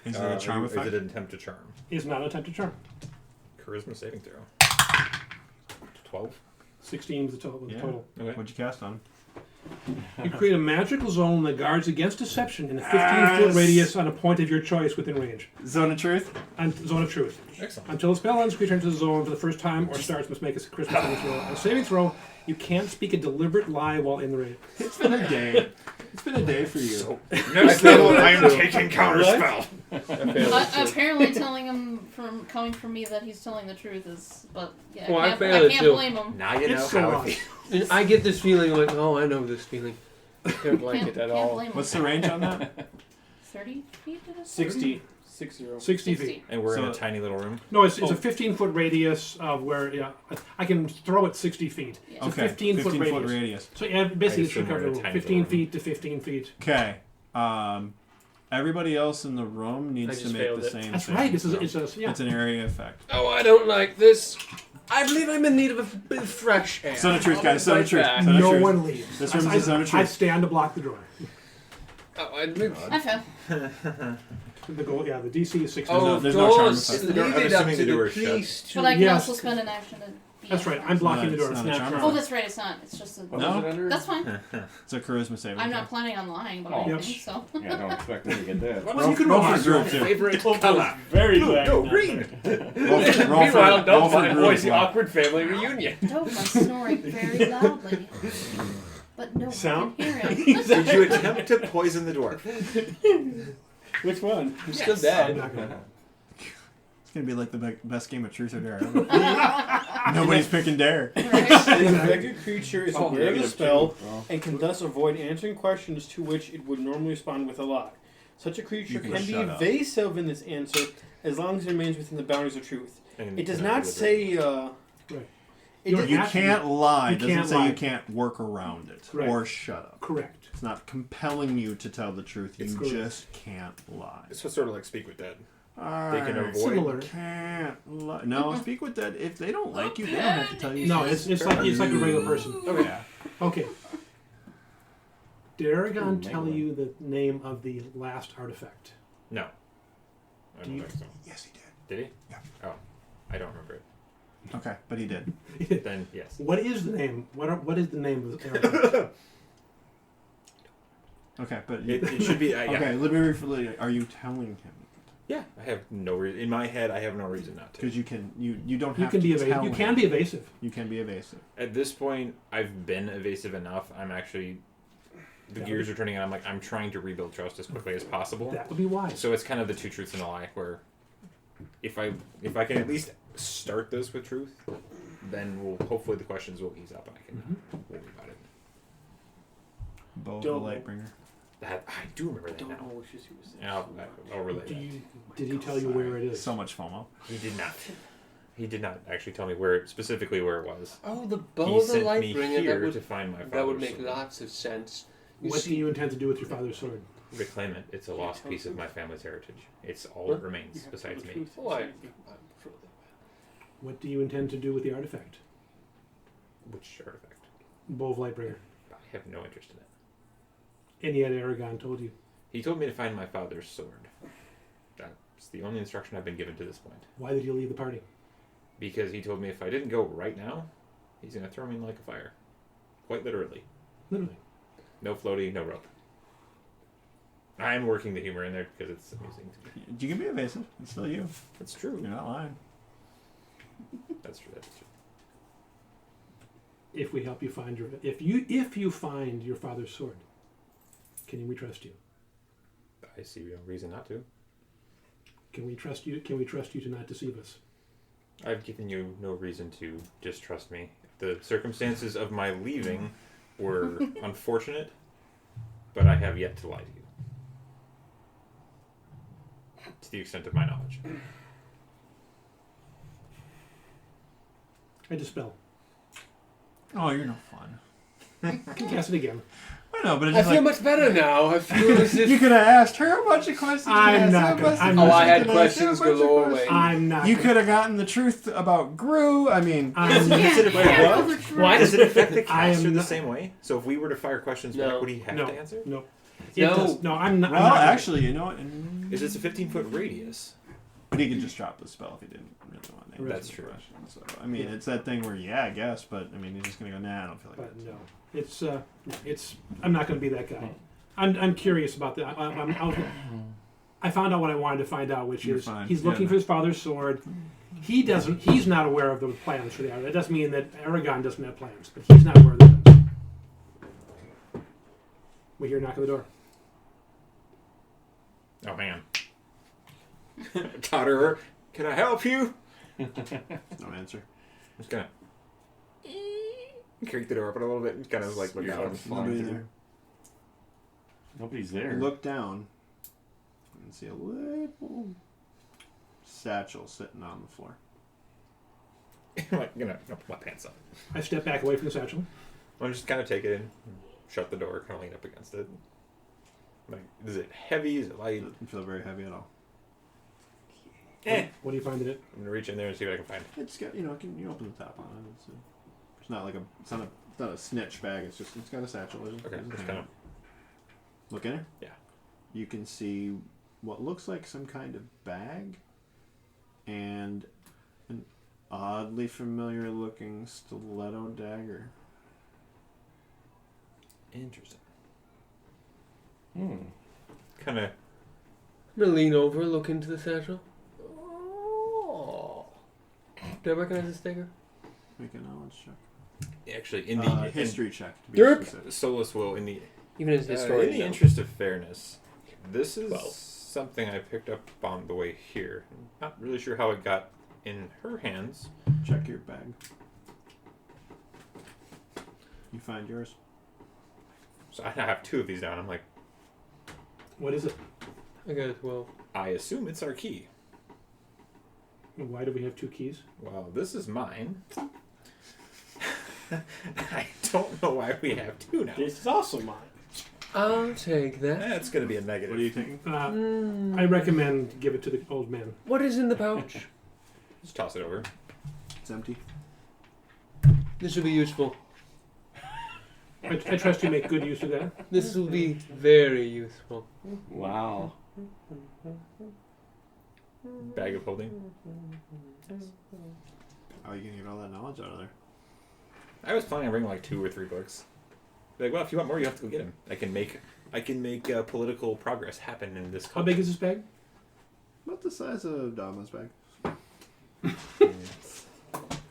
Is it a charm
Is
effect?
it an attempt to charm?
Is not an attempt to charm.
Charisma saving throw. 12.
16 is the total.
Yeah.
Okay.
What'd you cast on?
You create a magical zone that guards against deception in a 15-foot radius on a point of your choice within range.
Zone of truth?
And zone of truth.
Excellent.
Until the spell ends, creature enters the zone for the first time or starts must make a charisma saving throw. On a saving throw, you can't speak a deliberate lie while in the raid.
It's been a day. It's been a day for you.
Next level, I am taking counterspell.
Apparently, telling him coming from me that he's telling the truth is, but yeah,
Well, I
I
failed it
can't
too.
blame him.
Now you know
It's so
how
wrong.
it feels.
And I get this feeling like, oh, I know this feeling. I don't like it at
Can't
all.
blame him.
What's the range on that?
30 feet? Did I say?
60.
60 feet.
And we're in a
So-
tiny little room.
No, it's a 15-foot radius of where I can throw it 60 feet.
Yeah.
It's a 15-foot radius.
radius.
So yeah, basically
I
it should
assume we're
cover
in a
the room.
tiny
15
little
feet to 15 feet.
Okay. Everybody else in the room needs to
just
make
failed
the
it.
same
That's
thing.
right.
So
It's
an area effect.
Oh, I don't like this. I believe I'm in need of a bit of fresh air.
Son of truth,
I'll
guys.
be
Son
right
of truth.
back.
Son of
no
truth.
one leaves.
This room is the zone of
I
truth.
stand to block the door.
Oh,
I fell.
The goal, yeah, the DC is 16.
oh,
there's no charm
doors
effect.
leave
I'm
it up
assuming
to
the door
the
is shut.
police
But I
to...
can
Yes.
also spend an action to be
That's right.
in
I'm blocking the
It's
door.
not
It's
a charm
natural.
Oh, that's right. It's not. It's just a.
What
No.
was it under?
That's fine.
It's a charisma saving.
I'm
throw.
not planning on lying about
Oh.
anything, so.
Yeah, don't expect me to get that.
Well, you can
roll
roll
for
for
group too.
Favorite color.
Very
Blue,
glad.
no,
not
green.
Roll for
Meanwhile,
roll
don't
for
mind
group
voice
as
the
well.
awkward family reunion.
Dove was snoring very loudly, but no
Sound?
one can hear him.
Did you attempt to poison the dwarf?
Which one?
I'm still
I'm
dead.
not gonna.
It's gonna be like the best game of truth or dare. Nobody's picking dare.
Right?
The infected creature is
Oh,
aware of the
negative
spell
two. Well,
and can thus avoid answering questions to which it would normally respond with a lie. Such a creature
You can
can be
shut up.
evasive in this answer as long as it remains within the boundaries of truth.
And
It does
cannot
not
deliver.
say.
Right.
It
You
does-
You
have to-
can't lie.
you
It doesn't
can't
say
lie.
you can't work around it
Right.
or shut up.
Correct.
It's not compelling you to tell the truth. You
It's correct.
just can't lie.
It's sort of like Speak with Dead. They can
Alright.
avoid.
Similar.
Can't lie. No, speak with that. If they don't like you, they don't have to tell you.
No,
shit.
it's like a regular person.
Okay. Yeah.
Okay. Did Aragon
Ooh,
tell
Megalon.
you the name of the last artifact?
No. I
Do
don't
you-
think so.
Yes, he did.
Did he?
Yeah.
Oh, I don't remember it.
Okay, but he did.
Then yes.
What is the name? What is the name of the artifact?
Okay, but
It should be. Yeah.
okay. Let me rephrase. Are you telling him?
Yeah. I have no reason. In my head, I have no reason not to.
Because you can. You don't
You
have
can
to
be
tell
evasive. You
him.
can be evasive.
You can be evasive.
At this point, I've been evasive enough. I'm actually. The
That
gears are turning, and I'm trying to rebuild trust as quickly as possible.
That would be wise.
So it's kind of the two truths and a lie. Where, if I can at least start this with truth, then hopefully the questions will ease up and I can worry about it.
Bow of the
Don't-
Lightbringer.
That I do remember that
Don't
now.
know what she was
And I'll relay
Do
that.
you, did he tell you where it is?
So much FOMO.
He did not. He did not actually tell me specifically where it was.
Oh, the
He
bow of the
sent me
Lightbringer.
here to find my father's
That would make
sword.
lots of sense. You
What do
see,
you intend to do with your father's sword?
Reclaim it. It's a lost piece of my family's heritage. It's all that remains besides me.
oh, I'm sure
What do you intend to do with the artifact?
Which artifact?
Bow of Lightbringer.
I have no interest in it.
And yet Aragon told you.
He told me to find my father's sword. That's the only instruction I've been given to this point.
Why did you leave the party?
Because he told me if I didn't go right now, he's going to throw me in like a fire. Quite literally.
Literally.
No floaty, no rope. I'm working the humor in there because it's amusing to me.
You can be evasive. It's still you.
That's true.
You're not lying.
That's true. That's true.
If we help you find if you find your father's sword, can we trust you?
I see no reason not to.
Can we trust you? Can we trust you to not deceive us?
I've given you no reason to distrust me. The circumstances of my leaving were unfortunate, but I have yet to lie to you. To the extent of my knowledge.
I dispel.
Oh, you're no fun.
I can cast it again.
I know, but it's
I
just
feel
like
much better now. I feel as
you
if...
could have asked her a bunch of questions. You
I'm
could have
not
asked him a
gonna-
bunch of
I'm
Oh,
not-
I had
you could have asked him a
questions
bunch of
galore,
questions.
Wayne.
I'm not.
You could have gotten the truth about Gru. I mean,
I'm,
Yeah,
Does it
handle
what?
the truth.
Why
Does it affect the
I am
caster the
not-
same way? So if we were to fire questions
No.
back, would he have
No.
to answer?
no.
No.
Does, no, I'm not.
well,
I'm not gonna-
actually, you know what?
Is this a 15-foot radius?
But he could just drop the spell if he didn't really want to answer
That's
the
true.
question. So, I mean, it's that thing where, yeah, I guess, but I mean, he's just gonna go, nah, I don't feel like
But
it.
no, it's. I'm not going to be that guy. I'm curious about that. I found out what I wanted to find out, which
You're
is
fine.
he's
Yeah,
looking
no.
for his father's sword. He's not aware of the plans for the island. That doesn't mean that Aragon doesn't have plans, but he's not aware of them. We hear a knock on the door.
Oh, man. Totterer, can I help you?
No answer.
I'm just gonna creak the door open a little bit and kind of like look out.
Nobody there.
Nobody's there.
Look down and see a little satchel sitting on the floor.
I'm like, gonna put my pants on.
I step back away from the satchel.
I'm just kind of take it in, shut the door, kind of lean up against it. Like, is it heavy? Is it light?
It doesn't feel very heavy at all.
What do you find in it?
I'm gonna reach in there and see what I can find.
It's got, you open the top on it. It's not like it's not a snitch bag. It's got a satchel.
Okay, just kind of.
Look in it.
Yeah.
You can see what looks like some kind of bag and an oddly familiar looking stiletto dagger.
Interesting.
Hmm.
Kind of.
I'm gonna lean over, look into the satchel. Oh. Do I recognize this dagger?
Make a knowledge check.
Actually, in the
history check. To be
Derp.
specific.
Solus will in the
Even as a
in
historian.
the interest of fairness, this is
12.
something I picked up on the way here. Not really sure how it got in her hands.
Check your bag. You find yours.
So I have 2 of these now, and I'm like,
What is it?
I got a 12.
I assume it's our key.
And why do we have 2 keys?
Well, this is mine. I don't know why we have 2 now.
This is also mine.
I'll take that.
That's going to be a negative.
What are you taking?
I recommend give it to the old man.
What is in the pouch?
Just toss it over.
It's empty.
This will be useful.
I trust you make good use of that.
This will be very useful.
Wow.
Bag of holding.
How are you gonna get all that knowledge out of there?
I was planning on bringing like 2 or 3 books. Like, well, if you want more, you have to go get them. I can make political progress happen in this.
How big is this bag?
About the size of Dama's bag.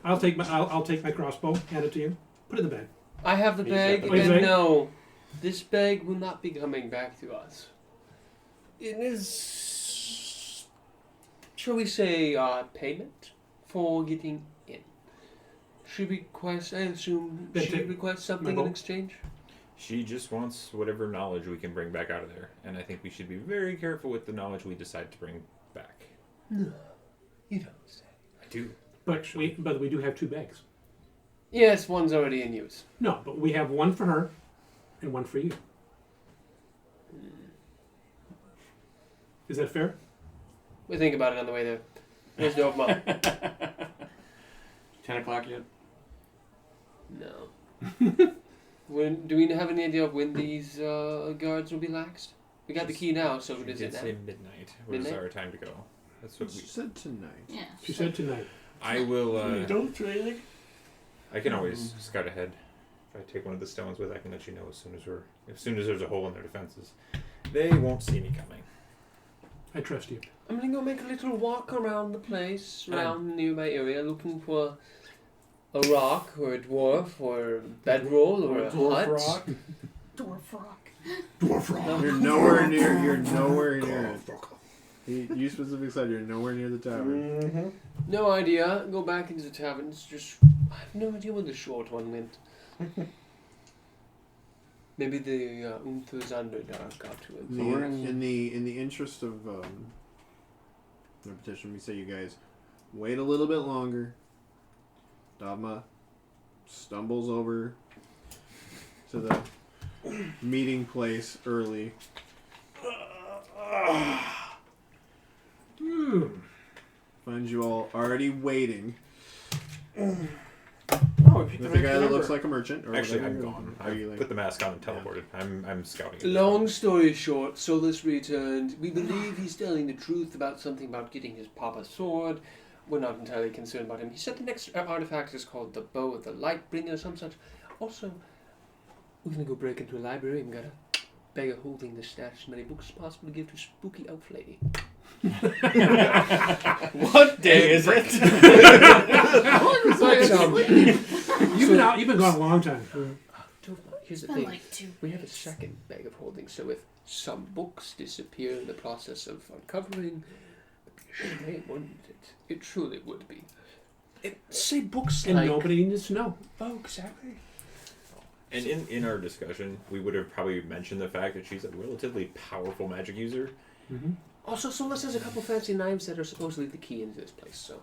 I'll take my crossbow. Hand it to you. Put it in the bag.
I have the bag,
Wait,
and
wait.
no, this bag will not be coming back to us. It is, shall we say, payment for getting in. She requests, I assume,
Then
she
take
requests something
my
in
bow.
exchange?
She just wants whatever knowledge we can bring back out of there, and I think we should be very careful with the knowledge we decide to bring back.
No, you don't say.
I do.
But we do have 2 bags.
Yes, one's already in use.
No, but we have one for her and one for you. Is that fair?
We think about it on the way there. There's no money.
10 o'clock yet?
No. When do we have any idea of when these guards will be laxed? We got the key now, so
She
it is
did
it now.
say midnight was
Midnight?
our time to go. That's what we.
She said tonight.
Yeah.
She said tonight.
I will.
Don't do anything.
I can always scout ahead. If I take one of the stones with, I can let you know as soon as there's a hole in their defenses. They won't see me coming.
I trust you.
I'm gonna go make a little walk around the place, around the nearby area, looking for a rock or a dwarf or a bedroll or a hut.
rock.
Dwarf rock.
Dwarf rock.
You're nowhere near. You're nowhere near it. You specifically said you're nowhere near the tavern.
Mm-hmm.
No idea. Go back into the taverns. Just I have no idea where the short one went. Maybe the Umthur's Underdark got to it.
In the interest of repetition, we say you guys wait a little bit longer. Dogma stumbles over to the meeting place early. Finds you all already waiting.
Oh,
With the guy that looks like a merchant. Or
Actually,
whatever.
I'm gone.
Are
I
you like?
put the mask on and teleported. I'm scouting. at this
Long
point.
story short, Solus returned. We believe he's telling the truth about something about getting his papa's sword. We're not entirely concerned about him. He said the next artifact is called the Bow of the Lightbringer or some such. Also, we're gonna go break into a library and got a bag of holding to stash as many books as possible to give to Spooky Elf Lady.
What day is it?
You've been gone a long time.
Here's the
Been
thing.
like 2.
We have a second bag of holding, so if some books disappear in the process of uncovering, she may want it. It truly would be. Say books
And
like...
nobody needs to know.
Oh, exactly.
And in our discussion, we would have probably mentioned the fact that she's a relatively powerful magic user.
Mm-hmm.
Also, Solus has a couple fancy knives that are supposedly the key into this place, so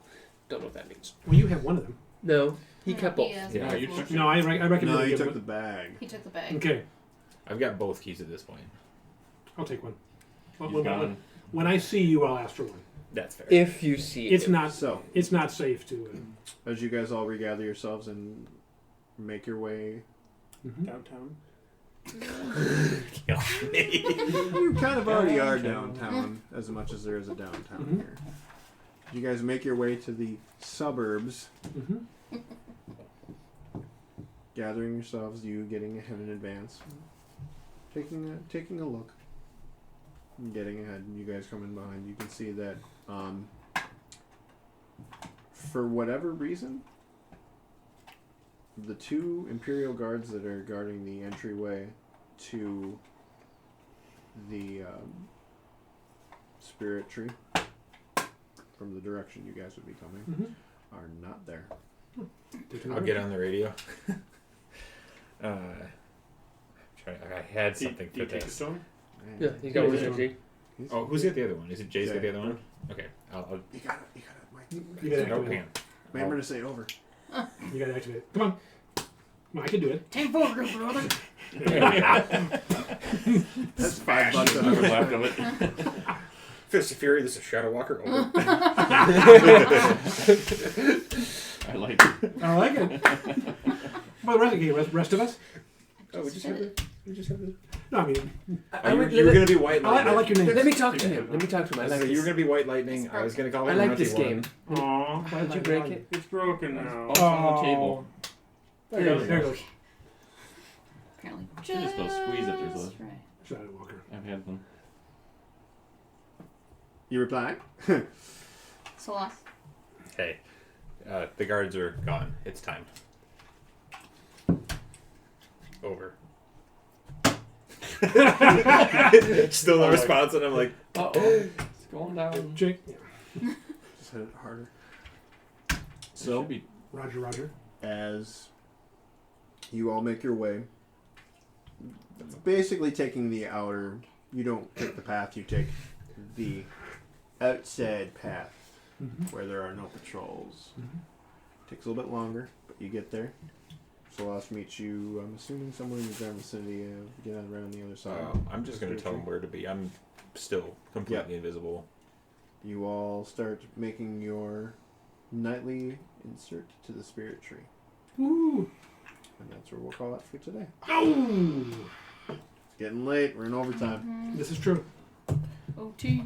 don't know what that means.
Well, you have one of them.
No, he kept both.
Yeah,
you
took.
No, I recommend
No,
you
you
give
took
one.
the bag.
He took the bag.
Okay.
I've got both keys at this point.
I'll take one.
He's gone.
When I see you, I'll ask for one.
That's fair.
If you see
It's
him.
not.
So,
It's not safe to.
as you guys all regather yourselves and make your way,
Downtown.
you kind of already are downtown, as much as there is a downtown
Mhm.
here. You guys make your way to the suburbs, gathering yourselves. You getting ahead in advance, taking a look, and getting ahead. And you guys come in behind. You can see that, for whatever reason, the two Imperial guards that are guarding the entryway to the spirit tree, from the direction you guys would be coming, are not there.
I'll get on the radio. I had something
Do you
for
take a
this.
stone?
Yeah, he's got one
Yeah.
energy.
Oh, who's got the other one? Is it Jay's got the
Jay.
other one? Okay, I'll
You got it, Mike.
You gotta
oh,
activate
hang on.
Remember to say it over.
it. You gotta activate it. Come on. Come on, I can do it.
Take over, brother.
That's $5
Whatever's
on
left of it.
Fist of Fury, this is Shadow Walker. Over.
I like it.
I like it. Well, the rest of us?
Oh, we just have the.
No, I mean,
Oh, you were gonna be White
I
Lightning.
like your name.
Let me talk to him. Let me talk to him. I like
You were
this.
gonna be White Lightning. I was gonna call it.
I like this game.
Aw,
Why did you break it?
it's broken now.
It's on the table.
There it goes. There it goes.
Apparently.
You just go squeeze it, there's
Just right.
Shadow Walker.
I've had them.
You reply?
Salas.
Hey, the guards are gone. It's time. Over. Still no response, and I'm like,
Uh oh. It's going down.
Jake.
Just hit it harder.
So be
Roger.
As you all make your way, basically taking the outer, you don't take the path, you take the outside path where there are no patrols. Takes a little bit longer, but you get there. Solas meets you, I'm assuming, somewhere in the general vicinity, get around the other side.
I'm just gonna tell them where to be. I'm still completely invisible.
You all start making your nightly insert to the spirit tree.
Ooh.
And that's where we'll call it for today.
Oh.
It's getting late, we're in overtime.
This is true.
OT.